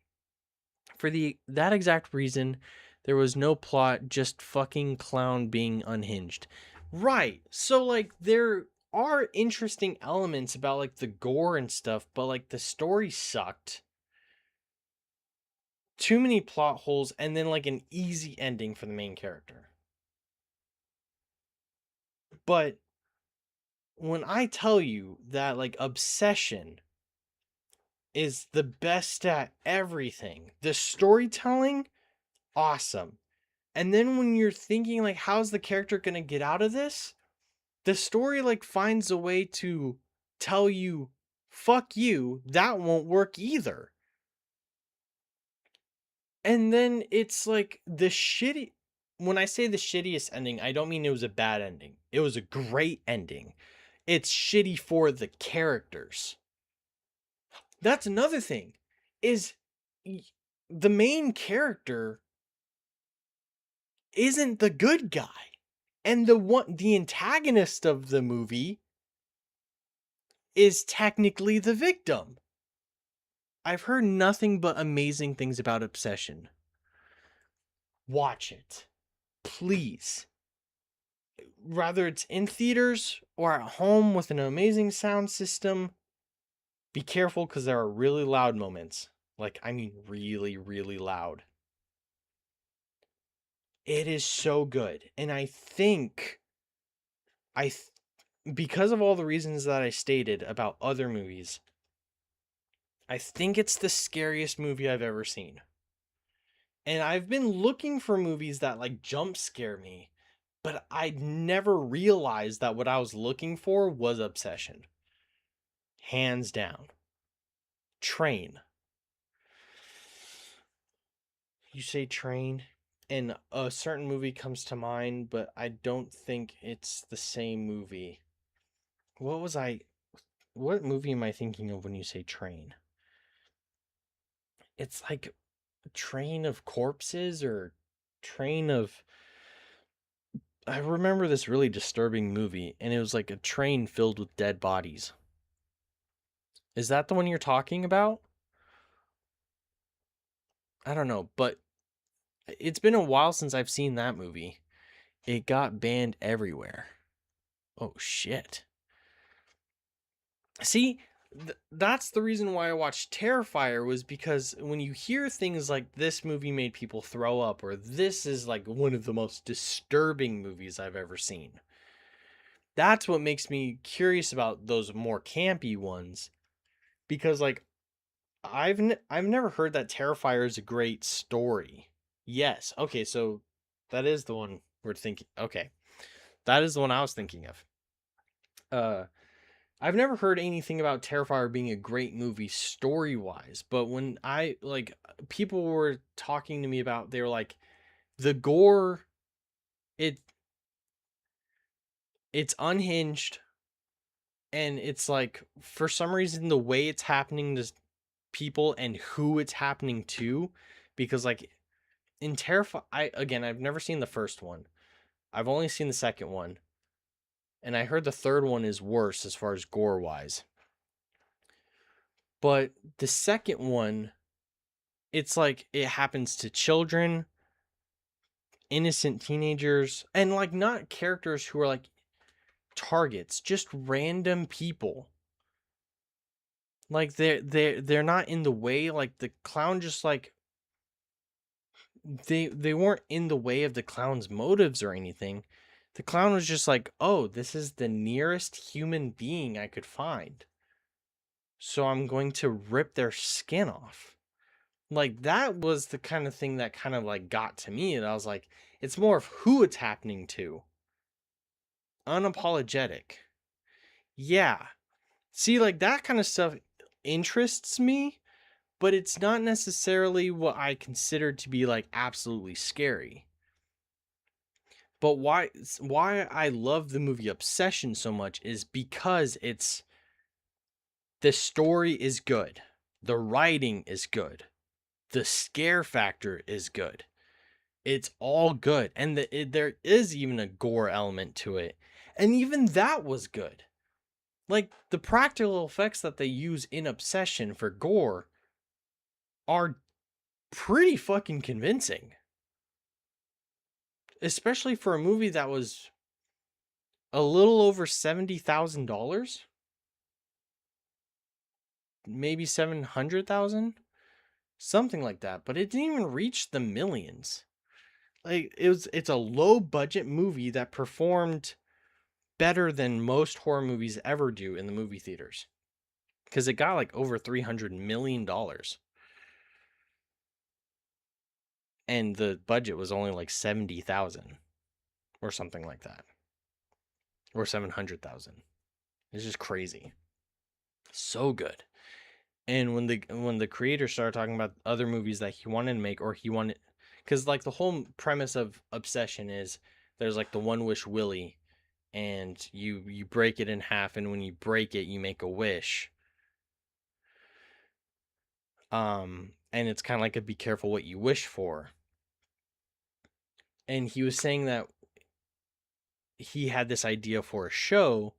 For that exact reason, there was no plot, just fucking clown being unhinged. Right. So like there are interesting elements about like the gore and stuff, but like the story sucked. Too many plot holes and then like an easy ending for the main character. But when I tell you that like Obsession is the best at everything, the storytelling, awesome. And then when you're thinking like how's the character going to get out of this? The story like finds a way to tell you fuck you, that won't work either. And then it's like when I say the shittiest ending, I don't mean it was a bad ending. It was a great ending. It's shitty for the characters. That's another thing is the main character isn't the good guy. And the antagonist of the movie is technically the victim. I've heard nothing but amazing things about Obsession. Watch it. Please. Whether it's in theaters or at home with an amazing sound system, be careful because there are really loud moments. Like, I mean really, really loud. It is so good. And I think because of all the reasons that I stated about other movies, I think it's the scariest movie I've ever seen. And I've been looking for movies that like jump scare me, but I never realized that what I was looking for was Obsession. Hands down. Train. You say Train, and a certain movie comes to mind, but I don't think it's the same movie. What movie am I thinking of when you say Train? It's like Train of Corpses or Train of... I remember this really disturbing movie, and it was like a train filled with dead bodies. Is that the one you're talking about? I don't know, but it's been a while since I've seen that movie. It got banned everywhere. Oh, shit. See, that's the reason why I watched Terrifier, was because when you hear things like this movie made people throw up, or this is like one of the most disturbing movies I've ever seen, that's what makes me curious about those more campy ones, because like I've never heard that Terrifier is a great story. Yes. Okay, so that is the one we're thinking. Okay. That is the one I was thinking of. I've never heard anything about Terrifier being a great movie story-wise, but when I like people were talking to me about, they were like, the gore, it it's unhinged, and it's like for some reason the way it's happening to people and who it's happening to, because like in Terrifier, I've never seen the first one. I've only seen the second one, and I heard the third one is worse as far as gore wise. But the second one, it's like it happens to children, innocent teenagers, and like not characters who are like targets, just random people. Like they're not in the way. Like the clown just like they weren't in the way of the clown's motives or anything. The clown was just like, "Oh, this is the nearest human being I could find. So I'm going to rip their skin off." Like that was the kind of thing that kind of like got to me, and I was like, it's more of who it's happening to. Unapologetic. Yeah. See, like that kind of stuff interests me, but it's not necessarily what I consider to be like absolutely scary. But why I love the movie Obsession so much is because the story is good. The writing is good. The scare factor is good. It's all good. And there is even a gore element to it. And even that was good. Like, the practical effects that they use in Obsession for gore are pretty fucking convincing. Especially for a movie that was a little over $70,000. Maybe 700,000, something like that, but it didn't even reach the millions. Like it's a low budget movie that performed better than most horror movies ever do in the movie theaters, because it got like over $300 million, and the budget was only like 70,000 or something like that, or 700,000. It's just crazy. So good. And when the creator started talking about other movies that he wanted to make, or he wanted, because like the whole premise of Obsession is there's like the One Wish Willy, and you break it in half, and when you break it, you make a wish. And it's kind of like a be careful what you wish for. And he was saying that he had this idea for a show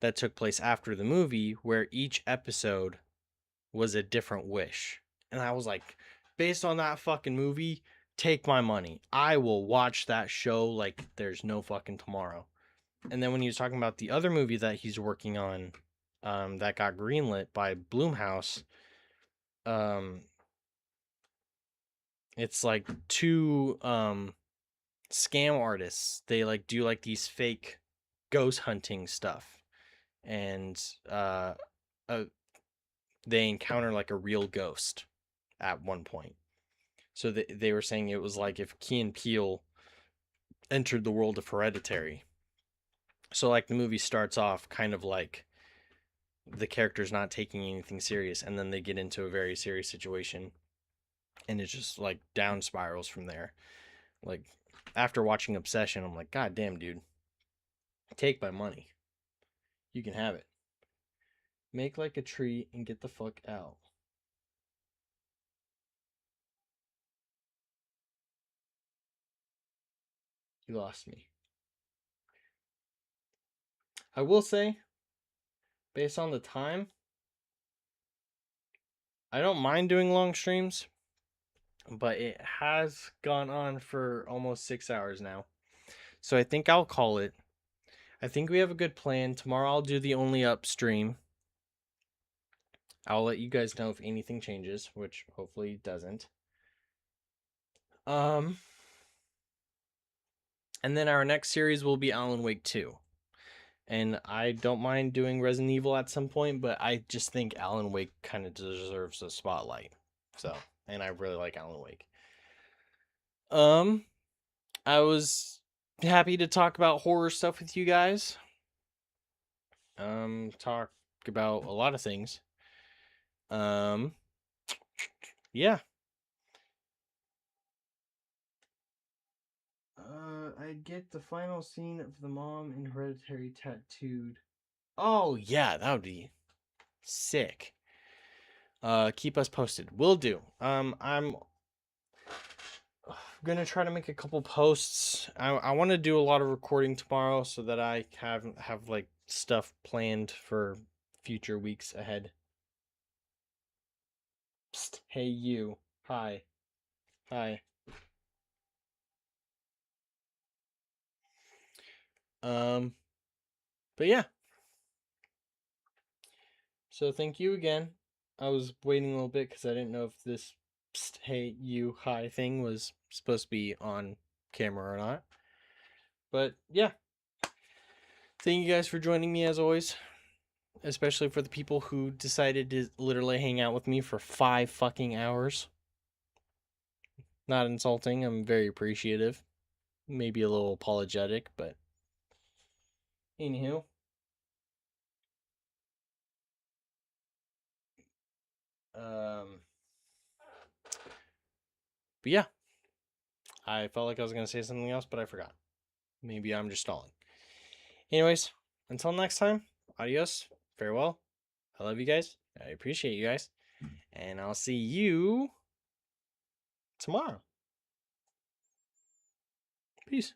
that took place after the movie, where each episode was a different wish. And I was like, based on that fucking movie, take my money. I will watch that show like there's no fucking tomorrow. And then when he was talking about the other movie that he's working on, that got greenlit by Blumhouse, it's like two scam artists. They like do like these fake ghost hunting stuff, and they encounter like a real ghost at one point. So they were saying it was like if Key and Peele entered the world of Hereditary. So like the movie starts off kind of like the character's not taking anything serious, and then they get into a very serious situation, and it just like down spirals from there. Like after watching Obsession, I'm like, God damn, dude, take my money. You can have it. Make like a tree and get the fuck out. You lost me. I will say, based on the time, I don't mind doing long streams, but it has gone on for almost 6 hours now. So I think I'll call it. I think we have a good plan. Tomorrow I'll do the Only Up stream. I'll let you guys know if anything changes, which hopefully doesn't. And then our next series will be Alan Wake 2. And I don't mind doing Resident Evil at some point, but I just think Alan Wake kind of deserves a spotlight. So, and I really like Alan Wake. I was happy to talk about horror stuff with you guys. Talk about a lot of things. Yeah. I get the final scene of the mom in Hereditary tattooed. Oh, yeah, that would be sick. Keep us posted. Will do. I'm gonna try to make a couple posts. I want to do a lot of recording tomorrow so that I have like stuff planned for future weeks ahead. Psst, hey you. Hi. Hi. But yeah. So thank you again. I was waiting a little bit because I didn't know if this psst, hey you hi thing was supposed to be on camera or not. But yeah. Thank you guys for joining me as always. Especially for the people who decided to literally hang out with me for 5 fucking hours. Not insulting, I'm very appreciative. Maybe a little apologetic, but anywho. But yeah. I felt like I was going to say something else, but I forgot. Maybe I'm just stalling. Anyways, until next time, adios, farewell. I love you guys. I appreciate you guys. And I'll see you tomorrow. Peace.